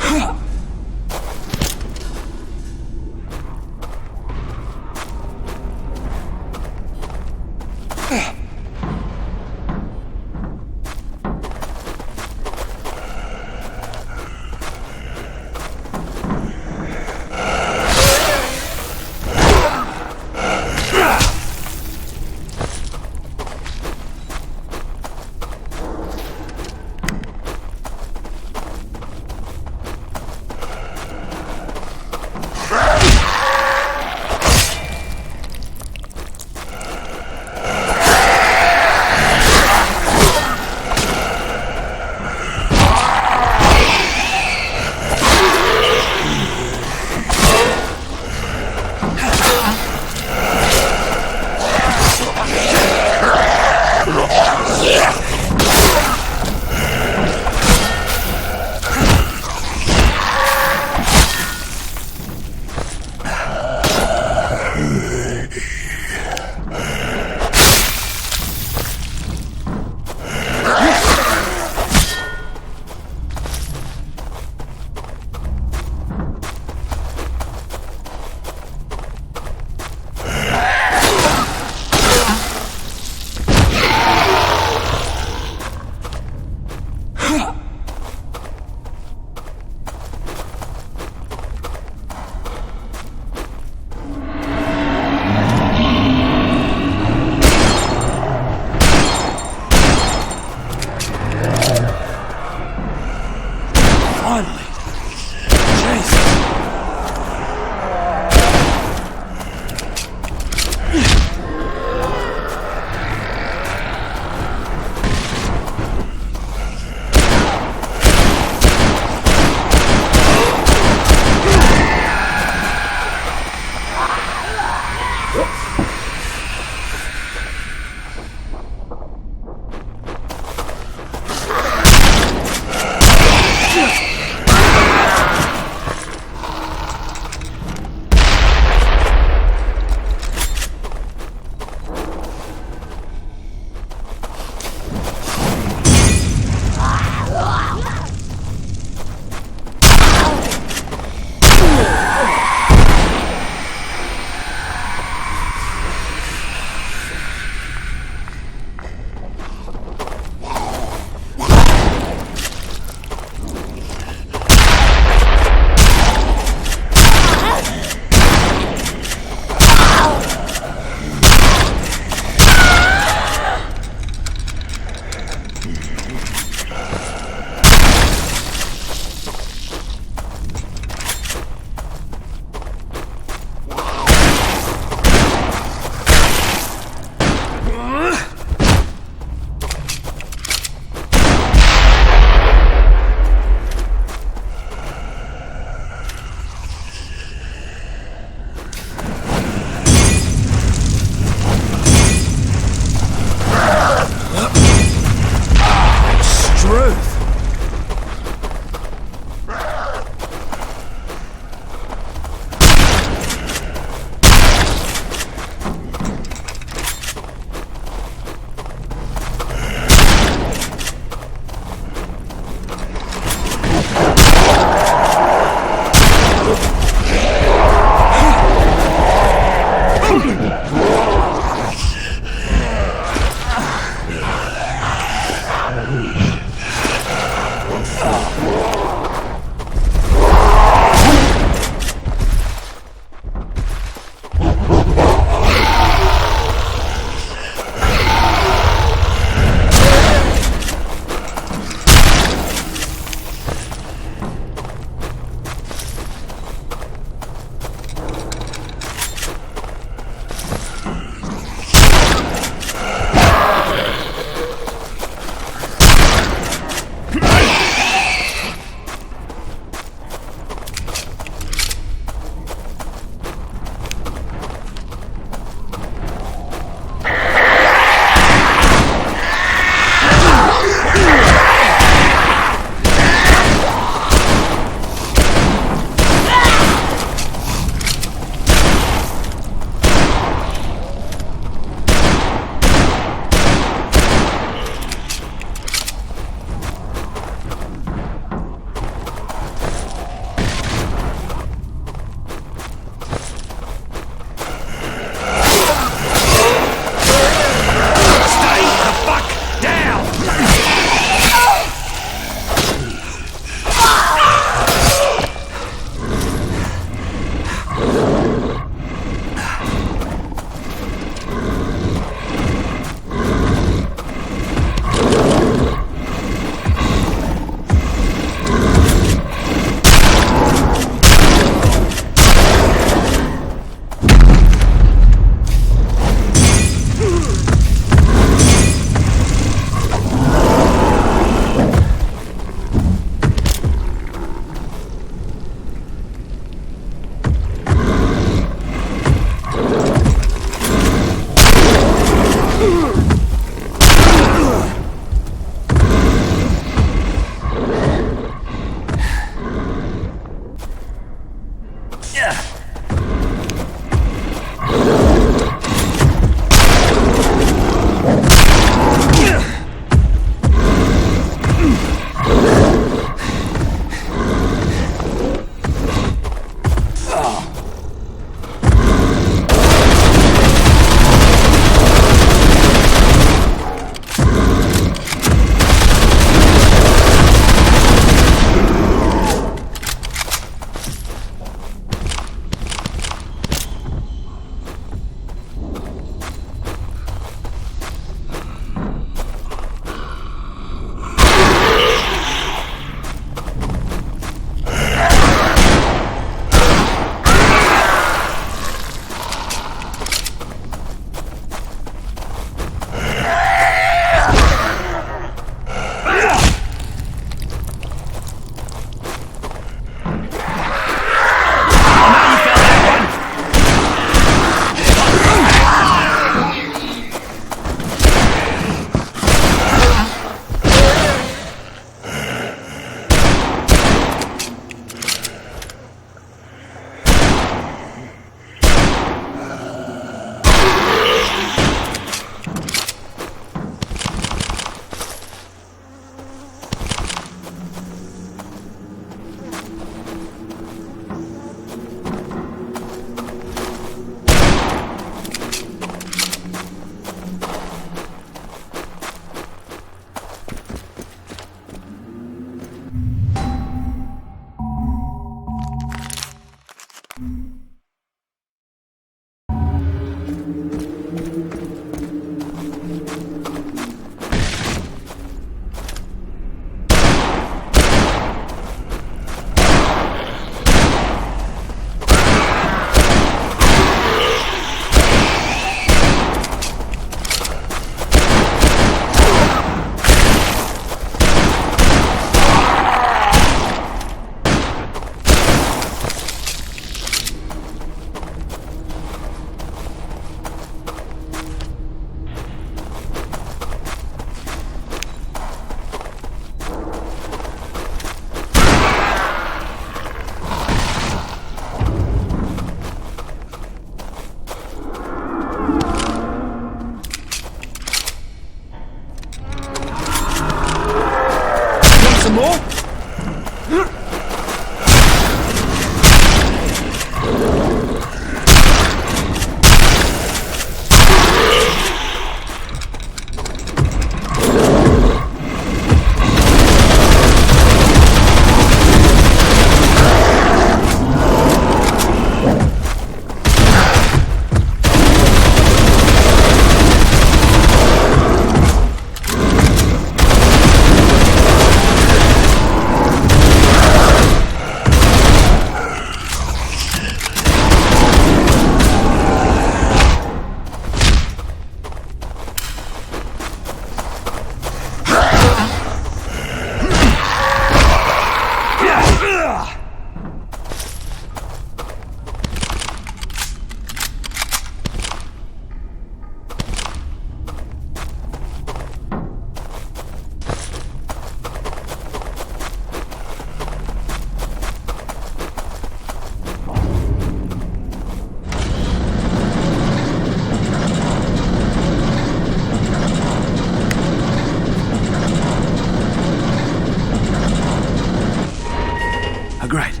disintegrate.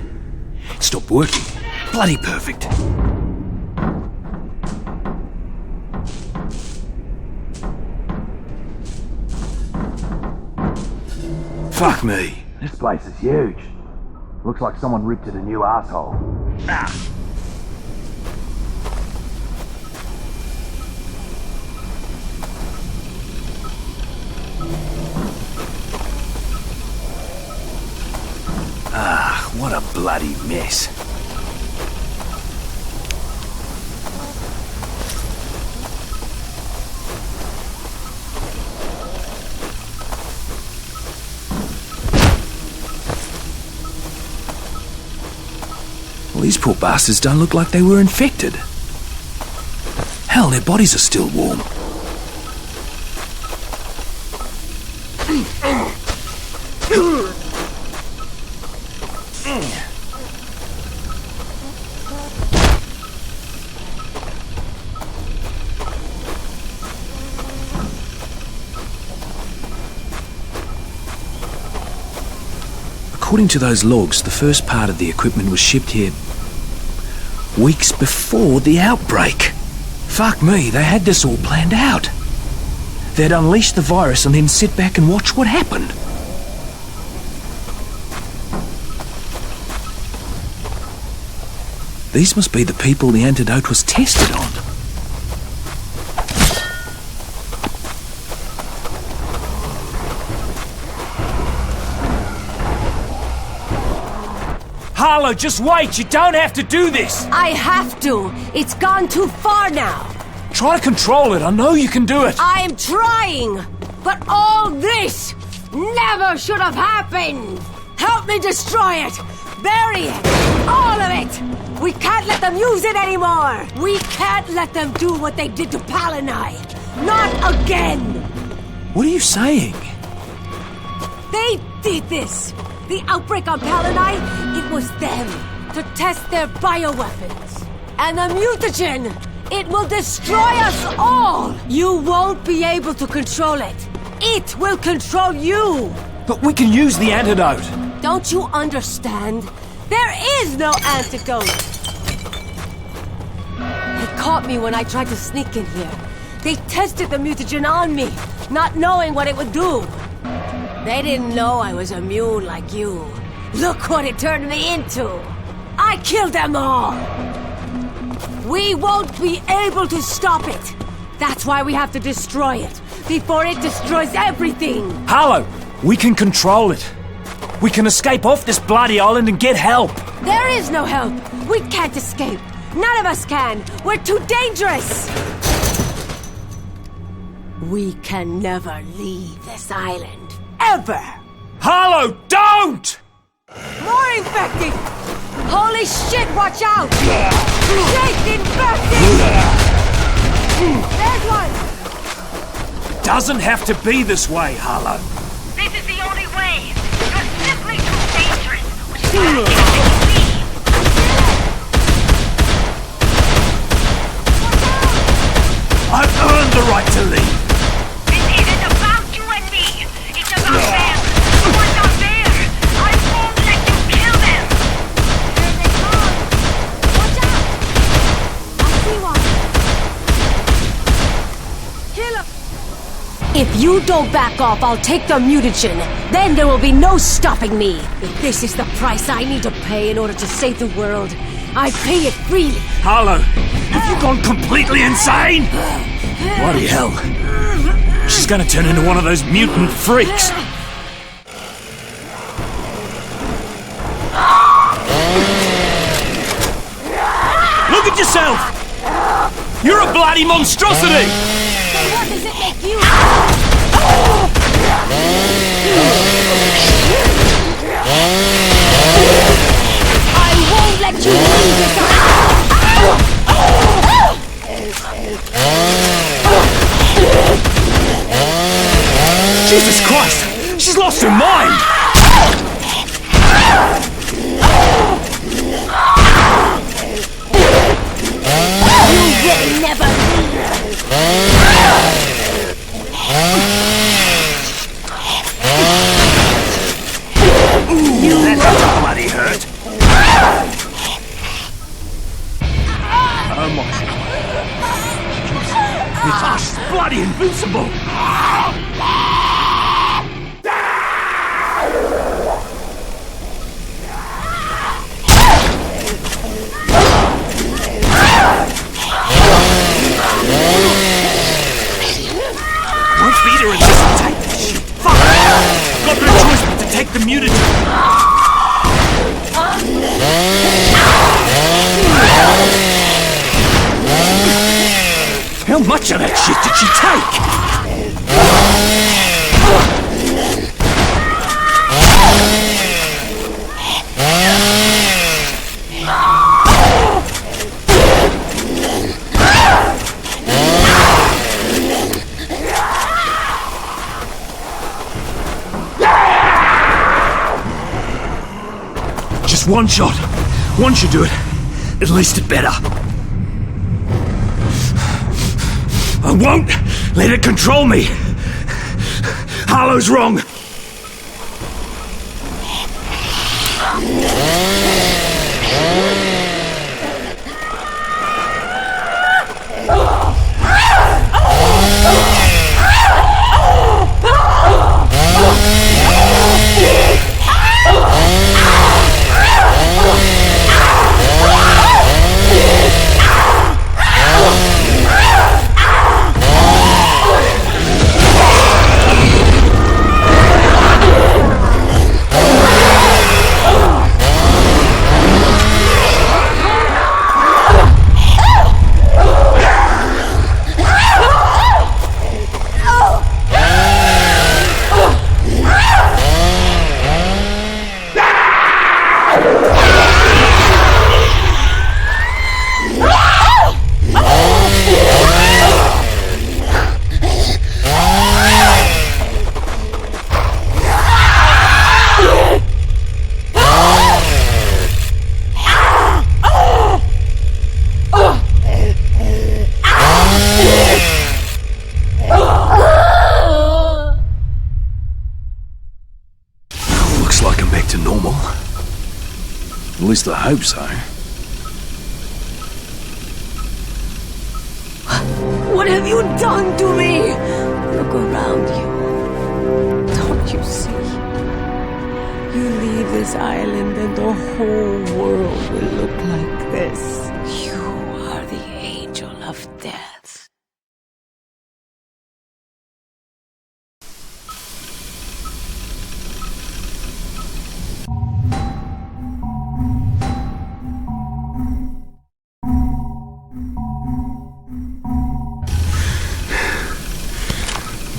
It stopped working. Bloody perfect. Fuck me. This place is huge. Looks like someone ripped it a new asshole. Ah. Ah, what a bloody mess. Well, these poor bastards don't look like they were infected. Hell, their bodies are still warm. According to those logs, the first part of the equipment was shipped here weeks before the outbreak. Fuck me, they had this all planned out. They'd unleash the virus and then sit back and watch what happened. These must be the people the antidote was tested on. Harlow, just wait! You don't have to do this! I have to! It's gone too far now! Try to control it, I know you can do it! I'm trying! But all this never should have happened! Help me destroy it! Bury it! All of it! We can't let them use it anymore! We can't let them do what they did to Palanai! Not again! What are you saying? They did this! The outbreak on Palanai, it was them, to test their bioweapons. And the mutagen, it will destroy us all! You won't be able to control it. It will control you! But we can use the antidote! Don't you understand? There is no antidote! They caught me when I tried to sneak in here. They tested the mutagen on me, not knowing what it would do. They didn't know I was immune like you. Look what it turned me into! I killed them all! We won't be able to stop it! That's why we have to destroy it, before it destroys everything! Harlow, we can control it. We can escape off this bloody island and get help! There is no help! We can't escape! None of us can! We're too dangerous! We can never leave this island. Ever! Harlow, don't! More infected! Holy shit, watch out! Shit, infected! There's one! Doesn't have to be this way, Harlow. This is the only way. You're simply too dangerous. Which is why I can't leave. I've earned the right to leave. This isn't about you and me. It's about them. The ones out there. I won't let you kill them. Here they come. Watch out! I see one. Kill him. If you don't back off, I'll take the mutagen. Then there will be no stopping me. If this is the price I need to pay in order to save the world, I pay it freely. Harlow, have you gone completely insane? Bloody hell. She's gonna turn into one of those mutant freaks. Look at yourself! You're a bloody monstrosity! So what does it make you? I won't let you leave this island! Jesus Christ! She's lost her mind! You will never leave! That bloody hurt! bloody invincible! Won't beat her unless we take this shit. Fuck! Got no choice but to take the mutagen. How much of that shit did she take? Just one shot. One should do it. At least it better. I won't let it control me. Harlow's wrong. At least I hope so. What have you done to me? Look around you. Don't you see? You leave this island and the whole world will look like this. You are the angel of death.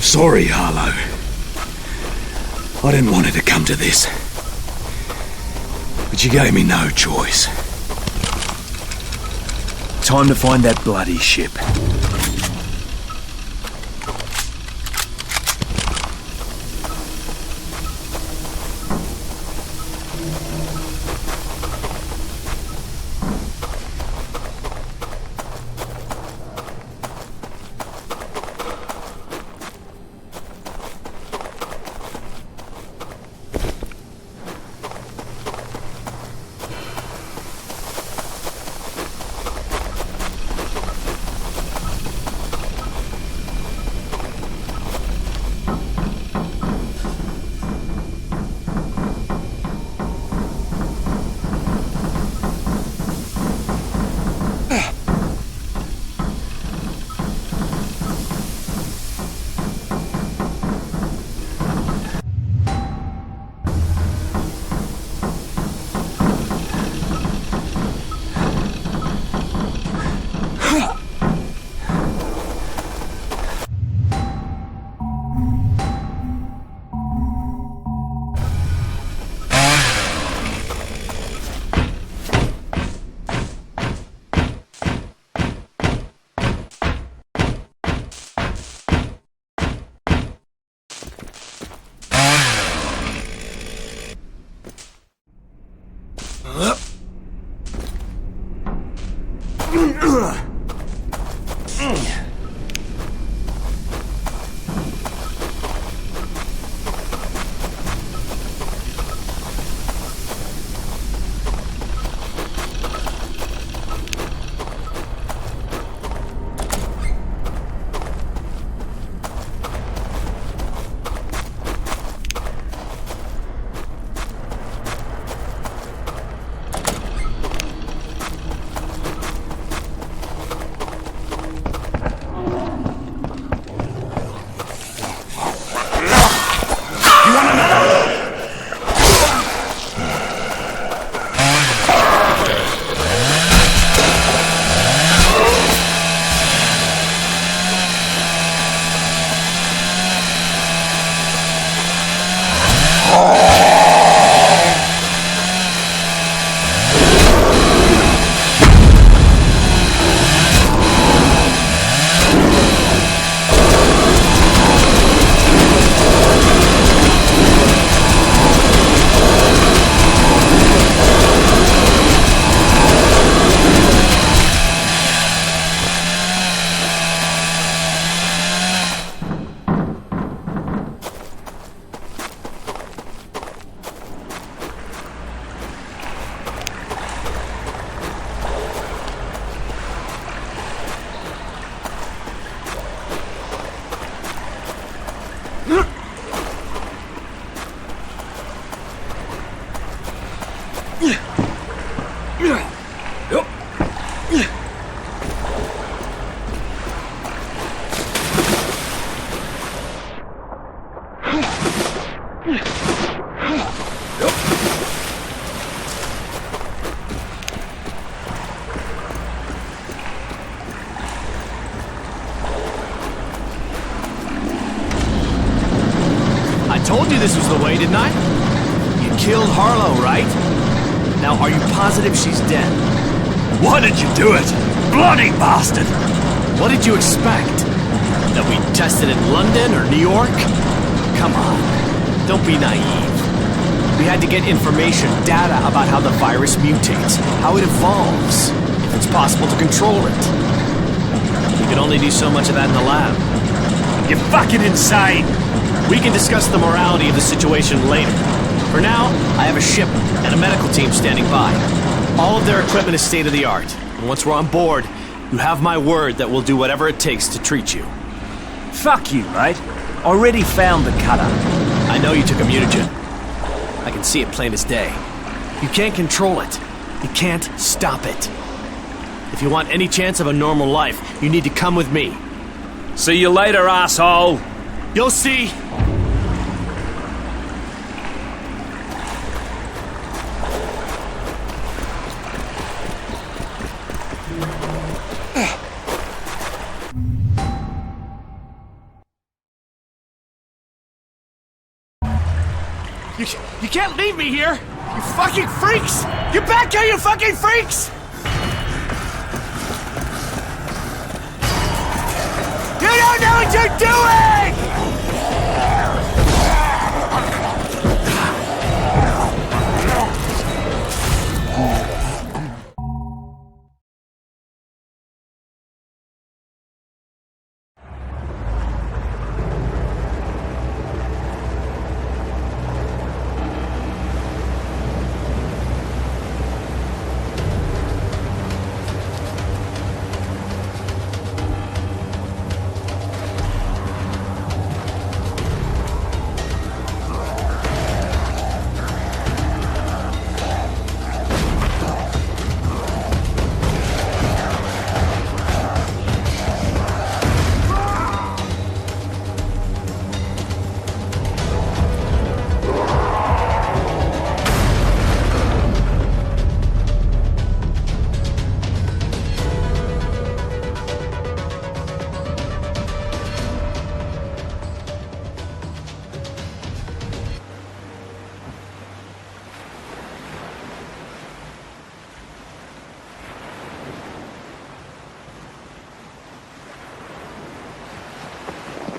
Sorry, Harlow. I didn't want it to come to this. But you gave me no choice. Time to find that bloody ship. I told you this was the way, didn't I? You killed Harlow, right? Now, are you positive she's dead? Why did you do it? Bloody bastard! What did you expect? That we tested in London or New York? Come on, don't be naive. We had to get information, data about how the virus mutates, how it evolves, if it's possible to control it. We can only do so much of that in the lab. You're fucking insane! We can discuss the morality of the situation later. For now, I have a ship and a medical team standing by. All of their equipment is state-of-the-art. And once we're on board, you have my word that we'll do whatever it takes to treat you. Fuck you, mate. Already found the cutter. I know you took a mutagen. I can see it plain as day. You can't control it. You can't stop it. If you want any chance of a normal life, you need to come with me. See you later, asshole! You'll see! You can't leave me here! You fucking freaks! Get back here, you fucking freaks! You don't know what you're doing!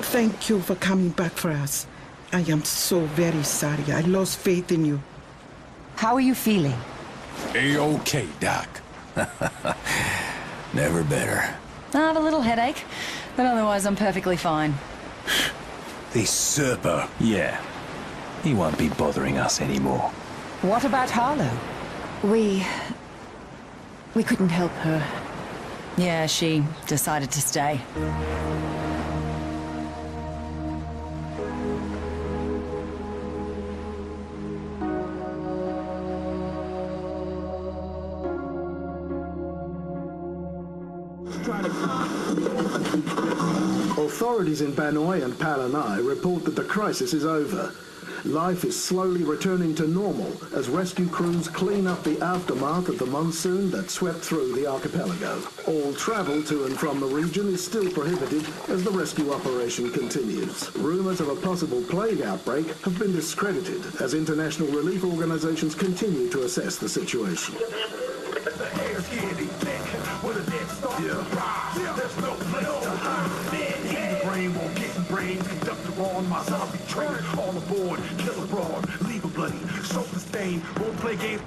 Thank you for coming back for us. I am so very sorry. I lost faith in you. How are you feeling? A-OK, Doc. Never better. I have a little headache, but otherwise I'm perfectly fine. This Serper. Yeah. He won't be bothering us anymore. What about Harlow? We couldn't help her. Yeah, she decided to stay. Authorities in Palanai and Palanai report that the crisis is over. Life is slowly returning to normal as rescue crews clean up the aftermath of the monsoon that swept through the archipelago. All travel to and from the region is still prohibited as the rescue operation continues. Rumors of a possible plague outbreak have been discredited as international relief organizations continue to assess the situation. On my zombie train, all aboard, kill abroad, leave a bloody, soap the stain, won't play games.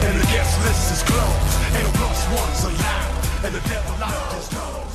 And the guest list is closed, and the plus one's allowed, and the devil out is known.